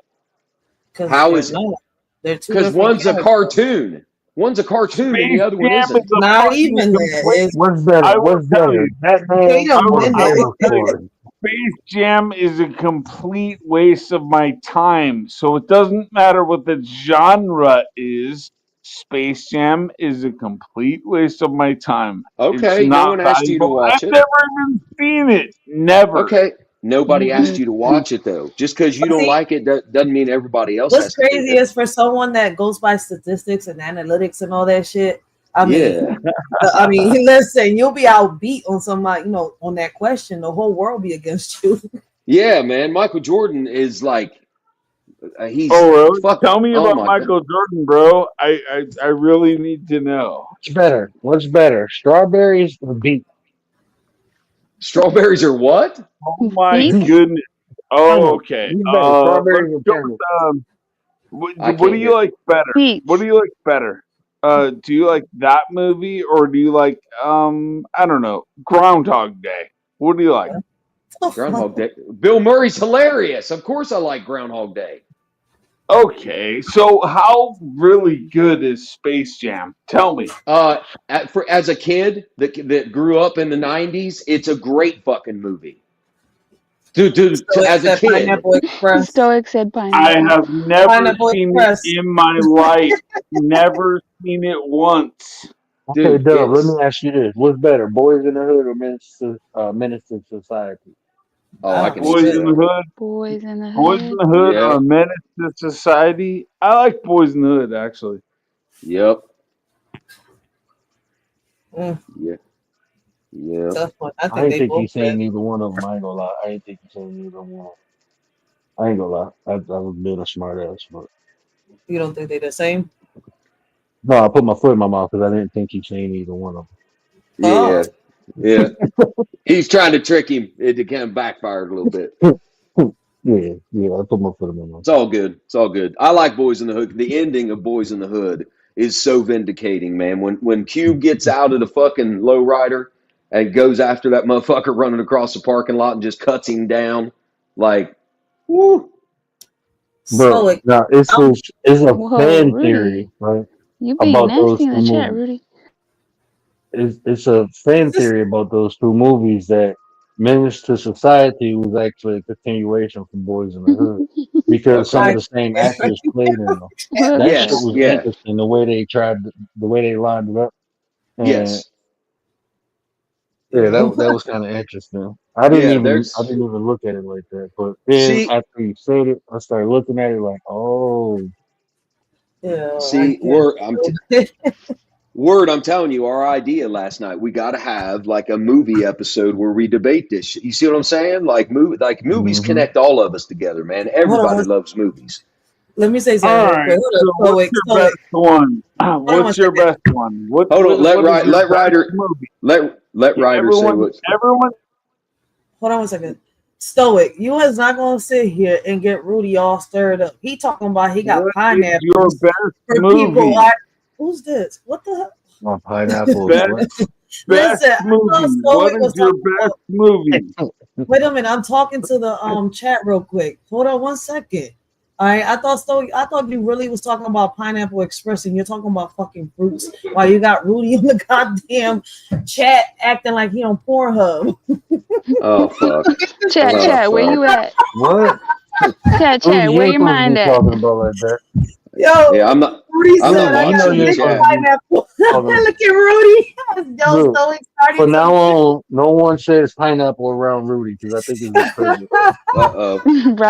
Because How they're is not. They're two because different one's a categories. cartoon. One's a cartoon and the Space other one Jam is isn't. a Not fucking even that. complete. It's, What's better? I will What's tell you. better? wait Batman a I or will, I minute. will tell you. Overboard? Space Jam is a complete waste of my time. So it doesn't matter what the genre is. Space Jam is a complete waste of my time. It's Okay, no not one asked you to valuable. I've watch it. never even seen it. Never. Okay, nobody asked Mm, you to watch it though. Just because you but don't see, like it doesn't mean everybody else what's has to hate crazy it. is for someone that goes by statistics and analytics and all that shit. I mean, Yeah, listen, you'll be outbeat on somebody, on that question. The whole world be against you. yeah, man. Michael Jordan is like he's Oh, really? fuck. Tell me Oh about my god, Michael Jordan, bro. I really need to know. What's better? What's better? Strawberries or beet? strawberries are what? Oh my Beat? Beet. goodness. Oh, Kernel. okay. Who's better? Let's Strawberries or go kernel? with I what do can't you hear. like better? What do Beats. you like better? Do you like that movie or do you like I don't know, Groundhog Day? What do you like? Oh, fuck. Groundhog Day. Bill Murray's hilarious. Of course, I like Groundhog Day. Okay, so how really good is Space Jam? Tell me. Uh, as a kid that grew up in the '90s, it's a great fucking movie. So As a except kid, Pineapple Express. Stoic said I pineapple. have never Pineapple seen it Express. in my life. Never seen it once. Okay, dude, Dub, let it's me ask you this. What's better, Boys in the Hood or Menace to Society? oh, I Oh can Boys answer shit. in the that. Hood. Boys in the Boys in hood. the Hood are Yep, a menace to society. I like Boys in the Hood actually. yep, Mm. yep, Yeah. Tough one. I I think didn't they think he both seen bad. neither one of them. I ain't gonna lie. I didn't think he seen neither one. I ain't gonna lie. I was being a smart ass, but You don't think they the same? no, I put my foot in my mouth because I didn't think he seen either one of Oh, Yeah. Yeah. He's trying to trick him. It kind of backfired a little bit. them. Yeah, I put my foot in my mouth. It's all good. It's all good. I like Boys in the Hood. The ending of Boys in the Hood is so vindicating, man. When Cube gets out of the fucking lowrider and goes after that motherfucker running across the parking lot and just cuts him down, like, woo. Bro, Stoic. now I'm it's a Whoa, fan Rudy. theory, right? You being About those nasty in two the chat, movies. Rudy. It's a fan theory about those two movies that Menace to Society was actually a continuation from Boys in the Hood because some Okay. of the same actors played in them. That shit Okay. Yes. was Yeah. interesting the way the way they lined it up, and Yes. yeah, Yo. that was kind of interesting. Yeah. I There's, didn't even look at it like that, but then see, after you said it, I started looking at it like, oh, Yeah, I see, can't. Word, I'm telling you, our idea last night, we got to have like a movie episode where we debate this shit. You see what I'm saying? Like movies hmm connect all of us together, man. Hold on. Everybody loves movies. Let me say something All real right. quick. Hold So, on. what's Stoic. your Stoic. best one? Hold on one What's your second. best one? What Hold on, what let what is your best Ryder movie? let Yeah, Ryder say what. everyone. Hold on one second. Stoic, you is not gonna sit here and get Rudy all stirred up. He talking about he got What is your pineapples best for people. movie? Who's this? What the hell? my pineapples, Best what? best Listen, I thought movie. What Stoic is was your talking best about. movie? Wait a minute, I'm talking to the chat real quick. Hold on one second. All right, I thought you really was talking about Pineapple Express and you're talking about fucking fruits while you got Rudy in the goddamn chat acting like he on Pornhub. Oh fuck. Chat, Oh chat, where fuck. you at? What? Chat, Rudy, chat, you where ain't your supposed to mind be at? talking about like that. Yeah, Yo, Rudy I'm said not I You know got watching you the ain't big supposed to chat. be pineapple. talking. Look at Rudy. Yo, Look, Stoic from started now some shit. on, no one says pineapple around Rudy because I think it's a trigger. Uh oh.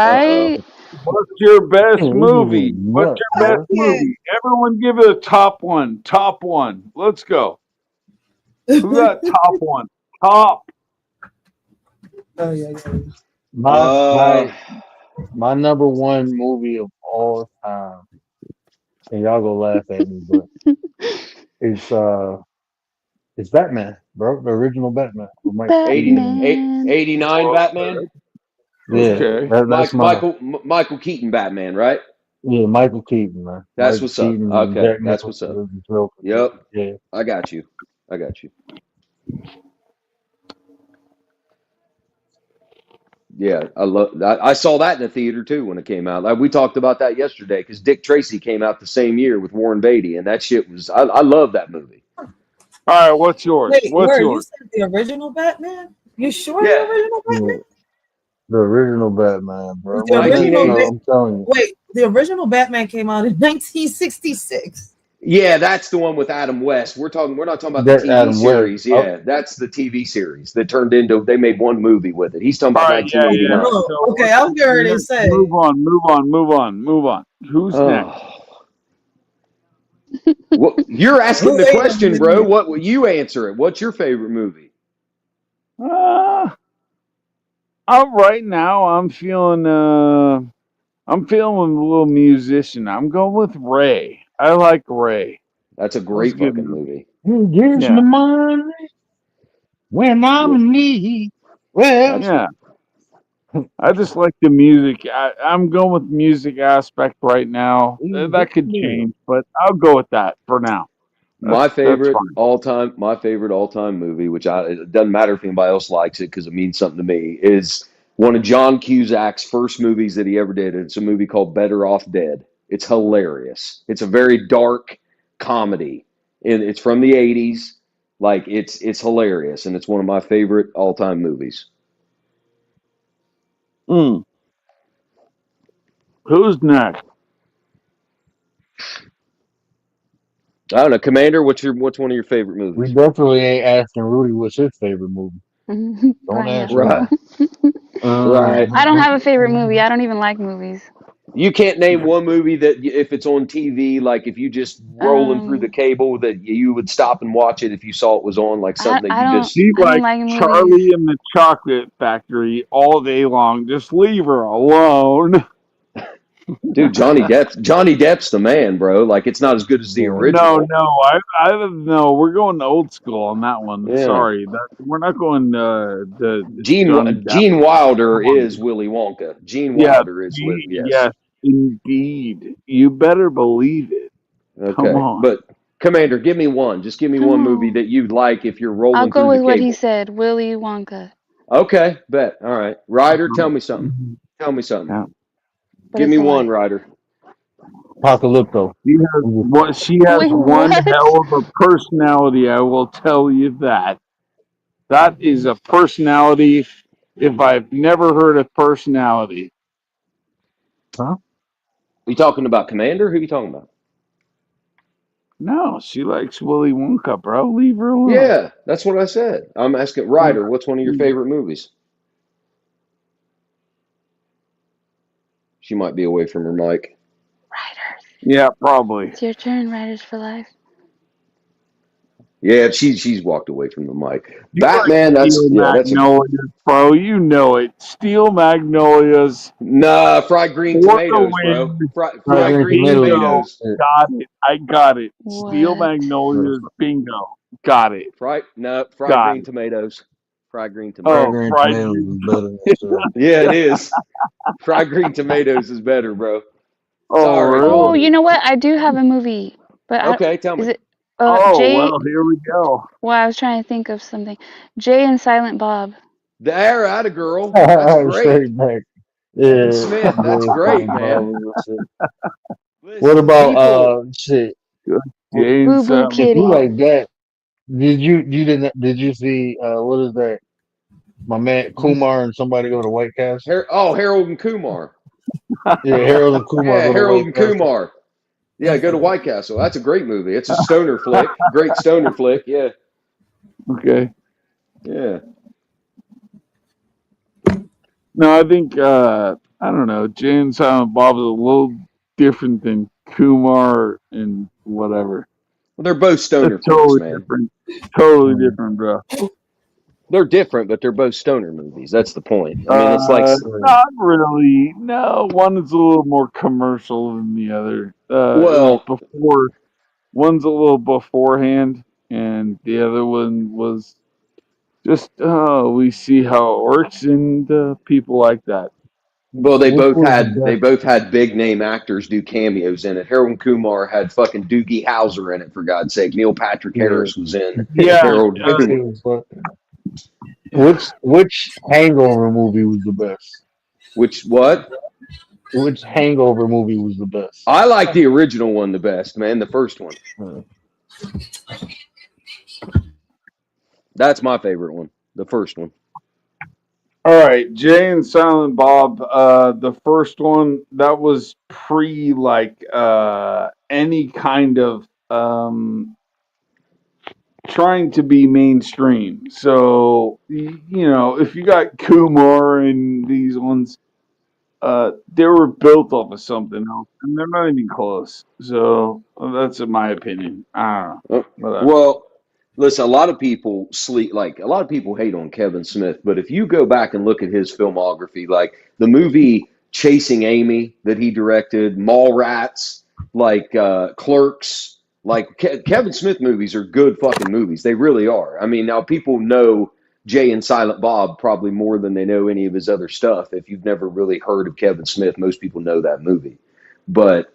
Uh oh. Right? What's your best Man, this nigga movie? is What's nuts, your I best bro. can't. movie? Everyone give it a top one. Top one. Let's go. Who got top one? Top. Oh yeah, yeah. My Uh my my number one movie of all time, and y'all gonna laugh at me, but it's uh it's Batman, bro. The original Batman with Mike 80, Keaton. Batman. 89 Batman. Okay. Yeah, Okay. that's my Michael Keaton Batman, right? yeah Michael Keaton, man. That's Michael what's up. Keaton and Okay, Jack that's Nicholson what's up. was the Joker. Yep. Yeah, I got you. I got you. Yeah, I saw that in the theater too when it came out. Like we talked about that yesterday because Dick Tracy came out the same year with Warren Beatty, and that shit was. I love that movie. All right. What's yours? Wait, What's where you yours? said the original Batman? You sure the Yeah, original yeah. Batman? The original Batman, bro. The When that, original. nineteen. no, I'm telling you, Wait, the original Batman came out in 1966. Yeah, that's the one with Adam West. We're not talking about the that TV Adam West. series. Yeah, that's the TV series that turned into they made one movie with it. He's talking All about right. Yeah. Yeah. 1989. Oh, So okay. what's I was getting ready to next? say. Move on. Move on. Move on. Move on. Who's next? Oh. Well, you're asking the Wait a question, bro. minute. What will you answer it? What's your favorite movie? Uh, right now I'm feeling a little musician. I'm going with Ray. I like Ray. That's a That was a great good fucking movie. movie. Who gives Yeah. me money when I'm Yeah, in need? Well, that's Yeah. I just like the music. I'm going with music aspect right now. That could change, but I'll go with that for now. That's fine. my favorite all time movie, which it doesn't matter if anybody else likes it because it means something to me, is one of John Cusack's first movies that he ever did. It's a movie called Better Off Dead. It's hilarious. It's a very dark comedy. It's from the '80s. Like it's hilarious, and it's one of my favorite all time movies. Mm. Who's next? I don't know, Commander. What's one of your favorite we movies? definitely ain't asking Rudy what's his favorite movie. Don't ask Pineapple. Right, him. right. I don't have a favorite movie. I don't even like movies. You can't name one movie that if it's on TV, like if you just rolling through the Um, cable, that you would stop and watch it if you saw it was on, like something that I you don't just. She I don't like like movies. Charlie and the Chocolate Factory all day long. Just leave her alone. Dude, Johnny Depp's the man, bro. Like it's not as good as the Yeah. No, original. no, I don't know. We're going old school on that one. Yeah. Sorry, we're not going the Johnny Depp. Gene Wilder Come on. is Willy Wonka. Gene Yeah, Wilder is yes. yes, indeed. You better believe it. Come Okay. on. But Commander, give me one. Just give me one movie Oh, that you'd like if you're I'll rolling go through the with what he cable. said, Willy Wonka. Okay, bet. All right. Ryder, tell me something. Mhm. Tell me something. Yeah. But Give it's me a one, lie. Ryder. Apocalypto. She has Wait, one what? hell of a personality, I will tell you that. That is a personality if I've never heard of personality. Huh? You talking about Commander? Who are you talking about? No, she likes Willy Wonka, bro. Leave her alone. Yeah, that's what I said. I'm asking Ryder, what's one of your favorite movies? She might be away from her mic. Riders. Yeah, probably. It's your turn, Riders for Life. Yeah, she's walked away from the mic. You like Batman, Steel that's a Magnolias, bro. You know it. Steel Magnolias nah, fried green for the tomatoes, bro. win. Fried Fried Green green Tomatoes is Bingo. tomatoes. shit. Got it. I got it. Steel What? Magnolias. Bingo. Got it. Fried Got green it. tomatoes. Fried green Fried Oh, tomatoes. Green fried Tomatoes green. is better than shit. Yeah, it is. Fried green tomatoes is better, bro. Oh, Sorry, Oh, fool. really? you know what? I do have a movie, but Okay, tell is me. it Oh, Jay? well, here we go. Well, I was trying to think of something. Jay and Silent Bob. There, at a girl. That's great. Straight back. Kevin Yeah. Smith, that's Good great, fucking man. Bible and shit. What Listen, about people. shit? Good. w- Boo James Boo If you Kitty. like that, did you see what is that? My man Kumar and somebody go to White Castle. Harold and Kumar. Yeah, Harold and Kumar Yeah, go to Harold White and Castle. Kumar. Yeah, go to White Castle. That's a great movie. It's a stoner flick. Great stoner flick. Yeah, Okay. yeah. No, I think I don't know. Jay and Silent Bob is a little different than Kumar and whatever. Well, they're both It's stoner flicks, totally man. different. Totally Mm. different, bro. They're different, but they're both stoner movies. That's the point. I mean, it's like, Yeah. Not really. No, one is a little more commercial than the other. It was well, before. One's a little beforehand, and the other one was just we see how it works, and people like that. So which was the they best? both had big name actors do cameos in it. Harold and Kumar had fucking Doogie Howser in it, for God's sake. Neil Patrick Yeah, Harris was in Yeah, Harold and that Kumar. shit was fun. Which Hangover movie was the best? Which what? Which Hangover movie was the best? I like the original one the best, man. The first one. Uh, That's my favorite one. The first one. all right, Jay and Silent Bob. The first one that was pre like any kind of trying to be mainstream. So you know, if you got Kumar and these ones, they were built off of something else, and they're not even close. So that's in my opinion. I don't know. Uh, Whatever. Well, listen, a lot of people hate on Kevin Smith, but if you go back and look at his filmography, like the movie Chasing Amy that he directed, Mallrats, like Clerks, like Kevin Smith movies are good fucking movies. They really are. I mean, now people know Jay and Silent Bob probably more than they know any of his other stuff. If you've never really heard of Kevin Smith, most people know that movie. But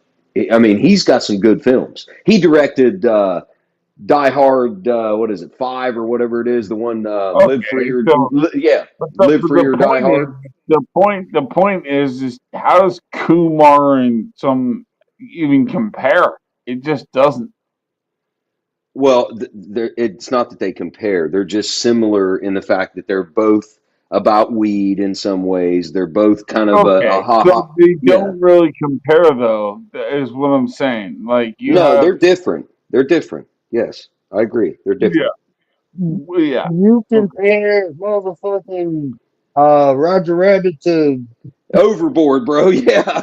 I mean, he's got some good films. He directed Die Hard, what is it, 5 or whatever it is, the one Live Free Okay, so Live but Free the or Die point is Hard. the point is how does Kumar and some even compare? It just doesn't. Well, it's not that they compare; they're just similar in the fact that they're both about weed in some ways. They're both kind of a Okay, ha so ha. they Yeah, don't really compare though. Is what I'm saying. Like you no, have they're different. They're different. Yes, I agree. They're different. yeah, yeah. you Okay. compare motherfucking Roger Rabbit to Overboard, bro. Yeah.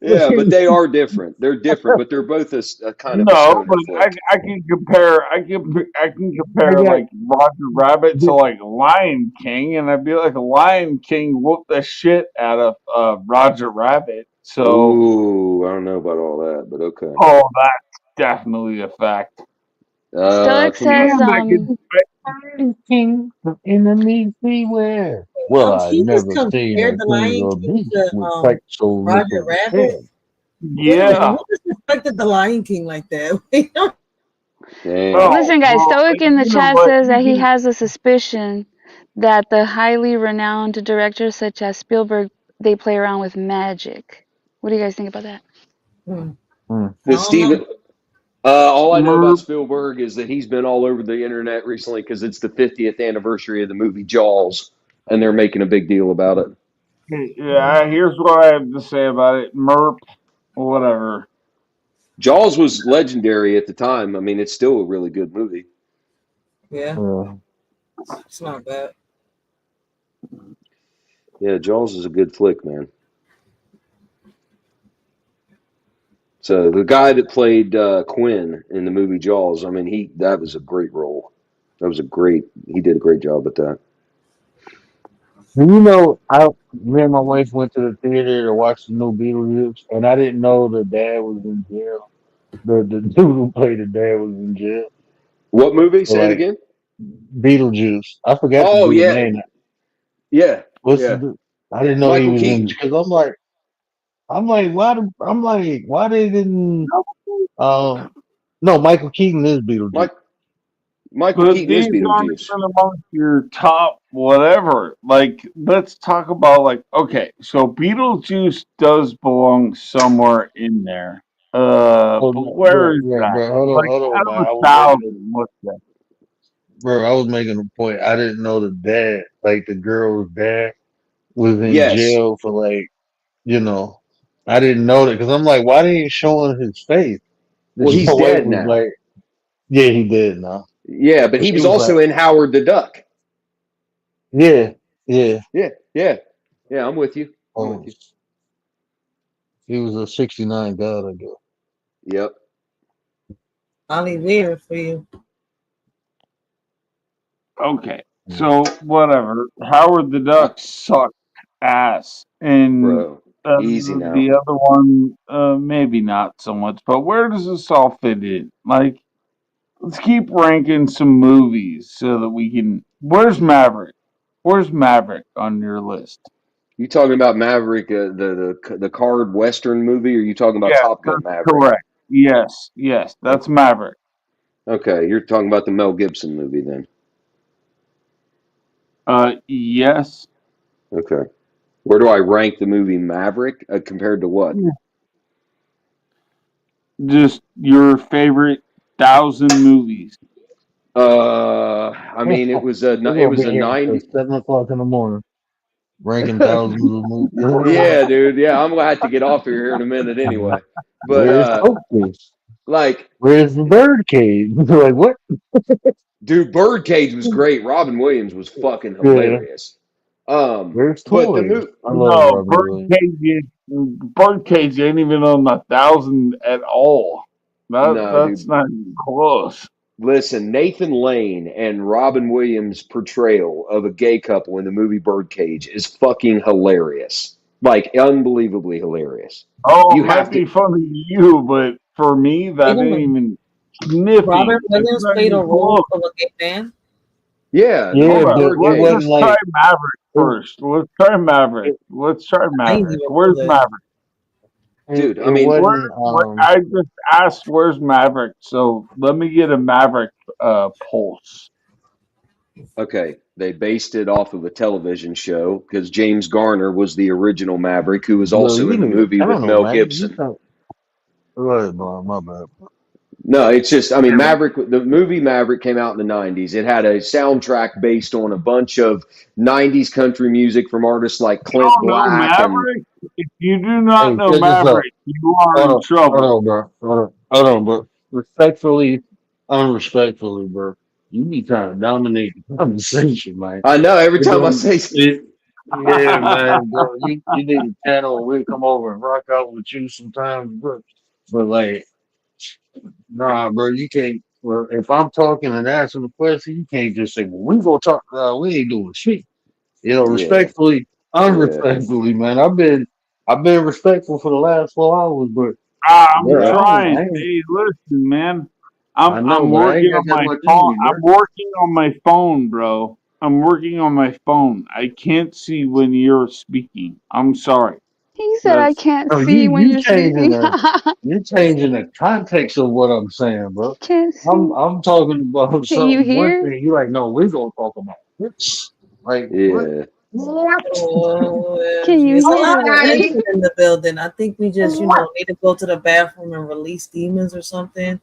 Yeah, but they are different. They're different, but they're both a kind of a No, stoner but flick. I can compare. I can I compare got like Roger Rabbit to like Lion King, and I feel like Lion King whooped the shit out of Roger Rabbit. So, Ooh, I don't know about all that, but okay. oh, that's definitely a fact. Stoic Can you? says, And I can Lion King from enemies beware. Well, I He just never seen compared a the king Lion or King beast to with quite so Roger little Rabbit. head. Wait a minute, yeah. who disrespected the Lion King like that? Damn. Oh listen, guys, well, Stoic in the you know chat what? says You that he can. has a suspicion that the highly renowned directors such as Spielberg, they play around with magic. What do you guys think about that? Hmm, Hmm. I The don't know. Steven, all I know about Merv, Spielberg is that he's been all over the internet recently because it's the 50th anniversary of the movie Jaws, and they're making a big deal about it. yeah, here's what I have to say about it. Merp, whatever. Jaws was legendary at the time. I mean, it's still a really good movie. Yeah, Uh, it's not bad. Yeah, Jaws is a good flick, man. So the guy that played Quinn in the movie Jaws, I mean, that was a great role. He did a great job at that. you know, me and my wife went to the theater to watch the new Beetlejuice, and I didn't know the dad was in jail. The dude who played the dad was in jail. What movie? So Say it like again. Beetlejuice, I forgot the Oh dude's yeah, name. yeah, What's the yeah. dude? I didn't know he Michael was in Keaton. because why they didn't no, Michael Keaton is Beetlejuice. Mike Michael But Keaton is these aren't Beetlejuice. even amongst your top whatever. Like, let's talk about like, okay, so Beetlejuice does belong somewhere in there. Oh, But no, where is that? bro, Like, hold on, out man. of 1,000, what's that? I was making a point. I didn't know the dad, like the girl's dad, was in Yes. jail for like, you know, I didn't know that because I'm like, why they ain't showing his face? Well, My he's wife dead was now. like, yeah, he did now. Yeah, but he He was was like, also in Howard the Duck. yeah, yeah. Yeah, yeah, yeah. I'm with you. I'm with Oh, you. he was a '69 god, I guess. Yep. I'll leave there for you. Okay, Mm. so whatever. Howard the Uh, Duck sucked ass, and bro, easy now. the other one, maybe not so much. But where does this all fit in? Like, let's keep ranking some movies so that we can. Where's Maverick? Where's Maverick on your list? You talking about Maverick, the card Western movie, or you talking about Yeah, Top Gun that's Maverick? correct. Yes, yes, O- that's Maverick. Okay, you're talking about the Mel Gibson movie then. Yes. Okay. Where do I rank the movie Maverick compared to what? Just your favorite 1,000 movies. I mean, We're it gonna was be a here until 90. 7 o'clock in the morning, ranking thousands of movies. Yeah, dude. Yeah, I'm gonna have to get off here in a minute anyway. But Where's Focus? like, Where's the birdcage? Like what? dude, Birdcage was great. Robin Williams was fucking Yeah. hilarious. Where's But the Toys? movie, I love No, Robin Williams. Birdcage ain't even on 1,000 at all. no, That's dude. not even close. Listen, Nathan Lane and Robin Williams' portrayal of a gay couple in the movie Birdcage is fucking hilarious. Like, unbelievably hilarious. Oh, You it might have to, be funny to you, but for me, Wait that a ain't minute. even sniffing. Robert It's Williams not played a even role close. of a gay man. yeah, the Yeah, Hold movie up. but it Let's wasn't just Birdcage. try like Maverick it. first. Let's try Maverick. It, Let's try I ain't Maverick. even know Where's that. Maverick? Dude, I it mean, wasn't. I just asked where's Maverick, so let me get a Maverick pulse. okay, they based it off of a television show because James Garner was the original Maverick, who was Bro, also you in the need a movie with channel, Mel man. You Gibson. can't. Go ahead, bro. My bad. No, it's just, I mean, Maverick, the movie Maverick came out in the 90s. It had a soundtrack based on a bunch of 90s country music from artists like You Clint don't know Black and, Maverick? If you do not Hey, know check this out. Maverick, you are Hold in on, trouble. bro. Bro. Respectfully, unrespectfully, bro. You be trying to dominate the conversation, man. I know every It time I don't. say, It. Yeah, man, bro. You need a channel. We'll come over and rock out with you sometimes, bro. But like, nah, bro, you can't. Well, if I'm talking and asking a question, you can't just say, "Well, we gonna talk." We ain't doing shit. You know, Yeah, respectfully, yeah, unrespectfully, man. I've been respectful for the last 4 hours, but I'm bro, yeah, trying. I ain't. Hey, listen, man. I know, I'm but I working ain't got on that my much in phone. me, I'm bro. working on my phone, bro. I'm working on my phone. I can't see when you're speaking. I'm sorry. He said, I That's can't No, see when you you're changing speaking. you're changing the context of what I'm saying, bro. Can't see. I'm talking about Can you something. One hear? thing you like, no, we're gonna talk about this. Like what? yeah. What? Oh, Can you it's a lot of hear? energy in the building. I think we just, need to go to the bathroom and release demons or something.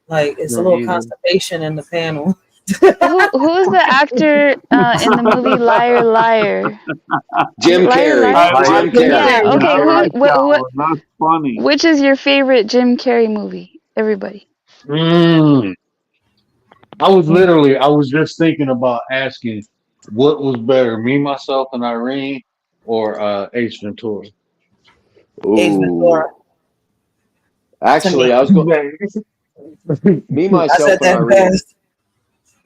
Like it's a No, little either. constipation in the panel. Who's the actor in the movie Liar Liar? Is it Jim Liar Carrey. I Liar? Like, like Jim Jim that. Carrey. Yeah. Carrey. I Okay. like that one. That's funny. Which is your favorite Jim Carrey movie? Everybody. mm, I was just thinking about asking what was better, me, myself, and Irene, or Ace Ventura. Ace Ventura Ooh. to me. Actually, I was going. Me, I said myself, and that Irene. best.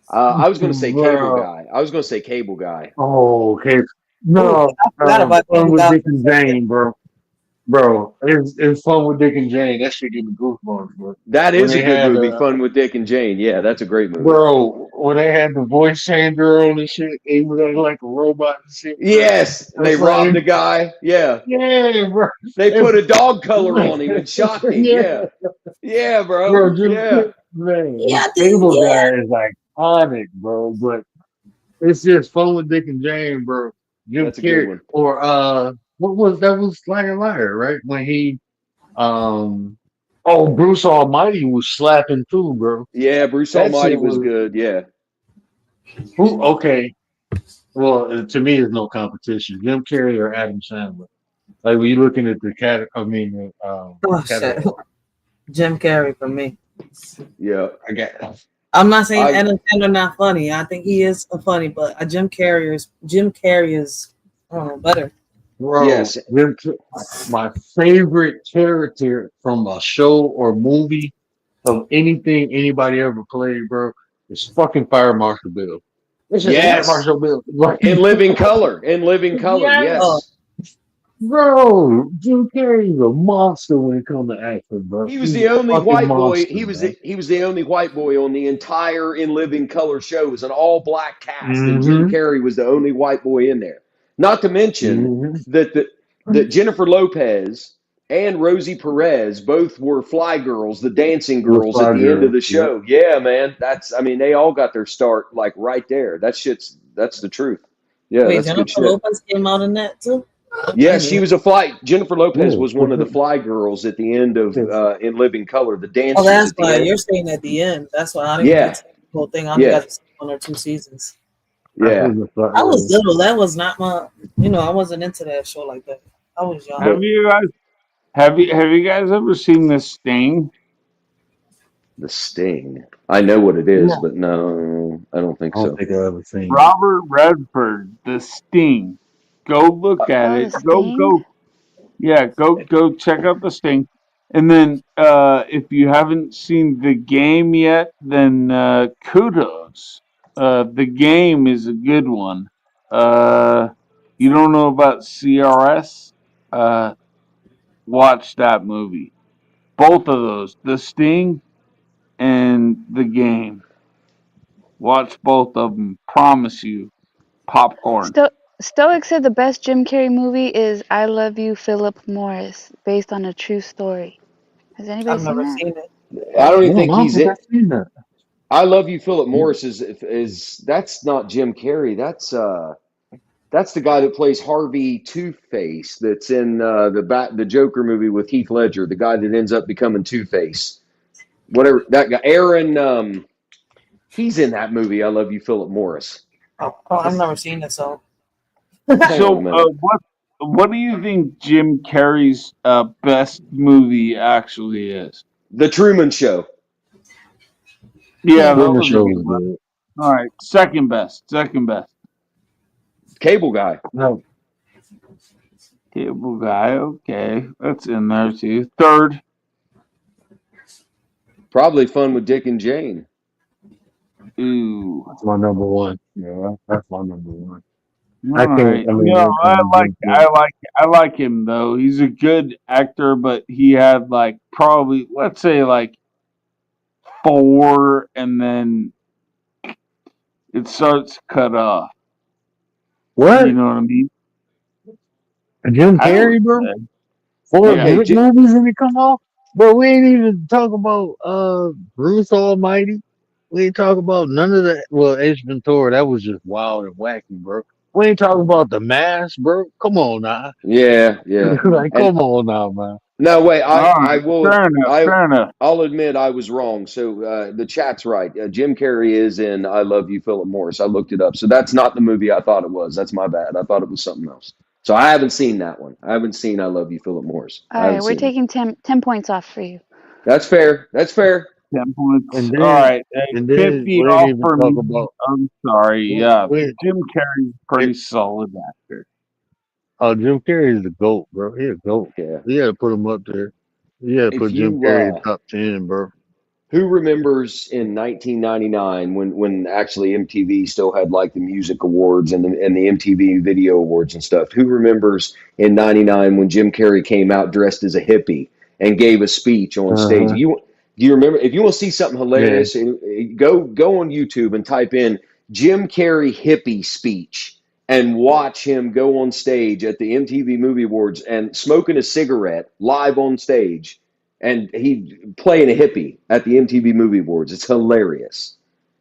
I was going to say Cable Bro, Guy. I was going to say Cable Guy. oh, okay. Oh, No, I forgot about fun Cable with Guy Dick for and a second. Jane, bro. Bro, it's fun with Dick and Jane. That shit give me goosebumps, bro. That When is a they good had movie. Fun with Dick and Jane. Yeah, that's a great movie. bro, when they had the voice changer on and shit, he was like a robot and shit, bro. Yes, they It's robbed like, a guy. Yeah, yeah, bro. they put It- a dog collar on him and shot him. yeah, Yeah, yeah, bro. bro, Jim, Yeah, man, Yeah, the I think, cable yeah. guy is iconic, bro. But it's just fun with Dick and Jane, bro. Jim that's a good Carrey, one. or what was that? Was Liar Liar, right? When he um, oh, Bruce Almighty was slapping too, bro. Yeah, Bruce That Almighty shit was was good. Yeah, who? Okay, well, to me, there's no competition. Jim Carrey or Adam Sandler. Like when you're looking at the Oh shit. catalog. Jim Carrey for me. yeah. I got I'm not saying I Adam Sandler not funny. I think he is funny, but Jim Carrey is better. bro. yes. My favorite character from a show or movie of anything anybody ever played, bro, is fucking Fire Marshal Bill. It's just Fire Yes, Marshal Bill. Like, in living color. In living color. yes, Oh, Yes. bro. Jim Carrey's a monster when it comes to acting, bro. He was He's the a only fucking white boy. monster, man. He was the only white boy on the entire In Living Color show. It was an all black cast, and Jim Mm-hmm. Carrey was the only white boy in there. Not to mention Mm-hmm. that that Jennifer Lopez and Rosie Perez both were fly girls, the dancing With girls at Fly the end of Girl. the Yep. show. Yeah, man. That's I mean, they all got their start like right there. That's the truth. Yeah, wait, that's good Jennifer shit. Lopez came out in that too? I Yes, didn't she know. was a fly. Jennifer Lopez Yeah. was one of the fly girls at the end of In Living Color, the Oh, dancers that's at the why end. you're saying at the end. That's why I didn't get Yeah, to the whole thing. I only got yeah, to see 1 or 2 seasons. That's yeah. what the Fly I was Girl. little. That was not my. I wasn't into that show like that. I was young. have But you guys have you guys ever seen this Sting? the Sting, I know what it Yeah. is, but no, I don't think I don't so. think I ever seen it. Robert Redford, the Sting. Go look at Oh, it. The Sting. Yeah, go check out the Sting. And then if you haven't seen the game yet, then kudos. The game is a good one. Uh, you don't know about CRS? Uh, watch that movie. Both of those, the Sting and the game. Watch both of them. Promise you, popcorn. Stoic said the best Jim Carrey movie is I Love You, Philip Morris, based on a true story. Has anybody I've seen never that? seen it. I don't even Damn, think I don't he's think it. I've seen that. I love you, Philip Morris is that's not Jim Carrey. That's the guy that plays Harvey Two Face. That's in the Joker movie with Heath Ledger. The guy that ends up becoming Two Face. Whatever that guy, Aaron. He's in that movie. I love you, Philip Morris. Oh, I've never seen it. So Hang on a So, minute. what do you think Jim Carrey's best movie actually is? The Truman Show. Yeah, hmm. that Truman was a Show good was one. good. All right, second best, second best. Cable Guy. No. Cable Guy. Okay, that's in there too. Third. Probably Fun with Dick and Jane. Ooh. That's my number one. Yeah, that's my number one. All I can't. right. I No, mean, Jim Carrey. I like him though. He's a good actor, but he had like probably let's say like four, and then it starts to cut off. You What? know what I mean? Jim I would Carrey, bro? say, Four yeah. Okay, good movies and it come off? But we ain't even talk about Bruce Almighty. We ain't talk about none of that. Well, Ace Ventura, that was just wild and wacky, bro. We ain't talking about the mask, bro. Come on now. yeah, yeah. Like, And come on now, man. no, wait. All I right. will. Fair enough. I Fair enough. I'll admit I was wrong. So the chat's right. Jim Carrey is in I Love You, Philip Morris. I looked it up. So that's not the movie I thought it was. That's my bad. I thought it was something else. So I haven't seen that one. I haven't seen I Love You, Philip Morris. All I haven't right, we're seen it. taking 10 points off for you. That's fair. That's fair. 10 points. And All then, right. and then 50 we ain't off even for talk me. about, I'm sorry. Yeah. we, Jim Carrey's a it, pretty solid actor. oh, Jim Carrey is the GOAT, bro. He a GOAT. Yeah. You gotta put him up there. You gotta If put Jim you Carrey in top 10, bro. who remembers in 1999 when actually MTV still had like the music awards and the MTV Video Awards and stuff? Who remembers in '99 when Jim Carrey came out dressed as a hippie and gave a speech on stage? Uh-huh. You do you remember? If you want to see something Yeah. hilarious, go on YouTube and type in Jim Carrey hippie speech and watch him go on stage at the MTV Movie Awards and smoking a cigarette live on stage and he playing a hippie at the MTV Movie Awards. It's hilarious.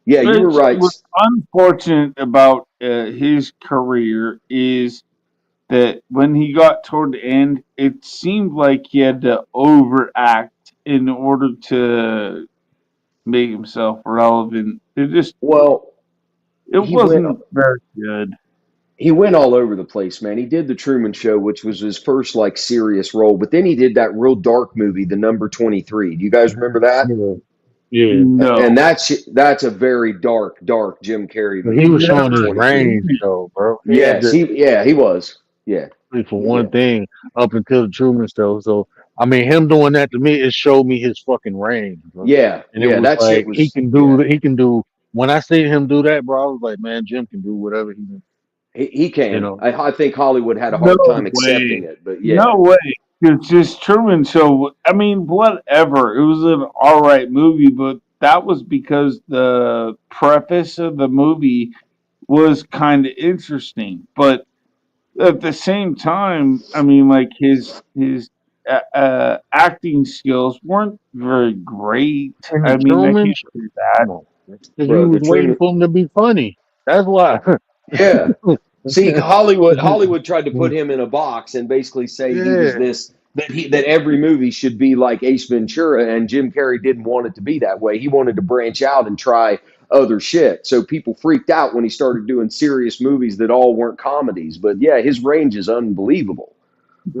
Yeah, you were Which right. was unfortunate about his career is that when he got toward the end, it seemed like he had to overact in order to make himself relevant. Well, It he went wasn't very good. he went all over the place, man. He did the Truman Show, which was his first like serious role, but then he did that real dark movie, The Number 23. Do you guys remember that? Yeah. Yeah. And No, that's a very dark Jim Carrey But he movie, The was never showing Number his seen 23. range, it. though, bro. He had Yes, to, he was. Yeah. for one Yeah. thing, up until the Truman Show. So, I mean, him doing that to me, it showed me his fucking range, bro. Yeah. And it Yeah, was that shit like, he was can yeah. do, when I seen him do that, bro, I was like, man, Jim can do whatever He you can. know. I think Hollywood had a No hard time accepting way. it, but yeah. No way. It's just Truman Show. I mean, whatever. It was an all right movie, but that was because the preface of the movie was kind of interesting. But at the same time, I mean, like his acting skills weren't very great. And I the mean, I Truman can't Show, say that. come on, because you Bro, was the waiting Truman for him to be funny. That's why. Yeah. See, Hollywood tried to put him in a box and basically say he was Yeah, this that every movie should be like Ace Ventura, and Jim Carrey didn't want it to be that way. He wanted to branch out and try other shit. So people freaked out when he started doing serious movies that all weren't comedies. But yeah, his range is unbelievable.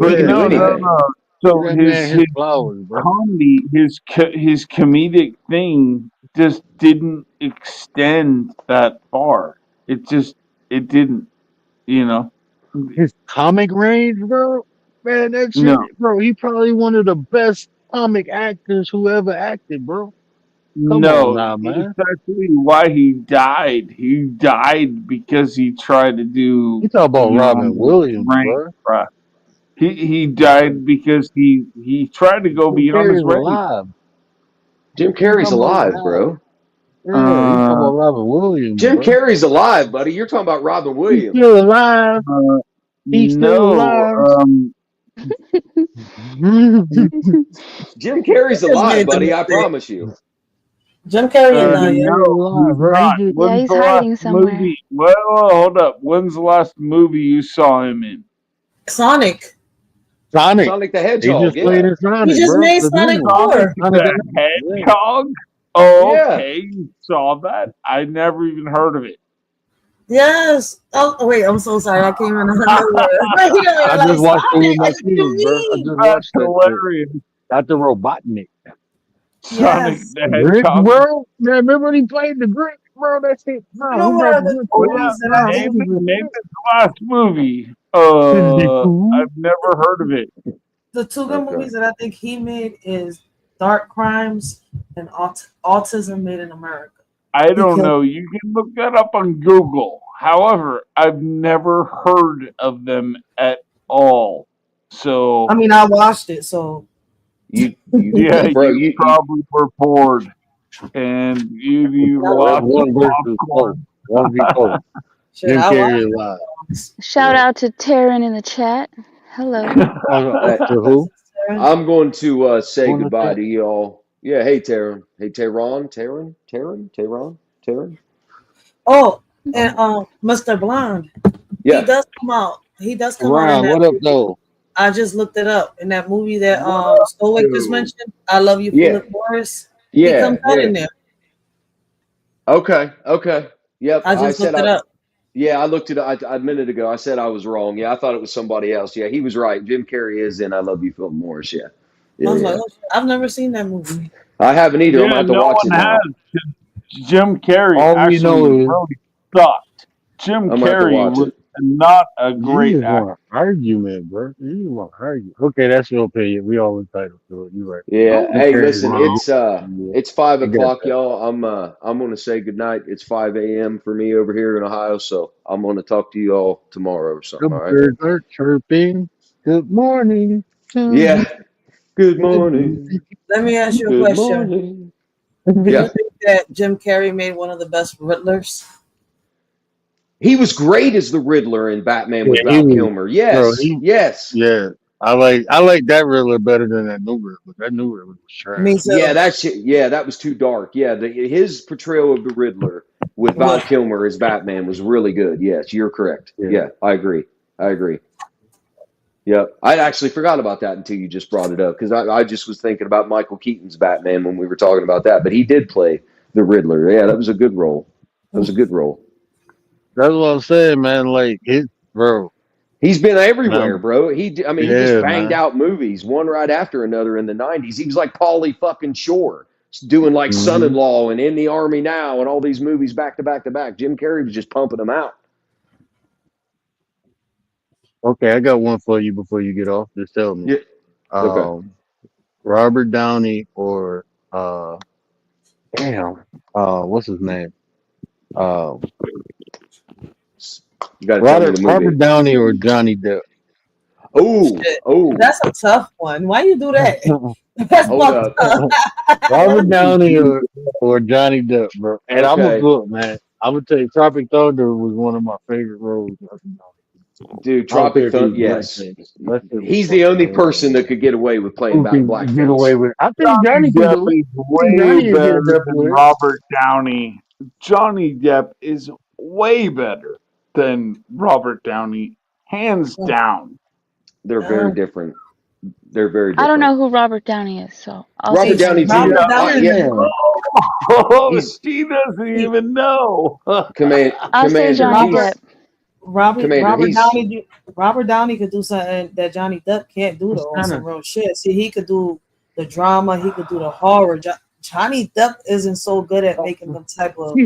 He But can yeah, do no, no, man. anything. no. Give So that man his his flowers, bro. comedy, his comedic thing just didn't extend that far. It didn't, you know. His comic range, bro. Man, that No, shit, bro. He probably one of the best comic actors who ever acted, bro. Come on no. now, It's man. actually why he died. He died because he tried to do, You talk about you know, Robin Williams, rank bro. press. He died because he tried to go Jim beyond Carrey his is range. alive. Jim You Carrey's talking about alive, alive? bro. Yeah, you talking Uh, about Robin Williams, Jim bro. Carrey's alive, buddy. You're talking about Robin He's Williams. still alive. uh, He's still no. alive. Jim Carrey's Just alive, made the buddy. I mistake. promise you. Jim Carrey is Jim not yet. Carrey is No, alive, he's bro. He not. just Yeah, When's he's the last hiding somewhere. movie? Well, hold up. When's the last movie you saw him in? Sonic. Sonic. Sonic the He Hedgehog, just played yeah. in He Sonic, just bro. made The new Sonic one. Sonic 4. Sonic the and yeah. Hedgehog? Oh, Yeah. okay, you saw that? I never even heard of it. Yes. Oh, wait. I'm so sorry. I came in out of nowhere. You know, I like just watched it Sonic. with my What do you kids, bro. I mean? just That's watched that shit. hilarious. Dr. Robotnik. Sonic Yes. the Grinch, Hedgehog. bro. Man, remember when he played the Grinch, bro? That shit. You Bro, know he what brought are the the Grinch to Oh life. yeah, movies that I Bro, that name was it. the Name shit. his last movie. Couldn't be cool. I've never heard of it. The two good Okay. movies that I think he made is Dark Crimes and Autism Made in America. I don't Because know. You can look that up on Google. However, I've never heard of them at all. I So mean, I watched it, so yeah, Bro, you probably were bored and you that That's lost your one versus four. popcorn. 1v4. shit, Jim I watched Carrey it. alive. Shout out to Taryn in the chat. Hello. Hey, To who? I'm going to say Who in the goodbye chat? to y'all. Yeah, hey Taryn. Hey Taryn. Oh, and Oh. Mr. Blonde, he Yeah. does come out. He does come out in Ron, that what up, movie. though? I just looked it up in that movie that What up, Stoic just dude? mentioned. I Love You, Yeah. Philip Morris. He comes out Yeah. in there. Okay. Yep. I just looked it up. Yeah, I looked it up a minute ago. I said I was wrong. Yeah, I thought it was somebody else. Yeah, he was right. Jim Carrey is in I Love You, Philip Morris. Yeah. I Yeah, was yeah. like, oh, shit, I've never seen that movie. I haven't either. I'm Yeah, gonna have to no watch it one now. has. Jim Carrey All we actually know is really sucked. Jim I'm gonna have to Carrey watch was it. not a you great just actor. want argument, bro. You just want argue. Okay, that's your opinion. We all entitled to it. You're right. Yeah. No, Jim Hey, Carrey is listen, one of Well, the it's 5 o'clock, that. y'all. I'm gonna say goodnight. It's 5 a.m. for me over here in Ohio, so I'm gonna talk to you all tomorrow or The something. All right. birds are chirping. Good morning to Yeah. you. Good Good morning. let me ask you a Good question. morning. Do you Yeah. think that Jim Carrey made one of the best Riddlers? He was great as the Riddler in Batman Yeah, with he Val was, Kilmer. bro. Yes. Yes. Yeah. I like that Riddler better than that new Riddler. That new Riddler was trash. Me Yeah, too. that was too dark. Yeah, his portrayal of the Riddler with Val Was Kilmer as Batman was really good. Yes, you're correct. Yeah. Yeah, I agree. I agree. Yep. I actually forgot about that until you just brought it up because I just was thinking about Michael Keaton's Batman when we were talking about that. But he did play the Riddler. Yeah, that was a good role. That was a good role. That's what I'm saying, man. Like it, bro. He's been everywhere, Man, bro. I mean, he just yeah, banged man. out movies one right after another in the '90s. He was like Paulie fucking Shore, doing like Hmm. Son-in-Law and In the Army Now and all these movies back to back to back. Jim Carrey was just pumping them out. Okay, I got one for you before you get off. Just tell me. Yeah. Okay. Um, Robert Downey or damn, what's his name? Um, You got to tell me Robert the Robert movie. Downey or Johnny Depp. Oh, shit. oh, That's a tough one. Why you do that? That's hold fucked up. up. Robert Downey or Johnny Depp, bro. And I'm gonna Okay, look, man. I'm gonna tell you, Tropic Thunder was one of my favorite roles. dude, I don't care Tropic if he Thunder. was Yes, blackface. That shit was he's the fucking only hilarious. person that could get away with playing Who can get away blackface. with it? I think Johnny Johnny can Depp do it. is I think way Johnny will get better up than with it. Robert Downey. Johnny Depp is way better than Robert Downey, hands down. They're very Uh, different. They're very I don't different. know who Robert Downey is, so I'll Robert say see, Downey Johnny Depp. Jr. Robert Get Downey. in Yeah, there. Oh, he's she doesn't See, even know. I'll say Commander. Johnny Robert Depp. Commander. Robert He's Downey Robert Downey could do something that Johnny Depp can't do It's though on kind some of real shit. See, he could do the drama, he could do the horror. Johnny Depp isn't so good at making them type of.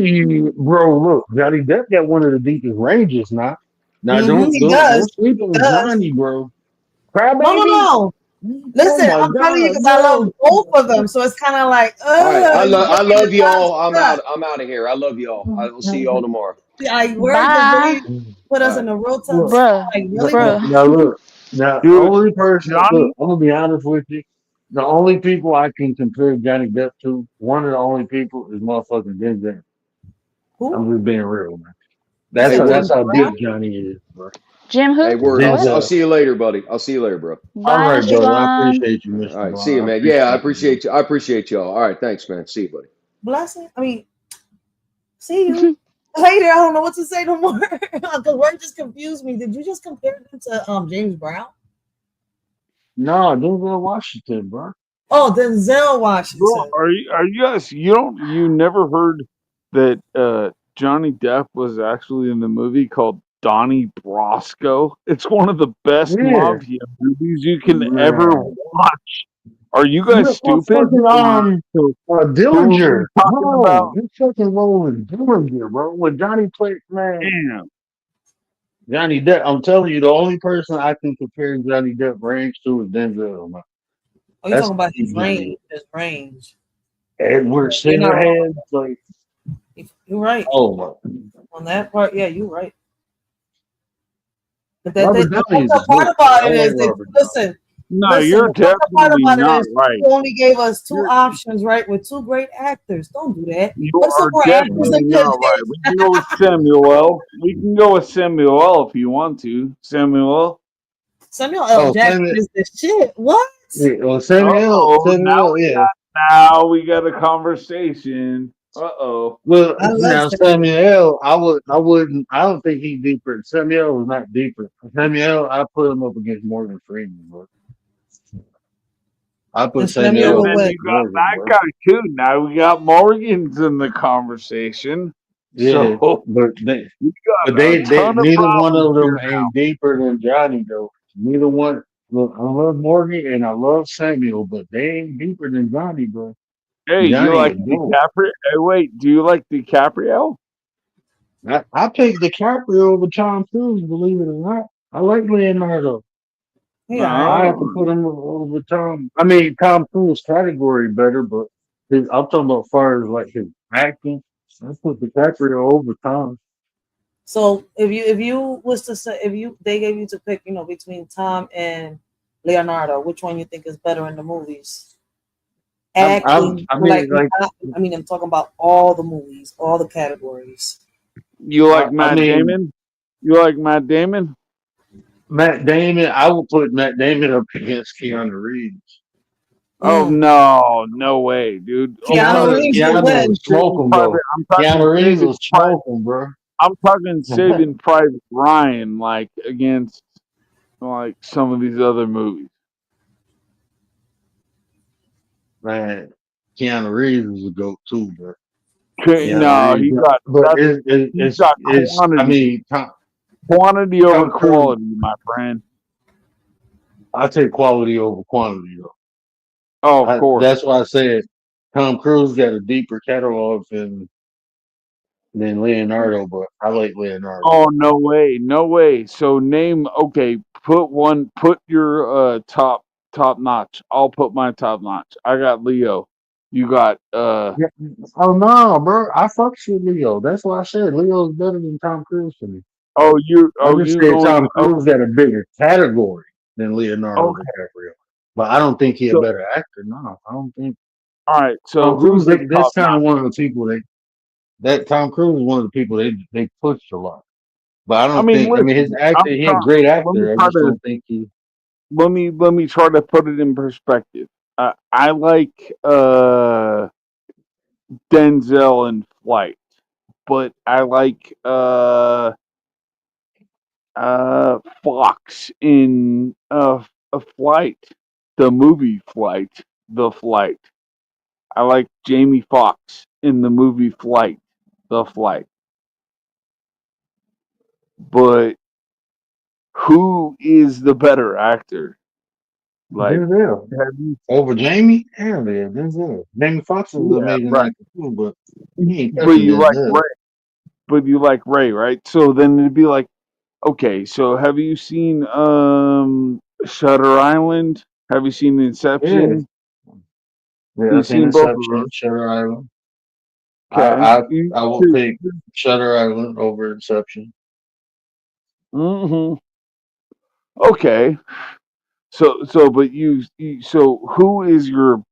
bro. Look, Johnny Depp got one of the deepest ranges now. Now don't He don't does. don't sleep He on does. Johnny, bro. No, no, Crybaby. no. Oh Listen, my I'm telling you God, because I love bro. both of them, so it's kind of like, all right. you I put me in love the top y'all. I'm spot. out. I'm out of here. I love y'all. I will see y'all tomorrow. Like, word just Bye. really put All us right. in a real tough Look, spot. Bruh. Like, no, really, no, Bruh. now look. Now, Dude, only person, look, Johnny, I'm gonna be honest with you. The only people I can compare Johnny Depp to, one of the only people is motherfucking Denzel. who? I'm just being real, man. You Hey, said That's word. James how Brown? deep Johnny is, bro. Jim Hey, who? word. What? I'll Denzel. see you later, buddy. I'll see you later, bro. All Bye, right, Mr. brother. I Blonde. appreciate you, All Mr. right. See you, Blonde. I man. Yeah, I appreciate you, bro. appreciate you. I appreciate y'all. All right. Thanks, man. See you, buddy. Blessing. I mean, see you later. I don't know what to say no more because word just confused me. Did you just compare him to James Brown? No, Denzel Washington, bro. Oh, Denzel bro, Washington. are you guys? You never heard that Johnny Depp was actually in the movie called Donnie Brasco? It's one of the best Yeah. mafia movies you can ever Man. watch. Are you guys Look, what stupid? fucking Or who are we Dillinger. talking No, about? this fucking role is Dillinger, bro. When Johnny played, man. Damn. Johnny Depp. I'm telling you, the only person I can compare Johnny Depp range to is Denzel. Man. Oh, you That's talking about his Johnny range? His range. Edward Yeah, you're not wrong. Scissorhands. Like, You're right oh my, on that part. Yeah, you're right. But Robert the Downey fucked is a up part goat. about I it like is that Robert Downey. No, listen. you're The fucked up part definitely about it not is right. you only gave us two You're, options, right? With two great actors. Don't do that. you Put some are more actors definitely in not there. right. We can go with Samuel. We can go with Samuel if you want to. Samuel. Samuel L. Oh, Jackson Samuel. is the shit. What? Yeah, well, Uh-oh. Samuel. Yeah. Now we got a conversation. Uh-oh. Well, I love now Samuel. Samuel, I don't think he's deeper. Samuel was not deeper. Samuel, I put him up against Morgan Freeman, bro. I put And And Samuel Samuel will up then win. you against got Morgan, that bro. guy too. Now we got Morgan's in the conversation. Yeah, So but they, we but got a they, ton of neither one problems of here them ain't deeper than Johnny though. Neither one. Look, I love Morgan and I love Samuel, but they ain't deeper than Johnny, bro. Hey, you Johnny like is dope. DiCaprio? Hey, wait, do you like DiCaprio? I picked DiCaprio over Tom Cruise, believe it or not. I like Leonardo. He all right. I have to No. put him over Tom. I mean, Tom Cruise category better, but I'm talking about as far as like his acting. I put DiCaprio over Tom. So if you was to say if you they gave you to pick, between Tom and Leonardo, which one you think is better in the movies? Acting, I like mean, like, I'm talking about all the movies, all the categories. You like I Matt mean, Damon? You like Matt Damon? Matt Damon. I would put Matt Damon up against Keanu Reeves. Oh Mm. no, no way, dude. Keanu Reeves will Keanu win. was smoking, bro. I'm talking Keanu Reeves saving was private. smoking, bro. I'm talking saving Private Ryan, like against like some of these other movies. Man, Keanu Reeves was a goat too, bro. Keanu No, Reeves, but that's he's got I quantity, mean, quantity over Tom Cruise. quality, my friend. I take quality over quantity, though. Oh, of course. That's why I said Tom Cruise got a deeper catalog than Leonardo, but I like Leonardo. Oh no way, no way. So name okay, put your top notch. I'll put my top notch. I got Leo. You got Yeah. Oh no, bro! I fucks with Leo. That's why I said Leo's better than Tom Cruise to me. I just you said going Tom Cruise got a bigger category than Leonardo okay. DiCaprio, but I don't think he a So better actor. No, I don't think all right, so Tom Cruise. who's the That's top kind notch? of one of the people that Tom Cruise is one of the people they pushed a lot. But I I don't mean think. I mean, his listen, actor. I'm He a trying great let me actor. I try just to don't think he. let me try to put it in perspective. I like Denzel in Flight, but I like Fox in a Flight, the movie Flight, the Flight. I like Jamie Fox in the movie Flight, the Flight. But who is the better actor? Like, Denzel have you? over Jamie. Hell yeah, Denzel. Jamie Foxx is an Yeah, amazing right. actor too, but he ain't But touching you like Denzel. Ray. But you like Ray, right? So then it'd be like, okay. So have you seen Shutter Island? Have you seen Yeah, Inception? yeah. I've You've seen seen both of Inception, those. Shutter Island. Okay. I will pick Shutter Island over Inception. Hmm. Okay. But so who is your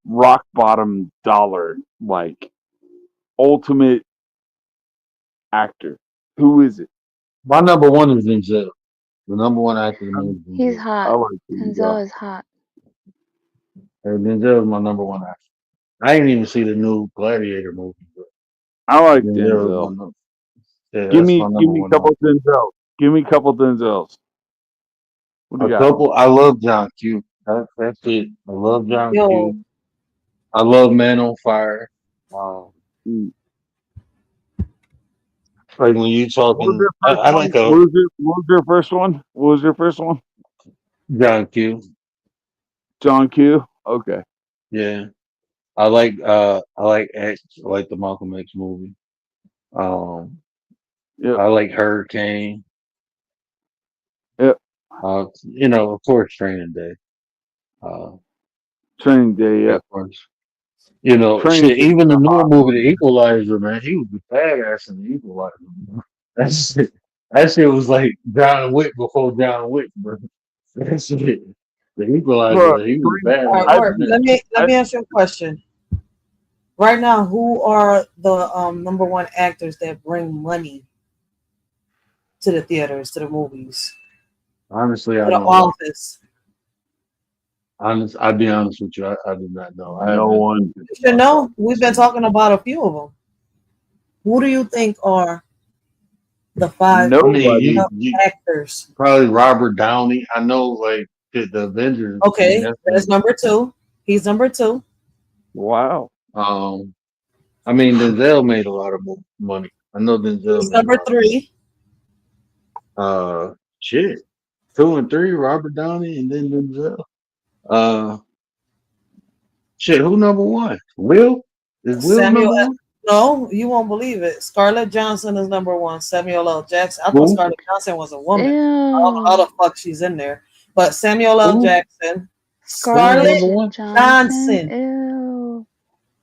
rock bottom dollar, like ultimate actor? Who is it? My number one is Denzel. The number one actor to me is He's Denzel. I hot. like Denzel. Denzel is hot. Denzel is my number one actor. I ain't even see the new Gladiator movie, but I like Denzel is my Denzel. number. Yeah, that's my Give number me one a couple actor. Denzel. Give me a couple Denzels. What do A you got? couple. I love John Q. That's it. I love John Yo, Q. I love Man on Fire. Um, Mm. like when you What was talking, your first I one? like a What was your first one? What was your first one? John Q. John Q. Okay. Yeah, I like X. I like the Malcolm X movie. Um, Yep. I like Hurricane. Yep. Of course, Training Day. Uh, Training Day. yeah, Yep. of course. Training Shit. Day is Even the a newer hot movie, one. The Equalizer, man, he was a badass in The Equalizer. Man. That shit. That shit was like John Wick before John Wick, bro. That shit. The Bro, Equalizer, he was All right, badass I work. in that. Let me ask you a question. Right now, who are the number one actors that bring money to the theaters, to the movies, Honestly, to I the don't know. office? I'll be honest with you. I do not know. I no haven't one. You should know. We've been talking about a few of them. Who do you think are the five I mean, Nobody. actors? probably Robert Downey. I know, like the Avengers. I mean, Okay, that's that's been. number two. He's number two. Wow. Um, I mean, Denzel made a lot of money. I know Denzel He's made a number lot three. shit. Two and three, Robert Downey, and then Denzel. Uh, shit. Who number one? Will is Will Samuel. number one? No, you won't believe it. Scarlett Johansson is number one. Samuel L. Jackson. I thought Who? Scarlett Johansson was a woman. I don't know how Ew. the fuck she's in there. But Samuel L. Who? Jackson, Who is Scarlett number Scarlett one? Johnson. Johnson. Ew.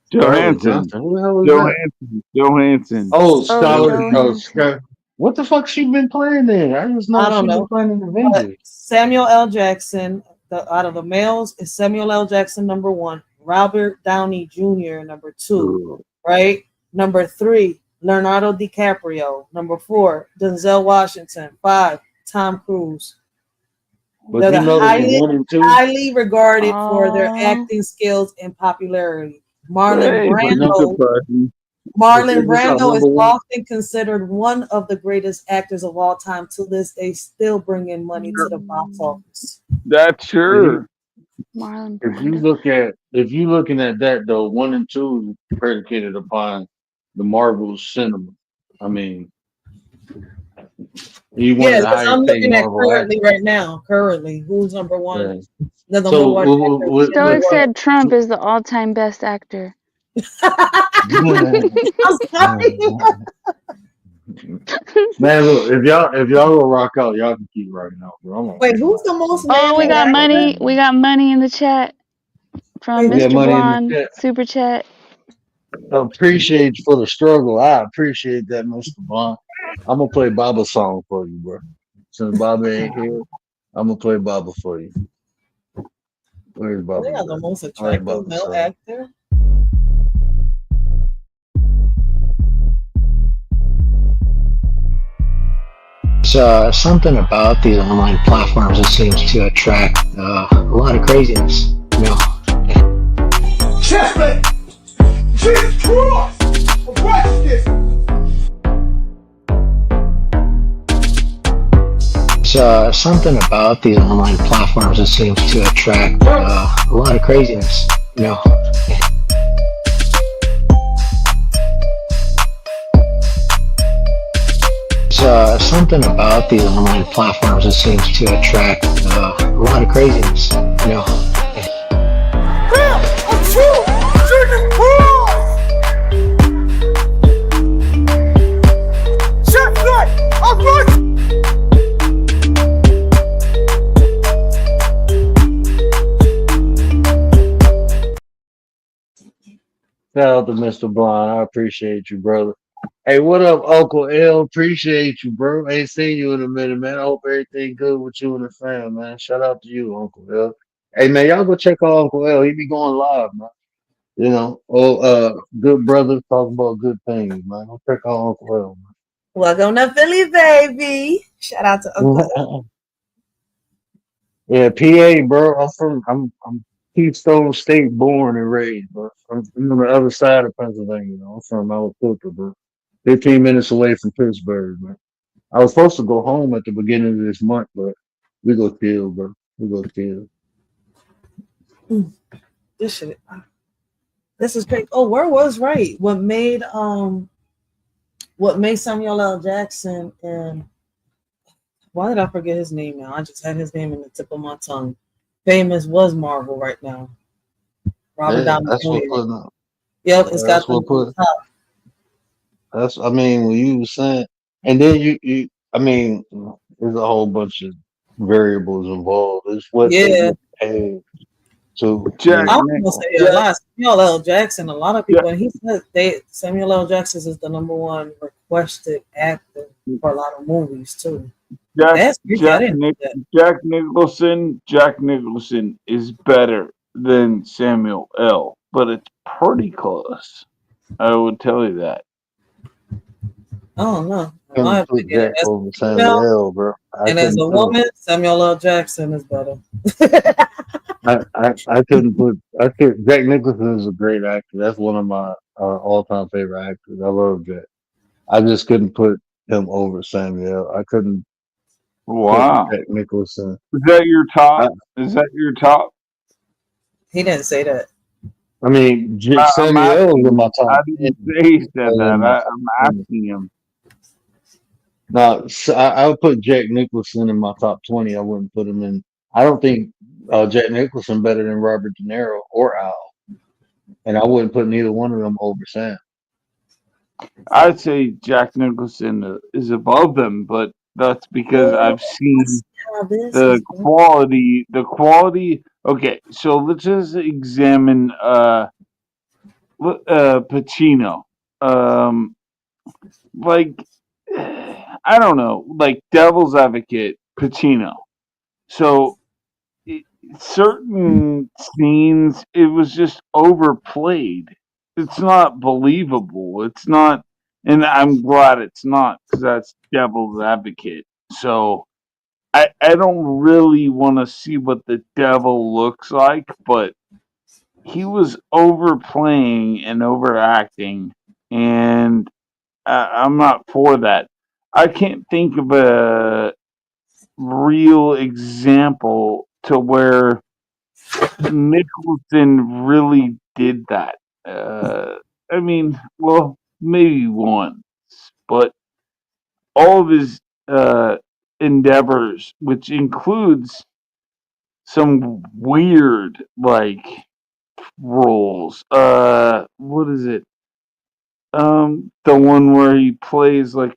Scarlett Johansson. Johnson. Who the hell is that? Johansson. Johansson. Oh, Oh, Scarlett. Oh, Johansson. Scott. What the fuck she been playing in? I just I know don't she been know. playing in But Avengers. Samuel L. Jackson, out of the males, is Samuel L. Jackson number one. Robert Downey Jr. number two. Ugh. Right? Number three, Leonardo DiCaprio. Number four, Denzel Washington. Five, Tom Cruise. But They're you the know the one and two. highly regarded for their Oh, acting skills and popularity. Marlon Hey, but no Brando. surprise. But check Marlon this out. Brando is Number one. often considered one of the greatest actors of all time. To this day, still bringing money to the box office. That's If you sure. Marlon Brando. if you looking at that though, one and two is predicated upon the Marvel cinema. I mean, he one of Yeah, the because I'm highest paid looking at Marvel currently actors. right now. Currently, who's number one? Yeah. The number So one actor in the Stoic world. said Trump is the all-time best actor. I'm sorry. man, look, if y'all gonna rock out, y'all can keep rocking out, bro. I'm Wait, gonna who's the most Oh, we manly got actor? money. We got money in the chat from Wait, we got Mr. money in the Blonde. chat. Super chat. Appreciate you for the struggle. I appreciate that, Mr. Bond. I'm gonna play Baba song for you, bro. Since Baba ain't here, I'm gonna play Baba for you. Where's they Baba? are the At? most I like attractive Baba's male song. actor. There's something about these online platforms that seems to attract a lot of craziness. You know, Chestnut! Jesus Christ! What's this? there's something about these online platforms that seems to attract a lot of craziness. You know, there's something about these online platforms that seems to attract a lot of craziness. You know. Damn! I'm true! Jesus Christ! Chestnut! I'm right! Shout out to Mr. Blonde. I appreciate you, brother. Hey, what up, Uncle L? Appreciate you, bro. Ain't seen you in a minute, man. I hope everything good with you and the fam, man. Shout out to you, Uncle L. Hey, man, y'all go check out Uncle L. He be going live, man. Good brothers talking about good things, man. Go check out Uncle Welcome to Philly, baby. Shout out to Uncle. L, man. Yeah, PA, bro. I'm Keystone State born and raised, bro. I'm on the other side of Pennsylvania. I'm from Maricopa, bro. 15 minutes away from Pittsburgh, man. I was supposed to go home at the beginning of this month, but we go chill, bro. We go chill. This shit. This is great. Oh, where was right? What made Samuel L. Jackson and why did I forget his name now? I just had his name in the tip of my tongue. Famous was Marvel right now. Robert Yeah, Downey that's what Jr. put up. Yep, it's got That's them what on put. top. That's I mean when you was saying, and then I mean, there's a whole bunch of variables involved. It's what they Yeah, get paid to Jack I make. was gonna Nicholson. say a lot. Samuel L. Jackson. A lot of Jack, people, and he said Samuel L. Jackson is the number one requested actor for a lot of movies too. Jack That's freaky. I Jack didn't Nich- know that. Jack Nicholson is better than Samuel L. But it's pretty close. I would tell you that. I don't know. In my Couldn't put opinion, Jack as over a female Samuel L, bro. I and as couldn't a put him. woman, Samuel L. Jackson is better. I couldn't put. I could. Jack Nicholson is a great actor. That's one of my all time favorite actors. I love Jack. I just couldn't put him over Samuel. I couldn't put Wow. Jack Nicholson. Is that your I, top? Is that your top? He didn't say that. I mean, I'm Samuel is in asking my him. I top didn't 10. say he said that. In my top I'm 20. asking him. Now, I would put Jack Nicholson in my top 20. I wouldn't put him in. I don't think Jack Nicholson better than Robert De Niro or Al, and I wouldn't put neither one of them over Sam. I'd say Jack Nicholson is above them, but that's because Oh, I've I seen see how this the is going. quality. The quality. Okay, so let's just examine Pacino. Um, like I don't know, like Devil's Advocate, Pacino. So it, certain scenes, it was just overplayed. It's not believable. It's not, and I'm glad it's not because that's Devil's Advocate. So I don't really want to see what the devil looks like, but he was overplaying and overacting, and I'm not for that. I can't think of a real example to where Nicholson really did that. I mean, well, maybe once, but all of his uh, endeavors, which includes some weird like roles. What is it? The one where he plays like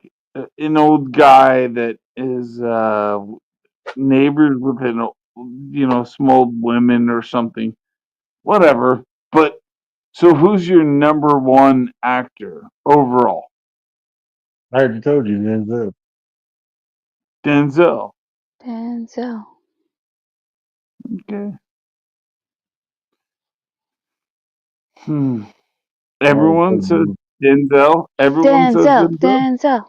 an old guy that is neighbors with some old women or something. Whatever. But so, who's your number one actor overall? I already told you, Denzel. Denzel. Denzel. Okay. Hmm. I already Everyone told says you. Denzel. Everyone says Denzel. Denzel. Denzel.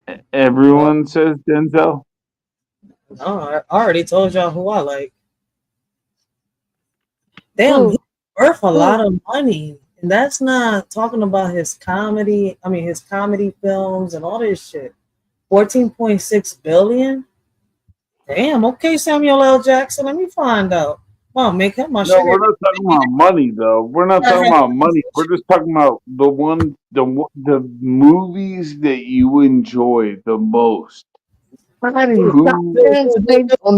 Uh, Everyone says Denzel. no, I already told y'all who I like. Damn, he's Who? worth a lot Who? of money. And that's not talking about his comedy. I mean, his comedy films and all this shit. 14.6 billion. Damn. Okay, Samuel L. Jackson. Let me find out. Come on, make him my No, sugar we're not talking about money though. We're not talking about money. We're just talking about the movies that you enjoy the most. Somebody stop Who? daddy. damn snakes on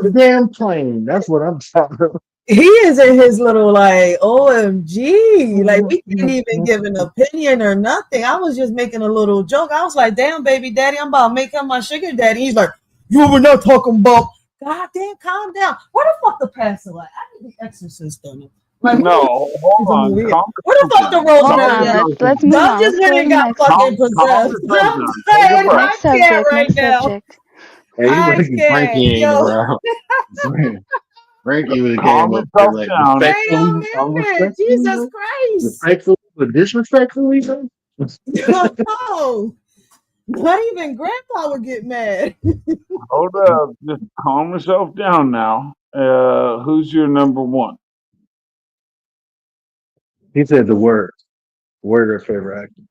this damn plane. That's what I'm talking about. He is in his little like OMG. Like we can't even give an opinion or nothing. I was just making a little joke. I was like, damn baby daddy, I'm about to make him my sugar daddy. He's like, you were not talking about God damn, calm down. Where the fuck the pastor like? I need the exorcist done. Like who the No, hold is over on. here? Calm Where the yourself fuck the down. Okay, Calm Rosebud? yourself let's down. move Y'all on. just Let's went go to and the got next. fucking Calm possessed. yourself I'm down. Take a saying breath. I Next can't subject. right Next now. subject. Hey, you I lucky can't, Frankie ain't yo. around. Frankie would have came Calm up there yourself like down. Wait a respectfully, minute. unrespectfully, Jesus though. Christ. Respectfully, but disrespectfully, though. No. Not even grandpa would get mad. Hold up. Just calm yourself down now. Who's your number one? He said the word. Word of favorite actor.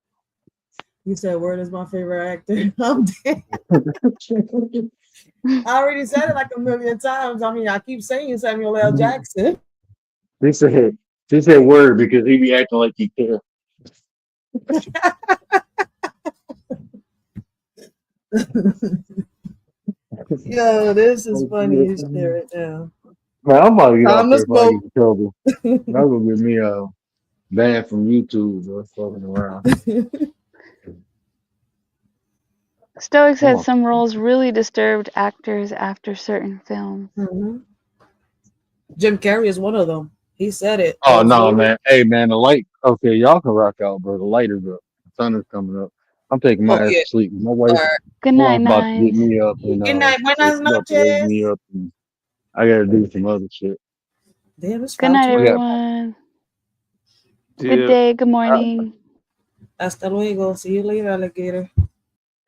You said Word is my favorite actor. I'm dead. I already said it like a million times. I mean, I keep saying Samuel L. Jackson. He said, he said word because he be acting like he care. Yo, this is funny as shit Man, right now. I'm about to get off Time to here before I smoke. get in trouble. Y'all gonna get me banned from YouTube or fucking around. Stoic Come said on. some roles really disturbed actors after certain films. Mhm. Jim Carrey is one of them. He said it. Oh Those no, roles. man. Hey man, the light. Okay, y'all can rock out, bro. The light is up. The sun is coming up. I'm taking Oh my ass yeah. to sleep. All right. Good My night, wife about to get Nines. me up and Good night. she's Buenas about to wake noches. me up and I gotta do some other shit. Damn, it's Good night, 5:20. We got everyone. Good Yeah. day, good morning. Hasta luego. See you later, alligator.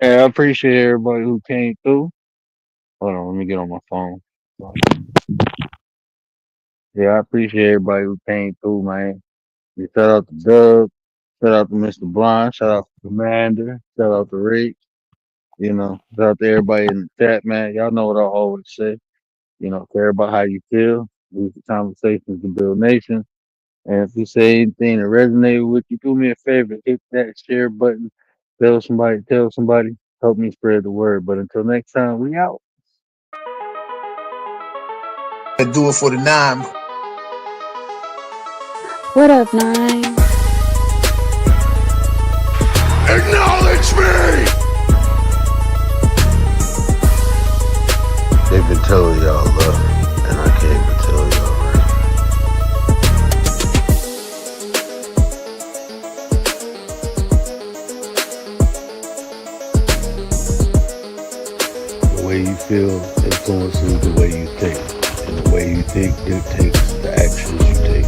yeah, I appreciate everybody who came through. Hold on, let me get on my phone. Yeah, I appreciate everybody who came through, man. Shout out to Doug, shout out to Mr. Blind, shout out to Commander, shout out to Rick, shout out to everybody in the chat, man. Y'all know what I always say. Care about how you feel. Use the conversations to build nations. And if you say anything that resonated with you, do me a favor, hit that share button. Tell somebody, help me spread the word. But until next time, we out. And do it for the 9. What up, Nines? Acknowledge me! They've been telling y'all love, and I came to tell y'all right. The way you feel influences the way you think, and the way you think dictates the actions you take.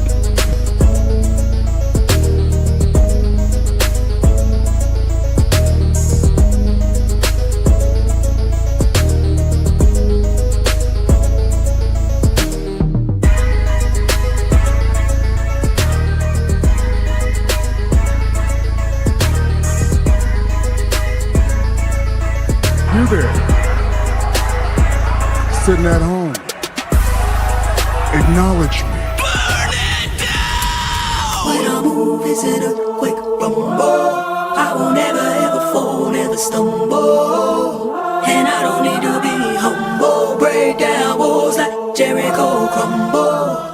You there, sitting at home, acknowledge me. When I move, is it a quick rumble? I will never ever fall, never stumble. And I don't need to be humble. Break down walls like Jericho crumble.